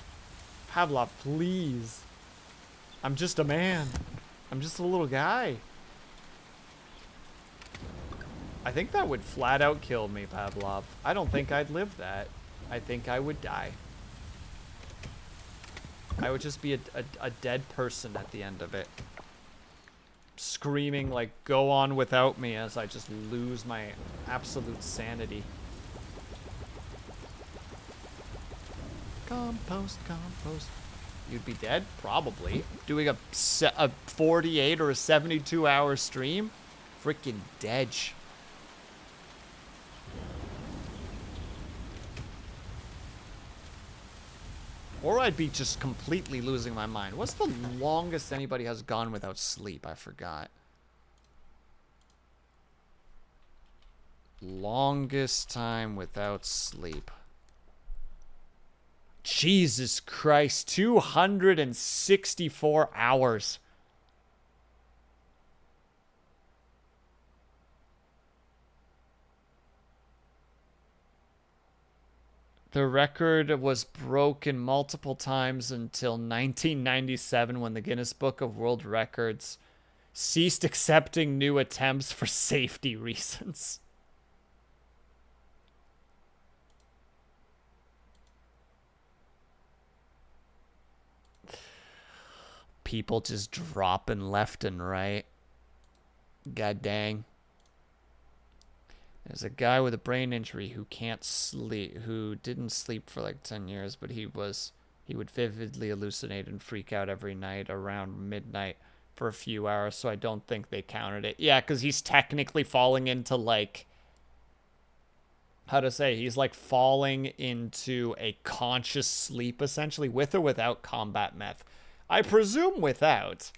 Pavlov, please. I'm just a man. I'm just a little guy. I think that would flat out kill me, Pavlov. I don't think I'd live that. I think I would die. I would just be a dead person at the end of it. Screaming like, go on without me, as I just lose my absolute sanity. Compost, compost. You'd be dead? Probably. Doing a 48 or a 72 hour stream? Freaking dead. Or I'd be just completely losing my mind. What's the longest anybody has gone without sleep? I forgot. Longest time without sleep. Jesus Christ, 264 hours. The record was broken multiple times until 1997 when the Guinness Book of World Records ceased accepting new attempts for safety reasons. People just dropping left and right. God dang. There's a guy with a brain injury who can't sleep, who didn't sleep for like 10 years, but he would vividly hallucinate and freak out every night around midnight for a few hours, so I don't think they counted it. Yeah, because he's technically falling into like, how to say, he's like falling into a conscious sleep essentially, with or without combat meth. I presume without.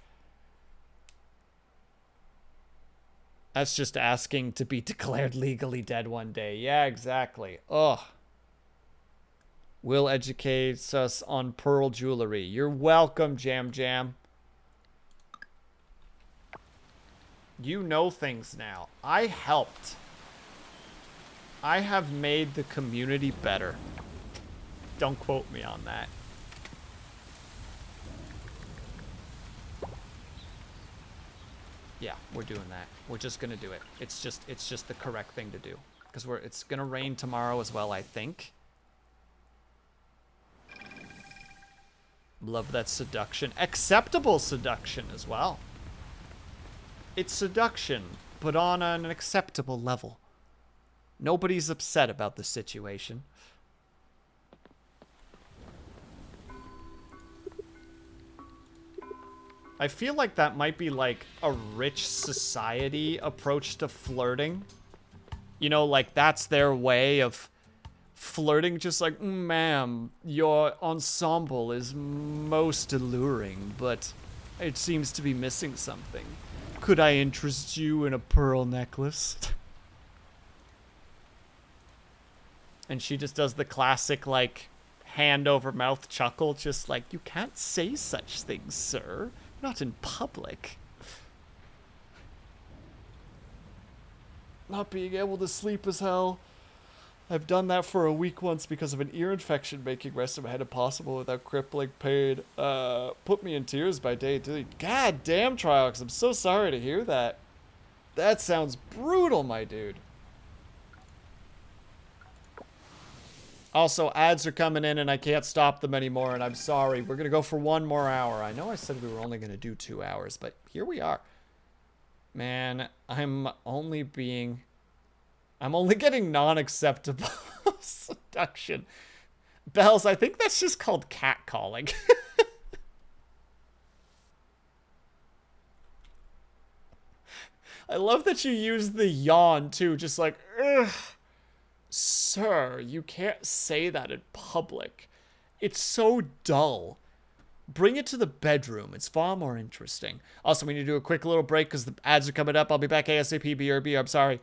That's just asking to be declared legally dead one day. Yeah, exactly. Ugh. Will educates us on pearl jewelry. You're welcome, Jam Jam. You know things now. I helped. I have made the community better. Don't quote me on that. Yeah, we're doing that. We're just gonna do it. It's just the correct thing to do. Because it's gonna rain tomorrow as well, I think. Love that seduction. Acceptable seduction as well. It's seduction, but on an acceptable level. Nobody's upset about the situation. I feel like that might be like a rich society approach to flirting. You know, like that's their way of flirting, just like, ma'am, your ensemble is most alluring, but it seems to be missing something. Could I interest you in a pearl necklace? And she just does the classic, like, hand over mouth chuckle, just like, you can't say such things, sir. Not in public. Not being able to sleep is hell. I've done that for a week once because of an ear infection, making rest of my head impossible without crippling pain. Put me in tears by day. God damn, Triox, I'm so sorry to hear that. That sounds brutal, my dude. Also, ads are coming in and I can't stop them anymore, and I'm sorry. We're going to go for 1 more hour. I know I said we were only going to do 2 hours, but here we are. Man, I'm only getting non-acceptable seduction. Bells, I think that's just called catcalling. I love that you use the yawn, too. Just like, ugh. Sir, you can't say that in public. It's so dull. Bring it to the bedroom. It's far more interesting. Also, we need to do a quick little break because the ads are coming up. I'll be back ASAP, BRB. I'm sorry.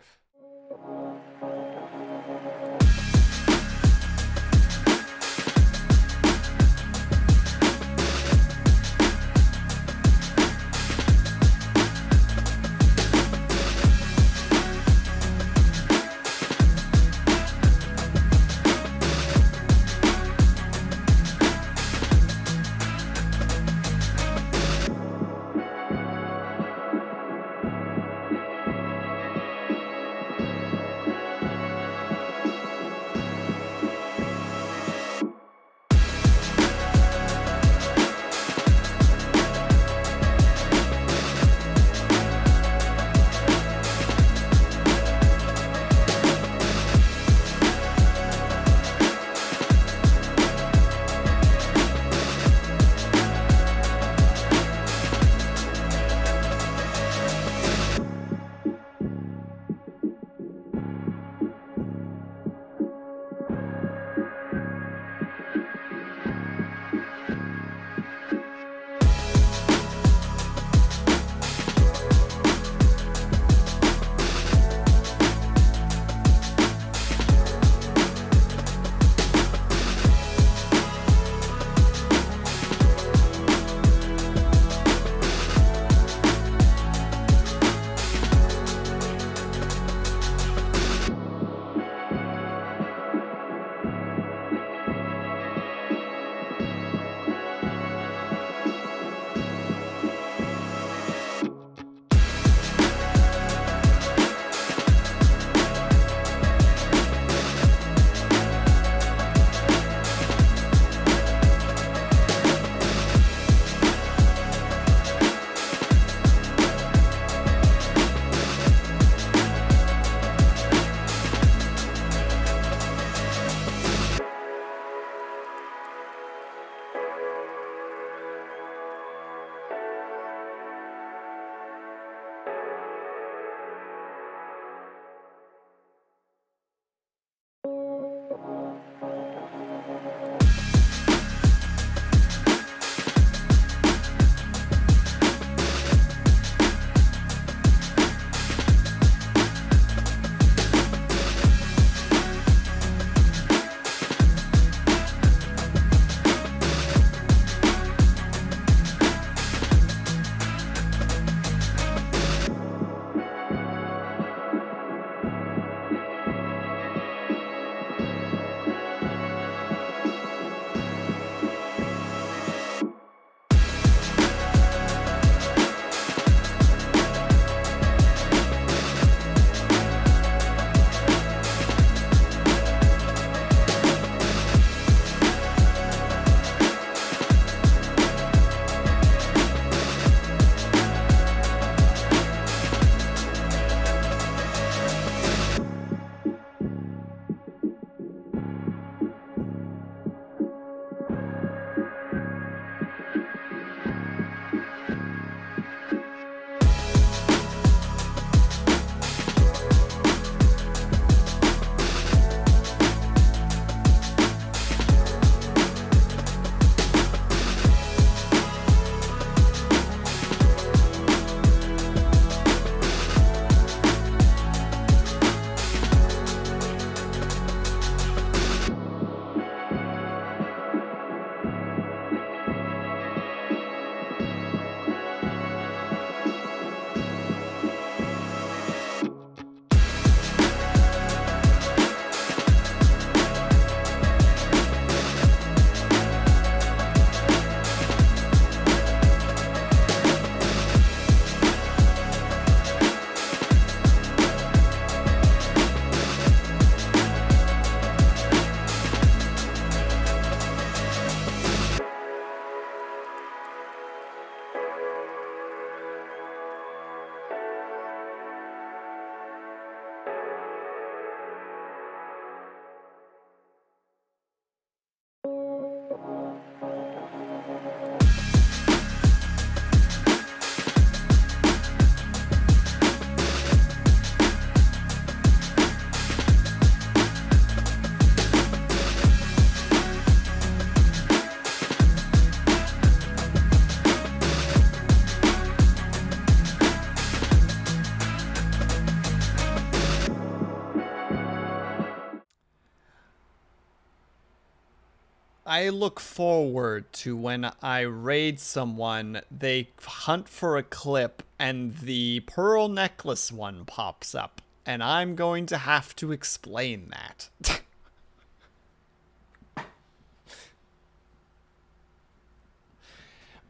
I look forward to when I raid someone, they hunt for a clip, and the pearl necklace one pops up. And I'm going to have to explain that.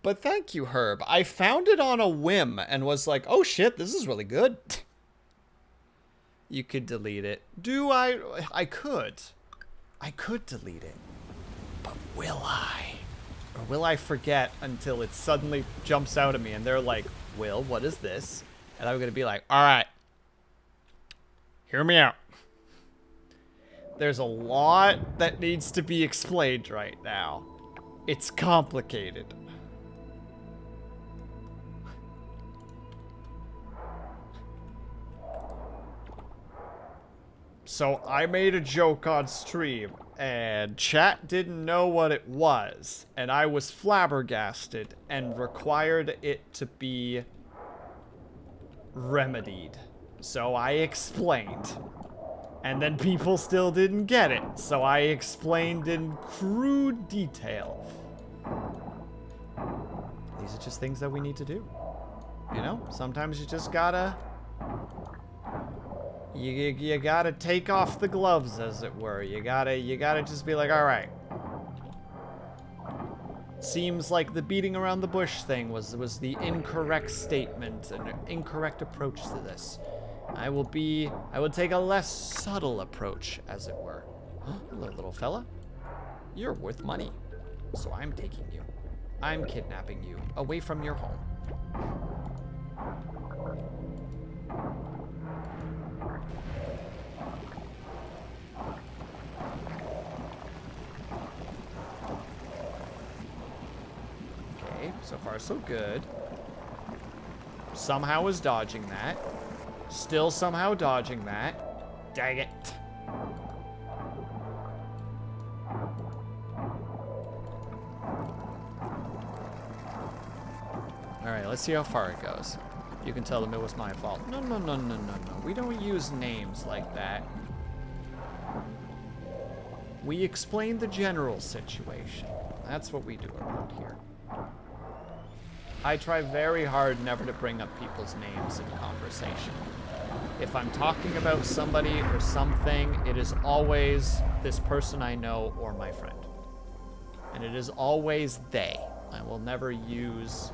But thank you, Herb. I found it on a whim and was like, oh shit, this is really good. You could delete it. Do I? I could. I could delete it. But will I? Or will I forget until it suddenly jumps out at me and they're like, Will, what is this? And I'm going to be like, all right. Hear me out. There's a lot that needs to be explained right now. It's complicated. So I made a joke on stream, and chat didn't know what it was, and I was flabbergasted and required it to be remedied. So I explained. And then people still didn't get it, so I explained in crude detail. These are just things that we need to do. You know, sometimes you just gotta... You gotta take off the gloves, as it were. You gotta just be like, all right. Seems like the beating around the bush thing was the incorrect statement, an incorrect approach to this. I will take a less subtle approach, as it were. Hello, little fella. You're worth money. So I'm taking you. I'm kidnapping you away from your home. Okay, so far so good. Somehow is dodging that. Still somehow dodging that. Dang it. Alright, let's see how far it goes. You can tell them it was my fault. No. We don't use names like that. We explain the general situation. That's what we do around here. I try very hard never to bring up people's names in conversation. If I'm talking about somebody or something, it is always this person I know or my friend. And it is always they. I will never use...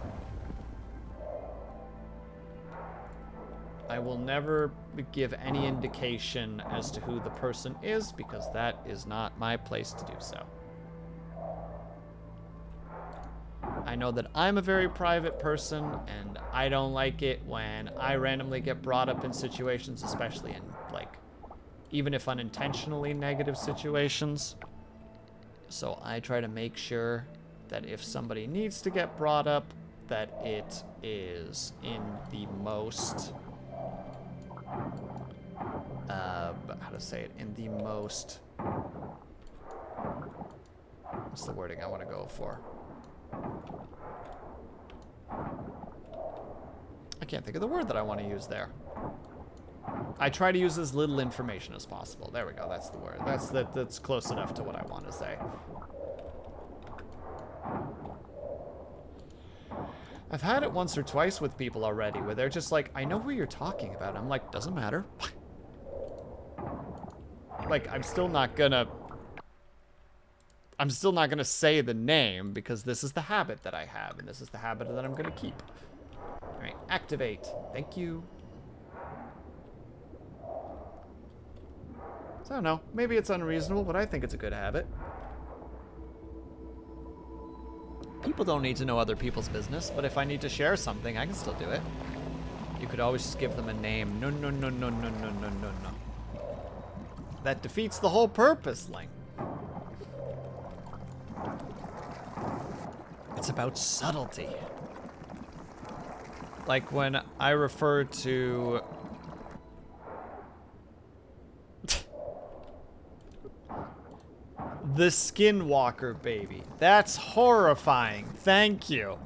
I will never give any indication as to who the person is, because that is not my place to do so. I know that I'm a very private person, and I don't like it when I randomly get brought up in situations, especially in, like, even if unintentionally negative situations. So I try to make sure that if somebody needs to get brought up, that it is in the most... how to say it? In the most... What's the wording I want to go for? I can't think of the word that I want to use there. I try to use as little information as possible. There we go. That's the word. That's close enough to what I want to say. I've had it once or twice with people already where they're just like, I know who you're talking about. I'm like, doesn't matter. Like, I'm still not gonna say the name because this is the habit that I have, and this is the habit that I'm gonna keep. All right, activate. Thank you. So I don't know. Maybe it's unreasonable, but I think it's a good habit. People don't need to know other people's business, but if I need to share something, I can still do it. You could always just give them a name. No. That defeats the whole purpose, Link. It's about subtlety. Like when I refer to... the Skinwalker baby. That's horrifying. Thank you.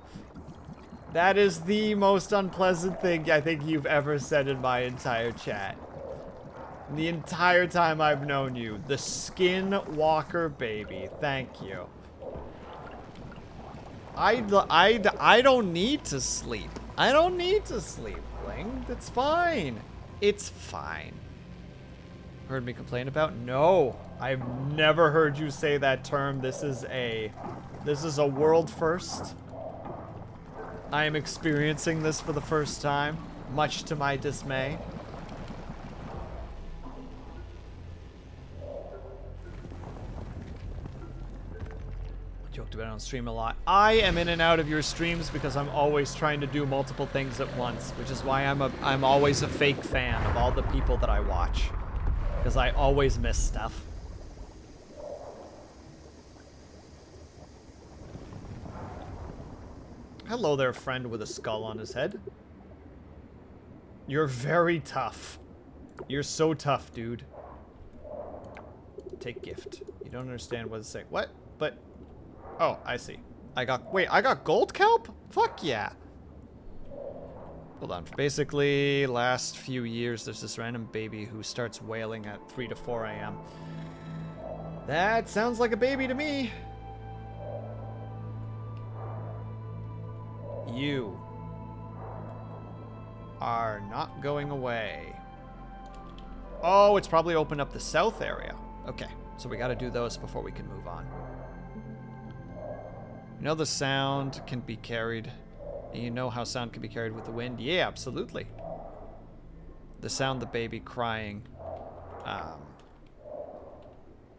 That is the most unpleasant thing I think you've ever said in my entire chat. The entire time I've known you. The Skinwalker baby. Thank you. I don't need to sleep. I don't need to sleep, Bling. It's fine. It's fine. Heard me complain about? No. I've never heard you say that term. This is a world first. I am experiencing this for the first time, much to my dismay. Joked about it on stream a lot. I am in and out of your streams because I'm always trying to do multiple things at once, which is why I'm always a fake fan of all the people that I watch, because I always miss stuff. Hello there, friend with a skull on his head. You're very tough. You're so tough, dude. Take gift. You don't understand what it's saying. What? But... Oh, I see. I got gold kelp? Fuck yeah. Hold on. Basically, last few years, there's this random baby who starts wailing at 3 to 4 a.m. That sounds like a baby to me. You are not going away. Oh, it's probably opened up the south area. Okay, so we got to do those before we can move on. You know the sound can be carried. You know how sound can be carried with the wind? Yeah, absolutely. The sound the baby crying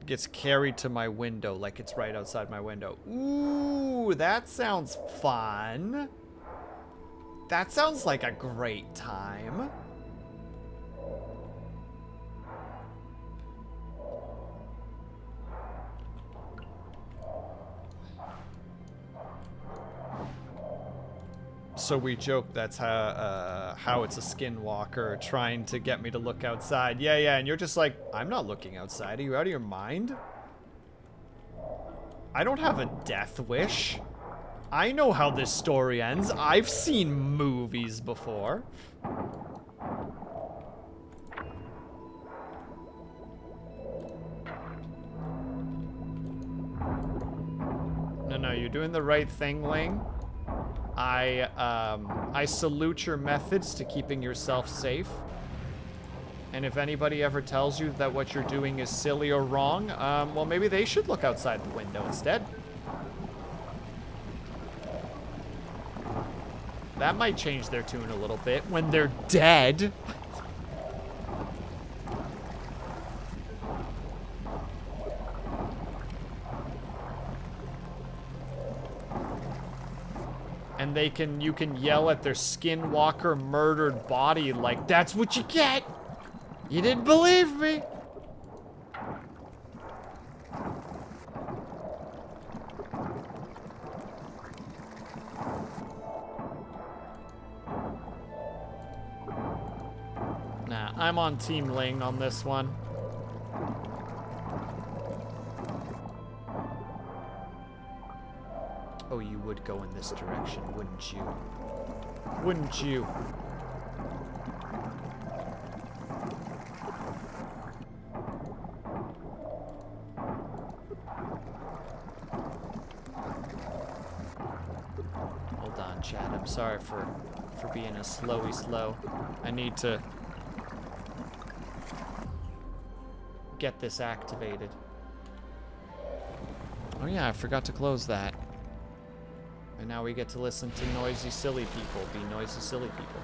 gets carried to my window like it's right outside my window. Ooh, that sounds fun. That sounds like a great time. So we joke that's how it's a skinwalker trying to get me to look outside. Yeah, yeah, and you're just like, I'm not looking outside. Are you out of your mind? I don't have a death wish. I know how this story ends. I've seen movies before. No, you're doing the right thing, Ling. I salute your methods to keeping yourself safe. And if anybody ever tells you that what you're doing is silly or wrong, well, maybe they should look outside the window instead. That might change their tune a little bit when they're dead. And you can yell at their skinwalker murdered body like, that's what you get. You didn't believe me. Nah, I'm on Team Ling on this one. Oh, you would go in this direction, wouldn't you? Wouldn't you? Hold on, Chad. I'm sorry for being a slowy slow. I need to get this activated. Oh yeah, I forgot to close that. And now we get to listen to noisy, silly people be noisy, silly people.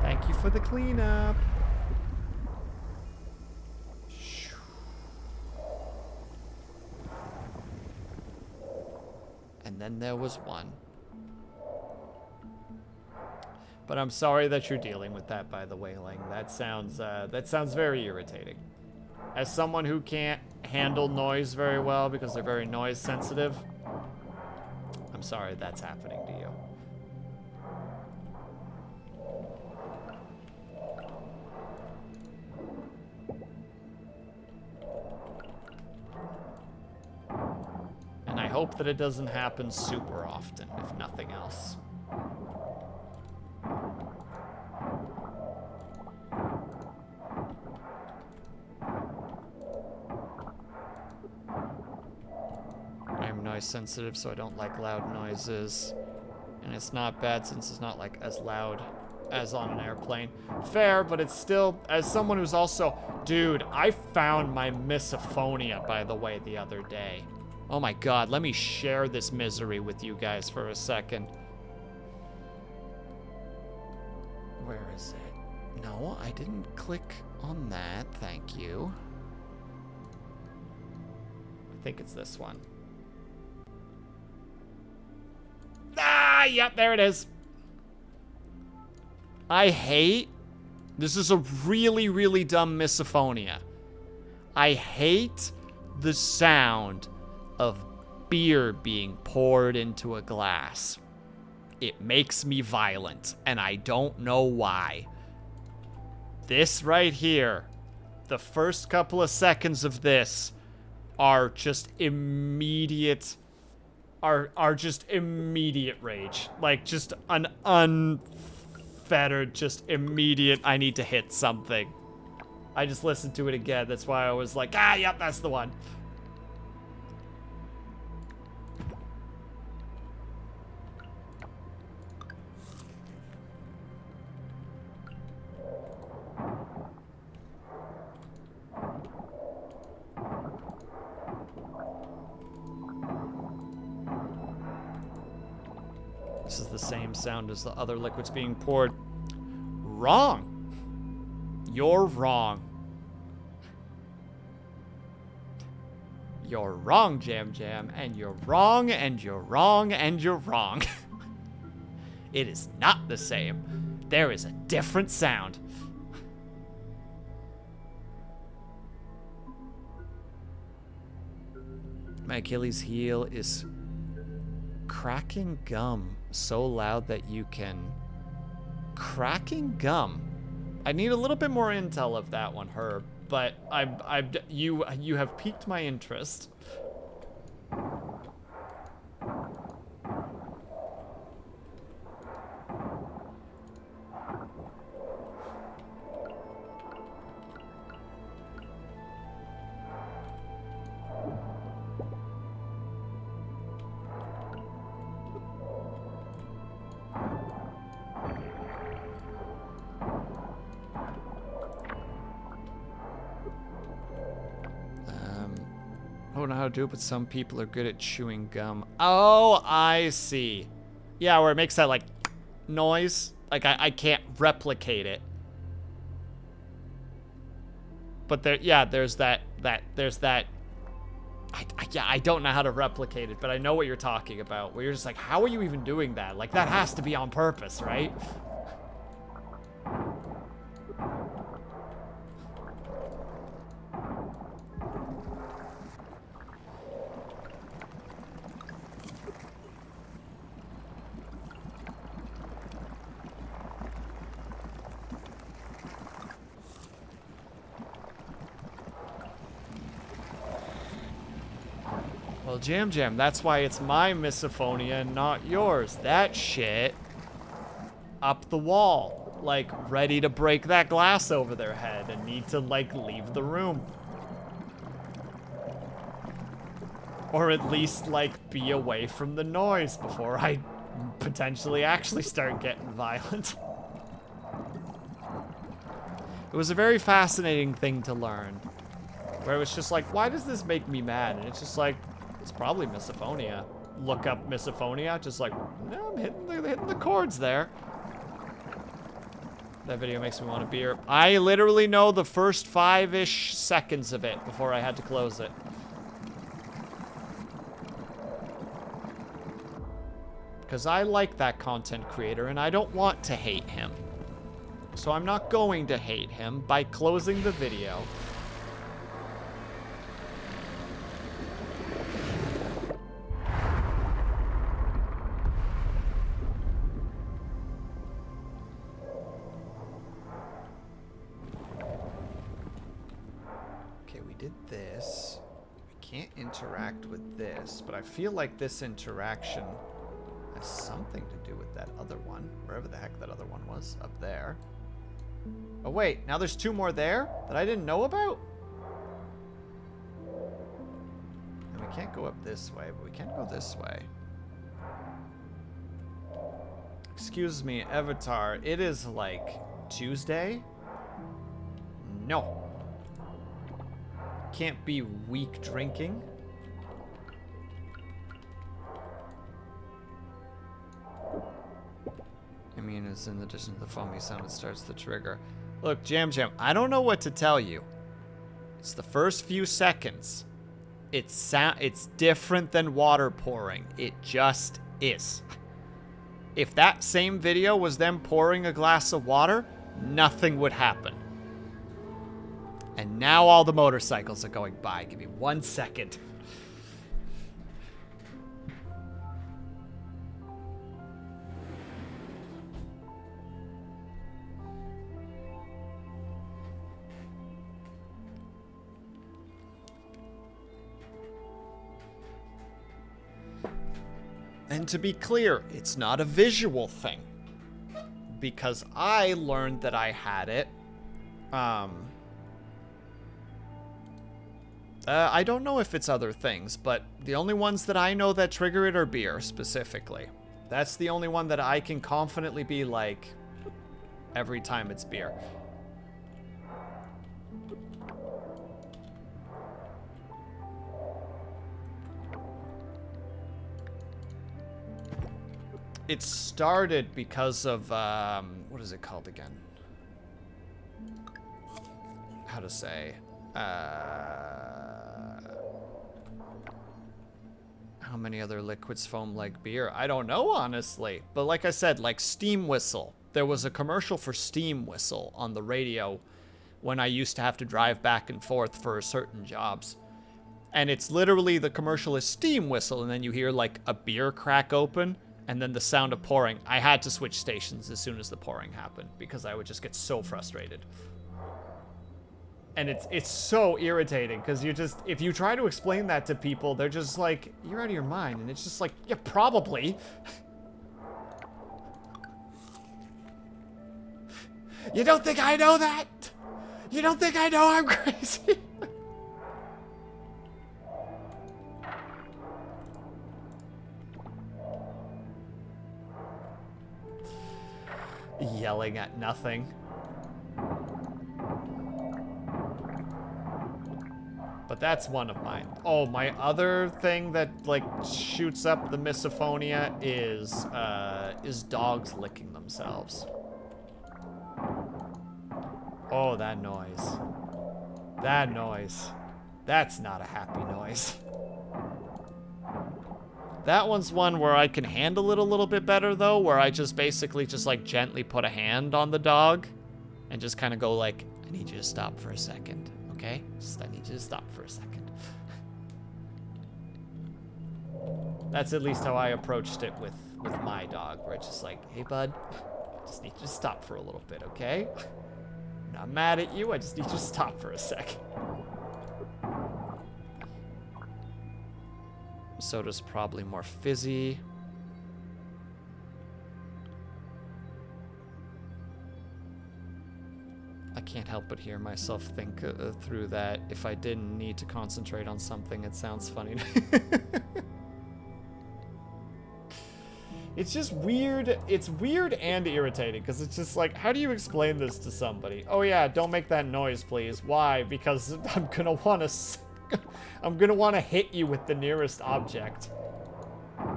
Thank you for the cleanup. And then there was one. But I'm sorry that you're dealing with that, by the way, Ling. That sounds very irritating. As someone who can't handle noise very well because they're very noise sensitive, I'm sorry that's happening to you. And I hope that it doesn't happen super often, if nothing else. noise sensitive, so I don't like loud noises. And it's not bad since it's not like as loud as on an airplane. Fair, but it's still, as someone who's also, dude, I found my misophonia, by the way, the other day. Oh my God, let me share this misery with you guys for a second. Where is it? No, I didn't click on that, thank you. I think it's this one. Ah, yep, there it is. I hate, this is a really, really dumb misophonia. I hate the sound of beer being poured into a glass. It makes me violent, and I don't know why. This right here, the first couple of seconds of this are just immediate, are just immediate rage. Like, just an unfettered, just immediate, I need to hit something. I just listened to it again. That's why I was like, ah, yep, that's the one. This is the same sound as the other liquids being poured. Wrong. You're wrong. You're wrong, Jam Jam, and you're wrong, and you're wrong, and you're wrong. It is not the same. There is a different sound. My Achilles heel is cracking gum so loud that you can... Cracking gum? I need a little bit more intel of that one, Herb, but you have piqued my interest. I don't know how to do it, but some people are good at chewing gum. Oh, I see. Yeah, where it makes that, like, noise. Like, I can't replicate it. But there, yeah, there's that, I don't know how to replicate it, but I know what you're talking about. Where you're just like, how are you even doing that? Like, that has to be on purpose, right? Well, Jam Jam, that's why it's my misophonia and not yours. That shit up the wall, like ready to break that glass over their head and need to like leave the room. Or at least like be away from the noise before I potentially actually start getting violent. It was a very fascinating thing to learn, where it was just like, why does this make me mad? And it's just like, it's probably misophonia. Look up misophonia, just like, no, I'm hitting the chords there. That video makes me want a beer. I literally know the first 5-ish seconds of it before I had to close it. Because I like that content creator and I don't want to hate him. So I'm not going to hate him by closing the video. Did this. We can't interact with this, but I feel like this interaction has something to do with that other one, wherever the heck that other one was, up there. Oh wait, now there's 2 more there that I didn't know about? And we can't go up this way, but we can go this way. Excuse me, Avatar. It is like Tuesday? No. Can't be weak drinking. I mean, it's in addition to the foamy sound, it starts the trigger. Look, Jam Jam, I don't know what to tell you. It's the first few seconds. It's different than water pouring. It just is. If that same video was them pouring a glass of water, nothing would happen. And now all the motorcycles are going by. Give me 1 second. And to be clear, it's not a visual thing. Because I learned that I had it. I don't know if it's other things, but the only ones that I know that trigger it are beer, specifically. That's the only one that I can confidently be like, every time it's beer. It started because of, what is it called again? How to say? How many other liquids foam like beer? I don't know, honestly. But like I said, like Steam Whistle. There was a commercial for Steam Whistle on the radio when I used to have to drive back and forth for certain jobs. And it's literally, the commercial is Steam Whistle, and then you hear like a beer crack open, and then the sound of pouring. I had to switch stations as soon as the pouring happened, because I would just get so frustrated. And it's so irritating, because you just, if you try to explain that to people, they're just like, you're out of your mind. And it's just like, yeah, probably. You don't think I know that? You don't think I know I'm crazy? Yelling at nothing. But that's one of mine. Oh, my other thing that like shoots up the misophonia is dogs licking themselves. Oh, that noise. That noise. That's not a happy noise. That one's one where I can handle it a little bit better, though, where I just basically just, like, gently put a hand on the dog and just kind of go, like, I need you to stop for a second, okay? Just, I need you to stop for a second. That's at least how I approached it with my dog, where it's just like, hey, bud, I just need you to stop for a little bit, okay? I'm not mad at you, I just need you to stop for a second. Soda's probably more fizzy. I can't help but hear myself think through that. If I didn't need to concentrate on something, it sounds funny. It's just weird. It's weird and irritating, because it's just like, how do you explain this to somebody? Oh yeah, don't make that noise, please. Why? Because I'm gonna want to hit you with the nearest object.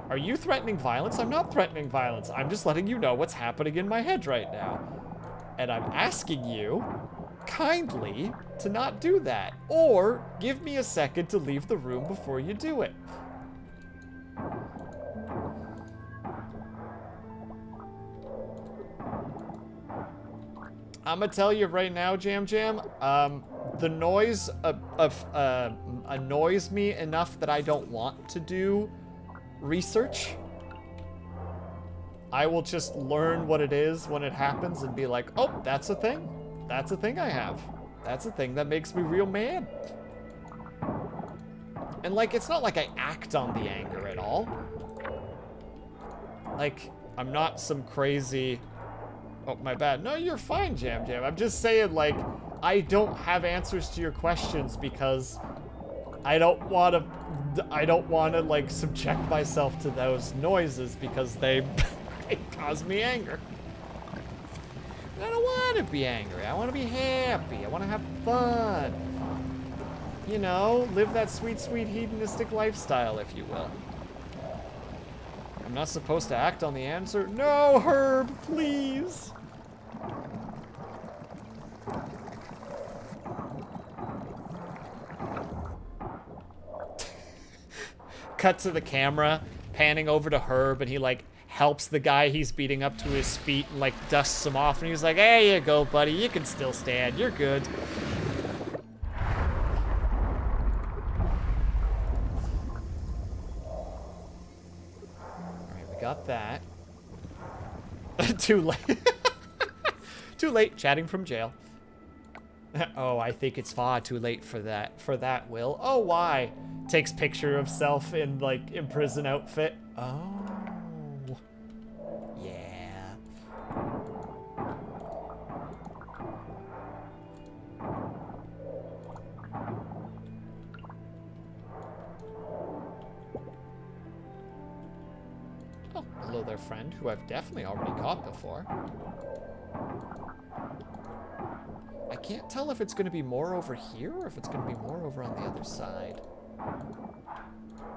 Are you threatening violence? I'm not threatening violence. I'm just letting you know what's happening in my head right now. And I'm asking you, kindly, to not do that. Or give me a second to leave the room before you do it. I'm gonna tell you right now, Jam Jam, the noise annoys me enough that I don't want to do research. I will just learn what it is when it happens and be like, oh, that's a thing. That's a thing I have. That's a thing that makes me real mad. And like, it's not like I act on the anger at all. Like, I'm not some crazy... Oh, my bad. No, you're fine, Jam Jam. I'm just saying, like, I don't have answers to your questions because I don't want to I don't want to like subject myself to those noises because they cause me anger. I don't want to be angry. I want to be happy. I want to have fun. You know, live that sweet, sweet hedonistic lifestyle, if you will. I'm not supposed to act on the answer. No, Herb, please. Cut to the camera, panning over to Herb, and he like helps the guy he's beating up to his feet and like dusts him off, and he's like, there you go, buddy, you can still stand, you're good. Alright, we got that. Too late. Too late, chatting from jail. Oh, I think it's far too late for that, Will. Oh, why? Takes picture of self in, like, in prison outfit. Oh. Yeah. Oh, hello there, friend, who I've definitely already caught before. I can't tell if it's going to be more over here or if it's going to be more over on the other side.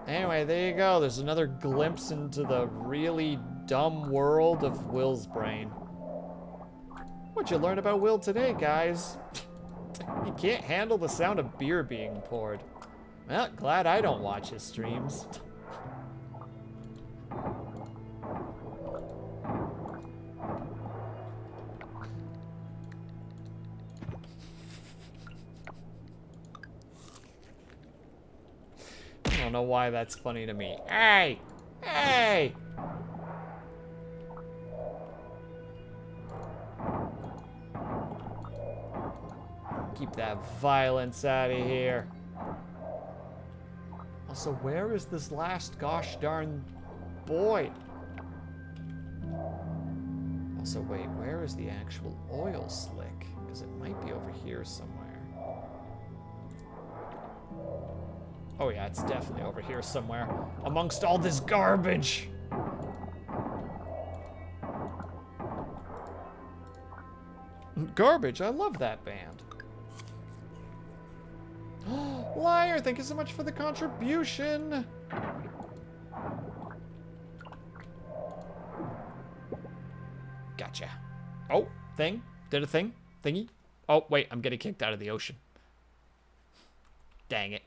Anyway, there you go. There's another glimpse into the really dumb world of Will's brain. What'd you learn about Will today, guys? He can't handle the sound of beer being poured. Well, glad I don't watch his streams. I don't know why that's funny to me. Hey! Hey! Keep that violence out of here. Also, where is this last gosh darn boy? Also, wait, where is the actual oil slick? Because it might be over here somewhere. Oh yeah, it's definitely over here somewhere, amongst all this garbage. Garbage, I love that band. Liar, thank you so much for the contribution. Gotcha. Oh, thing, did a thing, thingy. Oh, wait, I'm getting kicked out of the ocean. Dang it.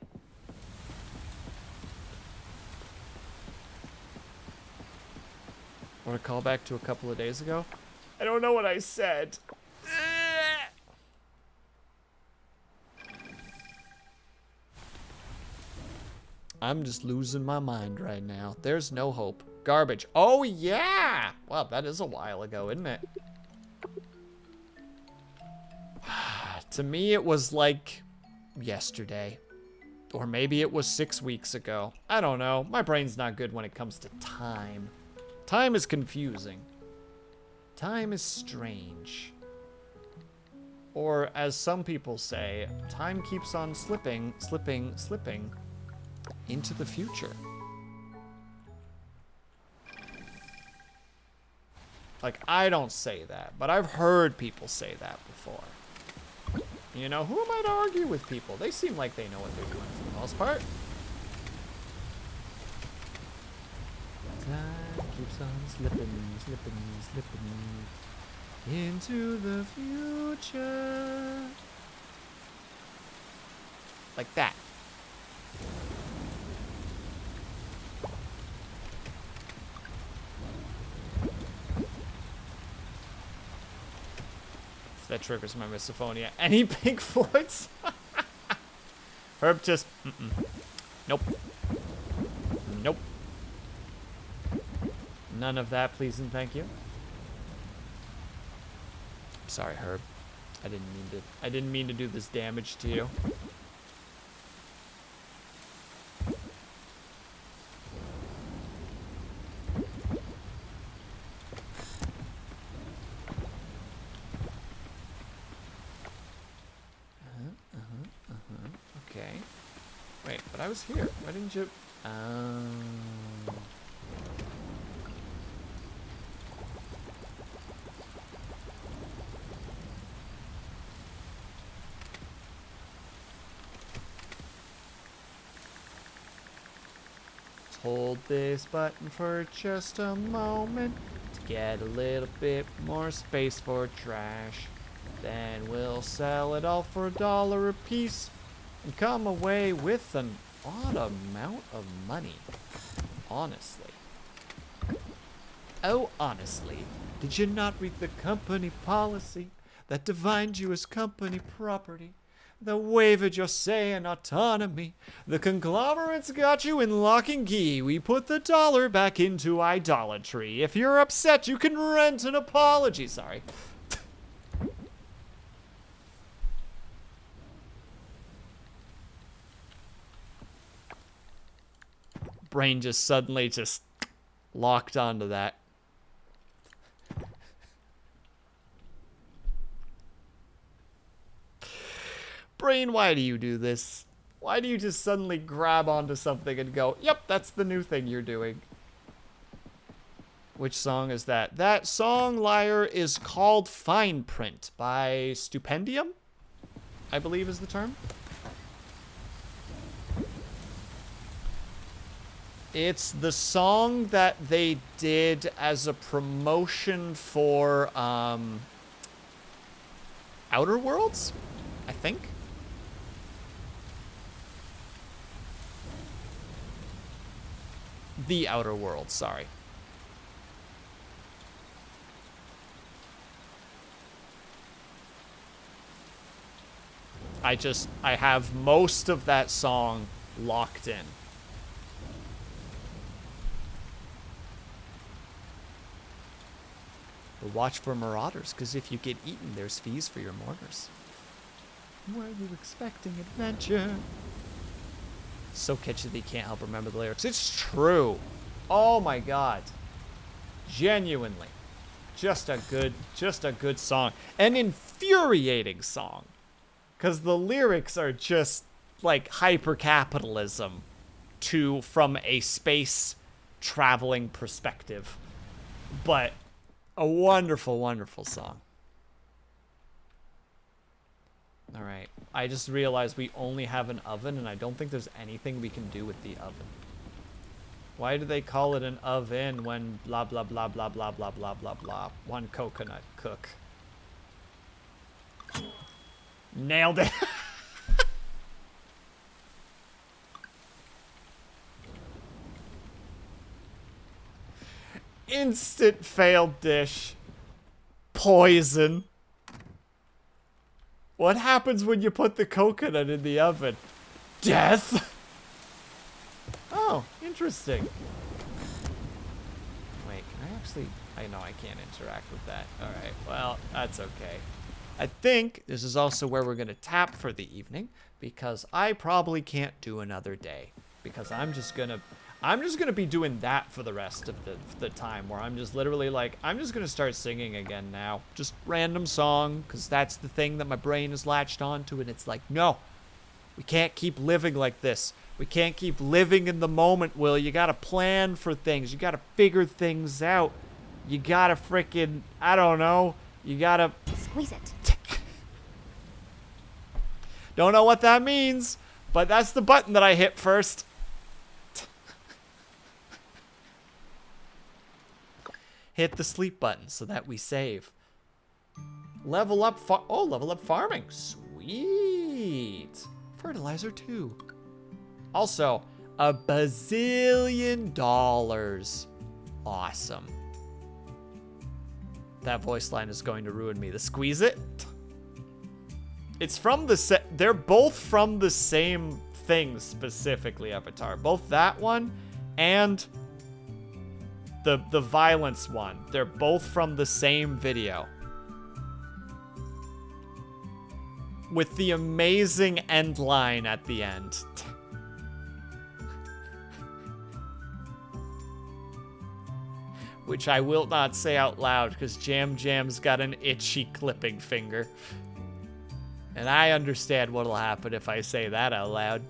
Want to call back to a couple of days ago? I don't know what I said. I'm just losing my mind right now. There's no hope. Garbage. Oh, yeah! Wow, that is a while ago, isn't it? To me, it was like yesterday. Or maybe it was 6 weeks ago. I don't know. My brain's not good when it comes to time. Time is confusing. Time is strange. Or, as some people say, time keeps on slipping, slipping, slipping into the future. Like, I don't say that, but I've heard people say that before. You know, who am I to argue with people? They seem like they know what they're doing for the most part. Time keeps on slipping, slipping, slipping into the future. Like that. That triggers my misophonia. Any Pink Floyds? Herb just... Nope. Nope. None of that, please and thank you. I'm sorry, Herb. I didn't mean to do this damage to you. Okay. Wait, Wait, but I was here. Why didn't you... Hold this button for just a moment to get a little bit more space for trash. Then we'll sell it all for $1 a piece and come away with an odd amount of money. Honestly. Oh, honestly, did you not read the company policy that defines you as company property? The waived your say and autonomy. The conglomerates got you in lock and key. We put the dollar back into idolatry. If you're upset, you can rent an apology. Sorry. Brain just suddenly just locked onto that. Brain, why do you do this? Why do you just suddenly grab onto something and go, yep, that's the new thing you're doing? Which song is that? That song, liar, is called Fine Print by Stupendium, I believe is the term. It's the song that they did as a promotion for Outer Worlds, I think. The Outer Worlds, sorry. I have most of that song locked in. But watch for marauders, because if you get eaten, there's fees for your mourners. Were you expecting adventure? So catchy that you can't help remember the lyrics. It's true. Oh my god. Genuinely. Just a good song. An infuriating song. Because the lyrics are just like hyper-capitalism from a space traveling perspective. But a wonderful, wonderful song. Alright, I just realized we only have an oven, and I don't think there's anything we can do with the oven. Why do they call it an oven when blah blah blah blah blah blah blah blah blah? One coconut cook. Nailed it. Instant failed dish. Poison. What happens when you put the coconut in the oven? Death? Oh, interesting. Wait, can I actually... I know I can't interact with that. Alright, well, that's okay. I think this is also where we're going to tap for the evening, because I probably can't do another day. Because I'm just going to be doing that for the rest of the time, where I'm just literally like, I'm just going to start singing again now. Just random song, because that's the thing that my brain has latched onto, and it's like, no, we can't keep living like this. We can't keep living in the moment, Will. You got to plan for things. You got to figure things out. You got to frickin', I don't know, you got to... Squeeze it. Don't know what that means, but that's the button that I hit first. Hit the sleep button so that we save. Level up level up farming. Sweet. Fertilizer too. Also, $1 bazillion. Awesome. That voice line is going to ruin me. The squeeze it. It's from the they're both from the same thing specifically, Avatar. Both that one and the violence one. They're both from the same video. With the amazing end line at the end. Which I will not say out loud because Jam Jam's got an itchy clipping finger. And I understand what'll happen if I say that out loud.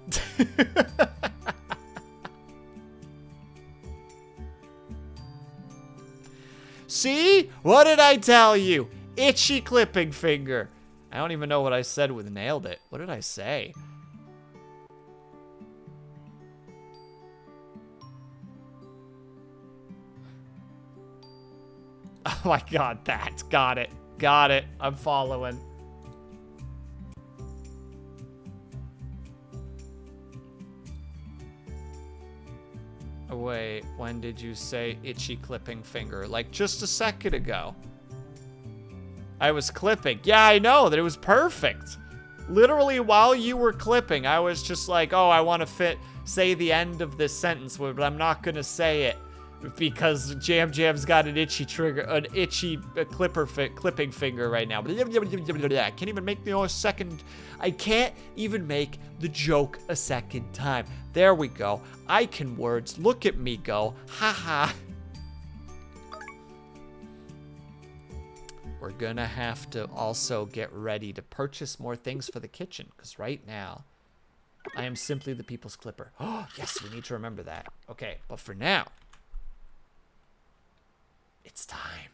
See? What did I tell you? Itchy clipping finger. I don't even know what I said with nailed it. What did I say? Oh my god, that. Got it. Got it. I'm following. Wait, when did you say itchy clipping finger? Like just a second ago. I was clipping. Yeah, I know that it was perfect. Literally while you were clipping, I was just like, oh, I want to say the end of this sentence, but I'm not going to say it because Jam Jam's got an itchy clipping finger right now. I can't even make the second. I can't even make the joke a second time. There we go. I can words. Look at me go. Ha. We're gonna have to also get ready to purchase more things for the kitchen, because right now, I am simply the people's clipper. Oh, yes, we need to remember that. Okay, but for now, it's time.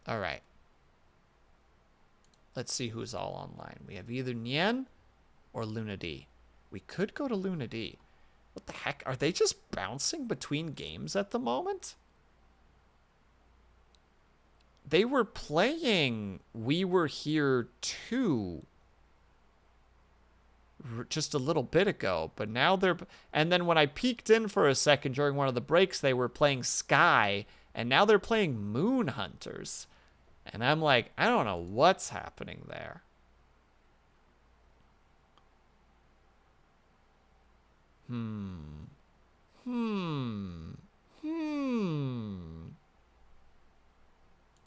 All right. Let's see who's all online. We have either Nien or Luna D. We could go to Luna D. What the heck? Are they just bouncing between games at the moment? They were playing We Were Here Too just a little bit ago, but now they're... And then when I peeked in for a second during one of the breaks, they were playing Sky, and now they're playing Moon Hunters. And I'm like, I don't know what's happening there.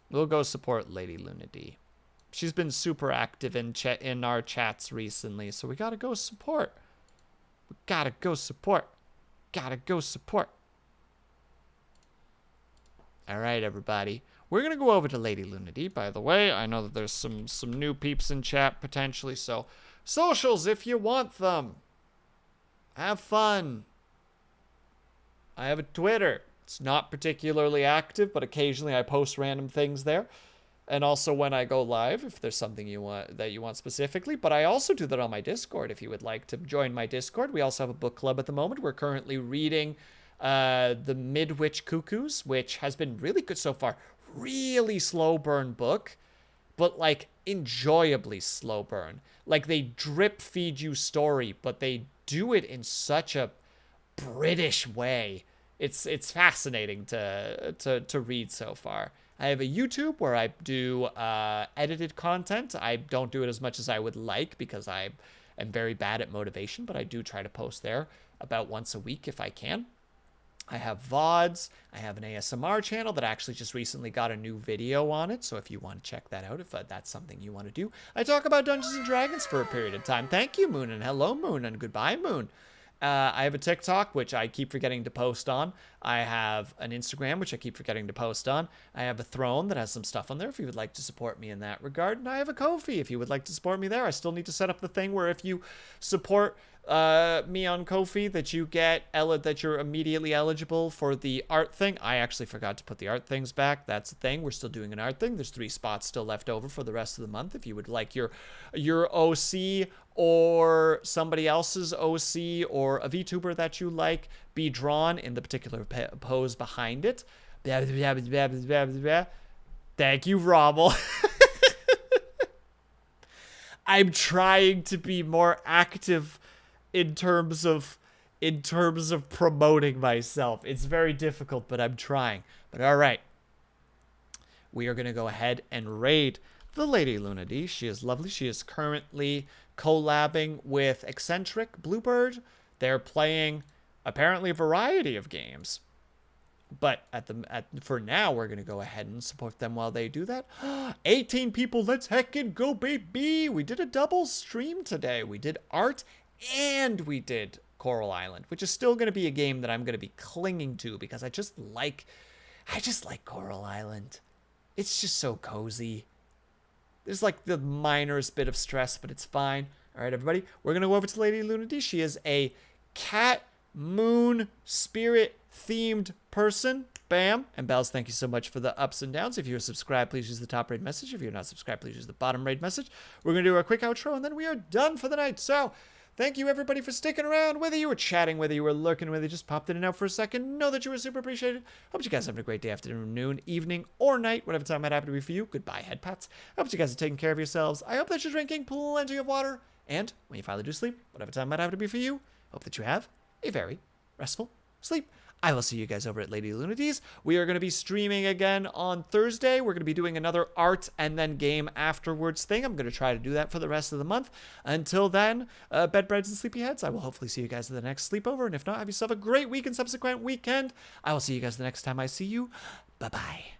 We'll go support Lady Luna D. She's been super active in our chats recently, so we gotta go support. We gotta go support. Gotta go support. All right, everybody. We're gonna go over to Lady Luna D, by the way. I know that there's some new peeps in chat, potentially, so socials if you want them. Have fun. I have a Twitter. It's not particularly active, but occasionally I post random things there. And also when I go live, if there's something you want specifically. But I also do that on my Discord if you would like to join my Discord. We also have a book club at the moment. We're currently reading The Midwich Cuckoos, which has been really good so far. Really slow burn book, but like enjoyably slow burn. Like they drip feed you story, but they do it in such a British way. It's fascinating to read so far. I have a YouTube where I do edited content. I don't do it as much as I would like because I am very bad at motivation, but I do try to post there about once a week if I can. I have VODs. I have an ASMR channel that actually just recently got a new video on it. So if you want to check that out, if that's something you want to do. I talk about Dungeons and Dragons for a period of time. Thank you, Moon, and hello, Moon, and goodbye, Moon. I have a TikTok, which I keep forgetting to post on. I have an Instagram, which I keep forgetting to post on. I have a Throne that has some stuff on there if you would like to support me in that regard. And I have a Ko-fi if you would like to support me there. I still need to set up the thing where if you support me on Ko-fi that you get that you're immediately eligible for the art thing. I actually forgot to put the art things back. That's the thing. We're still doing an art thing. There's 3 spots still left over for the rest of the month. If you would like your OC or somebody else's OC or a VTuber that you like be drawn in the particular pose behind it. Thank you, Rommel. I'm trying to be more active in terms of promoting myself. It's very difficult, but I'm trying. But all right. We are going to go ahead and raid the Lady Luna D. She is lovely. She is currently collabing with Eccentric Bluebird. They're playing apparently a variety of games. But for now, we're going to go ahead and support them while they do that. 18 people, let's heckin' go, baby! We did a double stream today. We did art and we did Coral Island, which is still going to be a game that I'm going to be clinging to because I just like Coral Island. It's just so cozy. There's like the minorest bit of stress, but it's fine. All right, everybody, we're going to go over to Lady Luna D. She is a cat, moon, spirit themed person. Bam. And Bells, thank you so much for the ups and downs. If you're subscribed, please use the top raid message. If you're not subscribed, please use the bottom raid message. We're going to do a quick outro, and then we are done for the night. So thank you, everybody, for sticking around. Whether you were chatting, whether you were lurking, whether you just popped in and out for a second, know that you were super appreciated. Hope you guys are having a great day, afternoon, noon, evening, or night, whatever time might happen to be for you. Goodbye, head pats. I hope you guys are taking care of yourselves. I hope that you're drinking plenty of water. And when you finally do sleep, whatever time might happen to be for you, hope that you have a very restful sleep. I will see you guys over at Lady Luna D's. We are going to be streaming again on Thursday. We're going to be doing another art and then game afterwards thing. I'm going to try to do that for the rest of the month. Until then, bed breads and sleepyheads, I will hopefully see you guys at the next sleepover. And if not, have yourself a great week and subsequent weekend. I will see you guys the next time I see you. Bye-bye.